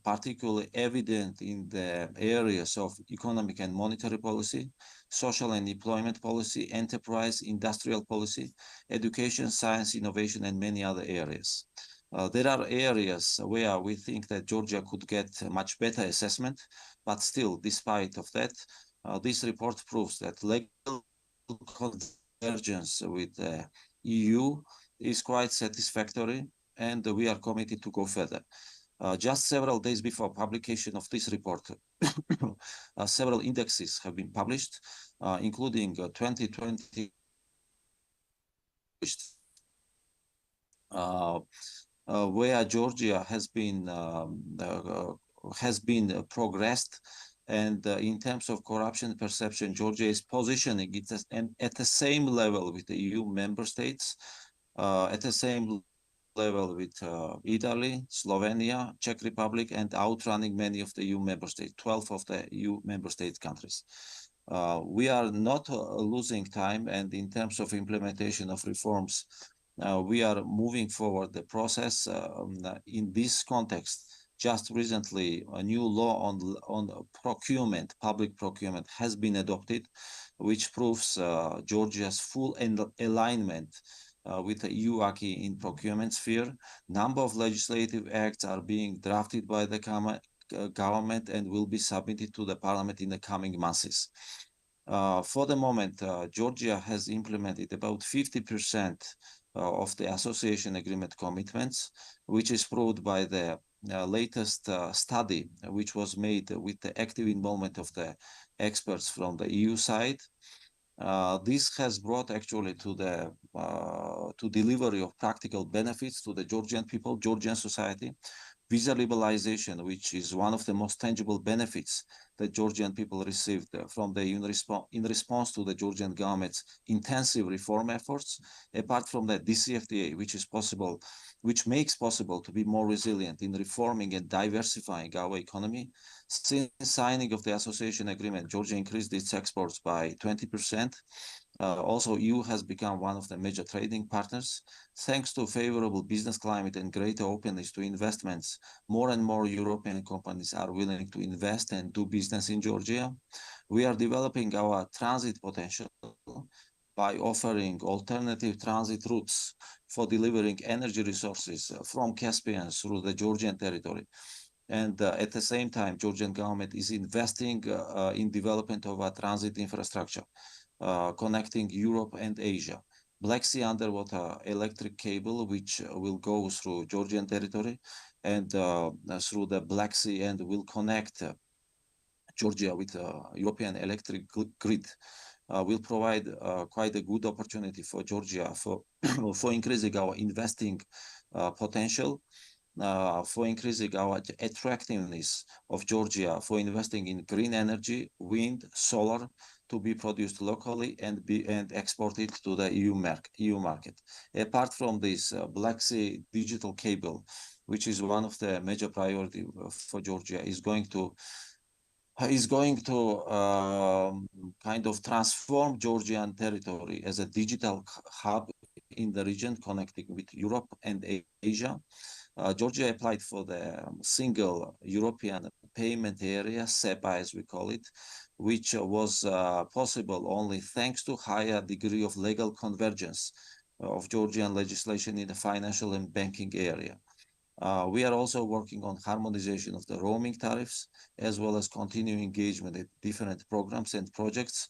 particularly evident in the areas of economic and monetary policy, social and employment policy, enterprise, industrial policy, education, science, innovation, and many other areas. There are areas where we think that Georgia could get a much better assessment, but still, despite of that, this report proves that legal convergence with the EU is quite satisfactory, and we are committed to go further. Just several days before publication of this report, several indexes have been published, including 2020 where Georgia has been progressed. And in terms of corruption perception, Georgia is positioning it at the same level with the EU member states, at the same level with Italy, Slovenia, Czech Republic, and outrunning many of the EU member states, 12 of the EU member state countries. We are not losing time, and in terms of implementation of reforms, we are moving forward the process. In this context, just recently, a new law on procurement, public procurement, has been adopted, which proves Georgia's full alignment with the EU acquis in procurement sphere. Number of legislative acts are being drafted by the government and will be submitted to the Parliament in the coming months. For the moment, Georgia has implemented about 50% of the association agreement commitments, which is proved by the latest study, which was made with the active involvement of the experts from the EU side. This has brought actually to the delivery of practical benefits to the Georgian people, Georgian society. Visa liberalization, which is one of the most tangible benefits that Georgian people received from the in response to the Georgian government's intensive reform efforts. Apart from that, DCFTA, which makes possible to be more resilient in reforming and diversifying our economy. Since signing of the association agreement, Georgia increased its exports by 20%. Also, EU has become one of the major trading partners. Thanks to favorable business climate and greater openness to investments, more and more European companies are willing to invest and do business in Georgia. We are developing our transit potential by offering alternative transit routes for delivering energy resources from Caspian through the Georgian territory. And at the same time, Georgian government is investing in development of a transit infrastructure, connecting Europe and Asia. Black Sea underwater electric cable, which will go through Georgian territory and through the Black Sea and will connect Georgia with European electric grid, will provide quite a good opportunity for Georgia for increasing our investing potential, for increasing our attractiveness of Georgia for investing in green energy, wind, solar, to be produced locally and exported to the EU market. Apart from this, Black Sea digital cable, which is one of the major priority for Georgia, is going to kind of transform Georgian territory as a digital hub in the region, connecting with Europe and Asia. Georgia applied for the single European payment area, SEPA as we call it, which was possible only thanks to higher degree of legal convergence of Georgian legislation in the financial and banking area. We are also working on harmonization of the roaming tariffs, as well as continuing engagement in different programs and projects.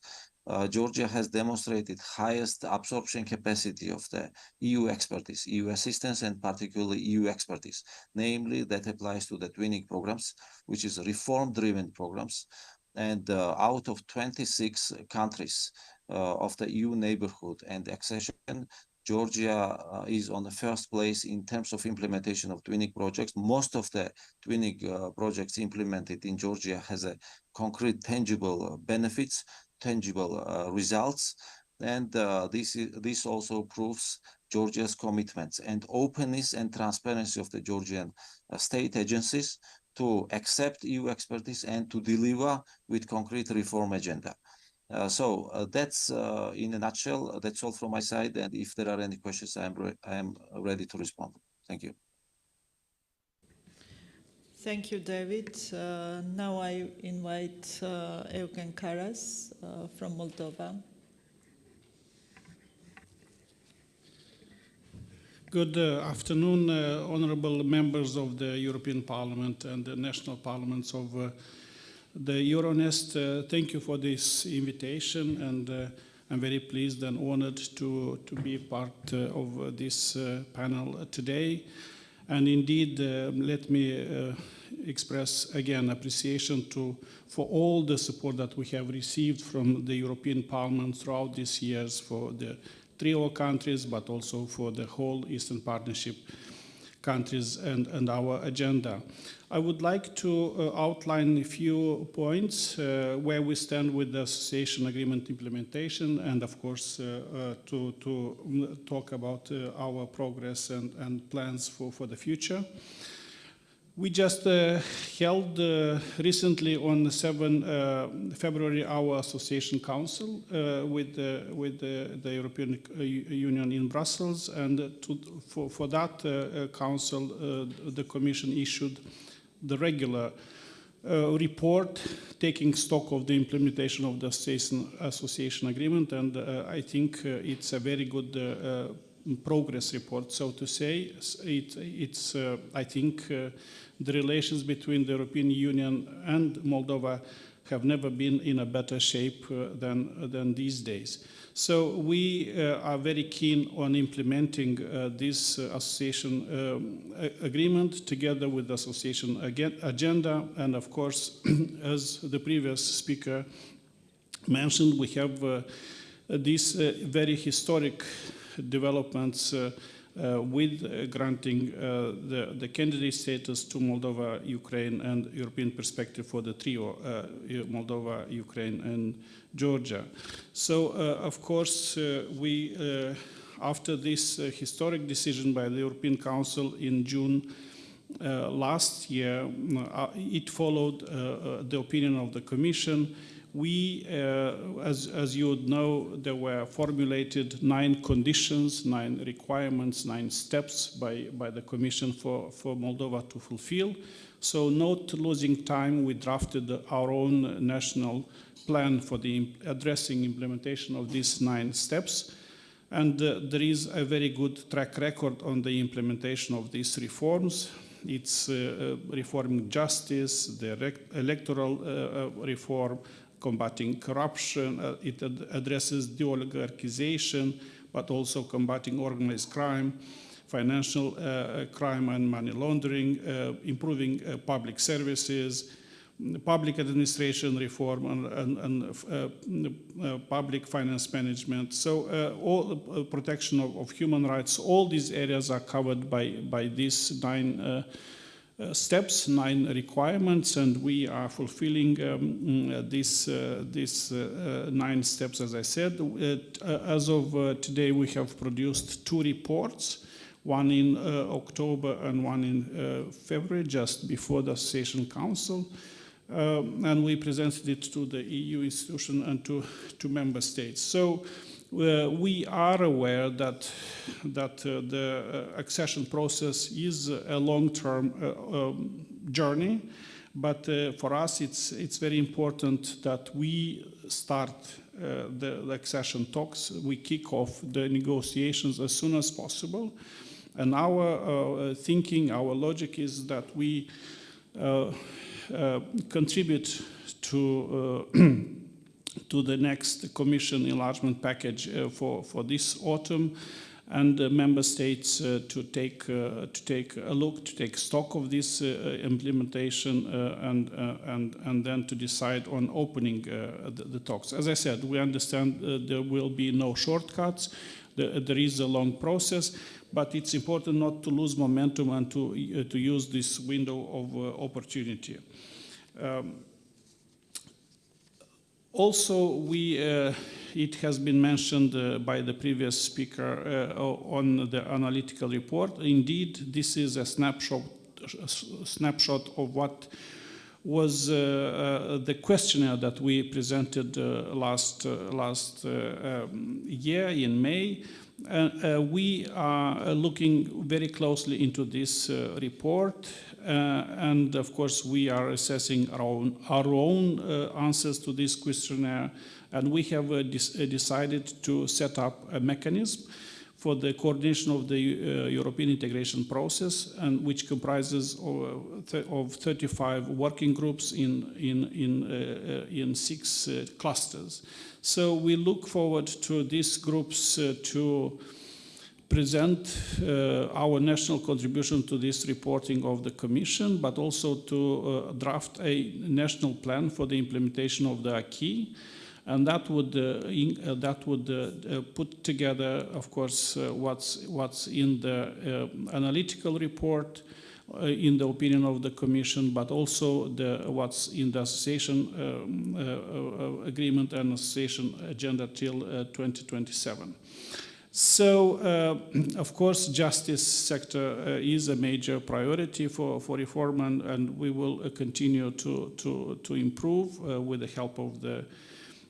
Georgia has demonstrated highest absorption capacity of the EU expertise, EU assistance, and particularly EU expertise, namely that applies to the twinning programs, which is reform-driven programs. And out of 26 countries of the EU neighborhood and accession, Georgia is on the first place in terms of implementation of twinning projects. Most of the twinning projects implemented in Georgia has a concrete, tangible benefits, tangible results. And this also proves Georgia's commitments and openness and transparency of the Georgian state agencies to accept EU expertise and to deliver with concrete reform agenda. So that's in a nutshell, that's all from my side. And if there are any questions, I am ready to respond. Thank you. Thank you, David. Now I invite Eugen Karas from Moldova. Good afternoon, honorable members of the European Parliament and the national parliaments of the Euronest. Thank you for this invitation, and I'm very pleased and honored to be part of this panel today. And indeed, let me express again appreciation for all the support that we have received from the European Parliament throughout these years for the trio countries, but also for the whole Eastern Partnership countries and our agenda. I would like to outline a few points where we stand with the association agreement implementation, and of course to talk about our progress and plans for the future. We just held recently on 7 February our Association Council with the European Union in Brussels, and for that council the Commission issued the regular report taking stock of the implementation of the association agreement, and I think it's a very good progress report, so to say. It's I think the relations between the European Union and Moldova have never been in a better shape than these days. So we are very keen on implementing this association agreement together with the association agenda, and of course, as the previous speaker mentioned, we have these very historic developments with granting the candidate status to Moldova, Ukraine, and European perspective for the trio, Moldova, Ukraine, and Georgia. So, of course, we, after this historic decision by the European Council in June last year, it followed the opinion of the Commission. We, as you would know, there were formulated 9 conditions, 9 requirements, 9 steps by the Commission for Moldova to fulfill. So not losing time, we drafted our own national plan for the addressing implementation of these 9 steps. And there is a very good track record on the implementation of these reforms. It's reforming justice, the electoral reform, combating corruption, it addresses de-oligarchization, but also combating organized crime, financial crime and money laundering, improving public services, public administration reform, and public finance management. So all protection of human rights, all these areas are covered by these 9 steps, 9 requirements, and we are fulfilling these 9 steps, as I said. As of today, we have produced 2 reports, one in October and one in February, just before the Association Council, and we presented it to the EU institution and to member states. So we are aware that the accession process is a long-term journey, but for us it's very important that we start the accession talks. We kick off the negotiations as soon as possible, and our thinking, our logic is that we contribute to the next Commission enlargement package for this autumn, and member states to take a look, to take stock of this implementation, and then to decide on opening the talks. As I said, we understand there will be no shortcuts. There is a long process, but it's important not to lose momentum and to use this window of opportunity. Also, it has been mentioned by the previous speaker on the analytical report. Indeed, this is a snapshot of what was the questionnaire that we presented last year in May. We are looking very closely into this report, and of course we are assessing our own answers to this questionnaire, and we have decided to set up a mechanism for the coordination of the European integration process, and which comprises of 35 working groups in 6 clusters. So we look forward to these groups to present our national contribution to this reporting of the Commission, but also to draft a national plan for the implementation of the acquis. And that would put together, of course, what's in the analytical report, in the opinion of the Commission, but also what's in the association agreement and association agenda till 2027. So, of course, justice sector is a major priority for reform, and we will continue to improve with the help of the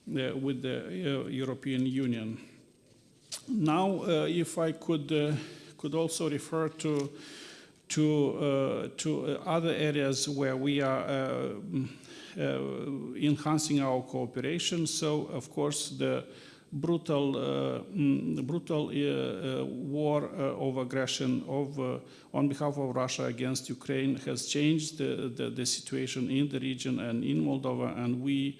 European Union. Now, if I could also refer to other areas where we are enhancing our cooperation. So, of course, the brutal war of aggression on behalf of Russia against Ukraine has changed the situation in the region and in Moldova, and we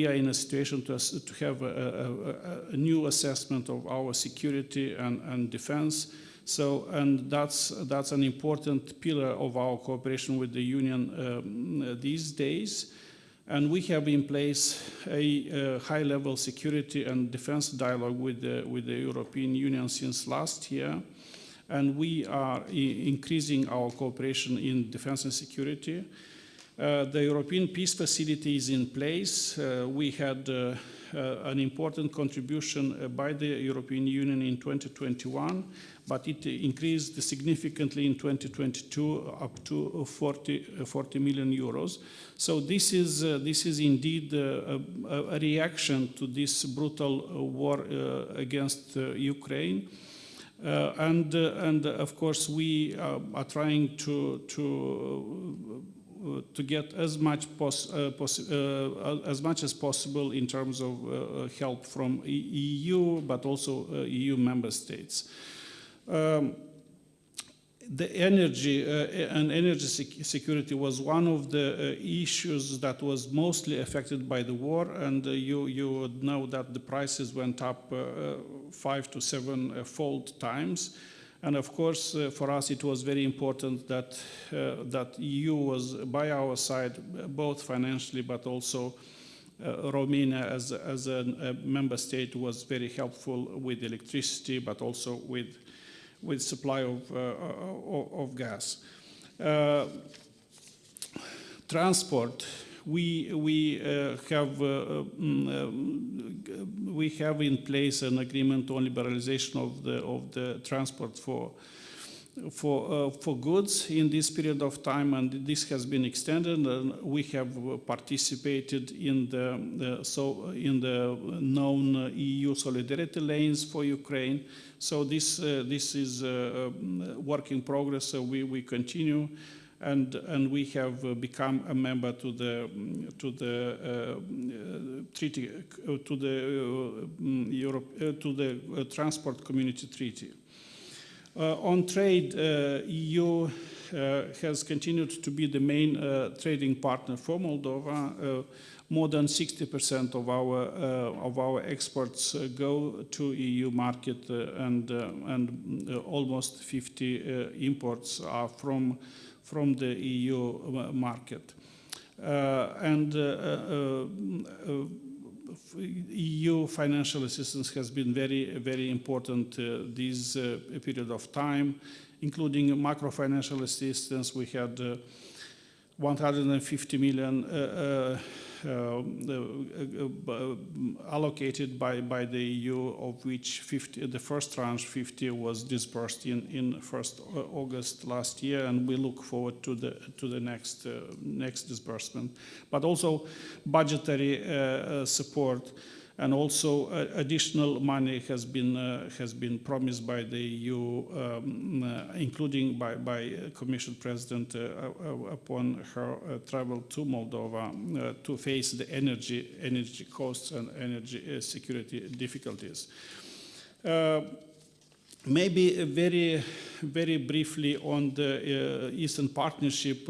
are in a situation to have a new assessment of our security and defense. So, and that's an important pillar of our cooperation with the Union these days. And we have in place a high-level security and defense dialogue with the European Union since last year. And we are increasing our cooperation in defense and security. The European Peace Facility is in place. We had an important contribution by the European Union in 2021, but it increased significantly in 2022 up to 40 million euros. So this is indeed a reaction to this brutal war against Ukraine. And of course, we are trying to get as much as possible in terms of help from EU, but also EU member states. The energy and energy security was one of the issues that was mostly affected by the war, and you would know that the prices went up 5 to 7-fold times. And of course, for us, it was very important that EU was by our side, both financially, but also Romania as a member state was very helpful with electricity, but also with supply of gas. Transport. We have in place an agreement on liberalization of the transport for goods in this period of time, and this has been extended. And we have participated in the known EU solidarity lanes for Ukraine. So this is work in progress. So we continue. And we have become a member to the treaty, to the Transport Community Treaty. On trade, EU has continued to be the main trading partner for Moldova. More than 60% of our exports go to EU market, and almost 50 imports are from the EU market. EU financial assistance has been very, very important this period of time, including macro financial assistance. We had 150 million allocated by the EU, of which 50, the first tranche 50 was disbursed in 1st August last year, and we look forward to the next disbursement. But also budgetary support, and also additional money has been promised by the EU, including by Commission President upon her travel to Moldova to face the energy costs and energy security difficulties. Maybe very briefly on the Eastern Partnership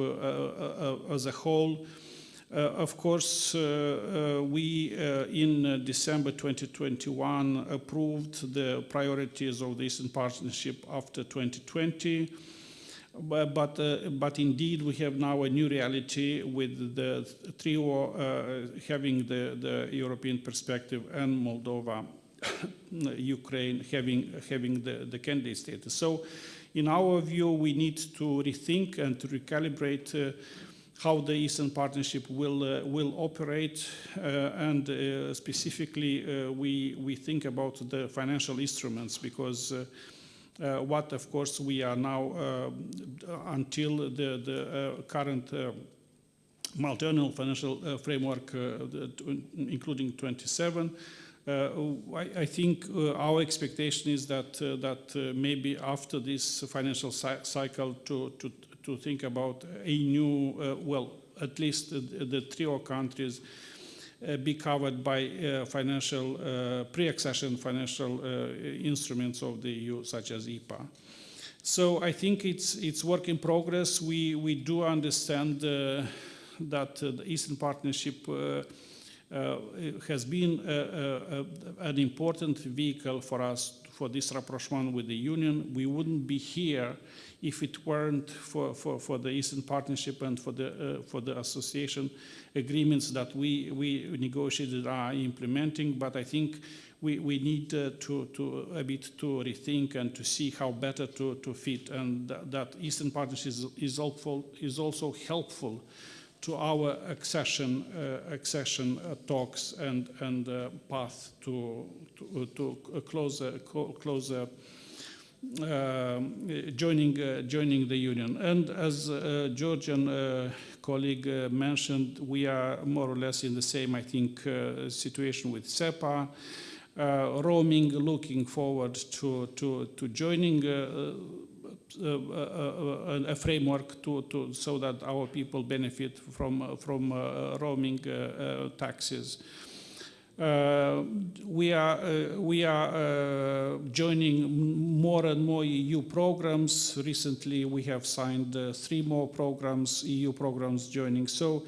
as a whole. Of course, we in December 2021 approved the priorities of the Eastern Partnership after 2020. But indeed, we have now a new reality with the trio having the European perspective and Moldova, Ukraine having the candidate status. So, in our view, we need to rethink and to recalibrate how the Eastern Partnership will operate, and specifically we think about the financial instruments, because what of course we are now until the current multi-annual financial framework, including 27. I think our expectation is that maybe after this financial cycle to think about a new, well, at least the trio countries be covered by financial, pre-accession financial instruments of the EU, such as IPA. So I think it's work in progress. We do understand that the Eastern Partnership has been an important vehicle for us for this rapprochement with the Union. We wouldn't be here if it weren't for the Eastern Partnership and for the association agreements that we negotiated are implementing. But I think we need to a bit to rethink and to see how better to fit, and that Eastern Partnership is also helpful to our accession talks and path to closer joining the Union. And as Georgian colleague mentioned, we are more or less in the same, I think, situation with SEPA. Roaming, looking forward to joining a framework so that our people benefit from roaming taxes. We are joining more and more EU programs. Recently, we have signed 3 more programs, EU programs joining. So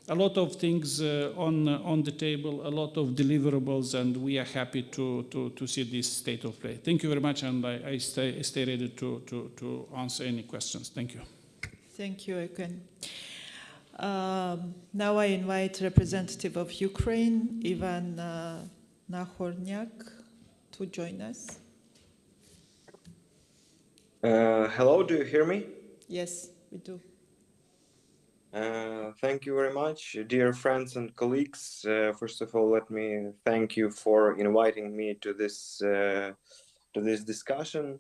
a lot of things on the table, a lot of deliverables, and we are happy to see this state of play. Thank you very much, and I stay ready to answer any questions. Thank you. Thank you, Eugen. Now I invite representative of Ukraine, Ivan Nahornyak, to join us. Hello, do you hear me? Yes, we do. Thank you very much, dear friends and colleagues. First of all, let me thank you for inviting me to this discussion.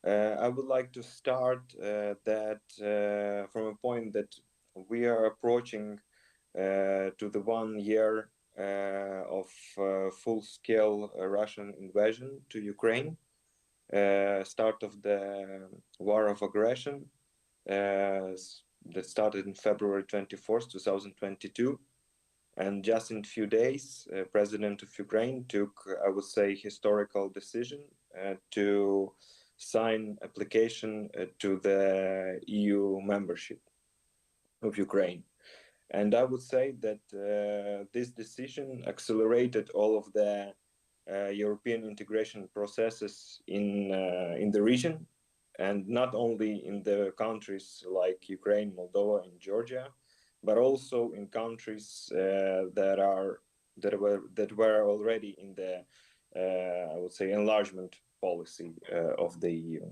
I would like to start from a point that we are approaching to the 1 year of full-scale Russian invasion to Ukraine, start of the war of aggression that started on February 24th, 2022. And just in a few days, President of Ukraine took, I would say, historical decision to sign application to the EU membership of Ukraine. And I would say that this decision accelerated all of the European integration processes in the region, and not only in the countries like Ukraine, Moldova, and Georgia, but also in countries that were already in the I would say enlargement policy of the EU.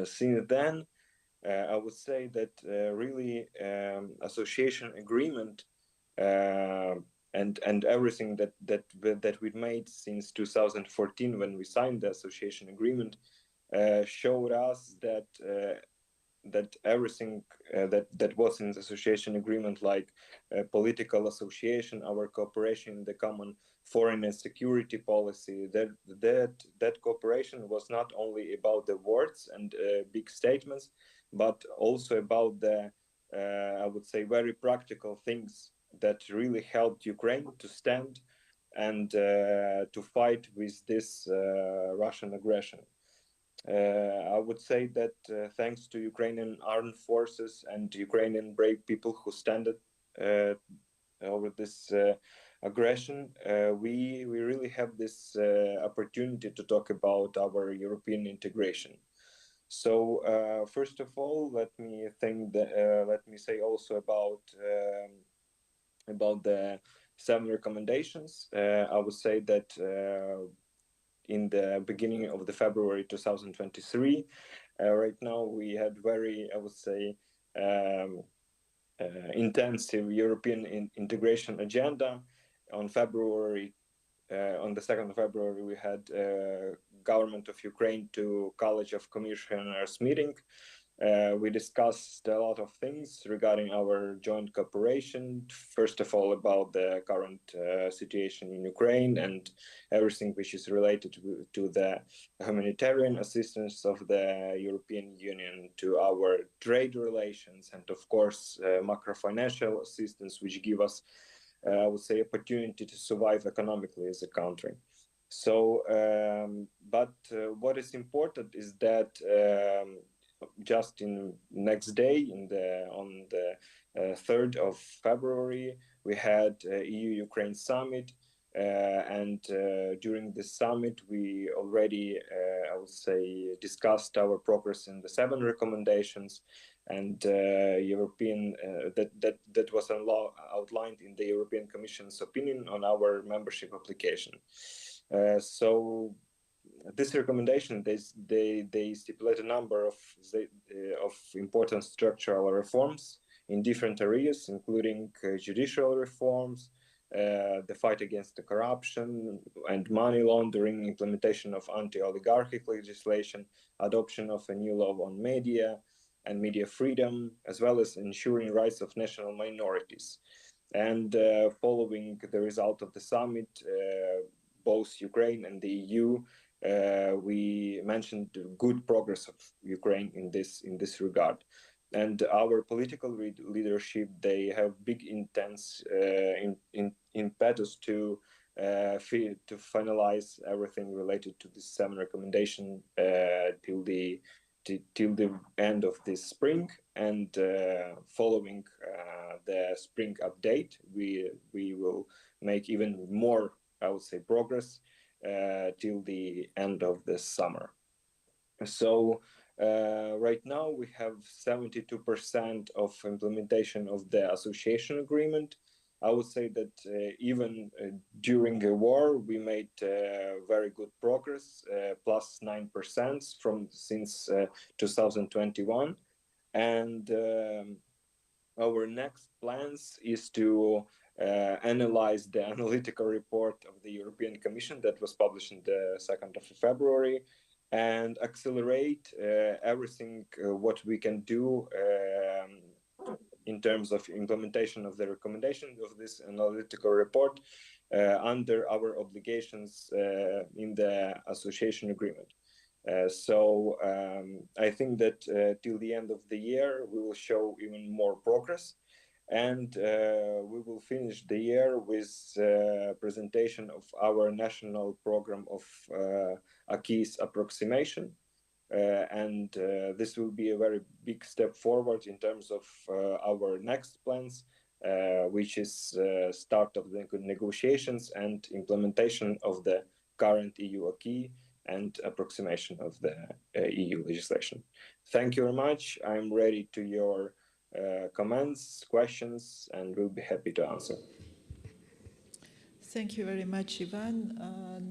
Since then, I would say that really association agreement and everything that we made since 2014 when we signed the association agreement showed us that that everything that was in the association agreement, like political association, our cooperation in the common foreign and security policy, that cooperation was not only about the words and big statements, but also about the I would say very practical things that really helped Ukraine to stand and to fight with this Russian aggression. I would say that thanks to Ukrainian armed forces and Ukrainian brave people who stand over this aggression, we really have this opportunity to talk about our European integration. So first of all, let me say also about the 7 recommendations. I would say that in the beginning of the February 2023. Right now, we had very, I would say, intensive European integration agenda. On the 2nd of February, we had Government of Ukraine to College of Commissioners meeting. We discussed a lot of things regarding our joint cooperation. First of all, about the current situation in Ukraine and everything which is related to the humanitarian assistance of the European Union, to our trade relations, and of course, macro-financial assistance, which give us, I would say, opportunity to survive economically as a country. So, but what is important is that just in next day, on the 3rd of February, we had EU-Ukraine summit, and during this summit, we already, I would say, discussed our progress in the 7 recommendations, and European that was outlined in the European Commission's opinion on our membership application. So this recommendation, they stipulate a number of important structural reforms in different areas, including judicial reforms, the fight against the corruption and money laundering, implementation of anti-oligarchic legislation, adoption of a new law on media and media freedom, as well as ensuring rights of national minorities. And following the result of the summit, both Ukraine and the EU, we mentioned the good progress of Ukraine in this regard, and our political leadership, they have big intense impetus to finalize everything related to this 7 recommendation till the end of this spring, and following the spring update, we will make even more, I would say, progress till the end of the summer. So right now we have 72% of implementation of the association agreement. I would say that even during the war, we made very good progress, plus 9% since 2021. And our next plans is to analyze the analytical report of the European Commission that was published on the 2nd of February, and accelerate everything what we can do in terms of implementation of the recommendation of this analytical report under our obligations in the association agreement. So I think that till the end of the year, we will show even more progress. And we will finish the year with presentation of our national program of acquis approximation. And this will be a very big step forward in terms of our next plans, which is start of the negotiations and implementation of the current EU acquis and approximation of the EU legislation. Thank you very much. I'm ready to your comments, questions, and we'll be happy to answer. Thank you very much, Ivan.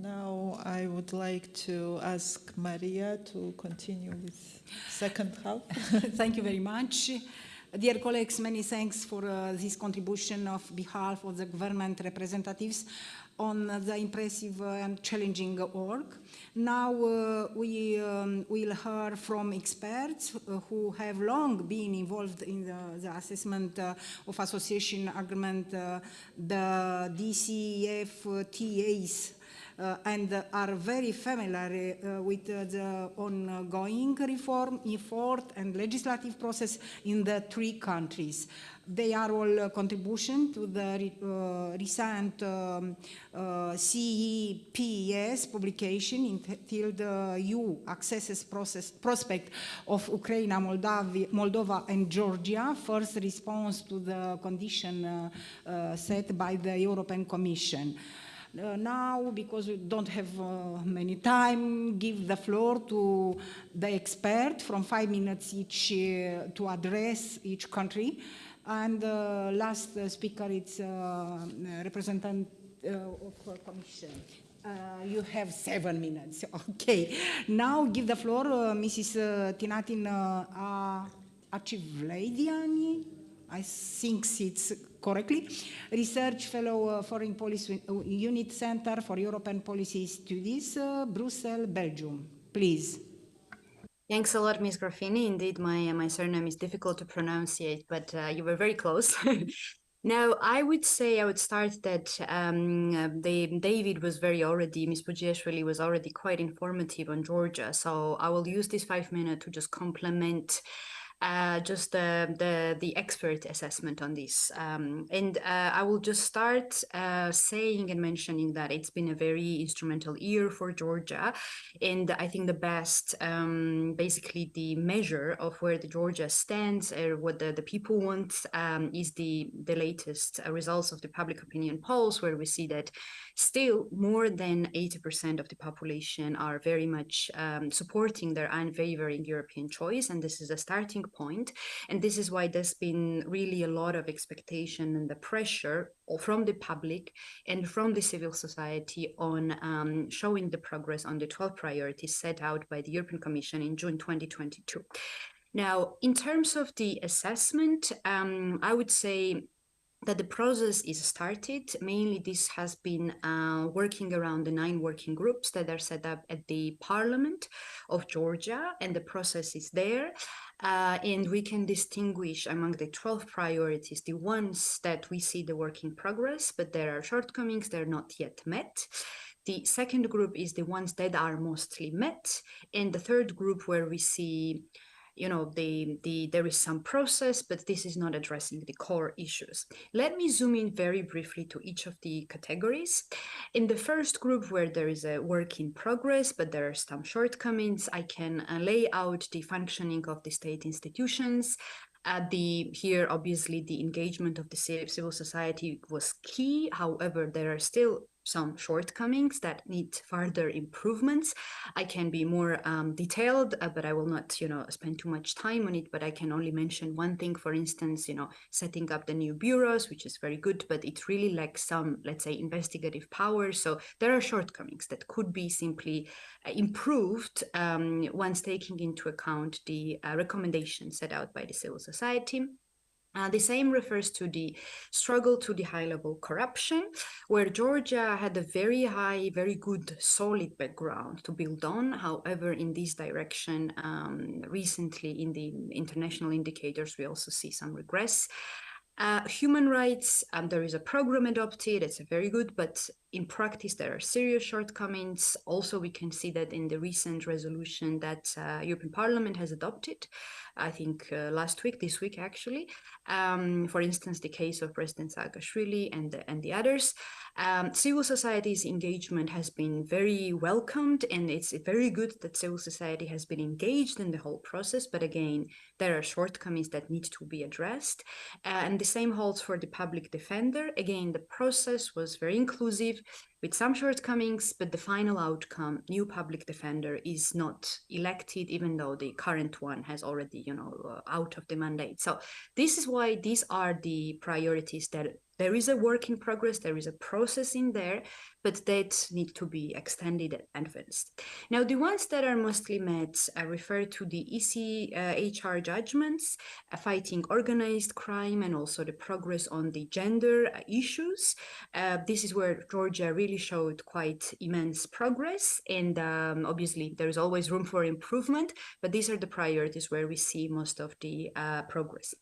Now now I would like to ask Maria to continue with second half. Thank you very much. Dear colleagues, many thanks for this contribution of behalf of the government representatives on the impressive and challenging work. Now we will hear from experts who have long been involved in the assessment of association agreement, the DCFTAs, and are very familiar with the ongoing reform effort and legislative process in the three countries. They are all contribution to the recent CEPS publication entitled EU Accesses Prospect of Ukraine, Moldova and Georgia, first response to the condition set by the European Commission. Now, because we don't have many time, give the floor to the expert from 5 minutes each to address each country. And last speaker is representative of the Commission. You have 7 minutes. Okay. Now give the floor Mrs. Tinatin Achivladiani. I think it's correctly. Research Fellow Foreign Policy Unit Center for European Policy Studies, Brussels, Belgium. Please. Thanks a lot, Ms. Graffini. Indeed, my surname is difficult to pronunciate, but you were very close. Now, I would start that David was Ms. Bugiashvili was already quite informative on Georgia. So I will use this 5 minutes to just complement just the expert assessment on this. And I will just start saying and mentioning that it's been a very instrumental year for Georgia. And I think the best, basically the measure of where the Georgia stands or what the people want is the latest results of the public opinion polls, where we see that still more than 80% of the population are very much supporting their unwavering European choice. And this is a starting point. And this is why there's been really a lot of expectation and the pressure from the public and from the civil society on showing the progress on the 12 priorities set out by the European Commission in June 2022. Now, in terms of the assessment, I would say that the process is started. Mainly this has been working around the 9 working groups that are set up at the Parliament of Georgia, and the process is there. And we can distinguish among the 12 priorities, the ones that we see the work in progress, but there are shortcomings, they're not yet met. The second group is the ones that are mostly met. And the third group where we see there is some process, but this is not addressing the core issues. Let me zoom in very briefly to each of the categories. In the first group, where there is a work in progress, but there are some shortcomings, I can lay out the functioning of the state institutions. Here, obviously, the engagement of the civil society was key. However, there are still some shortcomings that need further improvements. I can be more detailed, but I will not, spend too much time on it. But I can only mention one thing, for instance, setting up the new bureaus, which is very good, but it really lacks some, let's say, investigative power. So there are shortcomings that could be simply improved once taking into account the recommendations set out by the civil society. The same refers to the struggle to the high-level corruption, where Georgia had a very high, very good, solid background to build on. However, in this direction, recently in the international indicators, we also see some regress. Human rights, there is a program adopted, it's very good, but in practice there are serious shortcomings. Also, we can see that in the recent resolution that European Parliament has adopted, I think this week actually, for instance, the case of President Saakashvili and the others. Civil society's engagement has been very welcomed, and it's very good that civil society has been engaged in the whole process, but again, there are shortcomings that need to be addressed. And the same holds for the public defender. Again, the process was very inclusive with some shortcomings, but the final outcome, new public defender, is not elected, even though the current one has already, out of the mandate. So this is why these are the priorities that There is a work in progress, there is a process in there, but that need to be extended and advanced. Now, the ones that are mostly met refer to the ECHR judgments, fighting organized crime, and also the progress on the gender issues. This is where Georgia really showed quite immense progress, and obviously there is always room for improvement, but these are the priorities where we see most of the progress.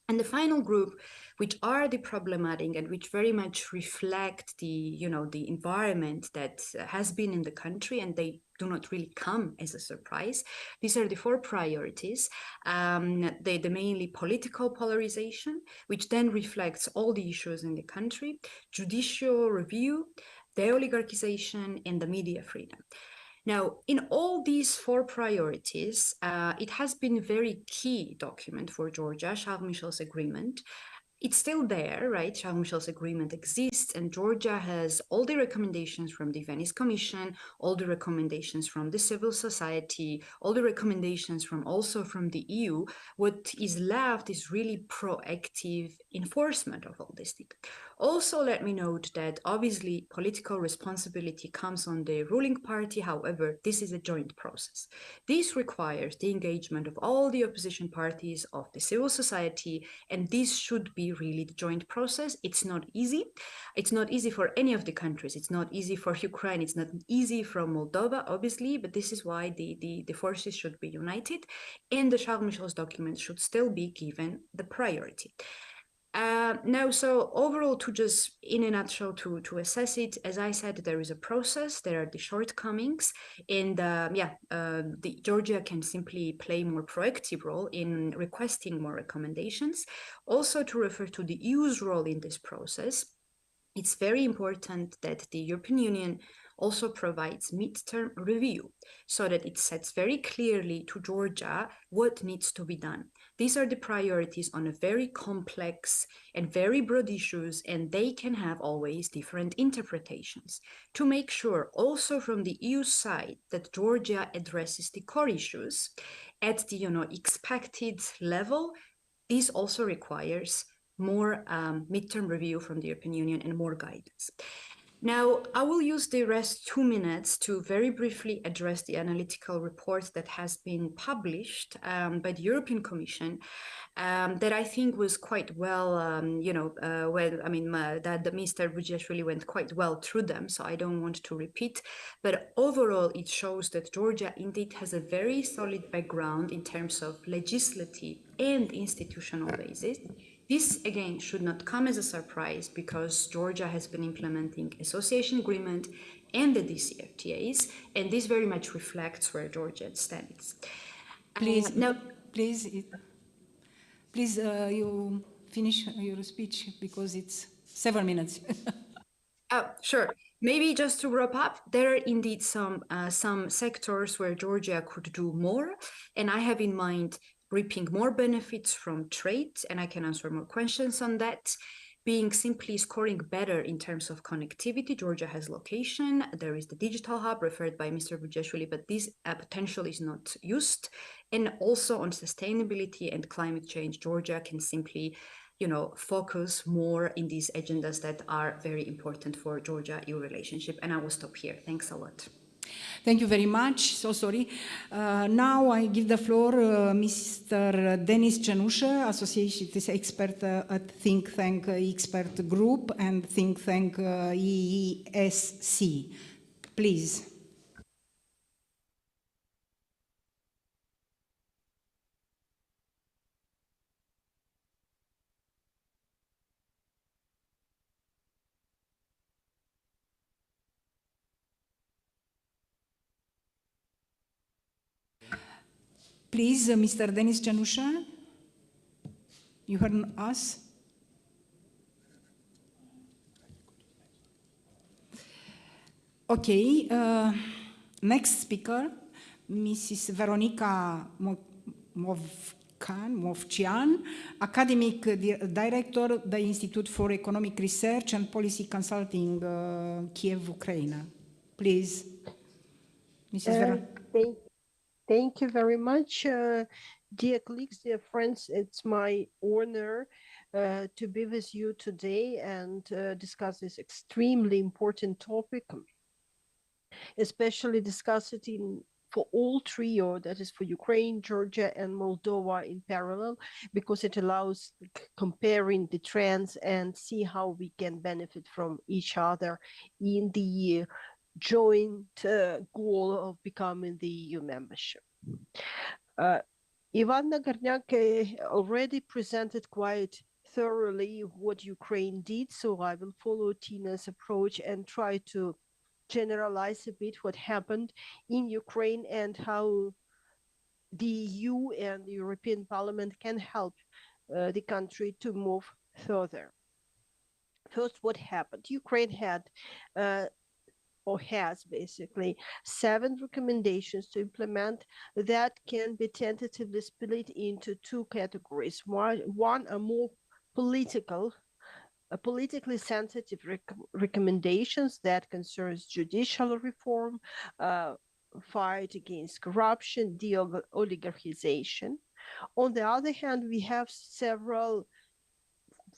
And the final group, which are the problematic and which very much reflect the, the environment that has been in the country, and they do not really come as a surprise. These are the 4 priorities. The mainly political polarization, which then reflects all the issues in the country, judicial review, the oligarchization, and the media freedom. Now, in all these 4 priorities, it has been a very key document for Georgia, Charles Michel's agreement. It's still there, right? Charles Michel's agreement exists, and Georgia has all the recommendations from the Venice Commission, all the recommendations from the civil society, all the recommendations also from the EU. What is left is really proactive enforcement of all this. Also, let me note that obviously political responsibility comes on the ruling party. However, this is a joint process. This requires the engagement of all the opposition parties, of the civil society, and this should be really the joint process. It's not easy. It's not easy for any of the countries. It's not easy for Ukraine. It's not easy for Moldova, obviously, but this is why the forces should be united, and the Charles Michel's document should still be given the priority. Now, so overall, to just in a nutshell, to assess it, as I said, there is a process, there are the shortcomings, and Georgia can simply play more proactive role in requesting more recommendations. Also, to refer to the EU's role in this process, it's very important that the European Union also provides midterm review so that it sets very clearly to Georgia what needs to be done. These are the priorities on a very complex and very broad issues, and they can have always different interpretations. To make sure also from the EU side that Georgia addresses the core issues at the expected level, this also requires more midterm review from the European Union and more guidance. Now, I will use the rest 2 minutes to very briefly address the analytical report that has been published by the European Commission that I think was quite well, that Mr. Vujiashvili went quite well through them, so I don't want to repeat. But overall, it shows that Georgia indeed has a very solid background in terms of legislative and institutional basis. This, again, should not come as a surprise because Georgia has been implementing association agreement and the DCFTAs, and this very much reflects where Georgia stands. Please, you finish your speech because it's 7 minutes. Sure. Maybe just to wrap up, there are indeed some sectors where Georgia could do more, and I have in mind reaping more benefits from trade, and I can answer more questions on that. Being simply scoring better in terms of connectivity. Georgia has location. There is the digital hub referred by Mr. Vujiashvili, but this potential is not used. And also on sustainability and climate change, Georgia can simply, focus more in these agendas that are very important for Georgia-EU relationship. And I will stop here. Thanks a lot. Thank you very much. So sorry. Now I give the floor Mr. Denis Cenusă, associate expert at Think Tank Expert Group and Think Tank EESC. Please. Please, Mr. Denis Cenusă, you heard us? Okay, next speaker, Mrs. Veronica Movcian, Academic Director, the Institute for Economic Research and Policy Consulting, Kiev, Ukraine. Please, Mrs. Veronica. Thank you very much, dear colleagues, dear friends. It's my honor to be with you today and discuss this extremely important topic, especially discuss it for all three, or that is for Ukraine, Georgia, and Moldova in parallel, because it allows comparing the trends and see how we can benefit from each other in the joint goal of becoming the EU membership. Ivan Nagornyak already presented quite thoroughly what Ukraine did, so I will follow Tina's approach and try to generalize a bit what happened in Ukraine and how the EU and the European Parliament can help the country to move further. First, what happened? Ukraine had or has basically 7 recommendations to implement that can be tentatively split into 2 categories. One are more politically sensitive recommendations that concerns judicial reform, fight against corruption, de-oligarchization. On the other hand, we have several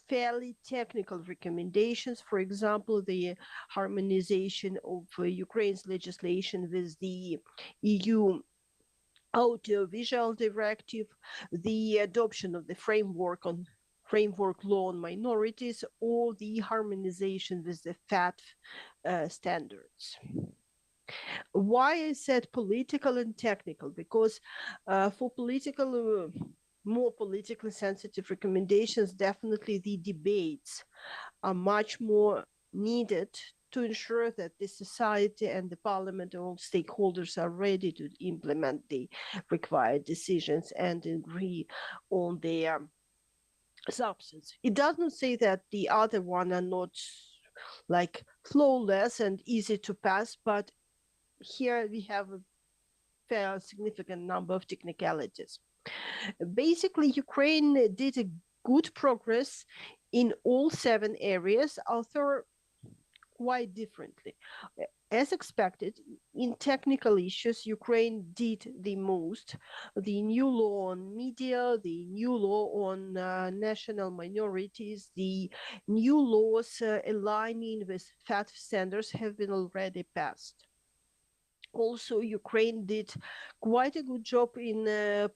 fairly technical recommendations. For example, the harmonization of Ukraine's legislation with the EU Audiovisual Directive, the adoption of the framework law on minorities, or the harmonization with the FATF standards. Why I said political and technical? Because for more politically sensitive recommendations, definitely the debates are much more needed to ensure that the society and the parliament and all stakeholders are ready to implement the required decisions and agree on their substance. It doesn't say that the other one are not like flawless and easy to pass, but here we have a fair significant number of technicalities. Basically, Ukraine did a good progress in all 7 areas, although quite differently. As expected, in technical issues, Ukraine did the most. The new law on media, the new law on national minorities, the new laws aligning with FATF standards have been already passed. Also, Ukraine did quite a good job in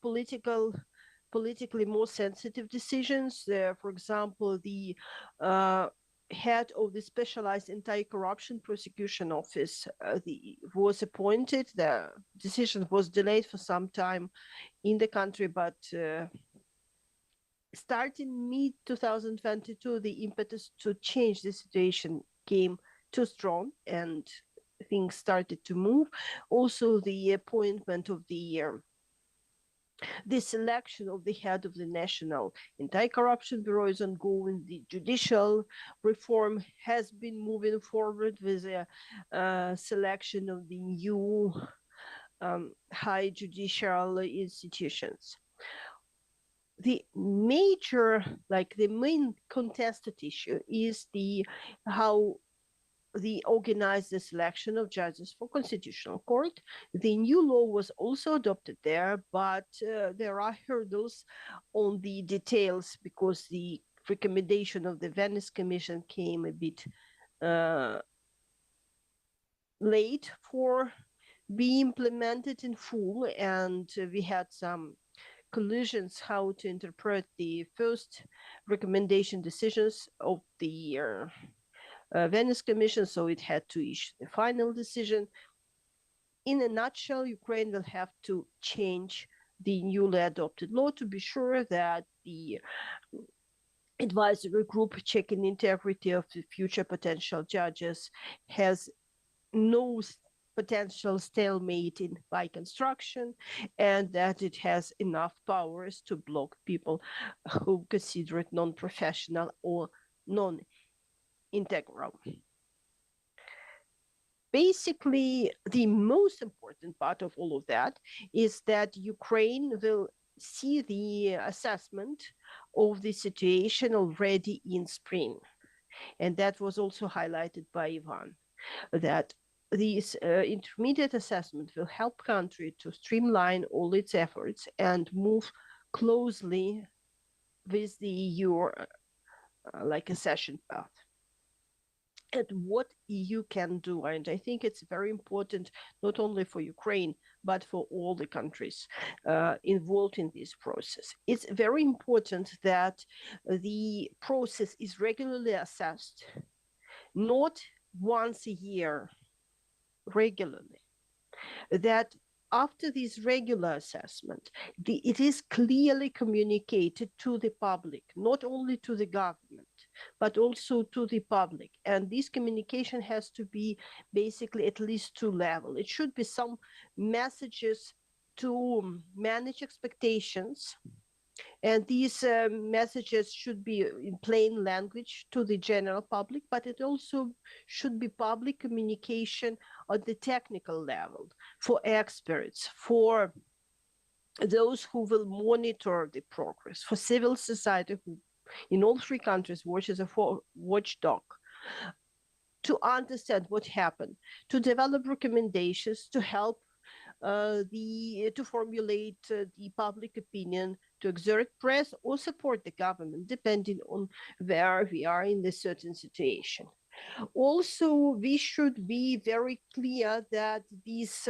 politically more sensitive decisions. For example, the head of the Specialized Anti-Corruption Prosecution Office was appointed. The decision was delayed for some time in the country, but starting mid-2022, the impetus to change the situation came too strong and things started to move. Also, the appointment of the selection of the head of the National Anti-Corruption Bureau is ongoing. The judicial reform has been moving forward with the selection of the new high judicial institutions. The main contested issue is how they organized the selection of judges for Constitutional Court. The new law was also adopted there, but there are hurdles on the details because the recommendation of the Venice Commission came a bit late for being implemented in full, and we had some collisions how to interpret the first recommendation decisions of the Venice Commission, so it had to issue the final decision. In a nutshell, Ukraine will have to change the newly adopted law to be sure that the advisory group checking integrity of the future potential judges has no potential stalemate by construction, and that it has enough powers to block people who consider it non-professional or non-integral. Basically, the most important part of all of that is that Ukraine will see the assessment of the situation already in spring. And that was also highlighted by Ivan, that this intermediate assessment will help country to streamline all its efforts and move closely with the EU like accession path. And what EU can do, and I think it's very important not only for Ukraine but for all the countries involved in this process. It's very important that the process is regularly assessed, not once a year, regularly. That after this regular assessment, it is clearly communicated to the public, not only to the government, but also to the public. And this communication has to be basically at least two levels. It should be some messages to manage expectations, and these messages should be in plain language to the general public, but it also should be public communication on the technical level for experts, for those who will monitor the progress, for civil society who in all three countries works as a watchdog, to understand what happened, to develop recommendations, to help to formulate the public opinion, to exert press or support the government, depending on where we are in this certain situation. Also, we should be very clear that these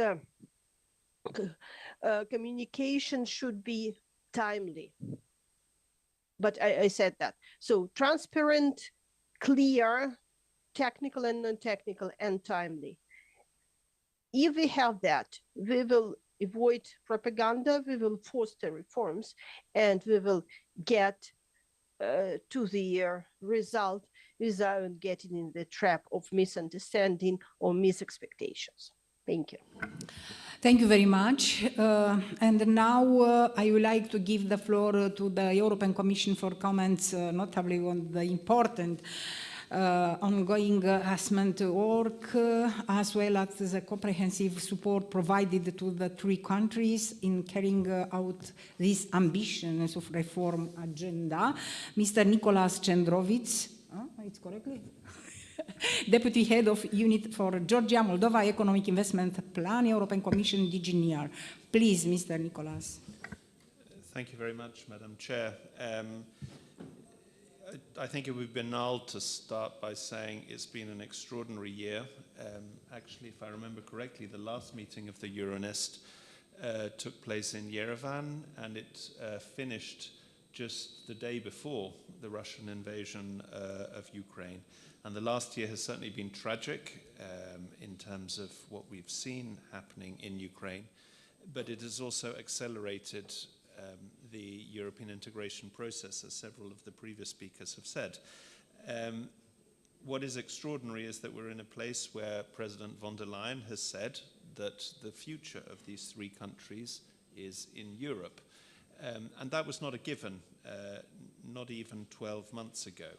communication should be timely. But I said that. So transparent, clear, technical and non-technical, and timely. If we have that, we will avoid propaganda, we will foster reforms, and we will get to the result without getting in the trap of misunderstanding or misexpectations. Thank you. Thank you very much. And now I would like to give the floor to the European Commission for comments, notably on the important ongoing assessment work, as well as the comprehensive support provided to the three countries in carrying out this ambitious of reform agenda. Mr. Nicolas Cendrovic, it's correctly? Deputy Head of Unit for Georgia, Moldova Economic Investment Plan, European Commission, DG NEAR. Please, Mr. Nicolas. Thank you very much, Madam Chair. I think it would be banal to start by saying it's been an extraordinary year. Actually, if I remember correctly, the last meeting of the Euronest took place in Yerevan, and it finished just the day before the Russian invasion of Ukraine. And the last year has certainly been tragic in terms of what we've seen happening in Ukraine, but it has also accelerated the European integration process, as several of the previous speakers have said. What is extraordinary is that we're in a place where President von der Leyen has said that the future of these three countries is in Europe. And that was not a given, not even 12 months ago.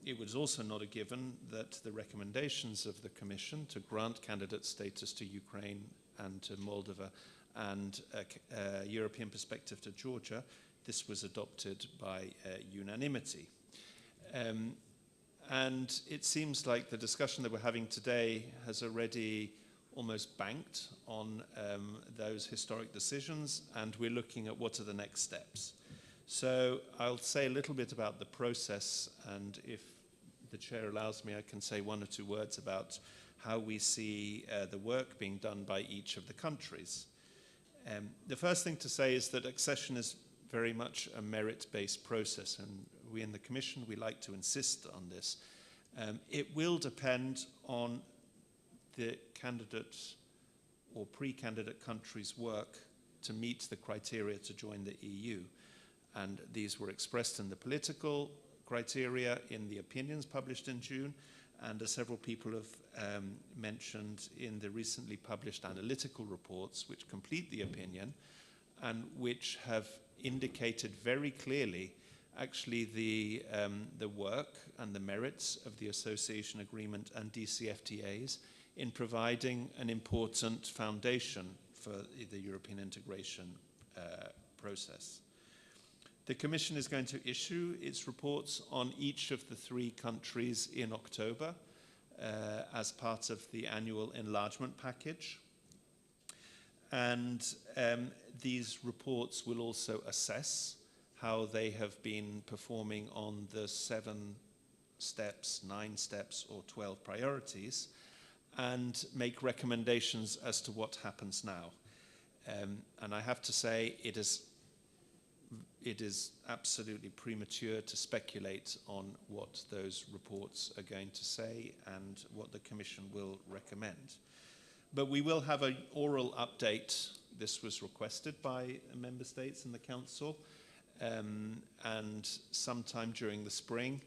It was also not a given that the recommendations of the Commission to grant candidate status to Ukraine and to Moldova and a European perspective to Georgia, this was adopted by unanimity. And it seems like the discussion that we're having today has already almost banked on those historic decisions, and we're looking at what are the next steps. So I'll say a little bit about the process, and if the chair allows me, I can say one or two words about how we see the work being done by each of the countries. The first thing to say is that accession is very much a merit-based process, and we in the Commission, we like to insist on this. It will depend on the candidate or pre-candidate countries' work to meet the criteria to join the EU. And these were expressed in the political criteria, in the opinions published in June, and as several people have mentioned, in the recently published analytical reports which complete the opinion and which have indicated very clearly actually the work and the merits of the association agreement and DCFTAs in providing an important foundation for the European integration process. The Commission is going to issue its reports on each of the three countries in October as part of the annual enlargement package. And these reports will also assess how they have been performing on the 7 steps, 9 steps, or 12 priorities, and make recommendations as to what happens now. And I have to say, it is absolutely premature to speculate on what those reports are going to say and what the Commission will recommend. But we will have an oral update. This was requested by Member States and the Council, and sometime during the spring,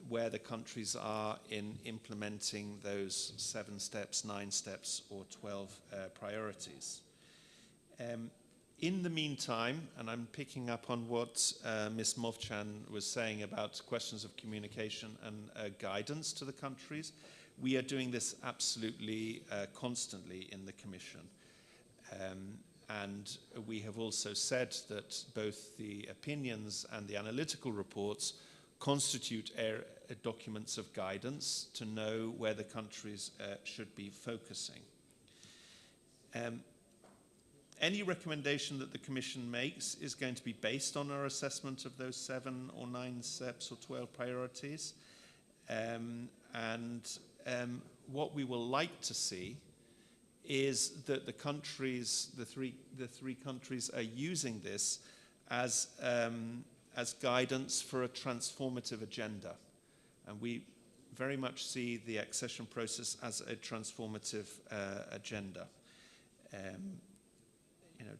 where the countries are in implementing those 7 steps, 9 steps, or 12 priorities. In the meantime, and I'm picking up on what Ms. Movchan was saying about questions of communication and guidance to the countries, we are doing this absolutely constantly in the Commission. And we have also said that both the opinions and the analytical reports constitute documents of guidance to know where the countries should be focusing. Any recommendation that the Commission makes is going to be based on our assessment of those 7 or 9 steps or 12 priorities. What we will like to see is that the countries, the three countries, are using this as guidance for a transformative agenda. And we very much see the accession process as a transformative agenda.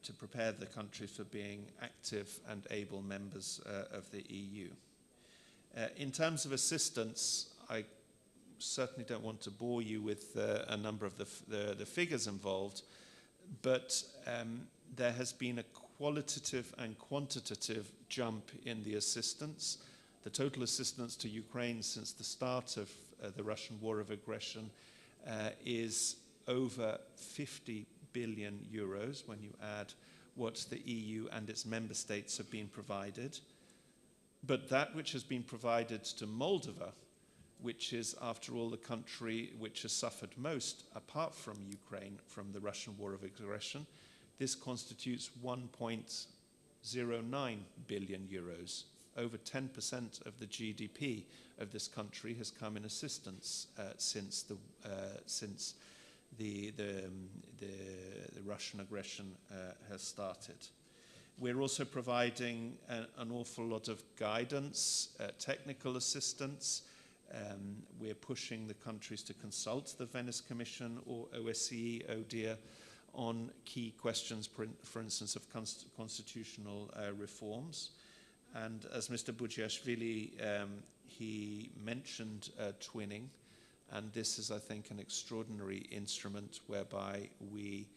To prepare the countries for being active and able members of the EU. In terms of assistance, I certainly don't want to bore you with a number of the figures involved, but there has been a qualitative and quantitative jump in the assistance. The total assistance to Ukraine since the start of the Russian war of aggression is over 50 billion euros when you add what the EU and its member states have been provided. But that which has been provided to Moldova, which is, after all, the country which has suffered most, apart from Ukraine, from the Russian war of aggression, this constitutes 1.09 billion euros. Over 10% of the GDP of this country has come in assistance since the Russian aggression has started. We're also providing an awful lot of guidance, technical assistance. We're pushing the countries to consult the Venice Commission or OSCE, ODIHR, on key questions, for instance, of constitutional reforms. And as Mr. Bugiashvili, he mentioned twinning. And this is, I think, an extraordinary instrument whereby we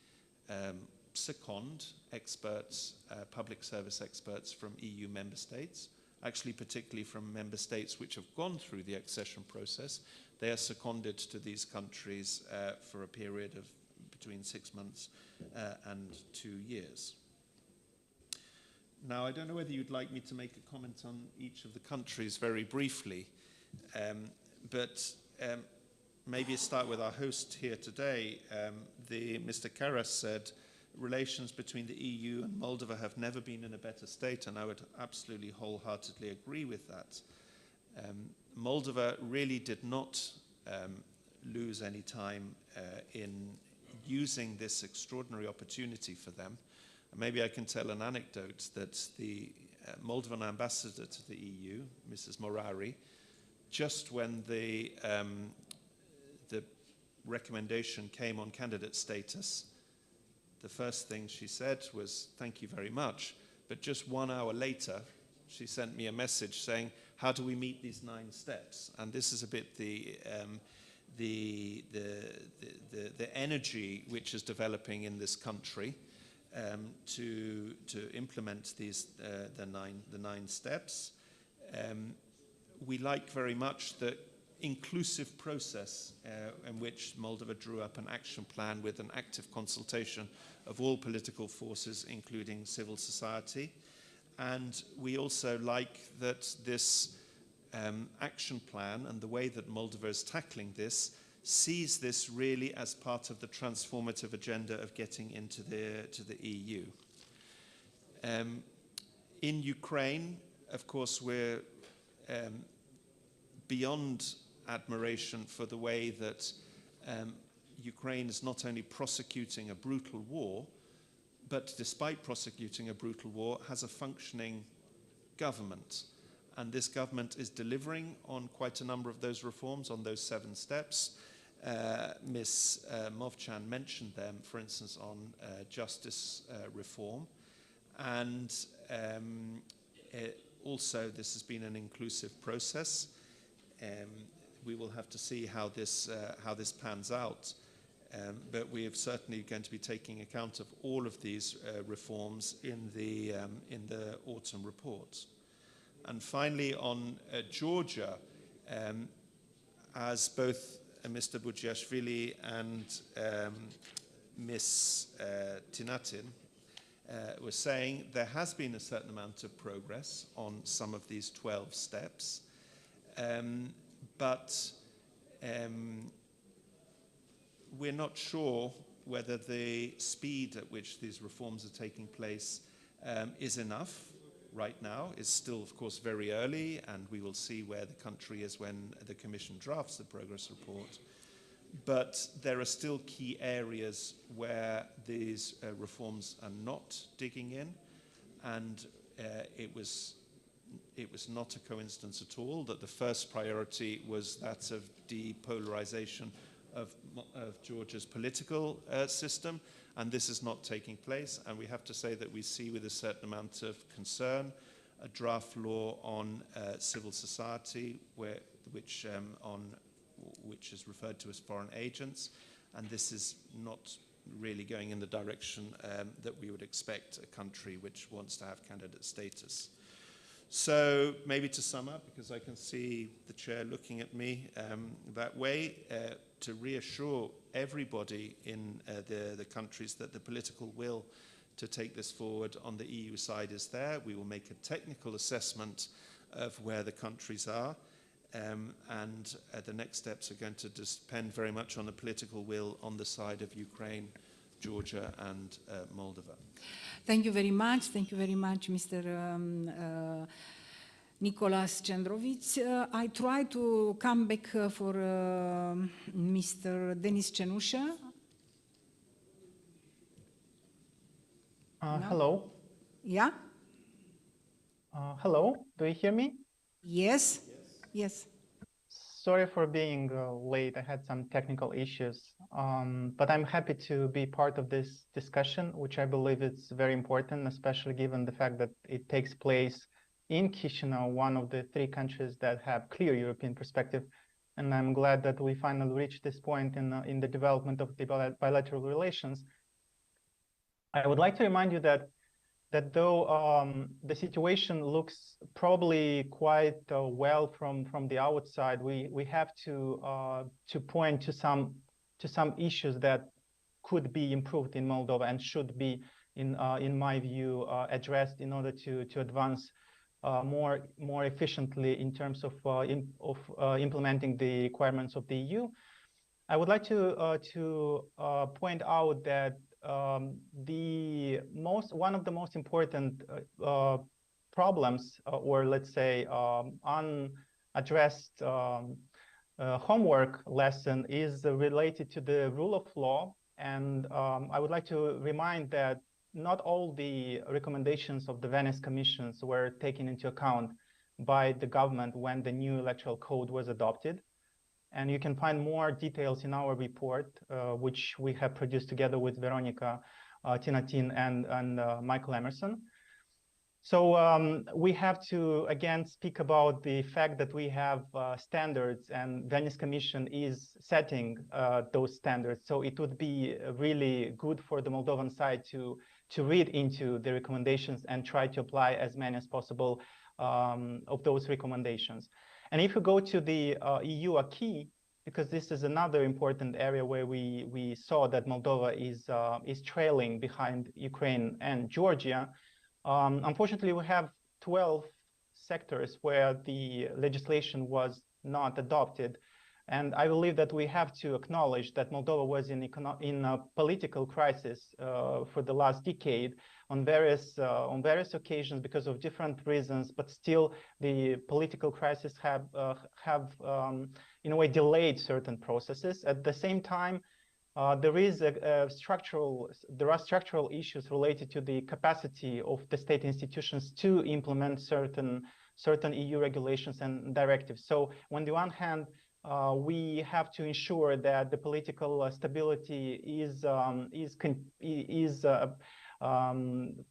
second experts, public service experts from EU member states, actually particularly from member states which have gone through the accession process. They are seconded to these countries for a period of between 6 months and 2 years. Now, I don't know whether you'd like me to make a comment on each of the countries very briefly, but maybe start with our host here today. Mr. Karas said, relations between the EU and Moldova have never been in a better state, and I would absolutely wholeheartedly agree with that. Moldova really did not lose any time in using this extraordinary opportunity for them. Maybe I can tell an anecdote that the Moldovan ambassador to the EU, Mrs. Morari, just when the recommendation came on candidate status, the first thing she said was, "Thank you very much." But just 1 hour later, she sent me a message saying, "How do we meet these 9 steps?" And this is a bit the energy which is developing in this country to implement these the nine steps. We like very much the inclusive process in which Moldova drew up an action plan with an active consultation of all political forces, including civil society. And we also like that this action plan and the way that Moldova is tackling this sees this really as part of the transformative agenda of getting into the EU. In Ukraine, of course, we're beyond admiration for the way that Ukraine is not only prosecuting a brutal war, but despite prosecuting a brutal war, has a functioning government. And this government is delivering on quite a number of those reforms, on those 7 steps. Ms. Movchan mentioned them, for instance, on justice reform. And also, this has been an inclusive process. We will have to see how this pans out. But we are certainly going to be taking account of all of these reforms in the autumn report. And finally, on Georgia, as both Mr. Budziashvili and Ms. Tinatin were saying, there has been a certain amount of progress on some of these 12 steps, but we're not sure whether the speed at which these reforms are taking place is enough right now. It's still, of course, very early, and we will see where the country is when the Commission drafts the progress report. But there are still key areas where these reforms are not digging in, and it was not a coincidence at all that the first priority was that of depolarization of Georgia's political system, and this is not taking place. And we have to say that we see with a certain amount of concern a draft law on civil society, which is referred to as foreign agents, and this is not really going in the direction that we would expect a country which wants to have candidate status. So maybe to sum up, because I can see the chair looking at me that way, to reassure everybody in the countries that the political will to take this forward on the EU side is there. We will make a technical assessment of where the countries are, and the next steps are going to depend very much on the political will on the side of Ukraine, Georgia and Moldova. Thank you very much. Thank you very much, Mr. Nicolas Cendrovic. I try to come back for Mr. Denis Cenusha. No? Hello. Yeah? Hello, do you hear me? Yes. Yes. Sorry for being late. I had some technical issues, but I'm happy to be part of this discussion, which I believe is very important, especially given the fact that it takes place in Chisinau, one of the 3 countries that have clear European perspective. And I'm glad that we finally reached this point in the development of the bilateral relations. I would like to remind you that though the situation looks probably quite well from the outside, we have to point to some issues that could be improved in Moldova and should be, in my view, addressed in order to advance more efficiently in terms of implementing the requirements of the EU. I would like to point out that one of the most important problems, or let's say unaddressed homework lesson, is related to the rule of law. And I would like to remind that not all the recommendations of the Venice Commissions were taken into account by the government when the new electoral code was adopted. And you can find more details in our report, which we have produced together with Veronica Tinatin and Michael Emerson. So we have to, again, speak about the fact that we have standards, and Venice Commission is setting those standards. So it would be really good for the Moldovan side to read into the recommendations and try to apply as many as possible of those recommendations. And if you go to the EU acquis, because this is another important area where we saw that Moldova is trailing behind Ukraine and Georgia, unfortunately, we have 12 sectors where the legislation was not adopted. And I believe that we have to acknowledge that Moldova was in a political crisis for the last decade on various occasions because of different reasons, but still the political crisis have in a way delayed certain processes. At the same time, there are structural issues related to the capacity of the state institutions to implement certain EU regulations and directives. So on the one hand, we have to ensure that the political stability is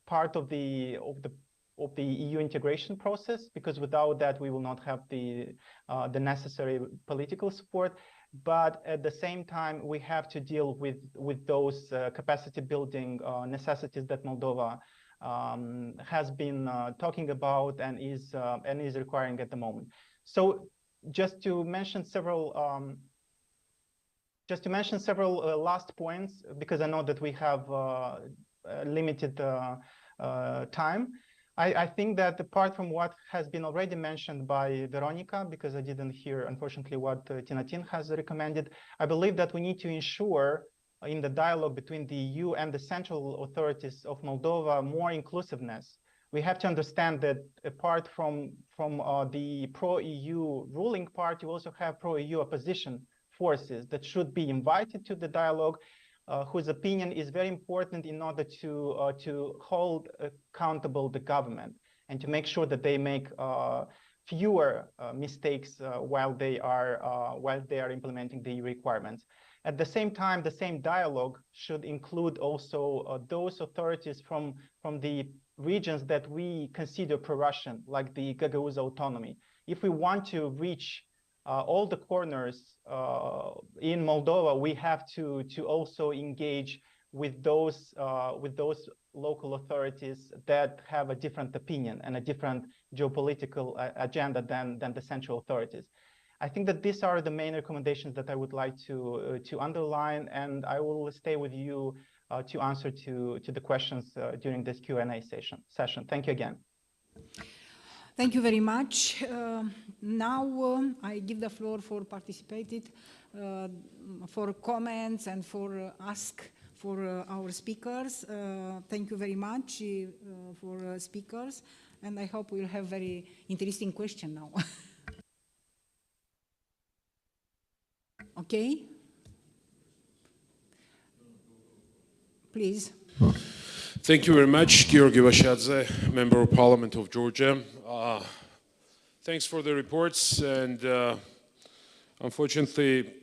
part of the EU integration process, because without that we will not have the necessary political support. But at the same time, we have to deal with those capacity building necessities that Moldova has been talking about and is requiring at the moment. So just to mention several last points, because I know that we have limited time. I think that apart from what has been already mentioned by Veronica, because I didn't hear, unfortunately, what Tinatin has recommended, I believe that we need to ensure in the dialogue between the EU and the central authorities of Moldova more inclusiveness. We have to understand that apart from the pro-EU ruling party, we also have pro-EU opposition forces that should be invited to the dialogue, whose opinion is very important in order to hold accountable the government and to make sure that they make fewer mistakes while they are implementing the EU requirements. At the same time, the same dialogue should include also those authorities from the regions that we consider pro-Russian, like the Gagauz autonomy. If we want to reach all the corners in Moldova, we have to also engage with those local authorities that have a different opinion and a different geopolitical agenda than the central authorities. I think that these are the main recommendations that I would like to underline, and I will stay with you to answer to the questions during this Q&A session. Thank you again. Thank you very much. Now I give the floor for participated, for comments and for ask for our speakers. Thank you very much for speakers, and I hope we'll have very interesting question now. Okay. Please. Thank you very much, Georgi Vashadze, Member of Parliament of Georgia. Thanks for the reports, and unfortunately,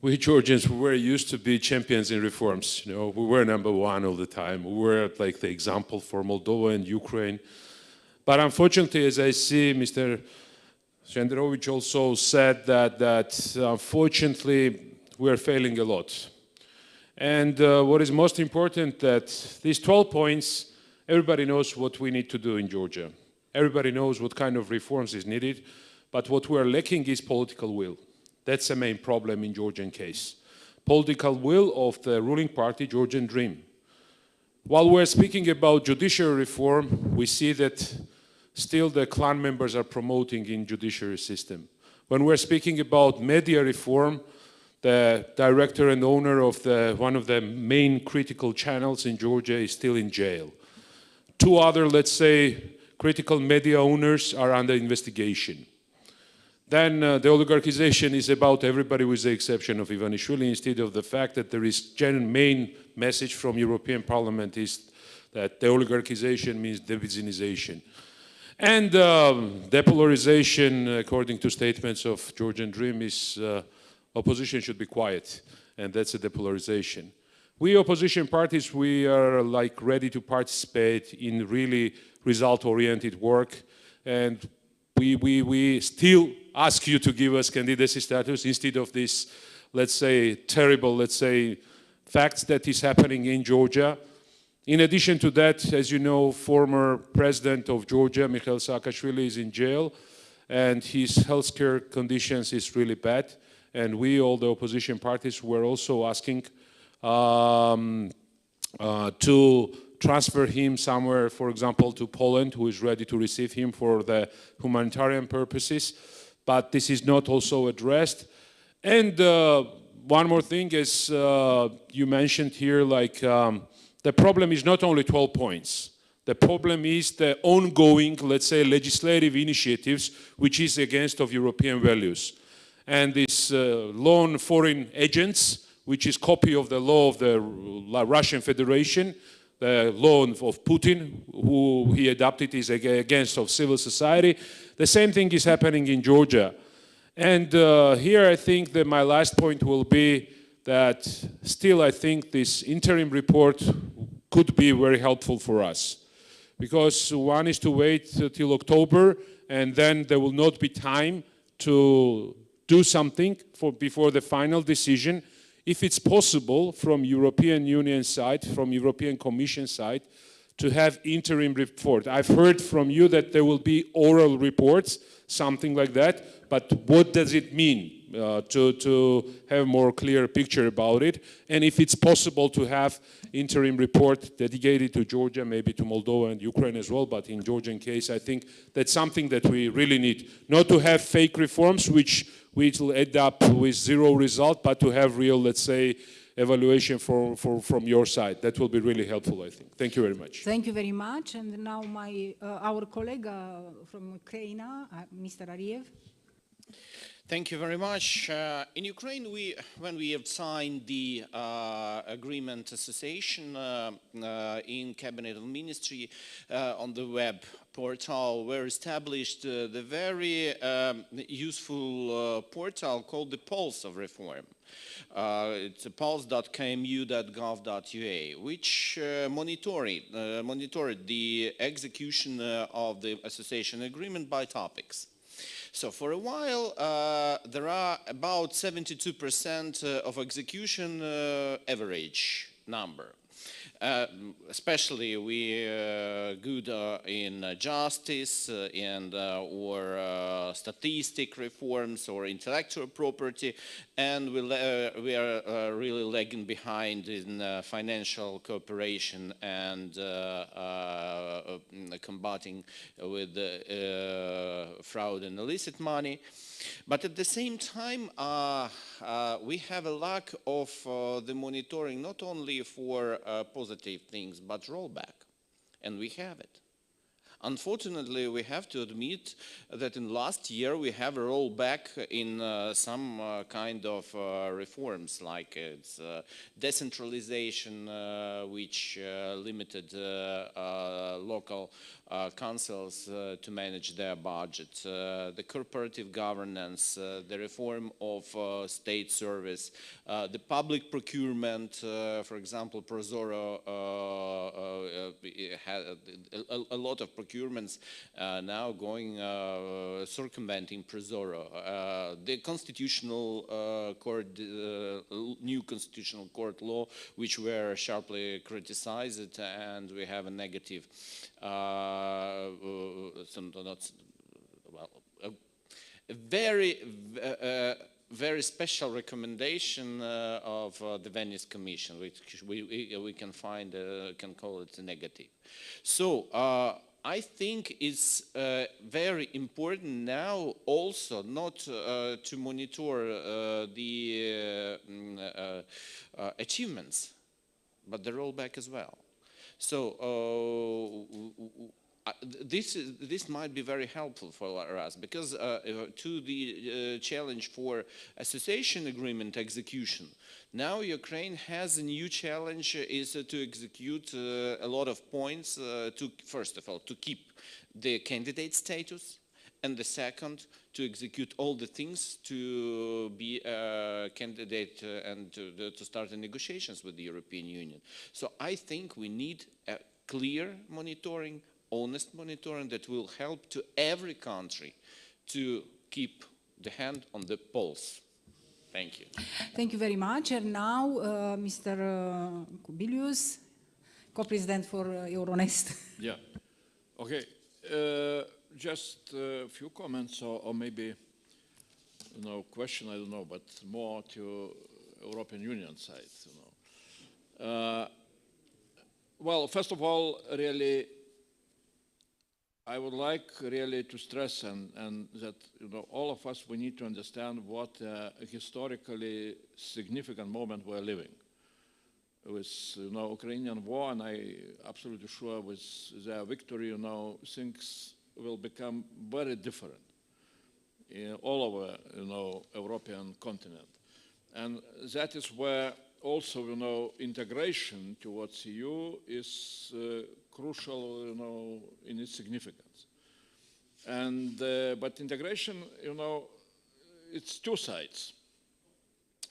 we Georgians were used to be champions in reforms. You know, we were #1 all the time. We were like the example for Moldova and Ukraine. But unfortunately, as I see, Mr. Shenderovich also said that unfortunately we are failing a lot. And what is most important, that these 12 points, everybody knows what we need to do in Georgia. Everybody knows what kind of reforms is needed, but what we are lacking is political will. That's the main problem in Georgian case. Political will of the ruling party, Georgian Dream. While we're speaking about judicial reform, we see that still the clan members are promoting in judiciary system. When we're speaking about media reform, the director and owner of one of the main critical channels in Georgia is still in jail. 2 other, let's say, critical media owners are under investigation. Then the oligarchization is about everybody with the exception of Ivanishvili, instead of the fact that there is main message from European Parliament is that the oligarchization means divisionization. And depolarization, according to statements of Georgian Dream, is opposition should be quiet, and that's a depolarization. We opposition parties, we are like ready to participate in really result-oriented work, and we still ask you to give us candidacy status instead of this, let's say, terrible, let's say, facts that is happening in Georgia. In addition to that, as you know, former president of Georgia, Mikhail Saakashvili, is in jail, and his healthcare conditions is really bad. And we, all the opposition parties, were also asking to transfer him somewhere, for example, to Poland, who is ready to receive him for the humanitarian purposes. but this is not also addressed. And one more thing is, you mentioned here, like, the problem is not only 12 points. The problem is the ongoing, let's say, legislative initiatives, which is against of European values. And this law on foreign agents, which is copy of the law of the Russian Federation, the law of Putin, who he adopted, is against of civil society. The same thing is happening in Georgia. And here I think that my last point will be that still I think this interim report could be very helpful for us. Because one is to wait till October, and then there will not be time to do something before the final decision. If it's possible from European Union side, from European Commission side, to have interim report. I've heard from you that there will be oral reports, something like that, but what does it mean to have a more clear picture about it? And if it's possible to have interim report dedicated to Georgia, maybe to Moldova and Ukraine as well, but in Georgian case, I think that's something that we really need. Not to have fake reforms, which will end up with zero result, but to have real, let's say, evaluation from your side. That will be really helpful, I think. Thank you very much. Thank you very much. And now our colleague from Ukraine, Mr. Ariev. Thank you very much. In Ukraine, when we have signed the agreement association in cabinet and ministry on the web portal, were established the very useful portal called the Pulse of Reform. It's a pulse.kmu.gov.ua, which monitored the execution of the association agreement by topics. So for a while, there are about 72% of execution average number. Especially we good in justice and or statistic reforms or intellectual property, and we are really lagging behind in financial cooperation and combating with fraud and illicit money. But at the same time, we have a lack of the monitoring, not only for positive things, but rollback. And we have it. Unfortunately, we have to admit that in last year we have a rollback in some kind of reforms, like it's decentralization, which limited local councils to manage their budget, the corporative governance, the reform of state service, the public procurement, for example, ProZorro had a lot of procurements now going circumventing ProZorro. The constitutional court, new constitutional court law, which were sharply criticized, and we have a negative a very special recommendation of the Venice Commission, which we can find, can call it a negative. So I think it's very important now also not to monitor the achievements, but the rollback as well. So this might be very helpful for us, because to the challenge for association agreement execution, now Ukraine has a new challenge, is to execute a lot of points to, first of all, to keep the candidate status, and the second, to execute all the things to be a candidate and to start the negotiations with the European Union. So I think we need a clear monitoring, honest monitoring that will help to every country to keep the hand on the pulse. Thank you. Thank you very much. And now, Mr. Kubilius, co-president for Euronest. Yeah. Okay. Just a few comments, or maybe, question, I don't know, but more to European Union side, Well, first of all, really, I would like really to stress and that all of us, we need to understand what a historically significant moment we're living. With Ukrainian war, and I absolutely sure with their victory, things will become very different in all over European continent, and that is where also integration towards EU is crucial in its significance. And but integration it's two sides.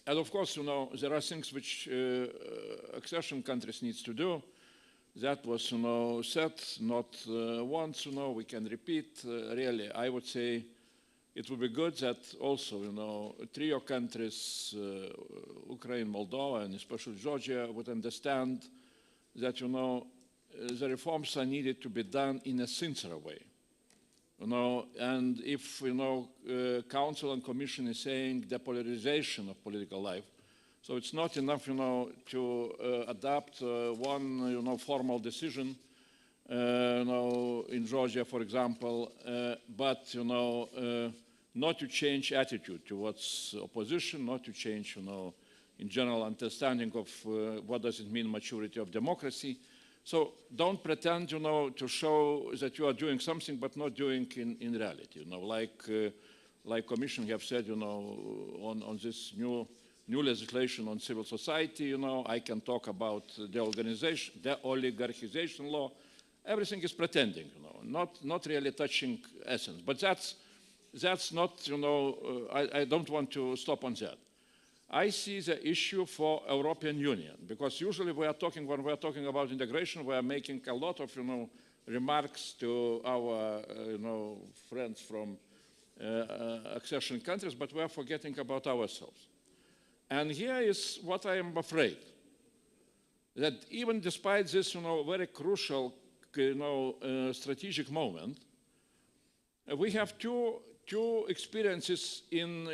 And of course, there are things which accession countries need to do. That was, said not once, we can repeat. Really, I would say it would be good that also, trio countries, Ukraine, Moldova, and especially Georgia, would understand that, the reforms are needed to be done in a sincere way. And if Council and Commission is saying depolarization of political life, so it's not enough, to adopt one, formal decision, in Georgia, for example, but not to change attitude towards opposition, not to change, in general understanding of what does it mean maturity of democracy. So don't pretend, to show that you are doing something but not doing in reality. Like Commission have said, on this new legislation on civil society, I can talk about the oligarchization law. Everything is pretending, not really touching essence. But that's not, I don't want to stop on that. I see the issue for European Union, because usually when we are talking about integration, we are making a lot of, remarks to our, friends from accession countries, but we are forgetting about ourselves. And here is what I am afraid, that even despite this, very crucial, strategic moment, we have two experiences in,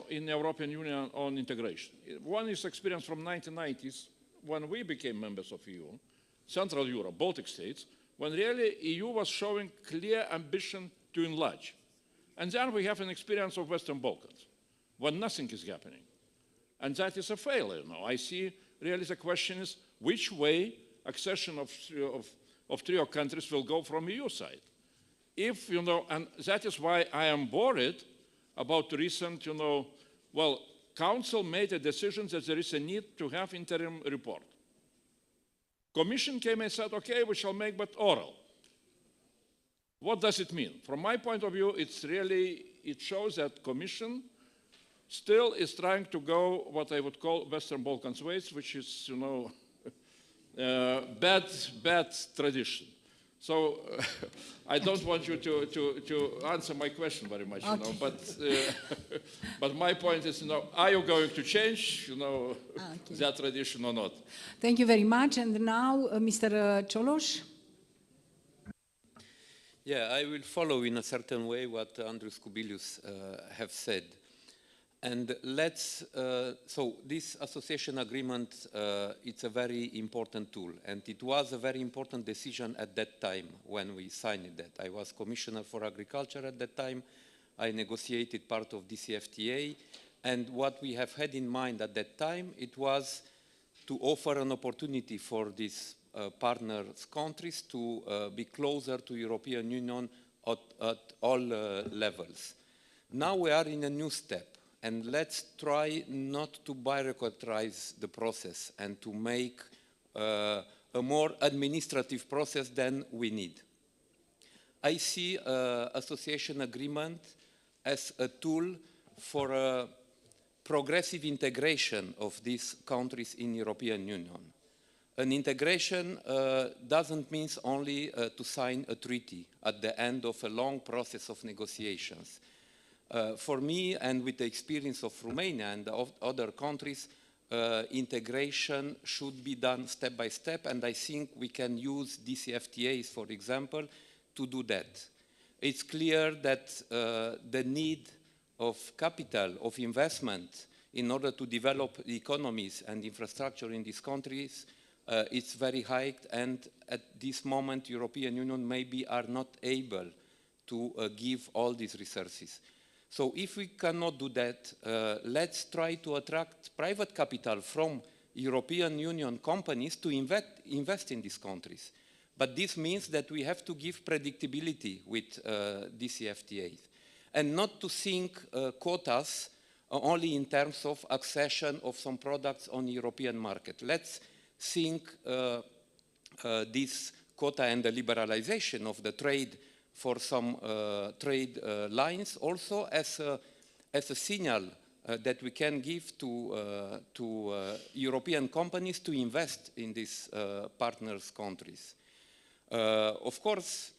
in European Union on integration. One is experience from 1990s, when we became members of EU, Central Europe, Baltic states, when really EU was showing clear ambition to enlarge. And then we have an experience of Western Balkans, when nothing is happening. And that is a failure. I see really the question is, which way accession of trio countries will go from EU side? If, and that is why I am worried about recent, well, Council made a decision that there is a need to have interim report. Commission came and said, okay, we shall make but oral. What does it mean? From my point of view, it shows that Commission still is trying to go what I would call Western Balkans ways, which is, bad tradition. So I don't want you to answer my question very much, okay. But my point is, are you going to change, that tradition or not? Thank you very much. And now, Mr. Cioloș. Yeah, I will follow in a certain way what Andrus Kubilius have said. And so this association agreement, it's a very important tool, and it was a very important decision at that time when we signed that. I was Commissioner for Agriculture at that time. I negotiated part of DCFTA, and what we have had in mind at that time, it was to offer an opportunity for these partner countries to be closer to European Union at all levels. Now we are in a new step. And let's try not to bureaucratize the process and to make a more administrative process than we need. I see association agreement as a tool for a progressive integration of these countries in European Union. An integration doesn't mean only to sign a treaty at the end of a long process of negotiations. For me, and with the experience of Romania and of other countries, integration should be done step by step, and I think we can use DCFTAs, for example, to do that. It's clear that the need of capital, of investment, in order to develop the economies and infrastructure in these countries it's very high, and at this moment, European Union maybe are not able to give all these resources. So if we cannot do that, let's try to attract private capital from European Union companies to invest in these countries. But this means that we have to give predictability with DCFTAs and not to think quotas only in terms of accession of some products on European market. Let's think this quota and the liberalization of the trade for some trade lines also as a signal that we can give to European companies to invest in these partners countries. Of course,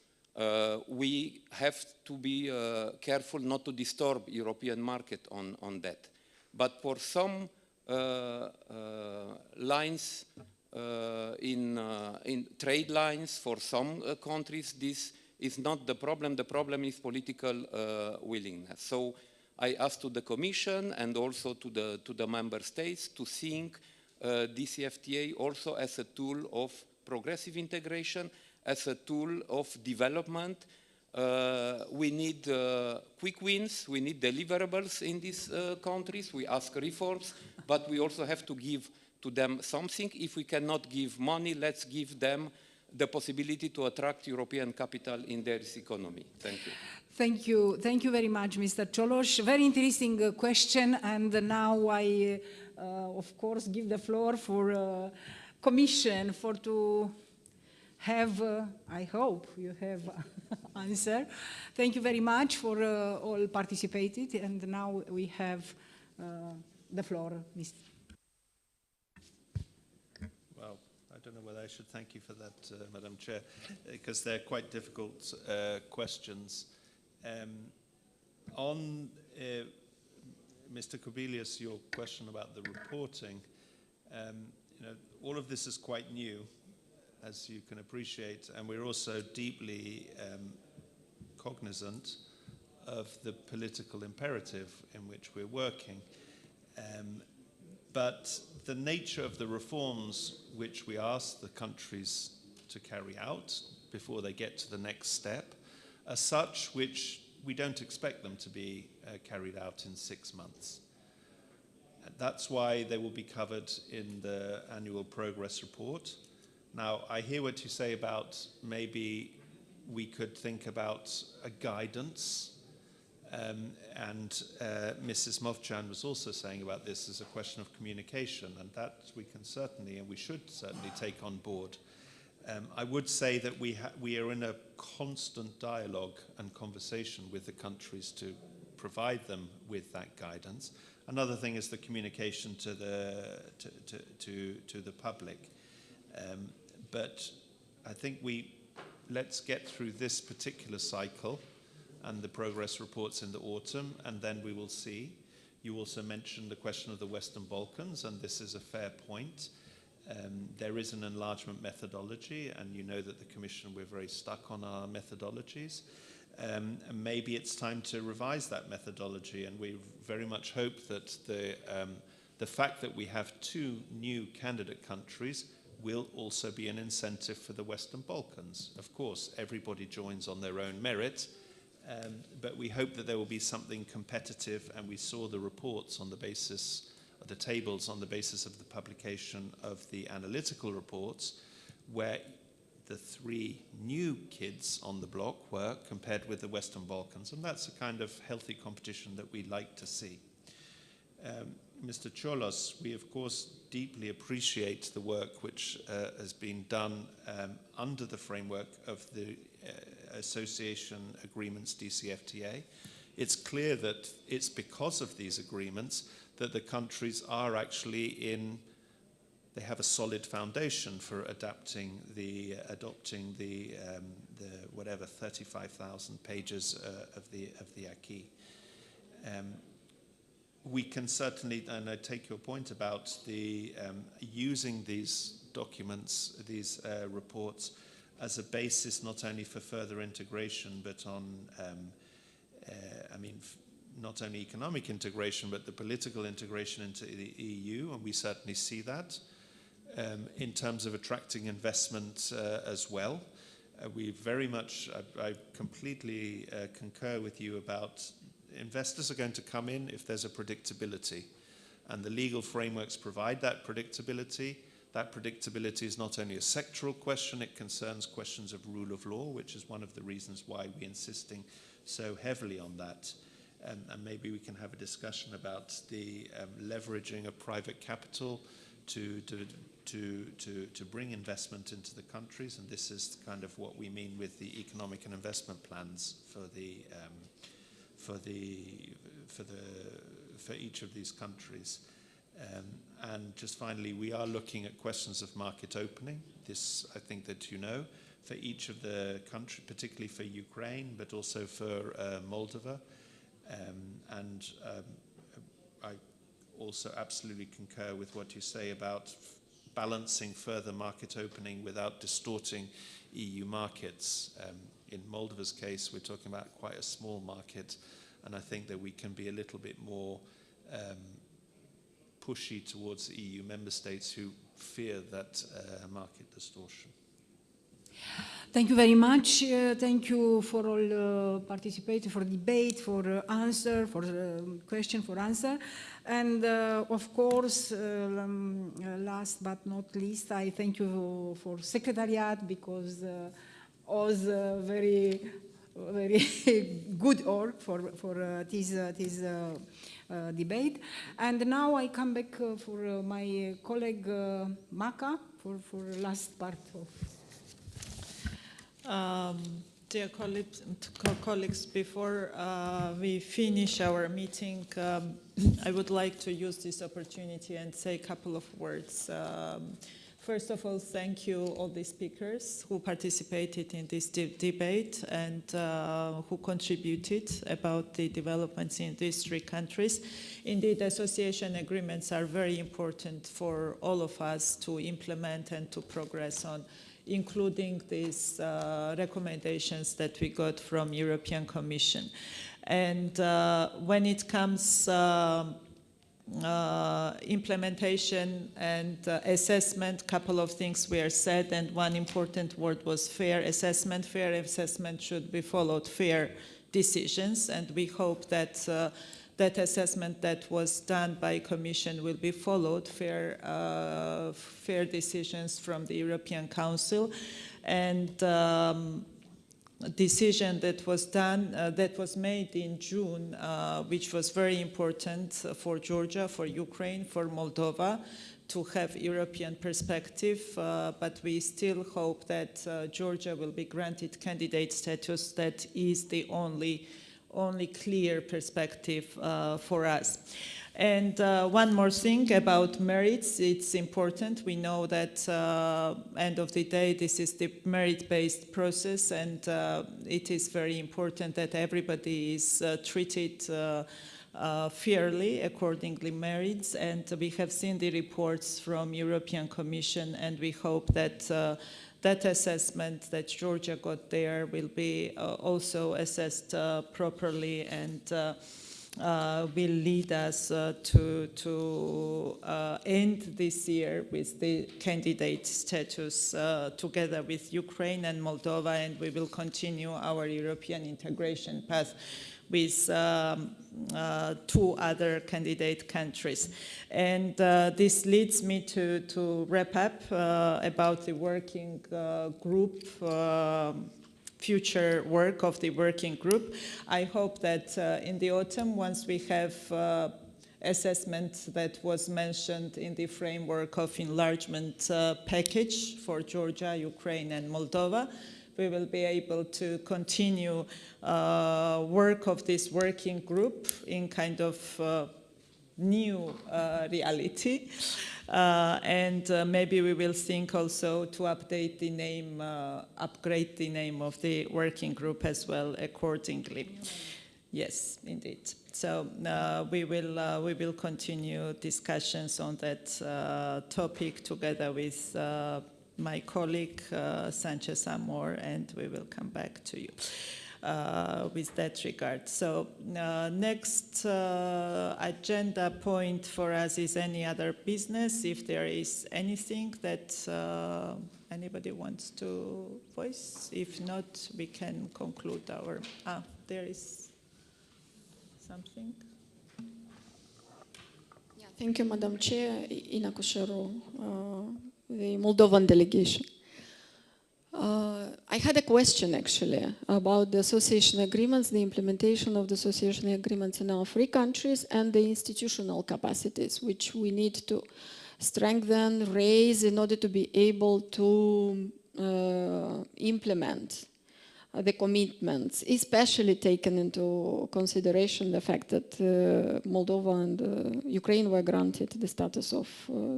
we have to be careful not to disturb European market on that. But for some lines in trade lines for some countries, this is not the problem. The problem is political willingness. So I ask to the Commission and also to the Member States to think DCFTA also as a tool of progressive integration, as a tool of development. We need quick wins, we need deliverables in these countries. We ask reforms, but we also have to give to them something. If we cannot give money, let's give them the possibility to attract European capital in their economy. Thank you. Thank you. Thank you very much, Mr. Cioloș. Very interesting question. And now I, of course, give the floor for Commission to have, I hope you have answer. Thank you very much for all participated. And now we have the floor, Mr. I don't know whether I should thank you for that, Madam Chair, because they're quite difficult questions. On Mr. Kubilius, your question about the reporting, all of this is quite new, as you can appreciate, and we're also deeply cognizant of the political imperative in which we're working. But the nature of the reforms which we ask the countries to carry out before they get to the next step are such which we don't expect them to be carried out in 6 months. And that's why they will be covered in the annual progress report. Now, I hear what you say about maybe we could think about a guidance. And Mrs. Movchan was also saying about this as a question of communication, and that we can certainly, and we should certainly take on board. I would say that we are in a constant dialogue and conversation with the countries to provide them with that guidance. Another thing is the communication to the public. But I think let's get through this particular cycle and the progress reports in the autumn, and then we will see. You also mentioned the question of the Western Balkans, and this is a fair point. There is an enlargement methodology, and you know that the Commission, we're very stuck on our methodologies. And maybe it's time to revise that methodology, and we very much hope that the fact that we have 2 new candidate countries will also be an incentive for the Western Balkans. Of course, everybody joins on their own merit, but we hope that there will be something competitive, and we saw the reports on the basis of the tables on the basis of the publication of the analytical reports, where the 3 new kids on the block were compared with the Western Balkans, and that's a kind of healthy competition that we like to see. Mr. Cioloș, we of course deeply appreciate the work which has been done under the framework of the association agreements DCFTA. It's clear that it's because of these agreements that the countries are actually they have a solid foundation for adopting the whatever 35,000 pages of the acquis. We can certainly, and I take your point about using these documents, these reports, as a basis not only for further integration, but on, not only economic integration, but the political integration into the EU, and we certainly see that. in terms of attracting investment as well. We very much, I completely concur with you about investors are going to come in if there's a predictability. And the legal frameworks provide that predictability. That predictability is not only a sectoral question, it concerns questions of rule of law, which is one of the reasons why we're insisting so heavily on that. And maybe we can have a discussion about the leveraging of private capital to bring investment into the countries, and this is kind of what we mean with the economic and investment plans for each of these countries. And just finally, we are looking at questions of market opening. This, I think that you know, for each of the countries, particularly for Ukraine, but also for Moldova. I also absolutely concur with what you say about balancing further market opening without distorting EU markets. In Moldova's case, we're talking about quite a small market, and I think that we can be a little bit more pushy towards the EU member states who fear that market distortion. Thank you very much. Thank you for all participating, for debate, for answer, for question, for answer. And of course, last but not least, I thank you for Secretariat because was very good work for this debate. And now I come back for my colleague Maka for last part of. Dear colleagues, before we finish our meeting, I would like to use this opportunity and say a couple of words. First of all, thank you all the speakers who participated in this debate and who contributed about the developments in these three countries. Indeed, association agreements are very important for all of us to implement and to progress on, including these recommendations that we got from European Commission. And when it comes implementation and assessment, couple of things were said, and one important word was fair assessment. Fair assessment should be followed fair decisions, and we hope that that assessment that was done by Commission will be followed, fair decisions from the European Council, and decision that was done, that was made in June, which was very important for Georgia, for Ukraine, for Moldova, to have European perspective, but we still hope that Georgia will be granted candidate status. That is the only clear perspective for us. And one more thing about merits, it's important. We know that end of the day, this is the merit-based process, and it is very important that everybody is treated fairly, accordingly merits. And we have seen the reports from European Commission, and we hope that that assessment that Georgia got there will be also assessed properly and will lead us to end this year with the candidate status together with Ukraine and Moldova, and we will continue our European integration path with two other candidate countries. And this leads me to wrap up about the working group, future work of the working group. I hope that in the autumn, once we have assessment that was mentioned in the framework of enlargement package for Georgia, Ukraine, and Moldova, we will be able to continue work of this working group in kind of new reality. And maybe we will think also to update the name, upgrade the name of the working group as well accordingly. Yes, indeed. So we will continue discussions on that topic together with my colleague Sanchez Amor, and we will come back to you. with that regard. So next agenda point for us is any other business. If there is anything that anybody wants to voice, if not, we can conclude our. There is something. Yeah, thank you, Madam Chair. Ina Kusheru, the Moldovan delegation. I had a question actually about the association agreements, the implementation of the association agreements in our three countries, and the institutional capacities which we need to strengthen, raise in order to be able to implement the commitments, especially taken into consideration the fact that Moldova and Ukraine were granted the status of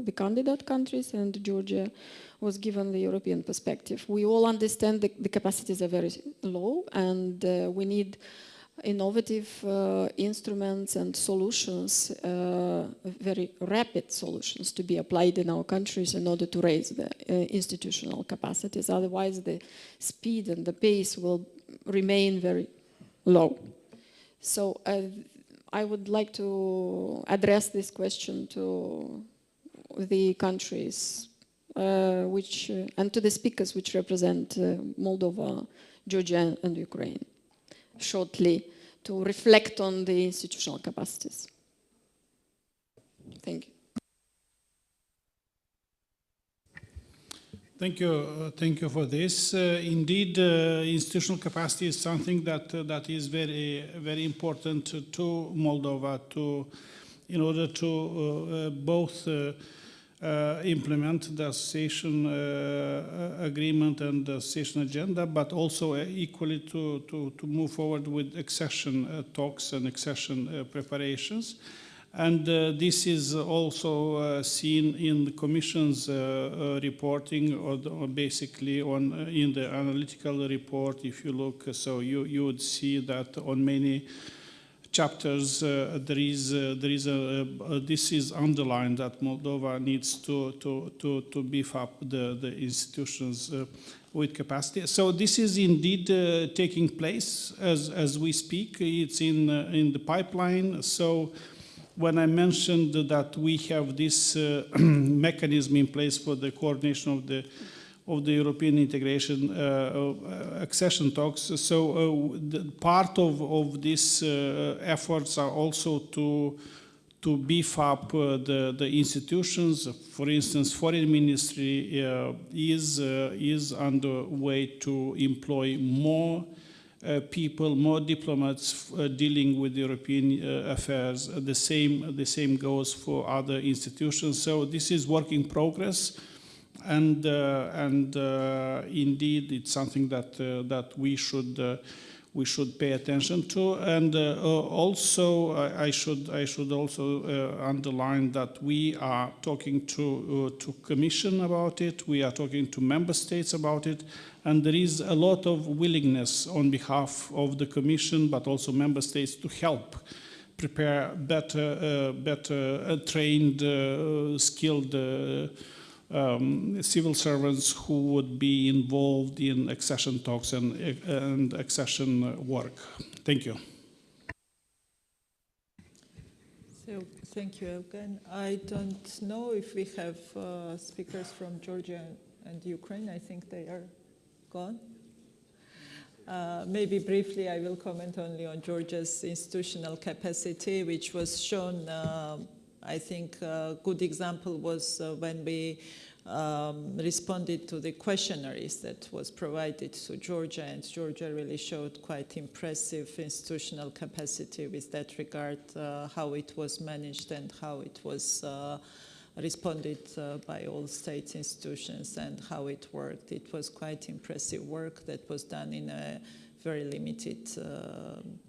the candidate countries and Georgia was given the European perspective. We all understand the capacities are very low and we need innovative instruments and solutions, very rapid solutions to be applied in our countries in order to raise the institutional capacities. Otherwise, the speed and the pace will remain very low. So I would like to address this question to the countries and to the speakers which represent Moldova, Georgia, and Ukraine, shortly, to reflect on the institutional capacities. Thank you. Thank you for this. Indeed, institutional capacity is something that is very important to Moldova in order to both implement the association agreement and the association agenda, but also equally to move forward with accession talks and accession preparations. And this is also seen in the Commission's reporting, or basically in the analytical report. If you look, so you would see that on many chapters this is underlined that Moldova needs to beef up the institutions with capacity. So this is indeed taking place as we speak. It's in the pipeline. So when I mentioned that we have this mechanism in place for the coordination of the European integration accession talks, so part of these efforts are also to beef up the institutions. For instance, Foreign Ministry is underway to employ more people, more diplomats dealing with European affairs. The same goes for other institutions. So this is work in progress, and indeed it's something that we should pay attention to. And also I should also underline that we are talking to Commission about it. We are talking to member states about it. And there is a lot of willingness on behalf of the Commission, but also member states, to help prepare better trained, skilled civil servants who would be involved in accession talks and accession work. Thank you. So, thank you, Evgen. I don't know if we have speakers from Georgia and Ukraine. I think they are gone. Maybe briefly, I will comment only on Georgia's institutional capacity, which was shown. I think a good example was when we responded to the questionnaires that was provided to Georgia, and Georgia really showed quite impressive institutional capacity with that regard, how it was managed and how it was responded by all state institutions and how it worked. It was quite impressive work that was done in a very limited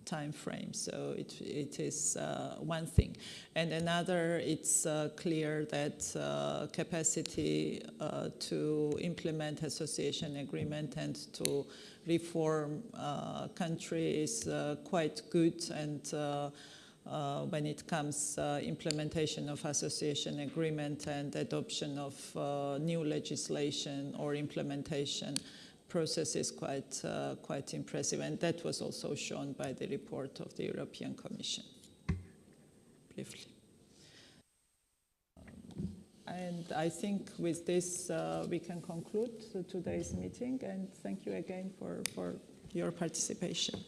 time frame. So it is one thing. And another, it's clear that capacity to implement association agreement and to reform country is quite good. And when it comes implementation of association agreement and adoption of new legislation or implementation, process is quite impressive, and that was also shown by the report of the European Commission. Briefly. And I think with this we can conclude today's meeting, and thank you again for your participation.